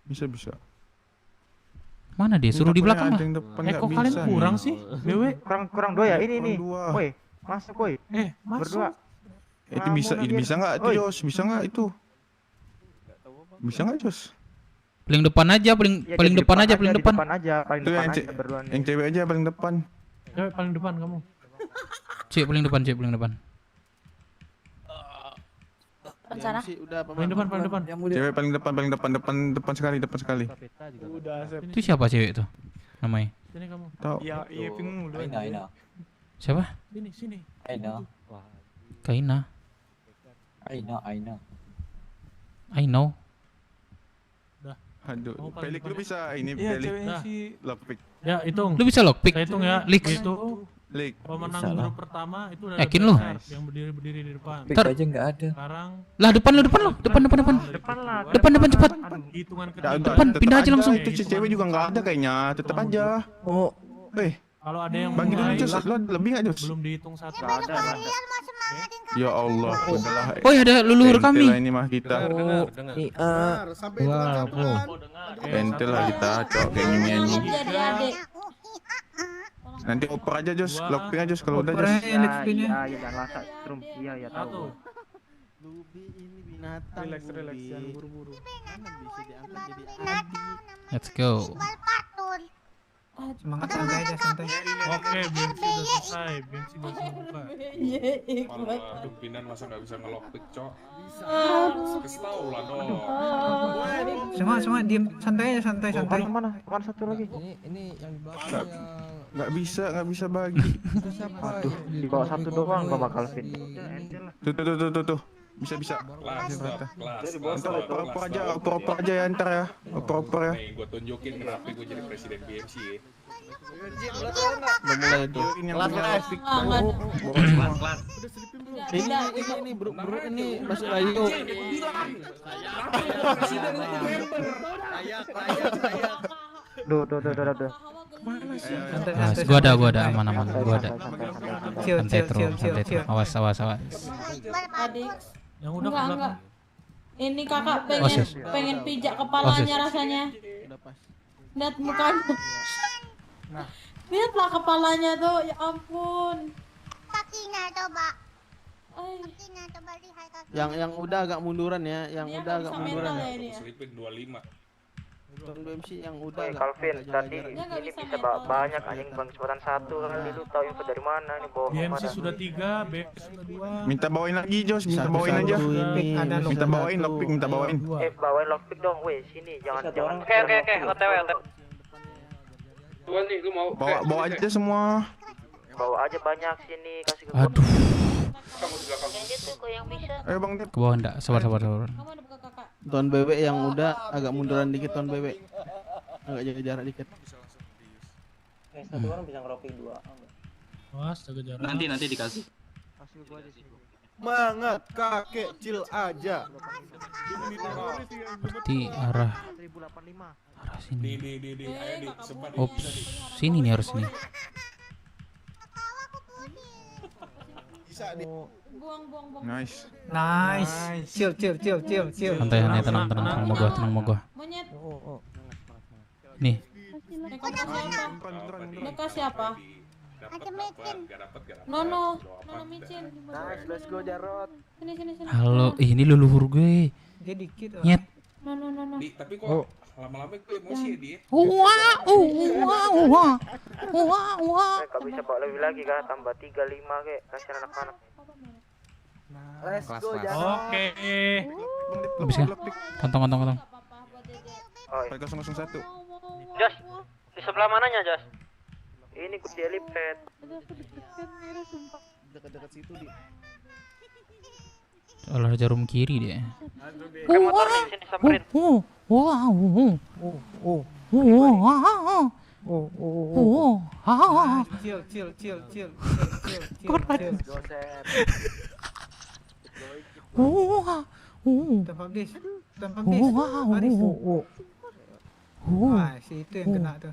Bisa. Mana dia? Suruh di belakang lah. Kok kalian kurang sih? BW. Kurang 2 ya? Ini nih. Woi, masuk woi. Masuk. Berdua. Itu bisa nggak itu Jos? Bisa nggak itu? Bisa nggak Jos? Paling depan aja, paling depan aja. Paling Itu depan yang aja berdua nih. yang cewek aja paling depan. Cewek paling depan kamu. Cek paling depan. Sana. Paling depan. Cewek paling depan sekali. Itu siapa cewek itu? Namanya? Sini kamu. Tahu. Iya, bingung dulu. Aina. Siapa? Sini. Aina. Kaina. Aina. I know. Aduh, Kamu paling Pelik lu depan. bisa ini Iya, Pelik. ceweknya si Lockpick. Ya, hitung. Lu bisa lockpick? Saya hitung ya. Leaks. Itu Leak. pemenang Bisa lah. grup pertama itu udah Yakin ada lu? besar yang berdiri di depan. Ntar. aja nggak ada. Sekarang Lah depan lo. Depan cepat. hitungan Nggak, ketiga. Depan, tetep pindah aja langsung. Itu cewek juga nggak ada kayaknya. Tetap aja. Oh, Kalau ada yang Bagi dulu mulai Jos, lo lebih nggak Jos? belum dihitung satu. Ya Allah, udahlah. Oh ya ada leluhur Ente kami. lah ini mah kita. Sampai depan. Ente lah kita, cok kayak gini ini. Jadi adik. Nanti oper aja Jos, lockpick aja Jos kalau udah Jos. Iya, jangan lasak. Strum. Iya, tahu. Lubi ini binatang. Relax, jangan buru-buru. Bisa diangkat jadi adik. Let's go. Semangat, santai aja, santai. Oke, bensin udah selesai. Bensin udah buka. Aduh, Pinan masa nggak bisa ngelockpick, Cok? Kasih tahu lah dong. Semua diem, santai aja, santai. Mana satu lagi? Ini yang di belakang Nggak bisa bagi. itu siapa? Aduh, di bawah satu doang gak bakal fit. Tuh. Bisa. Kelas. Oper aja ya ntar ya. Oper ya. Nih, gue tunjukin kenapa gue jadi presiden BMC ya. Udah mulai tuh. Ini yang punya lockpick. Kelas. Ini bro ini masuk lagi kok. Duh. Gua ada aman. Gua ada. Chill. Santai terus. Awas. Adik. Yang udah Enggak. Ini kakak Osis. pengen pijak kepalanya rasanya. Lihat mukanya. Lihatlah kepalanya tuh, ya ampun. Kakinya coba. Ay. Kakinya coba lihat kaki. Yang udah agak munduran ya, yang Dia udah nggak agak bisa munduran mental ya. ya ini ya. Selipin 25. Ton BMC yang udah Woi, agak Calvin, agak tadi jalan-jalan. Dia nggak ini bisa bisa mental. banyak anjing bang kesempatan 1 kan lu tahu info dari mana nih bohong BMC pada. sudah 3, BMC sudah 2. Minta bawain lagi Jos, minta Satu-satu bawain aja. ini. Minta bawain lockpick, minta bawain. Bawain lockpick dong, weh sini jangan. Oke, OTW. Tuan nih, lu mau Bawa aja semua. Bawa aja banyak sini kasih ke Aduh. kamu di belakang. Yang bisa. Ayo Bang Ted. Ke bawah enggak? Sabar. Kamu ada buka kakak. Ton bebek yang udah agak munduran dikit ton bebek. Agak jaga jarak dikit. Satu orang bisa ngeropi 2. Awas, jaga jarak. Nanti dikasih. Kasih gua aja sih. Semangat kakek chill aja. Berarti arah 1085. sini. Di. Ayo di sempat. Ops. Sini nih harus nih. Buang. Nice. Chill. Santai, tenang sama gua. Monyet. Nih. Neka siapa? Ada micin. Nono micin. Nice, let's go Jarot. Sini. Halo, ini leluhur gue. Dia dikit. Nyet. Nono. Tapi kok lama-lama itu emosi ya dia. Kak bisa bawa lebih lagi kah? Tambah 3-5 kek. Kasihan anak-anak. Let's go Jarot. Oke. Habis kan? Kantong. Oh, 001. Jas, di sebelah mananya, Jas? ini ku di helipad. Dekat-dekat situ di. Olah jarum kiri dia. Kayak motor nih, sini samperin. Chill. Tanpa habis. Aris. Wah, si itu yang kena tuh.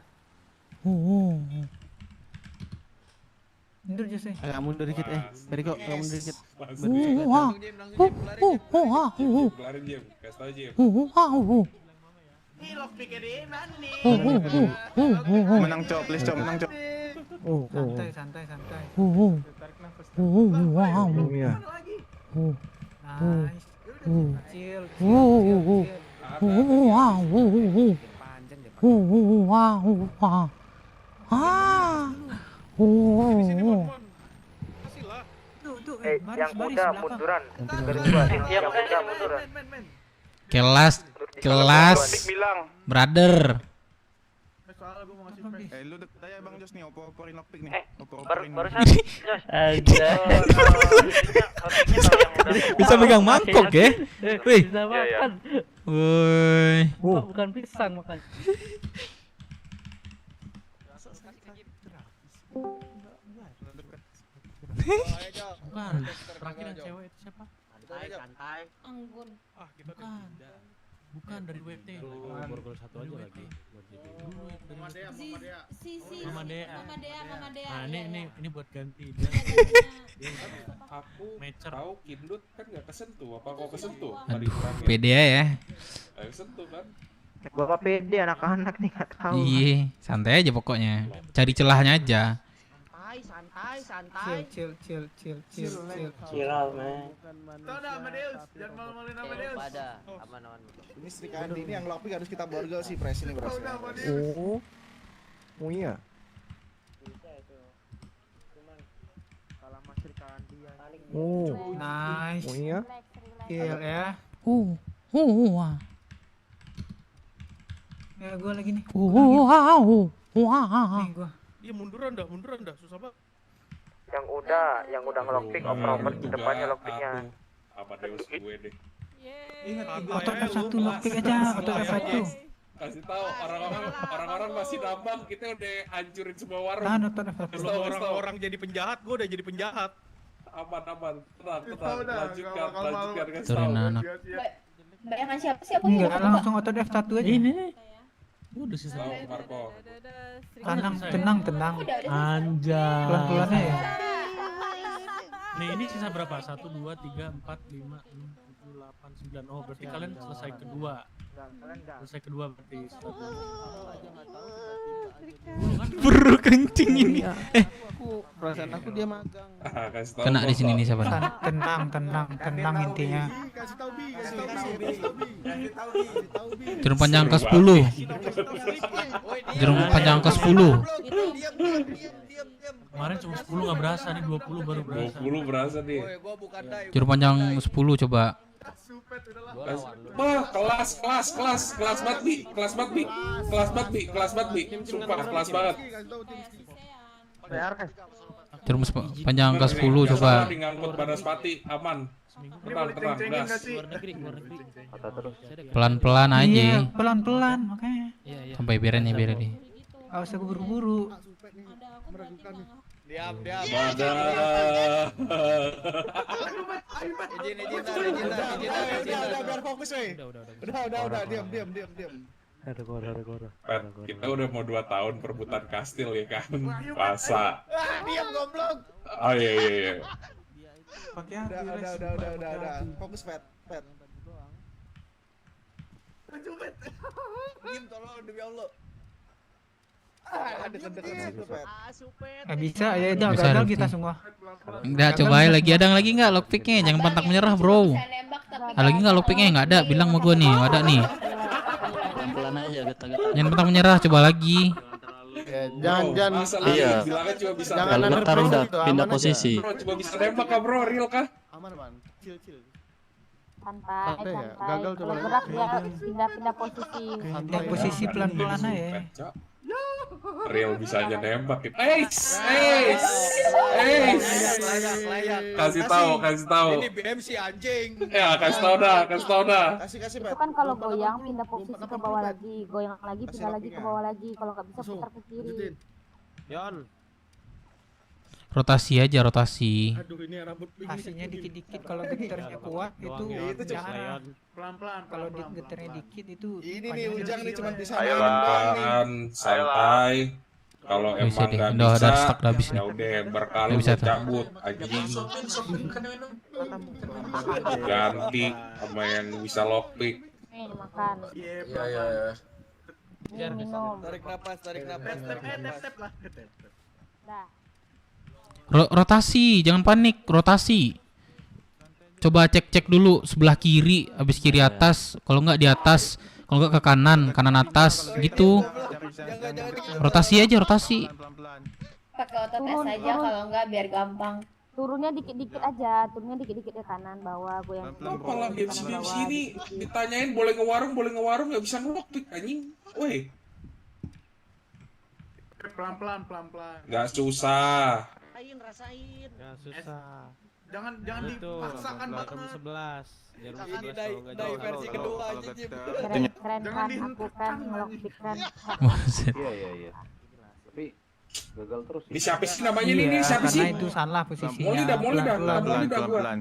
Mundur Jose. Agak mundur dikit Beriko, agak mundur dikit. Kelarin Jim, kasih tau Jim. Ini lockpick di mana nih? Menang cok, please cok, menang cok. Santai. Tarik nafas. Iya. Nice. Chill. Yang udah munduran. Yang udah munduran. Kelas brother. Lu tanya Bang Jos nih, oper-operin lockpick nih. Barusan Jos. Bisa pegang mangkok ya? Wih. Bisa makan. Woi. Bukan pisang makan. Bukan. Terakhir yang cewek itu siapa? Santai. Anggun. Bukan dari WT. Borgol satu aja lagi. Mama Dea. Nah, ini buat ganti. Aku tahu Kindut kan nggak kesentuh. Apa kau kesentuh? Aduh, pede ya. Kesentuh kan? Bapak pede anak-anak nih nggak tahu. Iya, santai aja pokoknya. Cari celahnya aja. Santai. Chill. Chill, man. Tahu dah Amadeus, jangan malu-maluin Amadeus. Pada aman. Ini Sri Kandi ini yang lockpick harus kita borgol sih pres ini bro. Oh iya. Nice. Oh iya. Chill ya. Ya gua lagi nih. Nih gua. Iya munduran dah, susah banget. Yang udah ngelockpick oper di depannya lockpicknya. Apa Deus gue deh. Ingat otot F1 lockpick aja, otot F1. Kasih tahu orang-orang masih nambang, kita udah hancurin semua warung. Nah, otot F1. Orang jadi penjahat, gua udah jadi penjahat. Aman, tenang. Lanjutkan, kasih tahu. Turin anak. Bayangan siapa sih? Aku Enggak, langsung otot F1 aja. Ini. Udah sih Tahu Marco. Tenang. Anjay. Pelan-pelannya ya. Nih ini sisa berapa? 1, 2, 3, 4, 5, 6, 7, 8, 9. Oh berarti kalian selesai kedua. Berarti. Buru kencing ini. Perasaan aku dia magang. Kena di sini nih siapa? Tenang intinya. Kasih tahu Bi. Jarum panjang ke 10. Jarum panjang ke 10. Kemarin cuma 10 nggak berasa nih, 20 baru berasa. 20 berasa nih. Jarum panjang 10 coba. Wah, kelas banget Bi. Sumpah kelas banget. Jarum panjang ke 10 coba. Ngangkut Banaspati aman. Tenang. Pelan-pelan aja. Iya, pelan-pelan makanya. Sampai biarin nih. Awas aku buru-buru. Diam. Izin. Udah biar fokus weh. Udah diam. Kita udah mau 2 tahun perebutan kastil ya kan. Masa. Diam goblok. Oh iya. Udah. Fokus pet. Diam tolong demi Allah. Ada situ pet. Nggak bisa, ya udah gagal kita semua. Enggak, cobain lagi. Ada lagi enggak lockpicknya? Jangan pantang menyerah, bro. Ada lagi enggak lockpicknya? Enggak ada. Bilang sama gua nih, enggak ada nih. Pelan aja Jangan pantang menyerah, coba lagi. Jangan. Iya. Bilangnya cuma bisa. Kalau getar udah pindah posisi. Bro, coba bisa nembak kah bro? Real kah? Aman. Chill. Santai. Gagal coba. Kalau gerak ya pindah posisi. Posisi pelan-pelan aja. Real bisa aja nembak gitu. Kasih tahu. Ini BMC anjing. Ya, kasih tahu dah. Kasih Itu kan kalau goyang pindah posisi ke bawah lagi, goyang lagi pindah lagi ke bawah lagi. Kalau nggak bisa putar ke kiri. Yon. Rotasi aja, rotasi. Aduh ini rambut Kasihnya dikit-dikit kalau getarnya kuat itu jangan. Pelan-pelan. Kalau getarnya dikit itu. Ini nih Ujang nih cuma bisa Ayolah, santai. Kalau Bisa emang deh, nggak udah bisa, stok udah habis nih. ya udah berkali Nggak bisa tuh. cabut anjing. Ganti sama yang bisa lockpick. Nih makan. Iya. Nih minum. Tarik napas. Dah. Rotasi, jangan panik, rotasi. Coba cek dulu sebelah kiri, habis kiri atas, kalau nggak di atas, kalau nggak ke kanan atas, gitu. Rotasi aja, rotasi. Pakai otot es aja kalau enggak biar gampang. Turunnya dikit-dikit aja, turunnya dikit-dikit ke kanan bawah, gue yang Apalah di sini ditanyain boleh ngewarung nggak bisa ngelockpick anjing. Woi. Pelan-pelan. Nggak susah. Rasain. Jangan susah. Jangan dipaksakan banget. 11. Ini dai versi kedua aja Jim. Keren kan aku kan ngelockpick kan. Iya. Tapi gagal terus. Ini siapa sih namanya ini siapa sih? Karena itu salah posisinya. Moli dah gua.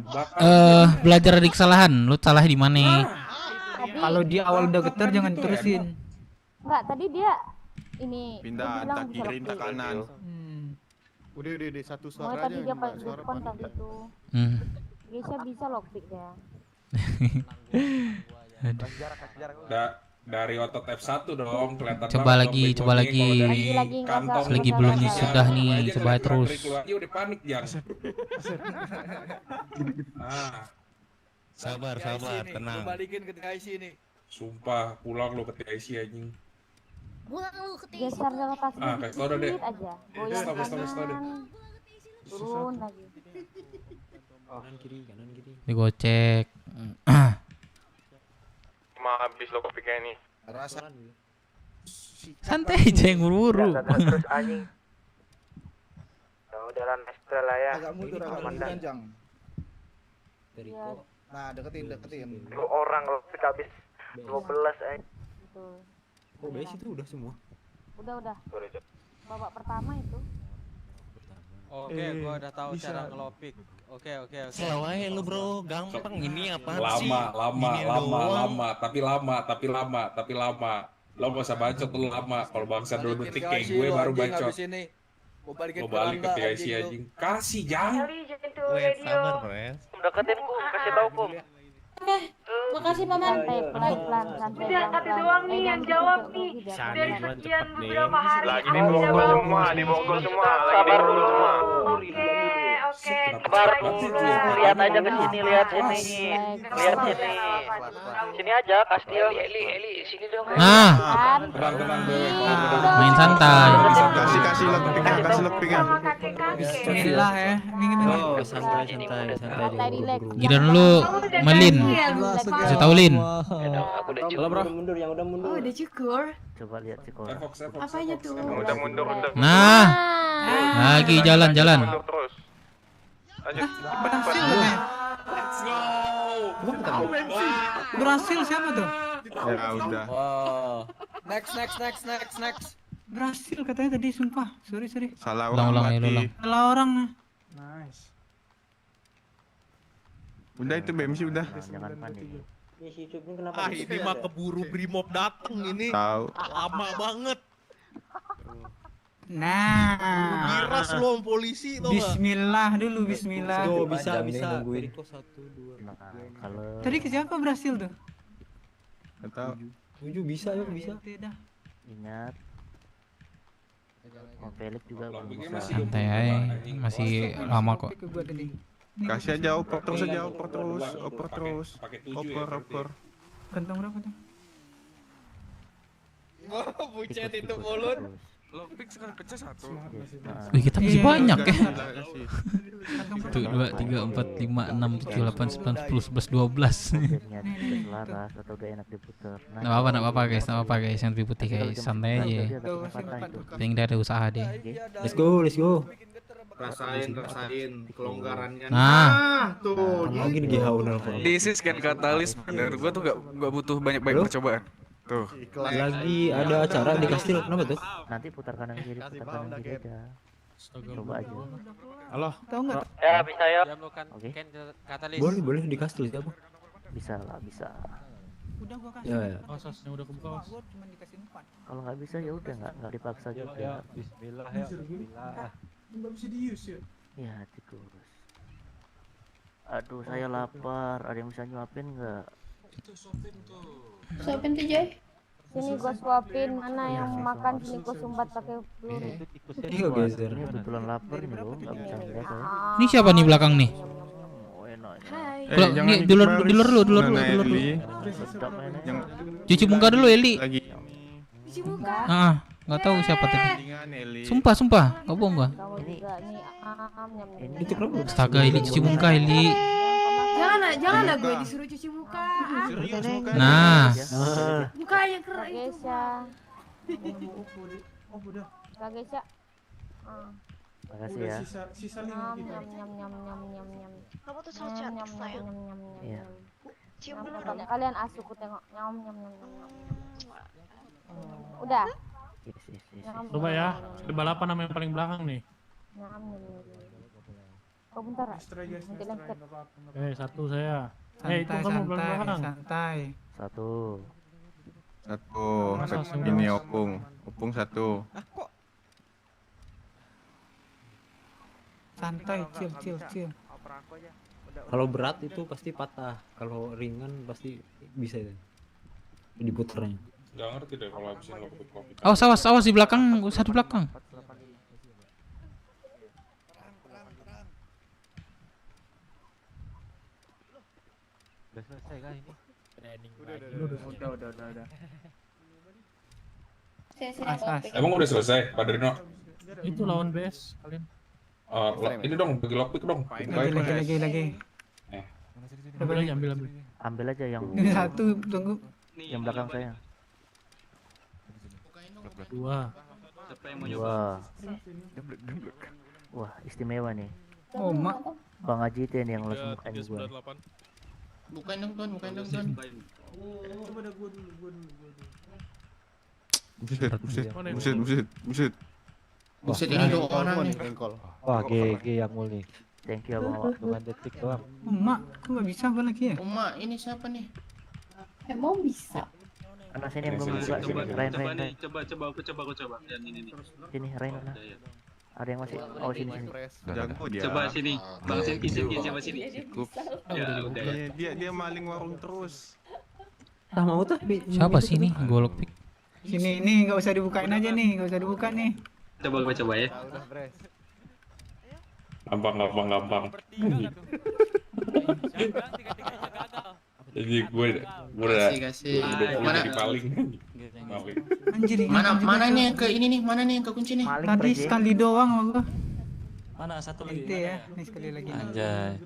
Belajar dari kesalahan, lu salah di mana? Kalau dia awal udah getar jangan terusin. Enggak, tadi dia ini Pindah dia bilang tak bisa kiri tak lockpick. kanan. Udah satu Mulai suara tadi aja. dia paling depan tadi itu. Geisha bisa lockpick ya. Dari otot F1 dong, kelihatan Coba banget lagi, lockpick coba gue nih. lagi. Kalau dari Lagi, kantong Lagi lu belum panik, sudah nih, aja coba ngeliat terus. tarik lu aja udah panik Jang. Sabar, tenang. Balikin ke TIC nih. Sumpah, pulang lu ke TIC anjing. Buang lu ke geser rotasi kasih tau dah deh. dikit aja. Goyang Stop deh. kanan. Turun lagi. Kanan kiri. Digocek. Cuma habis lo kepiknya nih. Rasa Santai aja yang buru-buru. Terus anjing. Ya udah lah Nestel lah ya. agak mundur Jang. Iya, Nah, deketin. 2 orang lockpick habis 12 anjing. betul. Oh, base itu udah semua. Udah. Babak pertama itu. Oke, gua udah tahu cara ngelockpick. Oke. Selawain lu bro, gampang ini apa sih? Lama, tapi lama. Lo gak usah bacot lu lama. Kalau bangsa 2 detik kayak gue baru bacot. Mau balik ke TIC anjing. Kasih jangan. Sabar, Wes. Deketin Kum, kasih tau Kum. Oke, makasih paman. Santai pelan-pelan, santai Udah, pelan-pelan. satu doang nih yang jawab nih. Dari Sekian beberapa hari Lagi aku dibogol jawab. semua, dibogol semua. Sabar dulu semua. Oke. Sabar dulu. Lihat aja ke sini, lihat sini. Lihat sini. Sini aja, Kastil. Eli, sini dong. Nah, Tenang. main santai. Kasih lockpicknya. Bismillah ya. Ini Santai aja. Giliran dulu, Melin. Kasih tau Lin. Aku udah cukur. Oh, udah cukur. Coba lihat sih kok. Apanya tuh? Udah mundur. Nah, lagi jalan. Terus. Lanjut. berhasil katanya. Berhasil siapa tuh? Ya udah. Wow. Next. Berhasil katanya tadi, sumpah. Sorry. Salah Ulang, orang ulang. mati. Salah orang. Nice. Udah itu BMC udah. Jangan panik. Ini mah keburu Brimob dateng ini. Tahu. Lama banget. Nah, Miras lo polisi tuh. bismillah dulu, bismillah. Tuh, bisa. Nungguin. Periko 1, 2, Kalau Tadi ke siapa berhasil tuh? Enggak tahu. 7 bisa. Tidak. ingat mau Felix juga belum bisa. Santai aja, masih lama kok. Ke gua tadi. Kasih aja oper terus. Oper. Kantong berapa tuh? Bucet itu mulut. Lockpick sekali pecah 1. Wih, kita masih banyak ya. Kasih. 1, 2, 3, 4, 5, 6, 7, 8, 9, 10, 11, 12. Jadinya selaras atau gak enak diputer. Nggak apa-apa guys, yang lebih putih guys, santai aja. Penting dia ada usaha deh. Let's go. Rasain kelonggarannya. Nah, tuh. Mungkin GH nelfon. This is kan katalis. Menurut gua tuh gak butuh banyak percobaan. Tuh. Lagi ada acara di kastil, kenapa tuh? Nanti putar kanan kiri aja. Coba aja. Halo. Tahu nggak? Ya bisa ya. Oke. Katalis. Boleh dikasih aja, Bang. Bisa lah, bisa. Udah gua kasih. Ya. Osasnya udah kebuka, Os. Gua cuma dikasih 4. Kalau nggak bisa ya udah nggak dipaksa juga. Ya, bismillah ya. Bismillah. Nggak bisa dius ya. Ya tikus. Aduh saya lapar. Ada yang bisa nyuapin nggak? Suapin tuh Jay. Sini gua suapin, mana yang makan sini gua sumbat pakai peluru. Iya geser. Ini kebetulan lapar nih loh, nggak bisa ngeliat ya. Ini siapa nih belakang nih? Oh enak. Nih, dulur dulu. Cuci muka dulu Eli. Cuci muka. Nggak tahu siapa tadi. Sumpah, nggak bohong gua. Astaga, Eli cuci muka Eli. Jangan gue disuruh cuci muka. Nah. Muka yang keren itu. Kak Gesha. Makasih ya. Sisa Nyam. Kamu tuh selalu cantik sayang. Iya. Cium dulu dong. Kalian asuh ku tengok. Nyam. Udah. Coba ya. Di balapan nama yang paling belakang nih. Nyam. Oh bentar. Nanti lengket. Satu saya. Itu kamu belakang. Santai. Satu. Ini opung satu. Santai, chill. Kalau berat itu pasti patah. Kalau ringan pasti bisa itu. Diputernya. Nggak ngerti deh kalau habisin kopi. Awas di belakang, satu belakang. Udah selesai kan ini? Udah. Emang udah selesai, Pak Drino? Itu lawan BS kalian. Ini dong, bagi lockpick dong. Lagi. Ambil aja yang. Ini satu, tunggu. Yang belakang saya. Dua. Wah, istimewa nih. Oh, mak. Bang Haji itu yang langsung bukain gua. Bukain dong, Tuan. Buset ini dua orang nih. Wah, GG yang mul nih. Thank you Bang. Cuma detik doang. Mak, kok nggak bisa gua lagi ya? Mak, ini siapa nih? Emang bisa. Anak sini yang belum buka sini. Rain. Coba aku coba yang ini nih. Sini Rain mana? Ada yang masih? Oh sini. Coba sini. Bang sini coba sini. Ya udah. Dia maling warung terus. Mau tuh. Siapa sih ini? Golok pick. Sini, ini nggak usah dibukain aja nih, nggak usah dibuka nih. Coba ya. Gampang. Jadi gue udah paling. Anjir, Mana nih yang ke ini nih? Mana nih yang ke kunci nih? tadi sekali doang sama gua. Mana satu lagi? Itu ya, nih sekali lagi. Anjay.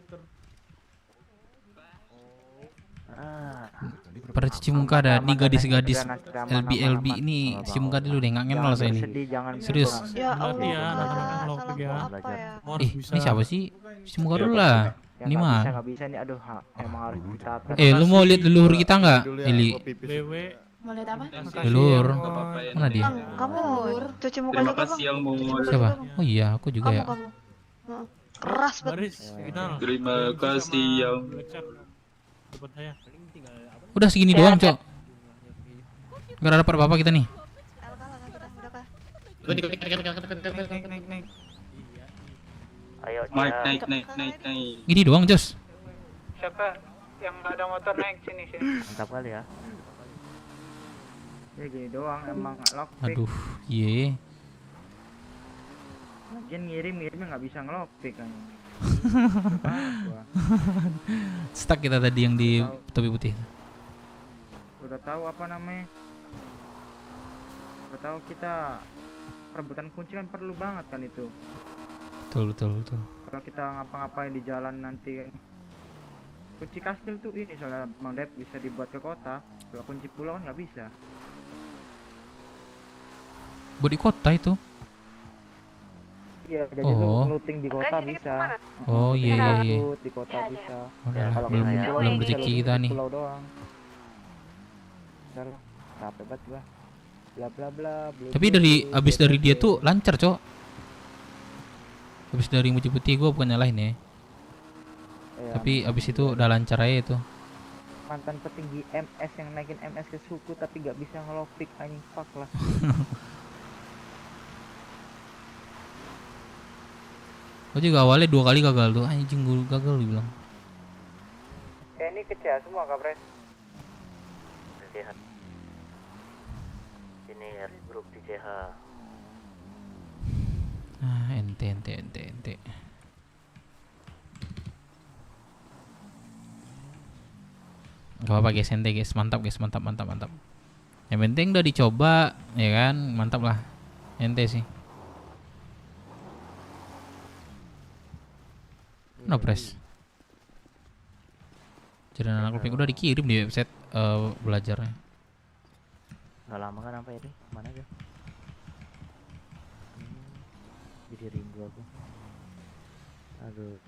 Pada cuci muka ada nih gadis-gadis LB ini cuci muka dulu deh, nggak ngenal saya ini. Serius. Ya Ini siapa sih? Cuci muka dulu lah. Ini mah. Nggak bisa nih, aduh emang harus ditata. Lu mau lihat leluhur kita nggak, Eli? Mau lihat apa? Leluhur. Mana dia? Kamu cuci muka Terima juga kasih yang mau. Siapa? Oh iya, aku juga ya. Keras banget. Terima kasih yang. Udah segini doang, Cok. Nggak dapat apa-apa kita nih. Naik. Ayo. Naik. Gini doang, Jos. Siapa yang nggak ada motor naik sini. Mantap kali ya. Ya gini doang emang lockpick. Aduh, iya. Lagian ngirimnya nggak bisa ngelockpick kan. Stuck kita tadi yang di topi putih. Udah tahu apa namanya? Udah tahu kita perebutan kunci kan perlu banget kan itu. Betul. Kalau kita ngapa-ngapain di jalan nanti kunci kastil tuh ini soalnya Bang Dep bisa dibuat ke kota. Kalau kunci pulau kan nggak bisa. Buat di kota itu. Iya, jadi lu looting di kota bisa. Oh iya. Di kota bisa. Belum rezeki kita nih. Pulau doang. Salah. Capek banget gua. Bla. Tapi abis dari dia tuh lancar, Cok. Habis dari Muci Putih gue bukan nyalahin ya. Iya. Tapi abis itu udah lancar aja itu. Mantan petinggi MS yang naikin MS ke suku tapi gak bisa ngelockpick, anjing, fuck lah. Gue juga awalnya 2 kali gagal tuh, anjing gue gagal dibilang. Ini kecil semua kapres. Sehat. Ini ya grup di CH. Ente. Gak apa-apa guys, ente guys, mantap guys, mantap. Yang penting udah dicoba, ya kan, mantap lah, ente sih. No press. Jadi anak Lopik udah dikirim di website belajarnya. Nggak lama kan sampai ini? Mana aja? Jadi rindu aku. Aduh.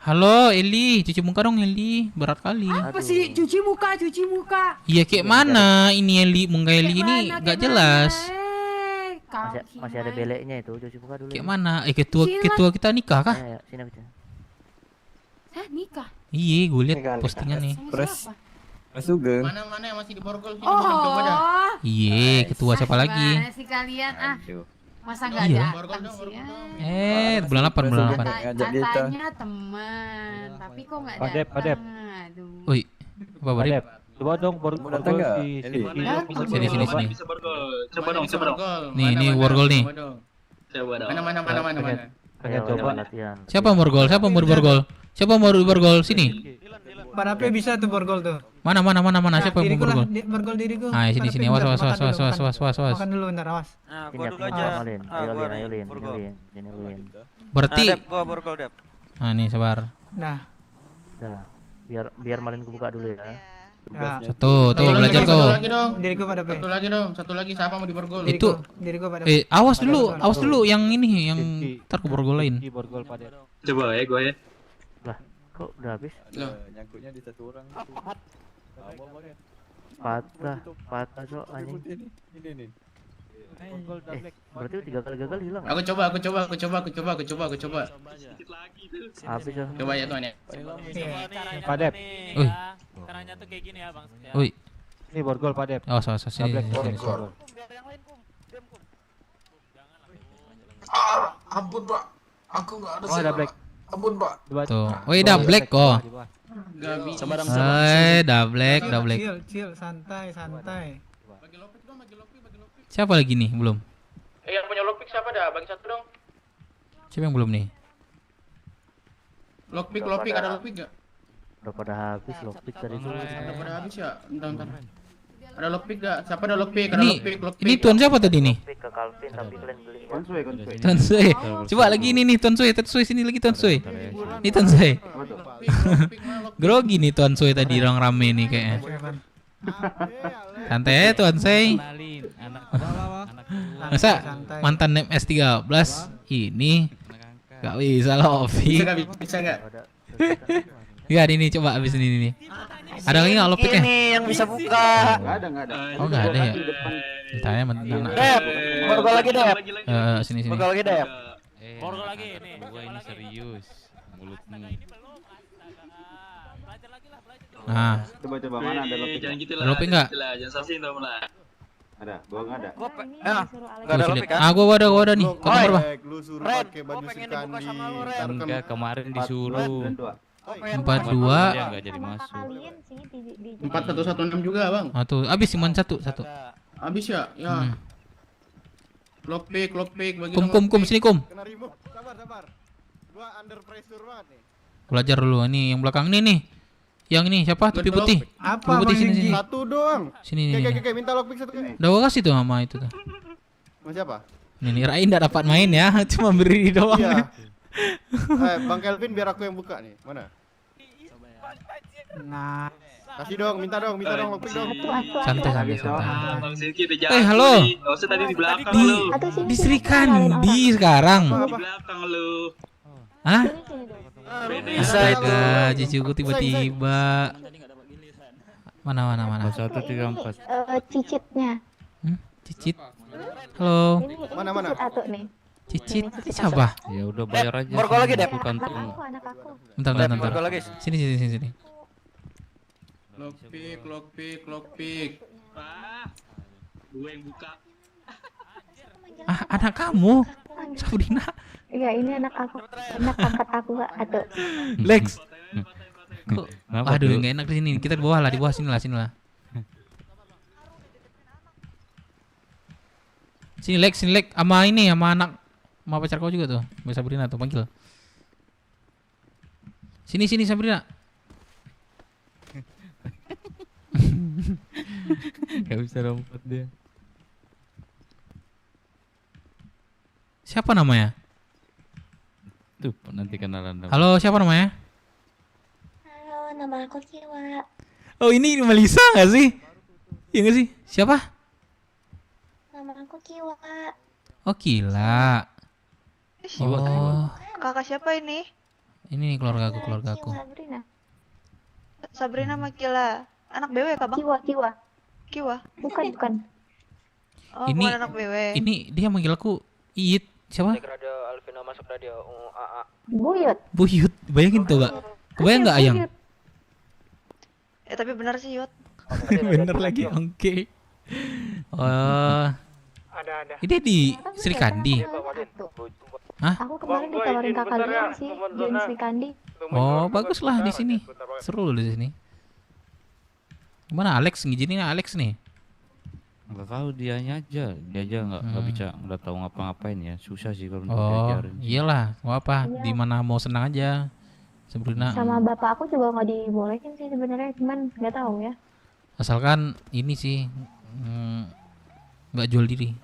Halo Eli, cuci muka dong Eli, berat kali. Apa sih cuci muka? Iya kayak mana ini Eli, muka Eli ini nggak jelas. Masih ada beleknya itu, cuci muka dulu. Kayak mana? Ketua kita nikah kah? Ya, sini aja. Nikah? Iya, gue liat postingan nih. Sugeng. Mana yang masih di borgol sini? Oh. Iya, ketua siapa lagi? Gimana sih kalian? Masa nggak Iya. datang sih? Bulan 8. Katanya teman, tapi kok nggak datang? Aduh. Oi, apa Barip? Coba dong datang nggak? Sini. Coba dong. Nih borgol nih. Mana. Pengen coba. Siapa borgol? Siapa mau borgol? Sini. Pada P bisa tuh borgol tuh. Mana? Siapa yang mau borgol? Borgol diriku. Ah, sini. Awas. Makan dulu ntar, awas. Gua dulu aja. Ayolin. Berarti Gua borgol, Dep. Ah, nih sabar. Nah. Biar Malin buka dulu ya. Nah. Tuh belajar tuh. Diriku pada P. Satu lagi siapa mau di borgol? Itu diriku pada P. awas dulu yang ini yang ntar ke borgolain. Coba ya gue ya. Lah, kok udah habis? Nyangkutnya di satu orang. Patah cok anjing. Ini. Berarti 3 kali gagal hilang. Aku coba. Habis ya. Coba ya tuan ya. Padep. Oi. Caranya tuh kayak gini ya, Bang. Oi. Ini borgol Padep. Awas sini. Ampun Pak, aku nggak ada. Oh ada black. Ampun Pak. Tuh. Udah black kok. Gak bisa. Udah black. Chill, santai. Siapa lagi nih belum? Yang punya lockpick siapa dah? Bagi satu dong. Siapa yang belum nih? Lockpick ada lockpick gak? Udah pada habis lockpick tadi tuh. Udah pada habis ya? Bentar. Ada lockpick gak? Siapa ada lockpick? Ini tuan siapa tadi nih? Ke Calvin tapi kalian beli. Tuan Sui. Coba lagi ini Tuan Sui sini lagi Tuan Sui. Ini Tuan Sui. Grogi nih Tuan Sui tadi orang rame nih kayaknya. Santai Tuan Sui. Masa mantan MS 13 ini gak bisa Lopi. Bisa gak? Ya ini coba abis ini nih. Ada lagi nggak Lopi? Ini yang bisa buka. Nggak ada. Oh nggak ada ya. Ditanya anak. Dep, borgol lagi Dep. Sini. Borgol lagi Dep. Borgol lagi nih. Gua ini serius. Mulutmu. Nah. Coba mana ada Lopi? Jangan gitu Lopi nggak? Jangan sasin dong lah. Ada, gua nggak ada. Enggak ada lopi kan? Gua ada nih. Kau nomor berapa? Lu suruh Red, pakai gua baju pengen Sukani. dibuka sama lu, Red. Enggak, kemarin disuruh. 42. Dia enggak jadi masuk. 4116 juga bang. Tuh habis cuma satu. Habis ya? Ya. Lockpick bagi Kum sini kum. Kena remove. Sabar. Gua under pressure banget nih. Belajar dulu ini yang belakang ini. Yang ini siapa? Topi putih. Apa Topi putih sini. Satu doang. Sini. Oke, minta lockpick satu kali. Udah gua kasih tuh sama itu tuh. Mau siapa? Nih Rain enggak dapat main ya, cuma berdiri doang. Iya. Bang Kelvin biar aku yang buka nih. Mana? Nah. Kasih dong, minta dong lockpick dong. Santai. Bang Silky udah jalan. Halo. Enggak usah tadi di belakang lu. Di Sri Kandi sekarang. Di belakang lu. Hah? Bisa itu. Cucuku tiba-tiba. Mana? 134. Cicitnya. Cicit. Halo. Mana? Cicit atuh nih. Cicit siapa? Ya udah bayar aja. Borgol lagi, Dep. Aku kantung. Anak aku. Bentar. Borgol lagi. Sini. Lockpick. Gue yang buka. Ah, anak kamu, Sabrina. Iya, ini anak aku. Anak angkat aku, Kak. Aduh. Lex. Kok? Kenapa, Aduh, Bro? nggak enak di sini. Kita di bawah sini lah. Sini Lex, sama anak, sama pacar kau juga tuh, Mbak Sabrina tuh, panggil. Sini Sabrina. Gak bisa lompat dia. Siapa namanya? Tuh, nanti kenalan. Halo, siapa namanya? Halo, nama aku Kiwa. Oh, ini Melisa nggak sih? Iya nggak sih? Siapa? Nama aku Kiwa. Oh, Kila. Oh, Kakak siapa ini? ini keluarga aku. Sabrina. Sabrina sama Kila. Anak BW kak bang? Kiwa. Bukan. Oh, Ini- bukan anak BW. Ini dia manggil aku Iit. Siapa? Radio Alvino masuk radio AA. Buyut. Bayangin tuh gak? Kebayang nggak Ayang? Tapi benar sih Yot. Bener lagi, oke. Ada. Ini di Sri Kandi. Hah? Aku kemarin ditawarin kakak Lian sih, join Sri Kandi. Oh, bagus lah di sini. Seru loh di sini. Gimana Alex? Ngizinin Alex nih. Nggak tahu dia aja nggak bisa nggak tahu ngapa-ngapain ya, susah sih kalau untuk Oh, diajarin. iyalah, mau apa? Iya. Di mana mau senang aja. Sabrina. Sama bapak aku juga nggak dibolehin sih sebenarnya, cuman nggak tahu ya. Asalkan ini sih nggak jual diri.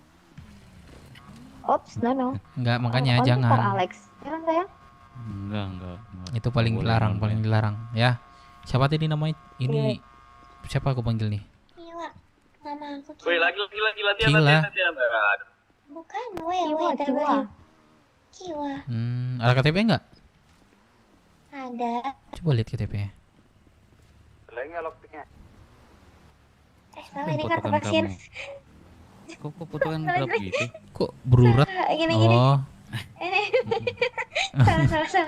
Ops, no. Nggak, makanya Only jangan. for Alex. Ya kan sayang? Enggak. Itu paling Nggak dilarang, boleh, paling dilarang ya. Siapa tadi namanya? Ini siapa aku panggil nih? Kiwa. Nama aku Woi, Kiwa. lagi latihan. Bukan, Kiwa. Kiwa. Ada KTP nggak? Ada. Coba lihat KTP-nya. Lagi nggak lockpicknya? Salah ini kartu vaksin. Kok potongan gelap gitu? Kok berurat? Gini. Oh, Ini.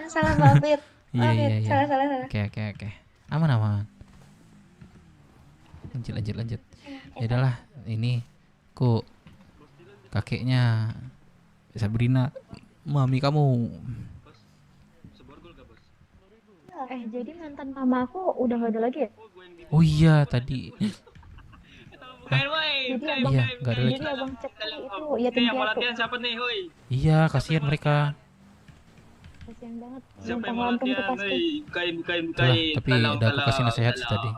Salah maafin. iya. Salah. Oke. Aman. Lanjut. Ya udahlah, ini ku kakeknya Sabrina, mami kamu. Jadi mantan mama aku udah gak ada lagi ya? Oh iya tadi. Jadi abang, Iya, nggak ada lagi. jadi abang cek itu yatim piatu. Siapa nih, hoi? Iya, kasihan mereka. Kasian banget. Siapa yang mau Untung tuh latihan, pasti. hoi? Bukain. Itulah, tapi udah aku kasih nasihat sih tadi.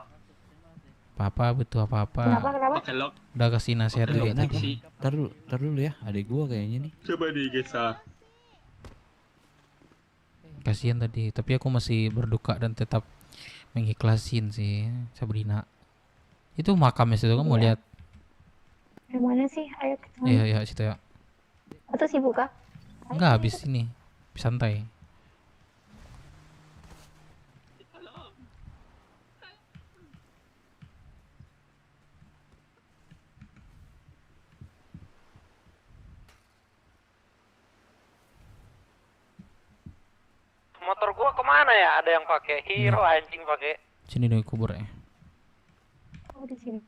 Papa butuh apa-apa. Kenapa? Pakai lock. Udah kasih nasihat dulu Nah, tadi. tar dulu ya, adik gua kayaknya nih. Coba digesah. Kasihan tadi, tapi aku masih berduka dan tetap mengiklasin sih Sabrina. Itu makamnya situ, kamu mau lihat? Yang mana sih? Ayo kita. Iya, situ ya. Atau sibuk kah? Enggak, habis ini. Santai. Motor gua kemana ya? Ada yang pakai Hero anjing pakai. Sini deh kubur ya. Oh, di sini.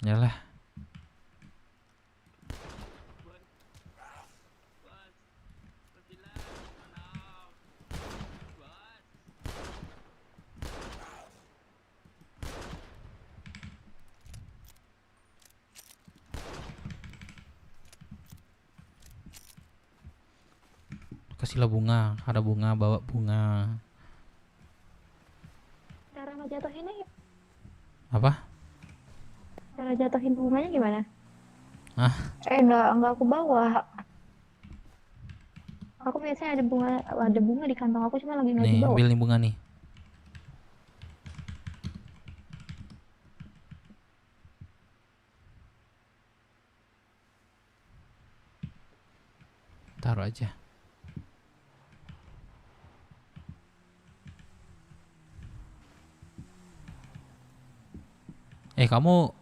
Yalah. Kasihlah bunga, ada bunga, bawa bunga. Cara ngejatuhinnya ya? Apa? Cara jatuhin bunganya gimana? Ah, Enggak aku bawa. Aku biasanya ada bunga di kantong aku, cuma lagi nggak nih dibawa. ambil nih bunga nih. Taruh aja. Kamu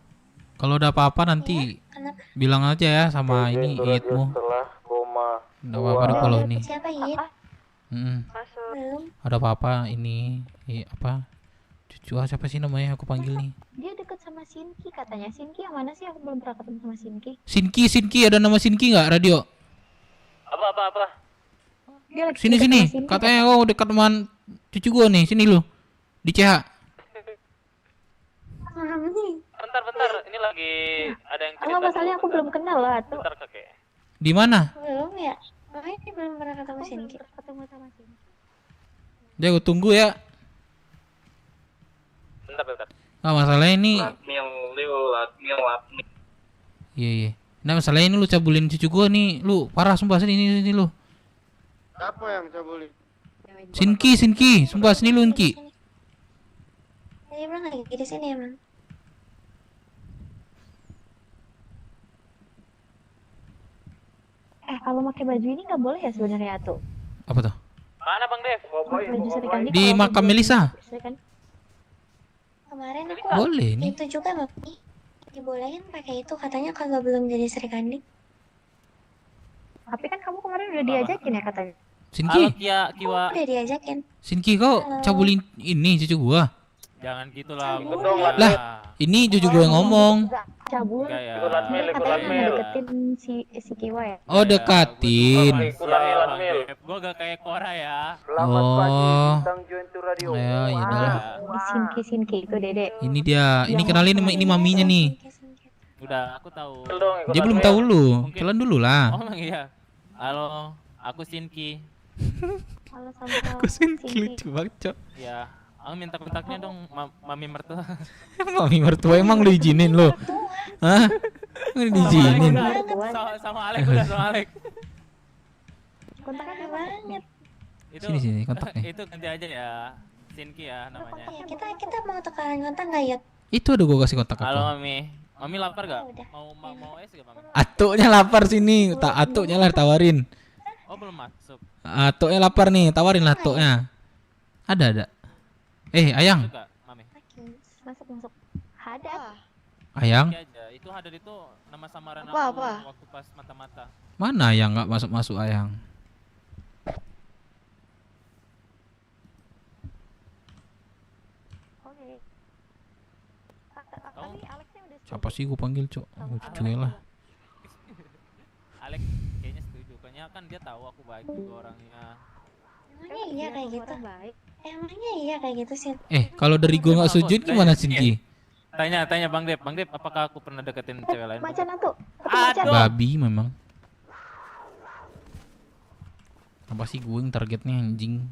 Kalau ada apa-apa nanti bilang aja ya sama ini Iitmu. Ada apa-apa deh kalau ini. Siapa It? Belum. Ada apa-apa ini apa? Cucu siapa sih namanya aku panggil nih? Dia deket sama Sinki katanya. Sinki yang mana sih? Aku belum pernah ketemu sama Sinki. Sinki ada nama Sinki nggak radio? Apa? Dia lagi Sini deket sini. sama Sinki, Katanya kau dekat teman cucu gua nih. Sini lu. Di CH. Bentar, ini lagi ada yang cerita. Enggak, masalahnya aku belum kenal lah tuh. Bentar kakek. Di mana? Belum ya. Makanya dia belum pernah ketemu Sinki. Ketemu sama Sinki. Dia aku tunggu ya. Bentar. Nah, masalahnya ini. Iya. Nah, masalahnya ini lu cabulin cucu gua nih. Lu parah sumpah sini lu. Siapa yang cabulin? Sinki. Sumpah sini lu Sinki. Dia bilang lagi di sini emang. Kalau pakai baju ini nggak boleh ya sebenarnya tuh. Apa tuh? Mana Bang Dev? Baju serikandi Di kalau makam baju Melisa. serikandi. Kemarin aku Boleh nih. itu juga Mami dibolehin pakai itu katanya kalau belum jadi serikandi. Tapi kan kamu kemarin udah diajakin ya katanya. Sinki. Kiwa. Udah diajakin. Sinki kau cabulin ini cucu gua. Jangan gitulah. Lah, ini cucu gua yang ngomong. Cabul. Katanya deketin si Kiwa ya. Oh, dekatin. Gua gak kayak Kora ya. Oh. Ya, udah. Sinki itu Dede. Ini dia. Ini kenalin ini maminya nih. Udah, aku tahu. Dia belum tahu lu. Kenalan dulu lah. Oh, emang iya. Halo, aku Sinki. Halo sama Aku Sinki lucu banget, Cok. Ya, aku minta kontaknya dong, mami mertua. Mami mertua emang lu izinin lu? Hah? Nggak diizinin. Sama Alek udah sama Alek. Kontaknya banget. Itu, Sini kontaknya. Itu ganti aja ya, Sinki ya namanya. Ya, kita mau tukeran kontak nggak ya? Itu ada gua kasih kontak Halo apa? Mami lapar gak? Mau es gak Mami? Atuknya lapar sini. Atuknya lah tawarin. Oh belum masuk. Atuknya lapar nih, tawarin lah atuknya. Ada. Ayang. Masuk gak, Mami? Masuk. Ada. Ayang. Aja. Itu Hadar itu nama samaran Apa? aku waktu pas mata-mata. Mana Ayang nggak masuk Ayang? Oke. Siapa sih gua panggil, Cok? Cucunya lah. Alek kayaknya setuju, kayaknya kan dia tahu aku baik juga orangnya. Emangnya iya kayak gitu? Emangnya iya kayak gitu sih? Kalau dari gua nggak sujud gimana Sinki? Tanya Bang Dev, apakah aku pernah deketin cewek lain? Macan tuh. Babi memang. Apa sih gue yang targetnya anjing?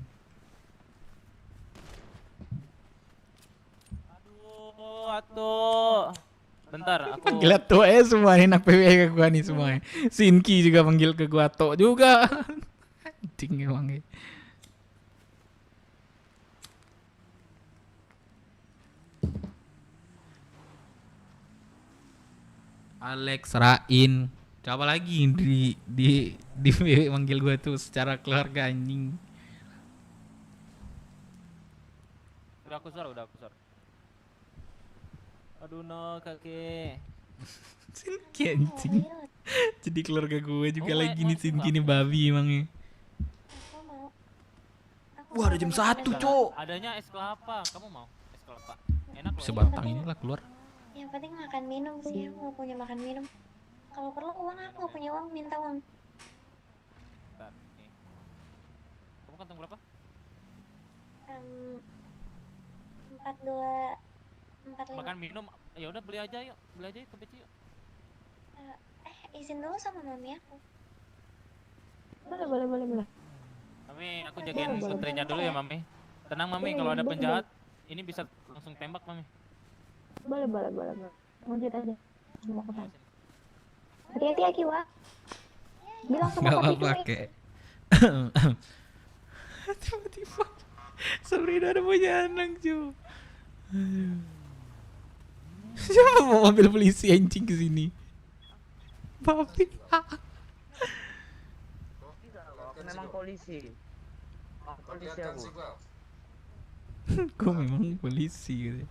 Aduh. Bentar, aku Panggil Ato semua enak PWE ke gua nih semua. Sinki juga panggil ke gua Ato juga. Anjing emang. Alex Rain. Coba lagi di PWE manggil gua tuh secara keluarga anjing. udah aku sor. Aduh no kakek. Sinki anjing. Jadi keluarga gue juga lagi nih Sinki nih babi emangnya. Wah ada jam 1 Cok. Adanya es kelapa, kamu mau es kelapa? Enak loh. Sebatang inilah keluar. Yang penting makan minum sih, aku nggak punya makan minum. Kalau perlu uang aku nggak punya uang, minta uang. Bentar, nih. Kamu kantong berapa? 4245. Makan minum, ya udah beli aja yuk ke BC yuk. Izin dulu sama mami aku. Boleh. Mami, aku jagain putrinya dulu ya Mami. Tenang Mami, kalau ada penjahat ini bisa langsung tembak Mami. Boleh. Lanjut aja. Mau ke sana. Hati-hati ya Kiwa. Bilang sama Gak papi apa-apa dulu. kek. Tiba-tiba Sabrina ada punya anak cu. Siapa mau mobil polisi anjing ke sini? Papi. Memang polisi. Polisi aku. Gue memang polisi gitu.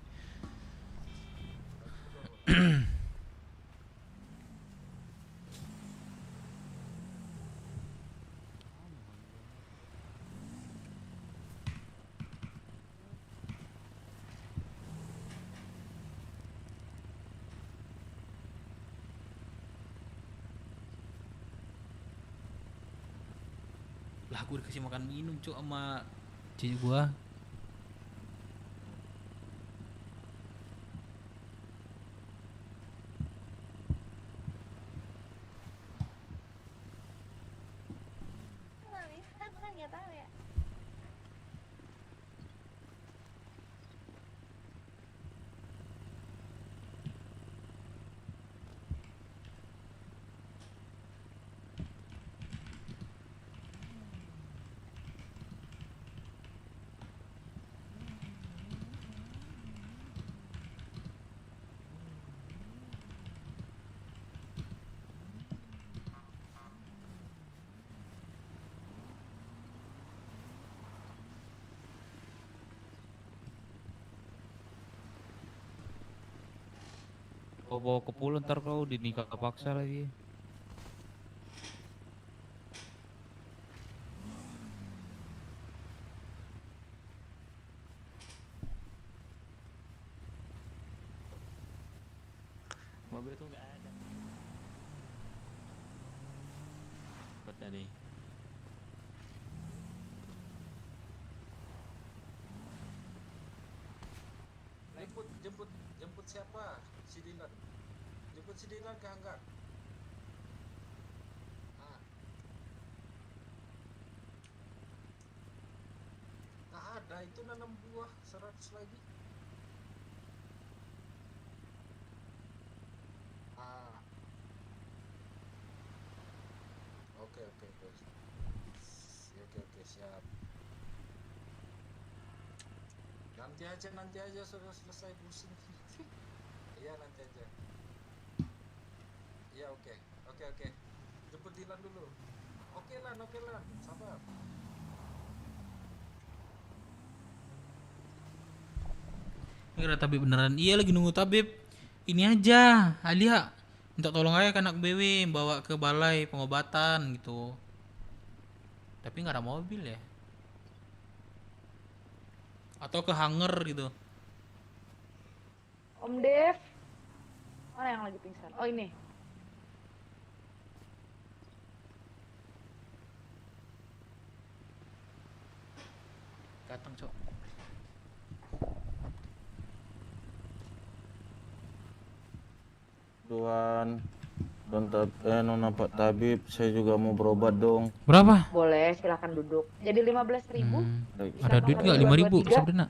Aku dikasih makan minum cuk sama cici gua. Kau bawa ke pulau ntar kau dinikah paksa lagi. Mobil tuh nggak ada. Kota nih. Jemput siapa? Si Dilan. Jemput si Dilan ke hanggar. Nggak ada, itu nanam buah 100 lagi. Oke, siap. Nanti aja sudah selesai pusing. Iya, nanti aja. Iya, oke. Jemput Dilan dulu. Oke Lan, sabar. Kira tabib beneran. Iya lagi nunggu tabib. Ini aja, Alia minta tolong aja ke anak BW bawa ke balai pengobatan gitu. Tapi nggak ada mobil ya. Atau ke hangar gitu. Om Dev. Mana yang lagi pingsan? Oh ini. Datang, Cok. Nona Pak Tabib, saya juga mau berobat dong. Berapa? Boleh, silakan duduk. Jadi 15.000. Ada duit nggak? 5.000 Sabrina.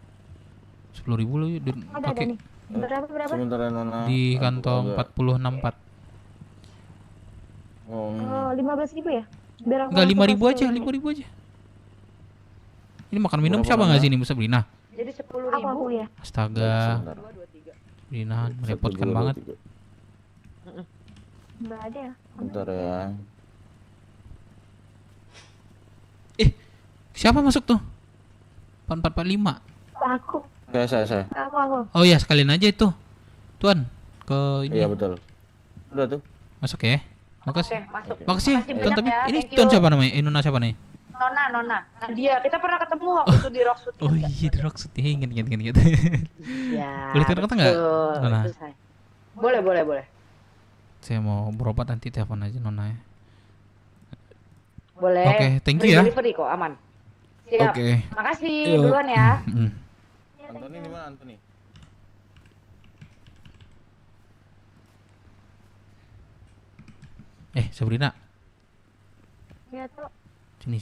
10.000 loh duit pakai. Berapa? Sebentar ya Nona. Di kantong 4064. Oh, 15.000 ya? Biar aku Enggak, 5.000 langsung aja, 5.000 aja. Ini makan minum siapa nggak sini, Bu Sabrina? Jadi 10.000. Aku ya. Astaga. Sabrina merepotkan banget. Enggak ada ya. Bentar ya. Siapa masuk tuh? 4445. Aku. Saya. Aku. Oh ya, sekalian aja itu. Tuan, ke ini. Iya betul. Udah tuh. Masuk ya. Makasih. Oke, masuk. Makasih, Tuan banyak Tabib. ya, Ini thank Tuan you. siapa namanya? Nona siapa nih? Nona. Dia kita pernah ketemu waktu itu di Rocksuit. Oh iya, di Rocksuit. Ingat. Ya. Boleh kata nggak? betul, Nona. itu saya. Boleh. Saya mau berobat, nanti telepon aja Nona ya. Boleh. Oke, thank you Free ya. delivery kok, aman. Siap. Oke. Makasih, Yuk. duluan ya. Antoni di mana Antoni? Sabrina. Ya tuh. Sini.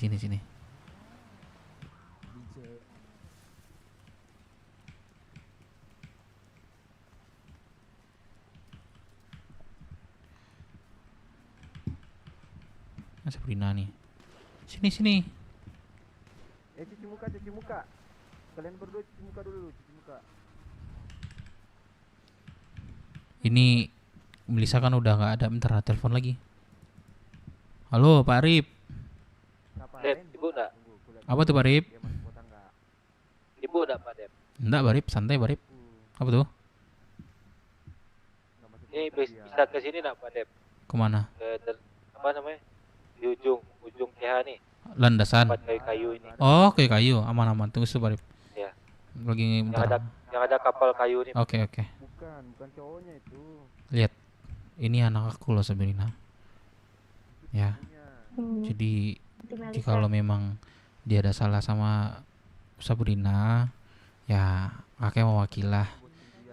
Sabrina nih. Sini. Cuci muka. Kalian berdua cuci muka dulu, Ini Melisa kan udah nggak ada, bentar telepon lagi. Halo Pak Arif. Dep, ibu enggak? Apa tuh Pak Arif? Ibu enggak, Pak Dep? Enggak Pak Arif, santai Pak Arif. Apa tuh? Ini bisa ke sini enggak, Pak Dep? Kemana? Apa namanya? Di ujung TH nih. Landasan. Tempat kayu ini. Oh, kayak kayu, aman. Tunggu sebentar, Pak Arif. Ya. Lagi bentar. Yang ada kapal kayu nih. Oke. Bukan cowoknya itu. Lihat. Ini anak aku loh Sabrina. Ya. Jadi Jadi kalau memang dia ada salah sama Sabrina, ya kakek mewakili lah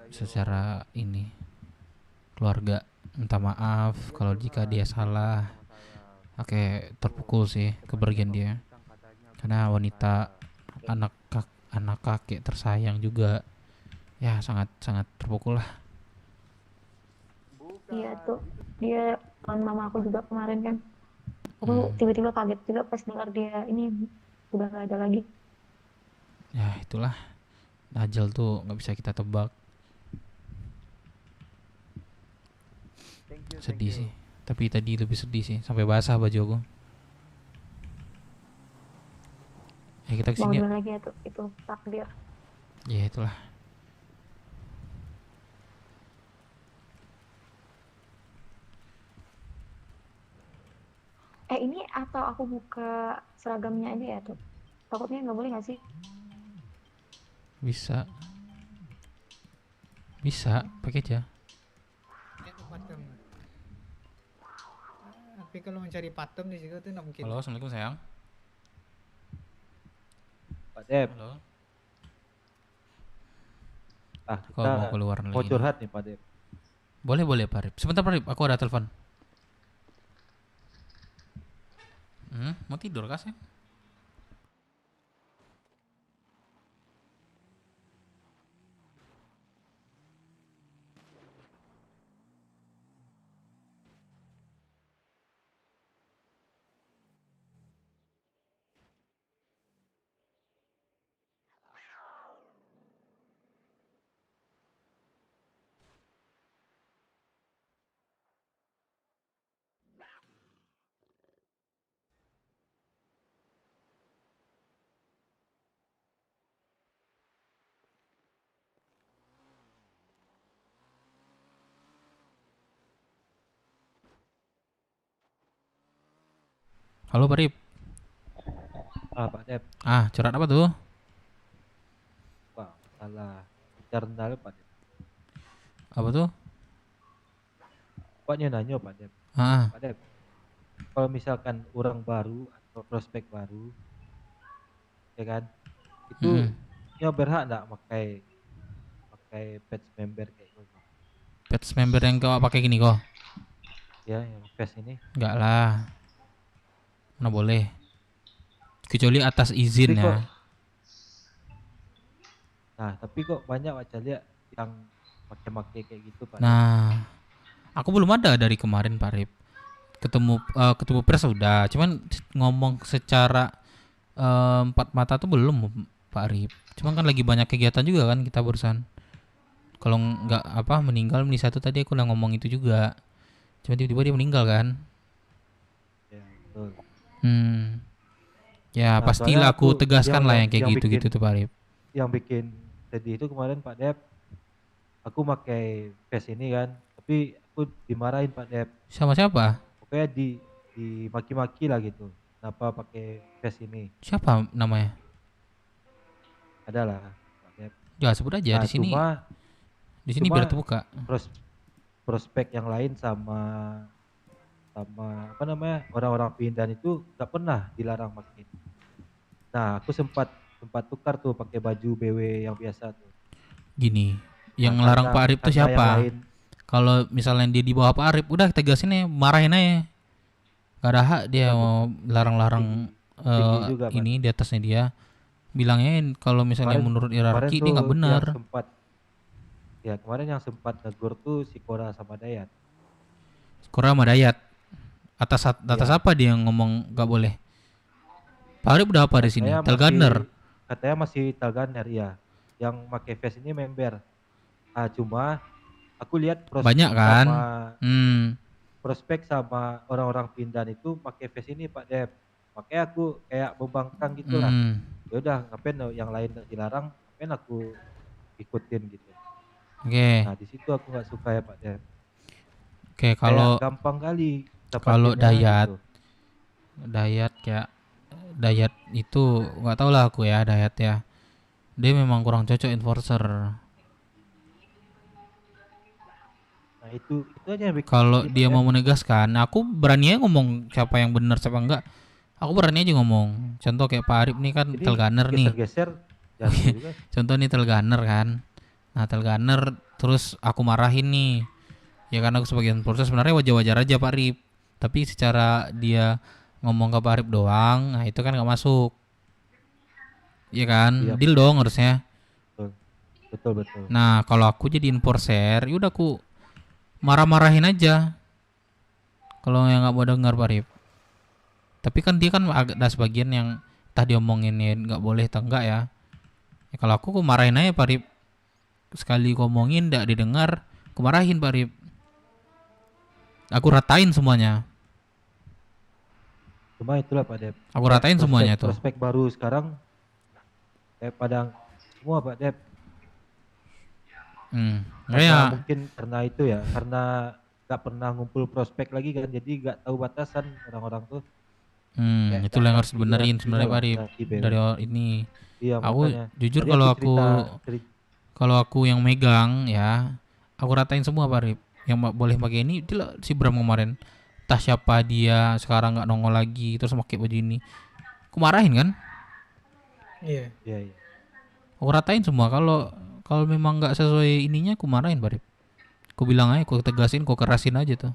secara ini keluarga, minta maaf kalau jika dia salah. Kakek terpukul sih kepergian dia, karena wanita anak kakek tersayang juga, ya sangat terpukul lah. Iya tuh, dia mama aku juga kemarin kan. Aku tiba-tiba kaget juga pas dengar dia ini udah gak ada lagi. Ya itulah, ajal tuh nggak bisa kita tebak. Sedih sih, tapi tadi lebih sedih sih, sampai basah baju aku. Ya kita kesini. Bangun lagi ya tuh, itu takdir. Ya itulah. Ini atau aku buka seragamnya aja ya tuh? Takutnya nggak boleh nggak sih? Bisa, pakai aja. Tapi kalau mencari patem di situ tuh nggak mungkin. Halo, assalamualaikum sayang. Pak Dep. Halo. Kita mau keluar mau lagi curhat nih Pak Dep. Boleh Pak Rip. Sebentar Pak Rip, aku ada telepon. Mau tidur kah sih? Halo Pak Rip. Pak Dep. Curhat apa tuh? Pak, salah internal Pak Dep. Apa tuh? Paknya nanya Pak Dep. Pak Dep, kalau misalkan orang baru atau prospek baru, ya kan, itu dia berhak nggak pakai patch member kayak gitu? Patch member yang kau pakai gini kok? Ya, yang patch ini. Enggak lah. Mana boleh. Kecuali atas izin ya. Nah, tapi kok banyak baca lihat yang pakai kayak gitu Pak. Nah, aku belum ada dari kemarin Pak Rip. Ketemu pers udah, cuman ngomong secara empat mata tuh belum Pak Rip. Cuman kan lagi banyak kegiatan juga kan kita barusan. Kalau nggak meninggal nih satu tadi aku udah ngomong itu juga. Cuma tiba-tiba dia meninggal kan. Ya, betul. Ya pastilah aku tegaskan lah yang kayak gitu tuh Pak Rip. Yang bikin sedih itu kemarin Pak Dep, aku pakai face ini kan, tapi aku dimarahin Pak Dep. Sama siapa? Pokoknya dimaki-maki lah gitu. Kenapa pakai face ini? Siapa namanya? Adalah Pak Dep. Ya sebut aja di sini. Di sini biar terbuka. Prospek yang lain sama orang-orang pindahan itu nggak pernah dilarang pakai. Nah, aku sempat tukar tuh pakai baju BW yang biasa tuh. Gini, yang ngelarang Pak Arif tuh siapa? Kalau misalnya dia di bawah Pak Arif, udah tegasin aja, marahin aja. Gak ada hak dia mau larang-larang ini di atasnya dia. Bilangnya kalau misalnya menurut hierarki dia nggak benar. Kemarin yang sempat negur tuh si Kora sama Dayat. Kora sama Dayat. Atas apa dia ngomong nggak boleh? Pak Arif udah apa di sini? Telganer. Katanya masih Telganer ya. Yang pakai face ini member. Cuma aku lihat banyak kan? Prospek sama orang-orang pindahan itu pakai face ini Pak Dep. Makanya aku kayak membangkang gitu lah. Ya udah, ngapain yang lain dilarang, ngapain aku ikutin gitu. Nah di situ aku nggak suka ya Pak Dep. Kalau gampang kali. Kalau Dayat kayak Dayat itu nggak tau lah aku ya Dayat ya. Dia memang kurang cocok enforcer. Nah itu aja yang bikin. Kalau dia mau menegaskan, aku berani ngomong siapa yang benar siapa enggak. Aku berani aja ngomong. Contoh kayak Pak Arif nih kan Jadi Telgunner nih. geser-geser jatuh juga. Contoh nih Telgunner kan. Nah Telgunner terus aku marahin nih. Ya karena aku sebagai proses sebenarnya wajar-wajar aja Pak Arif. Tapi secara dia ngomong ke Pak Arif doang, nah itu kan nggak masuk. Iya kan? Iya. Deal dong harusnya. Betul. Nah kalau aku jadi enforcer, yaudah aku marah-marahin aja. Kalau yang nggak mau dengar Pak Arif. Tapi kan dia kan ada sebagian yang tadi omonginnya nggak boleh atau enggak ya. Ya kalau aku marahin aja Pak Arif. Sekali ngomongin nggak didengar, aku marahin Pak Arif. Aku ratain semuanya. Cuma itulah Pak Dep. Aku ratain semuanya tuh. Prospek baru sekarang Padang semua Pak Dep. Kayak mungkin karena itu ya, karena nggak pernah ngumpul prospek lagi kan, jadi nggak tahu batasan orang-orang tuh. Itulah yang harus dibenerin sebenarnya Pak Arif dari ini. Iya, aku makanya. jujur Tadi kalau aku yang megang ya, aku ratain semua Pak Arif. Yang boleh pakai ini dia si Bram kemarin. Entah siapa dia sekarang nggak nongol lagi terus pakai baju ini. Aku marahin kan? Iya. Aku ratain semua. Kalau memang nggak sesuai ininya aku marahin Pak Arif. Aku bilang aja, aku tegasin, aku kerasin aja tuh.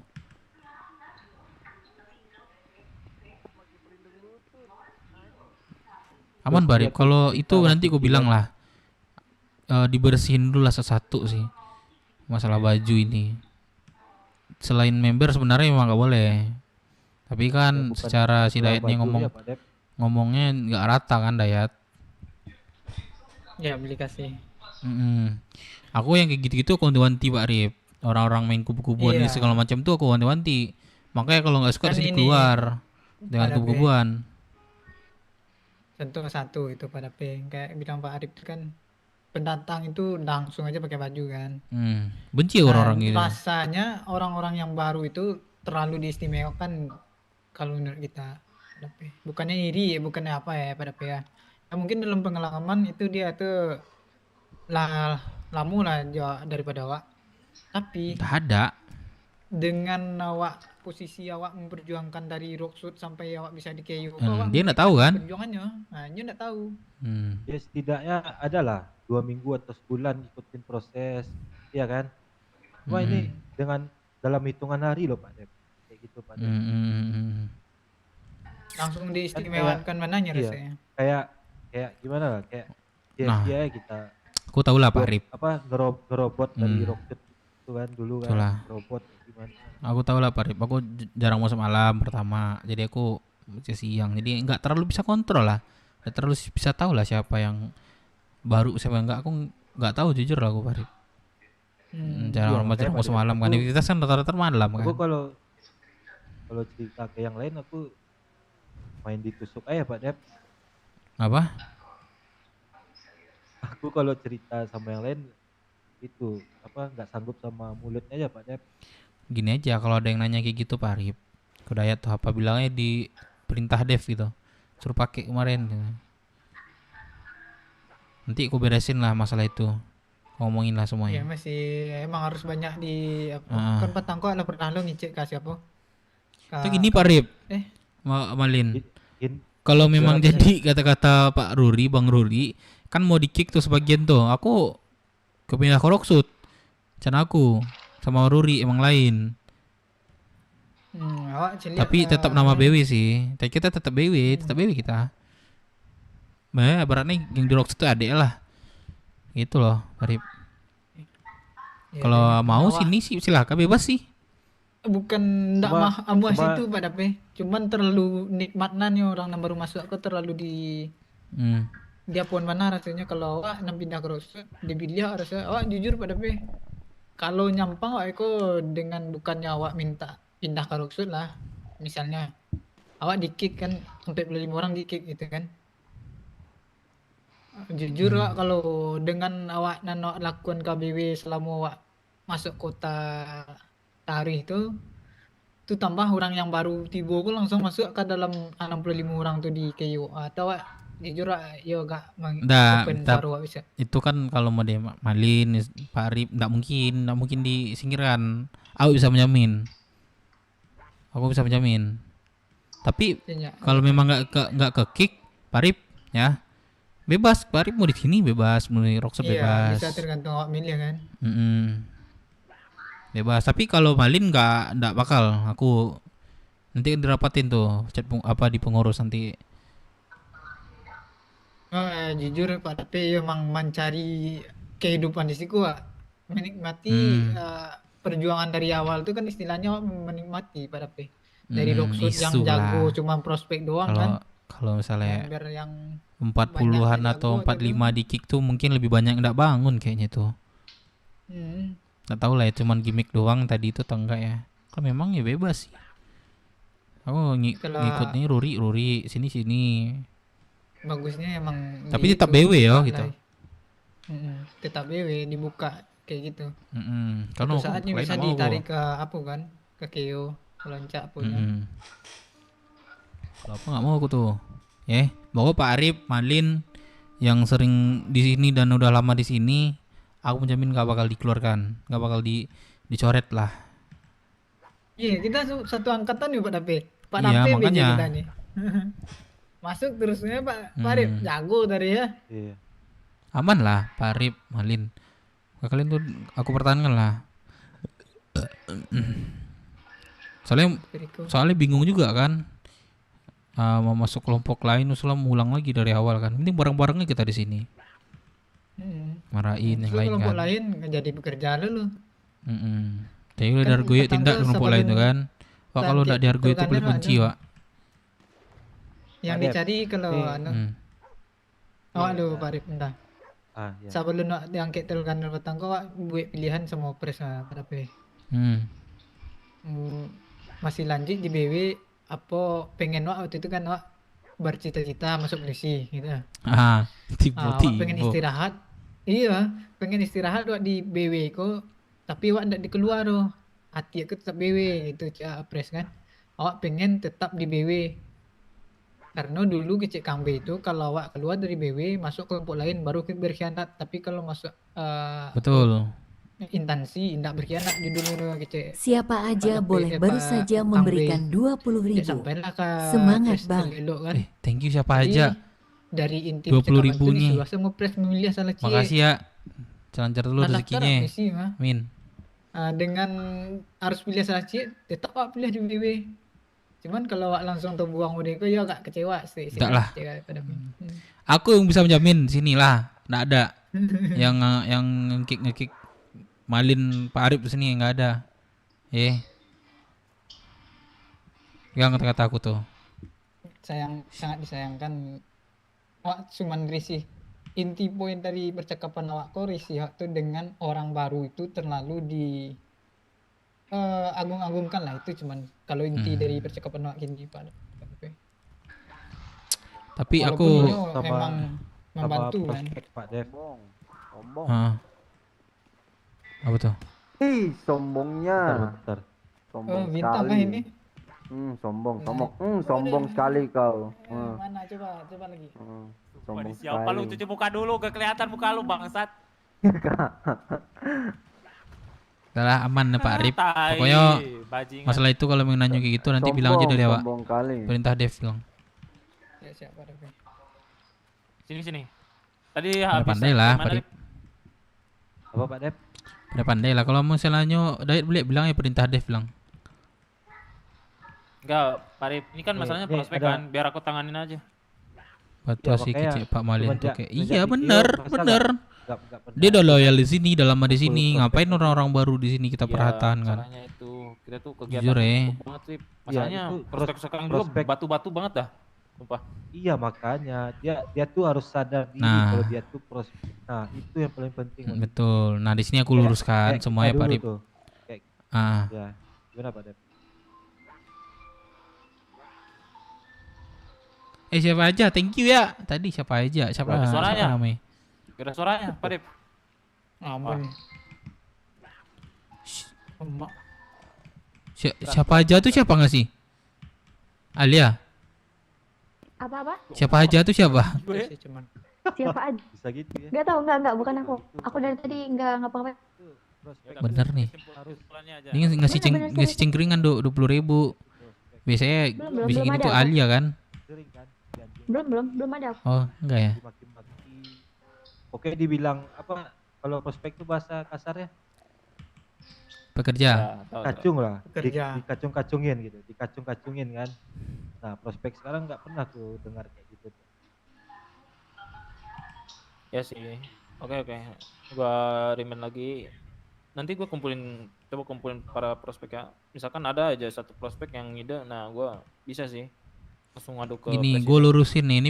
Aman Pak Arif. Kalau itu nanti aku bilang lah, dibersihin dulu lah satu-satu sih masalah baju ini. Selain member sebenarnya memang nggak boleh, tapi kan secara si Dayatnya ngomongnya nggak rata kan Dayat. Ya beli kasih. Aku yang kayak gitu-gitu aku wanti-wanti Pak Arif. Orang-orang main kubu-kubuan ini segala macam tuh aku wanti-wanti. Makanya kalau nggak suka Kan disini ini keluar dengan pada kubu-kubuan. Contoh satu itu pada P kayak bilang Pak Arif itu kan pendatang itu langsung aja pakai baju kan. Benci orang-orang gitu. Rasanya orang-orang yang baru itu terlalu diistimewakan kalau menurut kita. Bukannya iri ya, bukannya apa ya pada P ya. Ya mungkin dalam pengalaman itu dia tuh lama lah daripada awak. Tapi ada dengan awak posisi awak memperjuangkan dari Rockshoot sampai awak bisa di KO, dia nggak tahu kan perjuangannya, nah dia nggak tahu. Ya setidaknya adalah 2 minggu atau sebulan ikutin proses, ya kan? Cuma ini dengan dalam hitungan hari loh Pak Dep, kayak gitu Pak Dep. Langsung diistimewakan mananya iya, rasanya. Kayak gimana lah, kayak sia-sia kita. Aku tahu lah Pak Rip. Apa ngerobot dari Rockshoot itu kan dulu kan, itulah. robot gimana? Aku tahu lah Pak Rip. Aku jarang masuk malam pertama, jadi aku siang, jadi nggak terlalu bisa kontrol lah, nggak terlalu bisa tahu lah siapa yang baru siapa yang nggak. Aku nggak tahu jujur lah aku Pak Rip. Jarang masuk malam kan, kita kan rata-rata malam kan. Aku kalau cerita ke yang lain aku main ditusuk aja Pak Dep. Apa? Aku kalau cerita sama yang lain itu apa nggak sanggup sama mulutnya aja Pak Dep. Gini aja, kalau ada yang nanya kayak gitu Pak Arif, ke Dayat tuh apa bilangnya di perintah dev gitu, suruh pakai kemarin gitu. Nanti aku beresin lah masalah itu, ngomongin lah semuanya. Ya masih emang harus banyak di apa, kan petangko lah pernah lo ngicik kasih apa itu gini Pak Rip, Malin, kalau memang jadi kata-kata Pak Ruri, Bang Ruri kan mau di kick tuh sebagian tuh, aku kepindah ke Rockshoot, cana aku sama Ruri emang lain. Tapi tetap nama BW sih, kita tetap BW, kita. Nah, beratnya yang di Rockshoot itu adek lah, gitu loh, Pak Rip. Kalau mau sini sih silakan bebas sih. Bukan ndak mah amuas itu pada P, cuman terlalu nikmatnya nih orang yang baru masuk aku terlalu dia pun mana rasanya kalau awak nak pindah ke Rockshoot dibilang rasanya awak jujur pada P, kalau nyampang awak itu dengan bukannya awak minta pindah ke Rockshoot lah, misalnya awak di kick kan sampai 5 orang di kick gitu kan, jujur awak kalau dengan awak nan lakukan KBW selama awak masuk kota Tarih itu tambah orang yang baru tiba aku langsung masuk ke dalam 65 orang tuh di KO, atau jujur ya gak open baru bisa. Itu kan kalau mau dia Malin Pak Arif nggak mungkin disingkirkan. Aku bisa menjamin Tapi Iya. kalau memang nggak ke kick, Parip ya bebas. Parip mau di sini bebas, mau di Rockshop Iya, bebas. bisa tergantung awak milih kan. Bebas. Tapi kalau Malin nggak bakal. Aku nanti dirapatin tuh chat di pengurus nanti. Jujur Pak, tapi emang mencari kehidupan di situ, Pak. Menikmati perjuangan dari awal itu kan istilahnya menikmati Pak Dape. Dari Rockshop yang jago cuma prospek doang kan. Kalau misalnya yang 40-an atau 45 di kick tuh mungkin lebih banyak nggak bangun kayaknya tuh. Nggak tahu lah ya, cuman gimmick doang tadi itu atau enggak ya. Kalau memang ya bebas sih. Aku ngikutnya Ruri sini. Bagusnya emang tapi tetap BW ya gitu. Tetap BW dibuka kayak gitu. Karena saatnya bisa ditarik ke apa kan, ke Keo, loncak punya. Kalau apa nggak mau aku tuh. Bawa Pak Arif, Malin yang sering di sini dan udah lama di sini, aku menjamin nggak bakal dikeluarkan, nggak bakal dicoret lah. Iya, kita satu angkatan nih Pak Dape. Pak Iya, Dape makanya. kita nih. Masuk terusnya Pak Arif, jago tadi ya. Iya. Aman lah Pak Arif, Malin. Kalian tuh aku pertahankan lah. Soalnya bingung juga kan. Mau masuk kelompok lain usulah ulang lagi dari awal kan. Ini bareng-barengnya kita di sini. Marahin yang lain kan. Kelompok lain nggak jadi bekerja lu. Jadi udah dihargai tindak kelompok lain tuh kan. Wah kalau udah dihargai itu paling benci Wak. Yang dicari kalau aduh Pak Arif entah. Iya. Sebelum nak diangkat telkan petang kau buat pilihan sama pres Pak Dape. Masih lanjut di BW apa pengen waktu itu kan bercita-cita masuk polisi gitu. Tiba-tiba. Pengen istirahat. Iya, pengen istirahat di BW ko, tapi ndak dikeluar loh. Hati aku tetap BW gitu pres kan. Awak pengen tetap di BW. Karena dulu kecik Kambe itu kalau awak keluar dari BW masuk kelompok lain baru berkhianat, tapi kalau masuk betul. Instansi tidak berkhianat judulnya kecik. Siapa aja boleh baru saja memberikan 20.000. Semangat Bang. Kan? Thank you siapa aja. Dari inti 20.000 nih. Ngepres memilih salah cik. Makasih ya. Lancar dulu rezekinya. Amin. Dengan harus pilih salah cik, tetap awak pilih di BW. Cuman kalau awak langsung terbuang udah itu ya agak kecewa sih. Enggak lah. Aku yang bisa menjamin sinilah. Nggak ada yang ngekick Malin Pak Arif sini nggak ada. Yang kata-kata aku tuh. Sangat disayangkan. Awak cuman risih. Inti poin dari percakapan awak kok risih tuh dengan orang baru itu terlalu agung-agungkan lah, itu cuman kalau inti dari percakapan awak gini Pak. Tapi aku memang membantu kan. Pak Dev. Sombong. Apa tuh? Sombongnya. Bentar. Sombong bintang sekali. Ini. Sombong sekali kau. Mana coba lagi. Sombong Siapa lu cuci muka dulu, gak kelihatan muka lu bangsat. Udah aman nih Pak Arif. Pokoknya masalah itu kalau mau nanya kayak gitu nanti bilang aja dari awak. Perintah Dev bilang. Ya siap Pak Dev. Sini. Tadi habis. Pandai lah Pak Dev. Apa Pak Dev? Udah pandai lah. Kalau mau selanya David boleh bilang ya perintah Dev bilang. Enggak, Pak Arif. Ini kan masalahnya prospek kan, biar aku tanganin aja. Betul sih kecil Pak Malin tuh kayak iya bener. Dia udah loyal di sini, udah lama di sini. Ngapain orang-orang baru di sini kita perhatikan kan? Masalahnya itu kita tuh kegiatan jujur ya. banget sih. Masalahnya prospek sekarang dulu batu-batu banget dah. Sumpah. Iya makanya dia tuh harus sadar diri kalau dia tuh prospek. Nah itu yang paling penting. Betul. Nah di sini aku luruskan semuanya Pak Rip. Ya gimana Pak Dep? Siapa aja? Thank you ya. Tadi siapa aja? Siapa namanya? Gak ada suaranya, Pak Dep. Ampun. Siapa aja tuh siapa nggak sih? Alia. Apa? Siapa aja tuh siapa? Siapa aja? Bisa gitu ya? Gak tau, enggak, bukan aku. Aku dari tadi enggak ngapa-ngapain. Bener nih. Ini ngasih cengkeringan 20.000. Biasanya Belum bisik ini ada tuh aku. Alia kan? Belum ada aku. Oh, enggak ya? Maki-maki. Oke, dibilang apa kalau prospek itu bahasa kasarnya? Pekerja. Kacung lah, Pekerja. dikacung-kacungin gitu, dikacung-kacungin kan. Nah, prospek sekarang nggak pernah tuh dengar kayak gitu. Ya sih. Oke. Gua remind lagi. Nanti gua coba kumpulin para prospek ya. Misalkan ada aja satu prospek yang ngide, nah gua bisa sih langsung ngadu ke Gini, presiden. gue lurusin nih. Ini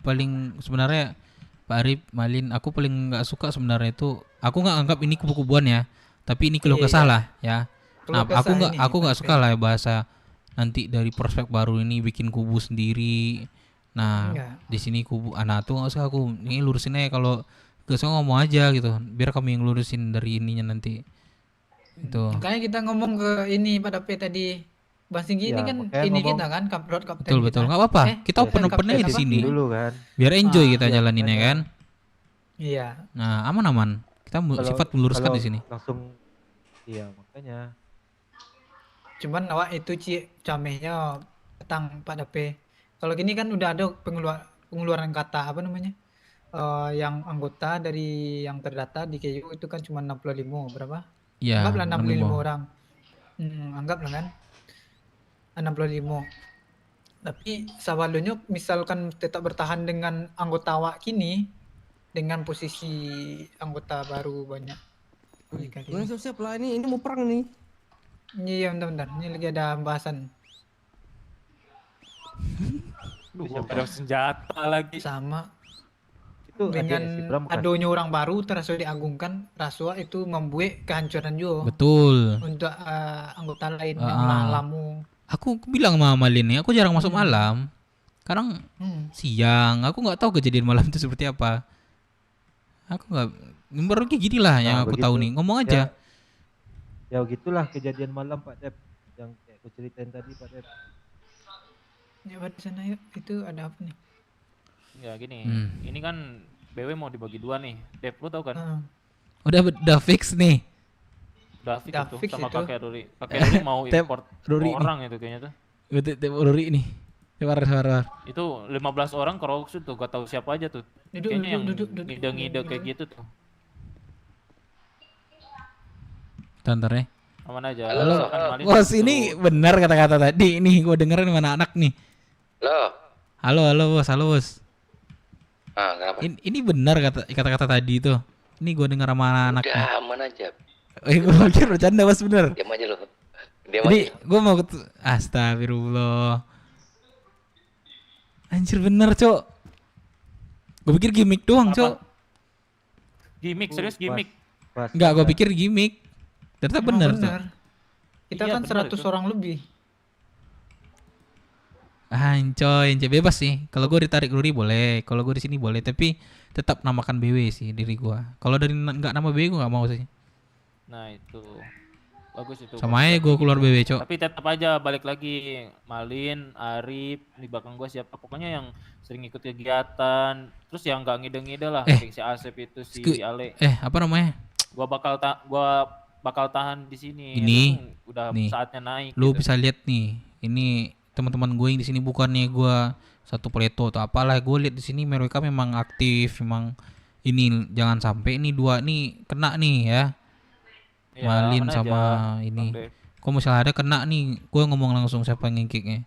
paling sebenarnya Pak Arif, Malin, aku paling nggak suka sebenarnya itu. Aku nggak anggap ini kubu-kubuan ya. Tapi ini keluh kesah lah ya. Nah, Keluh kesah aku nggak suka lah ya bahasa nanti dari prospek baru ini bikin kubu sendiri. Nah, Enggak. di sini kubu anak tuh nggak usah aku. Ini lurusin aja kalau gak usah ngomong aja gitu. Biar kami yang lurusin dari ininya nanti. Itu. Makanya kita ngomong ke ini pada P tadi. Bang Singgi ini Ya, kan makanya ini ngomong. kita kan kapten Betul kita. nggak apa-apa. Kita kapten open-open aja di apa? sini. Dulu kan. Biar enjoy kita iya, jalanin ya kan. Iya. Nah, aman-aman. Kita sifat meluruskan di sini. Langsung iya, makanya. Cuman awak itu camehnya petang pada P. Kalau gini kan udah ada pengeluaran kata apa namanya? Yang anggota dari yang terdata di KU itu kan cuma 65 berapa? Iya, Anggaplah 65 65. orang. Anggaplah kan 65. Tapi sawalunyo misalkan tetap bertahan dengan anggota awak kini dengan posisi anggota baru banyak. Siap-siap lah, ini mau perang nih. Iya bentar. Ini lagi ada pembahasan. Ada senjata lagi. Sama. Itu Dengan si Bram bukan? adanya orang baru terasa diagungkan, Raswa itu membuat kehancuran juga. Betul. Untuk anggota lain yang malamu. Aku bilang sama Malin nih, aku jarang masuk malam. Kadang siang, aku nggak tahu kejadian malam itu seperti apa. Aku nggak, baru kayak gini lah yang aku begitu. tahu nih. Ngomong aja. Ya gitulah kejadian malam Pak Dep yang kayak aku ceritain tadi Pak Dep. Ya pada sana yuk, itu ada apa nih? Ya gini, ini kan BW mau dibagi dua nih. Dev, lu tau kan? Udah fix nih. Udah fix Udah itu fix sama itu. kakek Ruri. Kakek Ruri mau import Ruri orang itu kayaknya tuh. Ruri nih. Sabar. Itu 15 orang keroksu tuh, gak tahu siapa aja tuh. Kayaknya yang ngide-ngide kayak gitu tuh. Bentar ya. Aman aja. Halo, Misalkan Malin bos tuh- ini benar kata-kata tadi. Nih gue dengerin mana anak nih. Halo bos. Ah, kenapa? Ini benar kata-kata tadi tuh. Ini gue dengar sama anak. Udah aman aja. Gue pikir bercanda bos bener. Diam aja lo. Diam Jadi aja. gue mau astagfirullah. Anjir bener cok. Gue pikir gimmick doang cok. Gimmick, serius gimmick. Enggak, gue pikir gimmick. Ternyata bener cok. Kita Iya, kan bener 100 itu. orang lebih. Ancoy bebas sih. Kalau gue ditarik Ruri boleh, kalau gue di sini boleh, tapi tetap namakan BW sih diri gue. Kalau dari nggak nama BW gue nggak mau sih. Nah itu bagus itu. Sama aja gue keluar BW cok. Tapi tetap aja balik lagi Malin, Arif, di belakang gue siapa. Pokoknya yang sering ikut kegiatan. Terus yang nggak ngide-ngide lah. Kayak si Asep itu, si Ale. Apa namanya? Gua bakal tahan di sini. Ini Itu udah nih, saatnya naik. lu gitu. bisa lihat nih. Ini teman-teman gue yang di sini bukannya gue satu pleto atau apalah. Gue lihat di sini mereka memang aktif, memang ini jangan sampai ini dua nih kena nih ya. Ya, Malin aman sama aja, ini. Bang Dev. Kok misalnya ada kena nih, gue ngomong langsung siapa yang ngikiknya.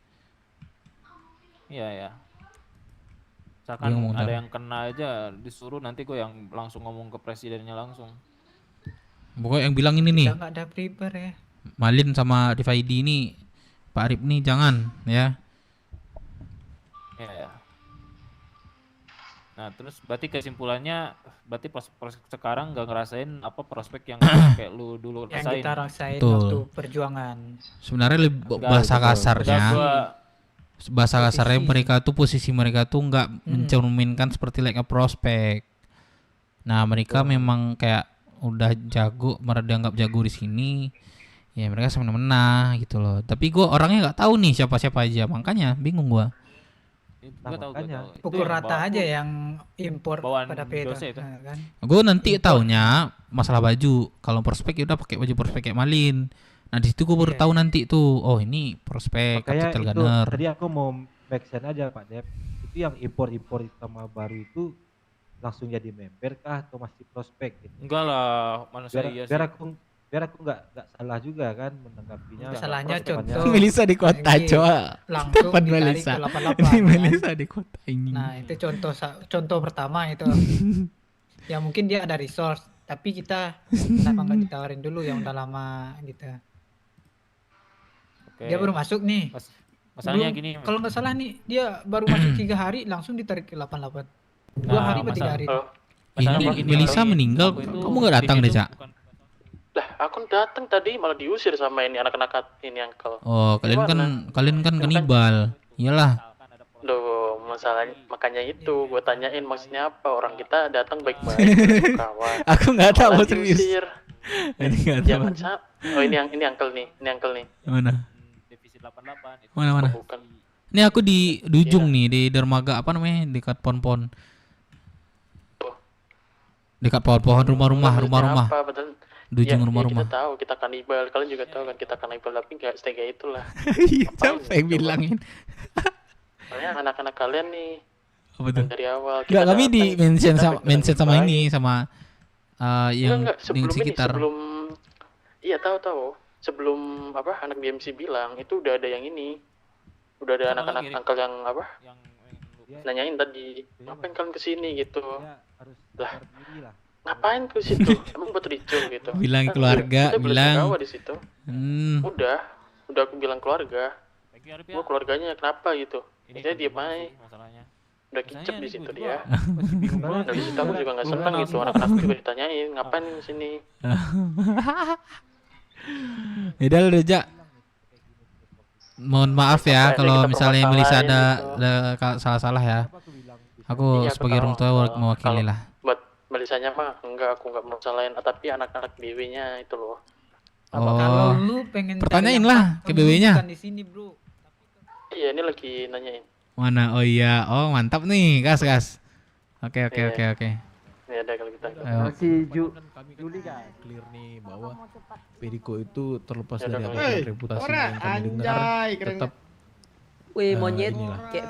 Iya ya. Dia Misalkan ngomong ada ntar. yang kena aja disuruh nanti gue yang langsung ngomong ke presidennya langsung. Pokoknya yang bilang ini nih. Kita nggak ada prepare ya. Malin sama Divaidi ini, Pak Arif nih jangan ya. Iya ya. Nah terus berarti kesimpulannya berarti prospek sekarang nggak ngerasain apa prospek yang kayak lu dulu Yang rasain. kita rasain Betul. waktu perjuangan. Sebenarnya bahasa kasarnya, bahasa kasarnya mereka tuh posisi mereka tuh nggak mencerminkan seperti like a prospek. Nah mereka memang kayak udah jago, mereka dianggap jago di sini. Ya mereka semena-mena gitu loh. Tapi gue orangnya nggak tahu nih siapa-siapa aja, makanya bingung gue. Gua tahu. Itu Pukul yang rata bawa- aja yang impor bawaan pada peta. Jose itu. Nah, kan? Gue nanti taunya masalah baju. Kalau prospek ya udah pakai baju prospek kayak Malin. Nah di situ gue baru tahu nanti tuh, oh ini prospek Makanya capital itu gunner. tadi aku mau make sense aja Pak Dep. Itu yang impor sama baru itu langsung jadi member kah atau masih prospek gitu? Enggak lah, mana saya iya sih. Biar aku nggak salah juga kan menanggapinya. Masalahnya prospekannya. contoh Melisa di kota ini coba. langsung Depan ditarik Melisa. ke 88 Ini kan. Melisa di kota ini. Nah itu contoh pertama itu. Ya mungkin dia ada resource, tapi kita kenapa nggak ditawarin dulu yang udah lama gitu. Oke. Dia baru masuk nih. Masalahnya Belum- gini. Kalau nggak salah nih dia baru masuk 3 hari langsung ditarik ke 88. 2 Nah, hari atau 3 hari. Ini Melisa meninggal, kamu nggak datang deh Cak? Lah, aku datang tadi malah diusir sama ini anak-anak ini uncle. Oh kalian kan kanibal, iyalah. Loh, masalahnya makanya itu gue tanyain maksudnya apa, orang kita datang baik-baik kawan. Aku nggak tahu Malah serius. diusir. Ini nggak tahu. Jangan oh ini uncle nih, ini uncle nih. Mana? Defisit 88 itu. Mana? Oh, bukan. Ini aku di ujung nih di dermaga apa namanya dekat pohon-pohon. Dekat pohon-pohon rumah-rumah. Apa, betul. Di ujung Ya, rumah-rumah. kita tahu kita kanibal, kalian juga tahu kan kita kanibal, tapi nggak setega itulah. Siapa yang bilangin? Soalnya anak-anak kalian nih Apa tuh? dari awal. Enggak, kami datang, di mention kita sama baik-baik. ini sama yang Enggak, di sebelum sekitar. ini, sebelum iya tahu sebelum apa anak BMC bilang itu udah ada yang ini, udah ada anak-anak angkel yang apa nanyain tadi ngapain kalian kesini gitu. Lah ngapain ke situ, emang buat ricul gitu. Bilang Kan keluarga, kita bilang. bersendawa di situ. Udah aku bilang keluarga. Gua keluarganya kenapa gitu. Dia diem aja. Udah kicep di situ dia. Dari situ aku juga nggak senang gitu, anak-anak juga ditanyain ngapain di sini. Udah lu Reja. Mohon maaf ya kalau misalnya Melisa ada salah-salah ya. Aku Iya, sebagai orang tua mewakili lah. Buat Melisanya mah enggak, aku nggak mau salahin, tapi anak-anak BW-nya itu loh. Oh. Lu pengen Pertanyain cari lah yang ke BW-nya. bukan di sini, Bro. Iya, ini lagi nanyain. Mana? Oh iya. Oh, mantap nih. Gas. Oke. Ya udah kalau kita. Juli kan. Clear nih bahwa Periko itu terlepas Ya, dari udah, apapun kalau- reputasi Ora, yang kami dengar anjay, keren. tetap Wih monyet inilah. kayak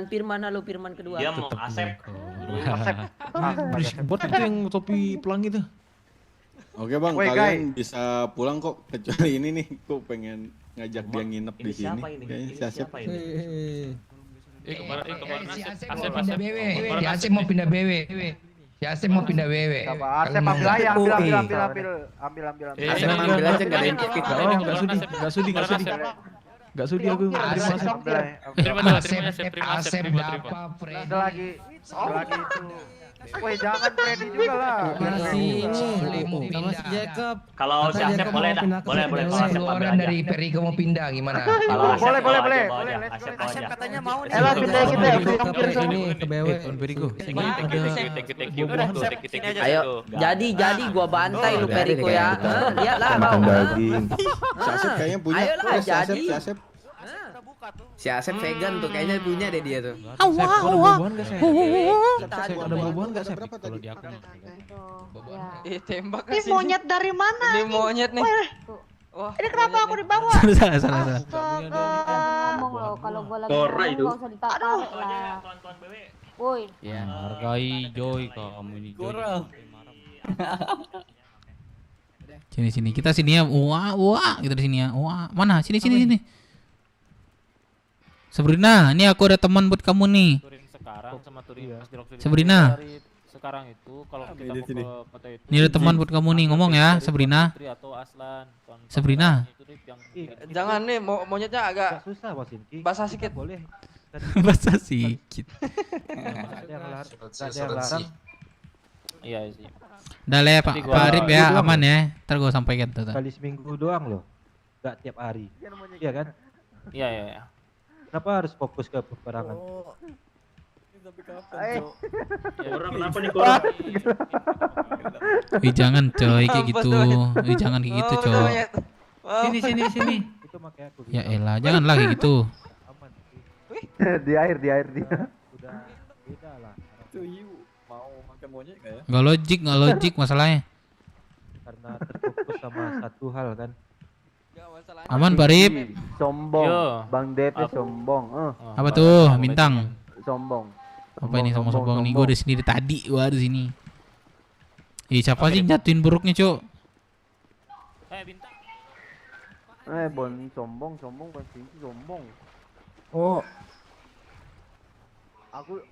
Firman halo Firman kedua. Dia mau Asep. Asep. Berisik banget itu yang topi pelangi tuh. Oke bang, Woi, kalian bisa pulang kok, kecuali ini nih, aku pengen ngajak dia nginep di Ini sini. siapa ini? Kayaknya Ini si Asep. siapa ini? Kemarin Si Asep Asep mau pindah BW. Si Asep mau pindah BW. Si Asep mau pindah BW. Asep ambil aja, ambil. Asep ambil aja nggak ada yang pikir. Oh, nggak sudi. Nggak sudi aku terima Asep. Asep dapat Freddy. Ada lagi itu. Woi jangan Freddy juga lah. Jacob. Kalau si Asep boleh dah, boleh. Kalau Asep ambil Orang aja. dari Periko mau pindah gimana? Kalau Asep Boleh. bawa aja. Asep bawa aja. katanya mau nih. Elah pindah kita. Ini ke BW. Tuan Periko. Thank you. Ayo, jadi gua bantai lu Periko ya. Lihatlah kau. Si Asep kayaknya punya. Ayolah, Oh, si Asep, jadi. si Asep. Si Asep vegan tuh kayaknya punya deh dia tuh. Ada buah-buahan nggak, Sep? Kita Ada buah-buahan nggak, Sep? Kalau di aku. Tembak Ini monyet dari mana? Ini monyet nih. Wah, ini kenapa aku dibawa? Salah. Ngomong loh kalau gua lagi Tora ngomong itu. nggak usah ditarik lah. Woi, Ya, hargai Joy kamu ini Joy. Sini. Kita sini ya. Wah, kita di sini ya. Wah, mana? Sini. Sabrina, ini aku ada teman buat kamu nih. Turin sekarang sama Turin pas di Rockville. Sabrina. Dari sekarang itu kalau kita mau ke kota itu. Ini ada teman buat kamu nih, ngomong ya, Sabrina. Putri atau Aslan. Sabrina. Itu Rip yang Jangan nih monyetnya agak susah Bos Inki. basah sedikit. Boleh. Bahasa sikit. Ada yang larang. Iya sih. Udah le Pak Nanti gua- Arif ya, aman ya. Ntar gue sampaikan tuh. Kali seminggu doang loh. Enggak tiap hari. Iya kan? Iya. Kenapa harus fokus ke peperangan? Orang kenapa nih korang? Wih jangan coy kayak gitu. Wih jangan kayak gitu coy. Sini. Itu makanya aku Ya elah, janganlah kayak gitu. Di air dia. udah beda lah. Tuh mau makan monyet nggak ya? Nggak logik masalahnya. Karena terfokus sama satu hal kan. Aman Pak Rip. Sombong. Yo. Bang DP sombong. Apa tuh? Bintang. Sombong. Apa ini sombong nih? Gue di sini dari tadi, gua di sini. Siapa sih nyatuin buruknya, Cuk? Bintang. Bon sombong pasti sombong. Oh, Aku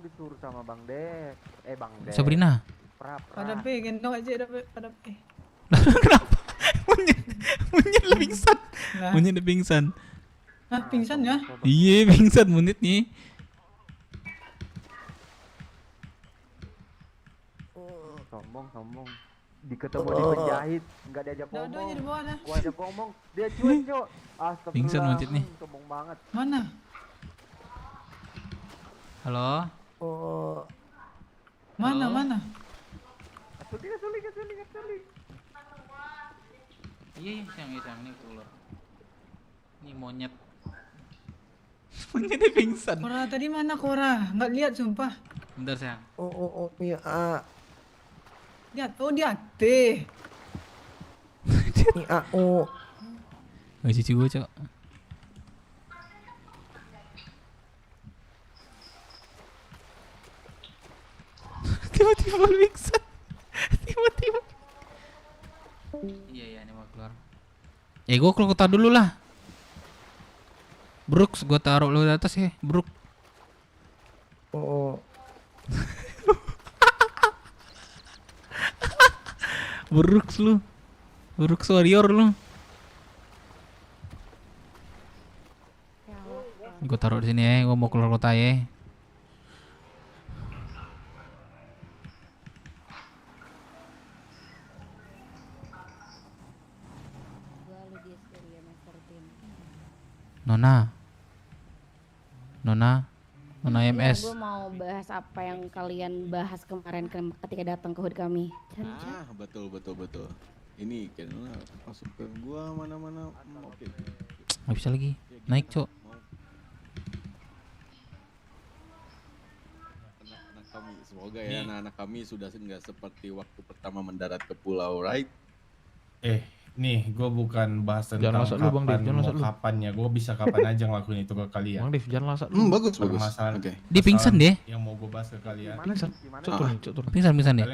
disuruh sama Bang Dev. Bang Dev. Sabrina. Pada P, gendong aja pada P. Kenapa? Monyet pingsan. Nah. Monyet pingsan. Hah, pingsan ya? Iya, pingsan monyet nih. Sombong. Diketemu di penjahit, enggak diajak ngomong. Dua-duanya di bawah dah. Gua ajak ngomong, dia cuek, Cok. Astagfirullah. Pingsan monyet nih. Sombong banget. Mana? Halo. Mana? Kasuling. Iya, siang nih keluar. Ini monyet. Monyetnya pingsan. Kora tadi mana Kora? Nggak lihat sumpah. Bentar, sayang. iya. Lihat, di T. Gak cici gue, Cok. Tiba-tiba pingsan. Tiba-tiba. Iya, ini mau keluar. Gue keluar kota dulu lah. Brooks, gue taruh lu di atas ya, Brook. Brooks lu. Brooks warrior lu. Gue taruh di sini ya, gue mau keluar kota ya. Nona MS. Gue mau bahas apa yang kalian bahas kemarin ketika datang ke HUD kami. Betul. Ini kayaknya masuk ke gua mana-mana. Oke. Nggak bisa lagi. Naik, Cok. Anak-anak kami, semoga ya anak-anak kami sudah nggak seperti waktu pertama mendarat ke pulau, right? Nih, gue bukan bahas tentang kapannya, gue bisa kapan aja ngelakuin itu ke kalian. Bang Dev, jangan lasak. Bagus. Oke. Dia pingsan deh. Yang mau gue bahas ke kalian. Pingsan. Turun. Pingsan deh.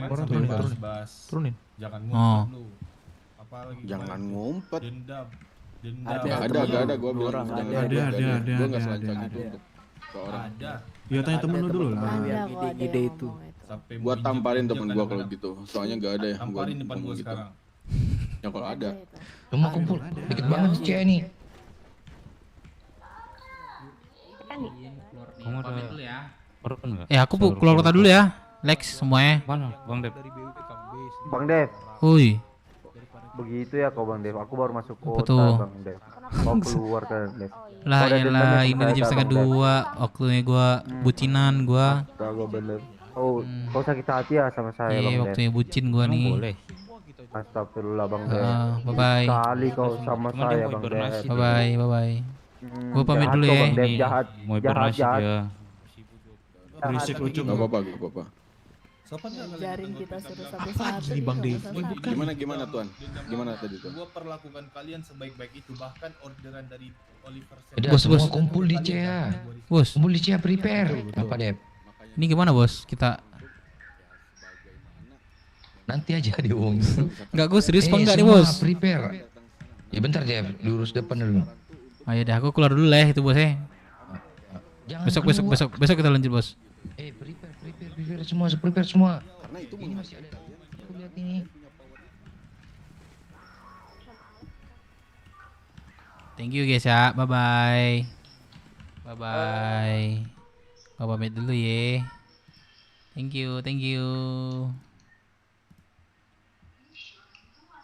Turunin. Jangan ngumpet lu. Apalagi jangan ngumpet. Dendam. Ada, gue bilang Ada. Gue nggak selancang itu untuk ke orang. Ada. Ya tanya temen lu dulu lah. Ide itu. Gue tamparin temen gue kalau gitu. Soalnya nggak ada ya. Tamparin depan gue sekarang. Ya kalau ada. Cuma kumpul. Dikit banget sih cewek nih. Kamu pamit dulu ya. Aku keluar kota dulu ya. Lex semuanya. Mana, Bang Dev? Bang Dev. Hui. Begitu ya kau Bang Dev. Aku baru masuk kota Betul. Bang Dev. Mau keluar kan Dev. Lah ini udah jam 1:30. Waktunya gua bucinan gua. Astaga bener. Kau sakit hati ya sama saya Bang Dev. Waktunya bucin gua nih. Boleh. Astagfirullah Bang Dev. Bye-bye. Sekali kau sama saya Bang Dev. Bye-bye. Gua pamit dulu ya. Jahat. Berisik lucu. Gak apa-apa. Jaring kita suruh satu-satu. Ini Bang Dev. Gimana Tuan? Gimana tadi Tuan? Gua perlakukan kalian sebaik-baik itu, bahkan orderan dari Oliver. Bos, kumpul di CA. Bos. Kumpul di CA prepare. Apa Dev? Ini gimana bos? Kita nanti aja diomongin. Enggak, gue serius apa enggak nih bos? Prepare. Ya bentar Dev, lurus depan dulu. Ayo dah, aku keluar dulu lah itu bosnya. Besok kita lanjut bos. Prepare semua. Karena itu ini masih ada. Aku lihat ini. Thank you guys ya, bye. Gua pamit dulu ya. Thank you.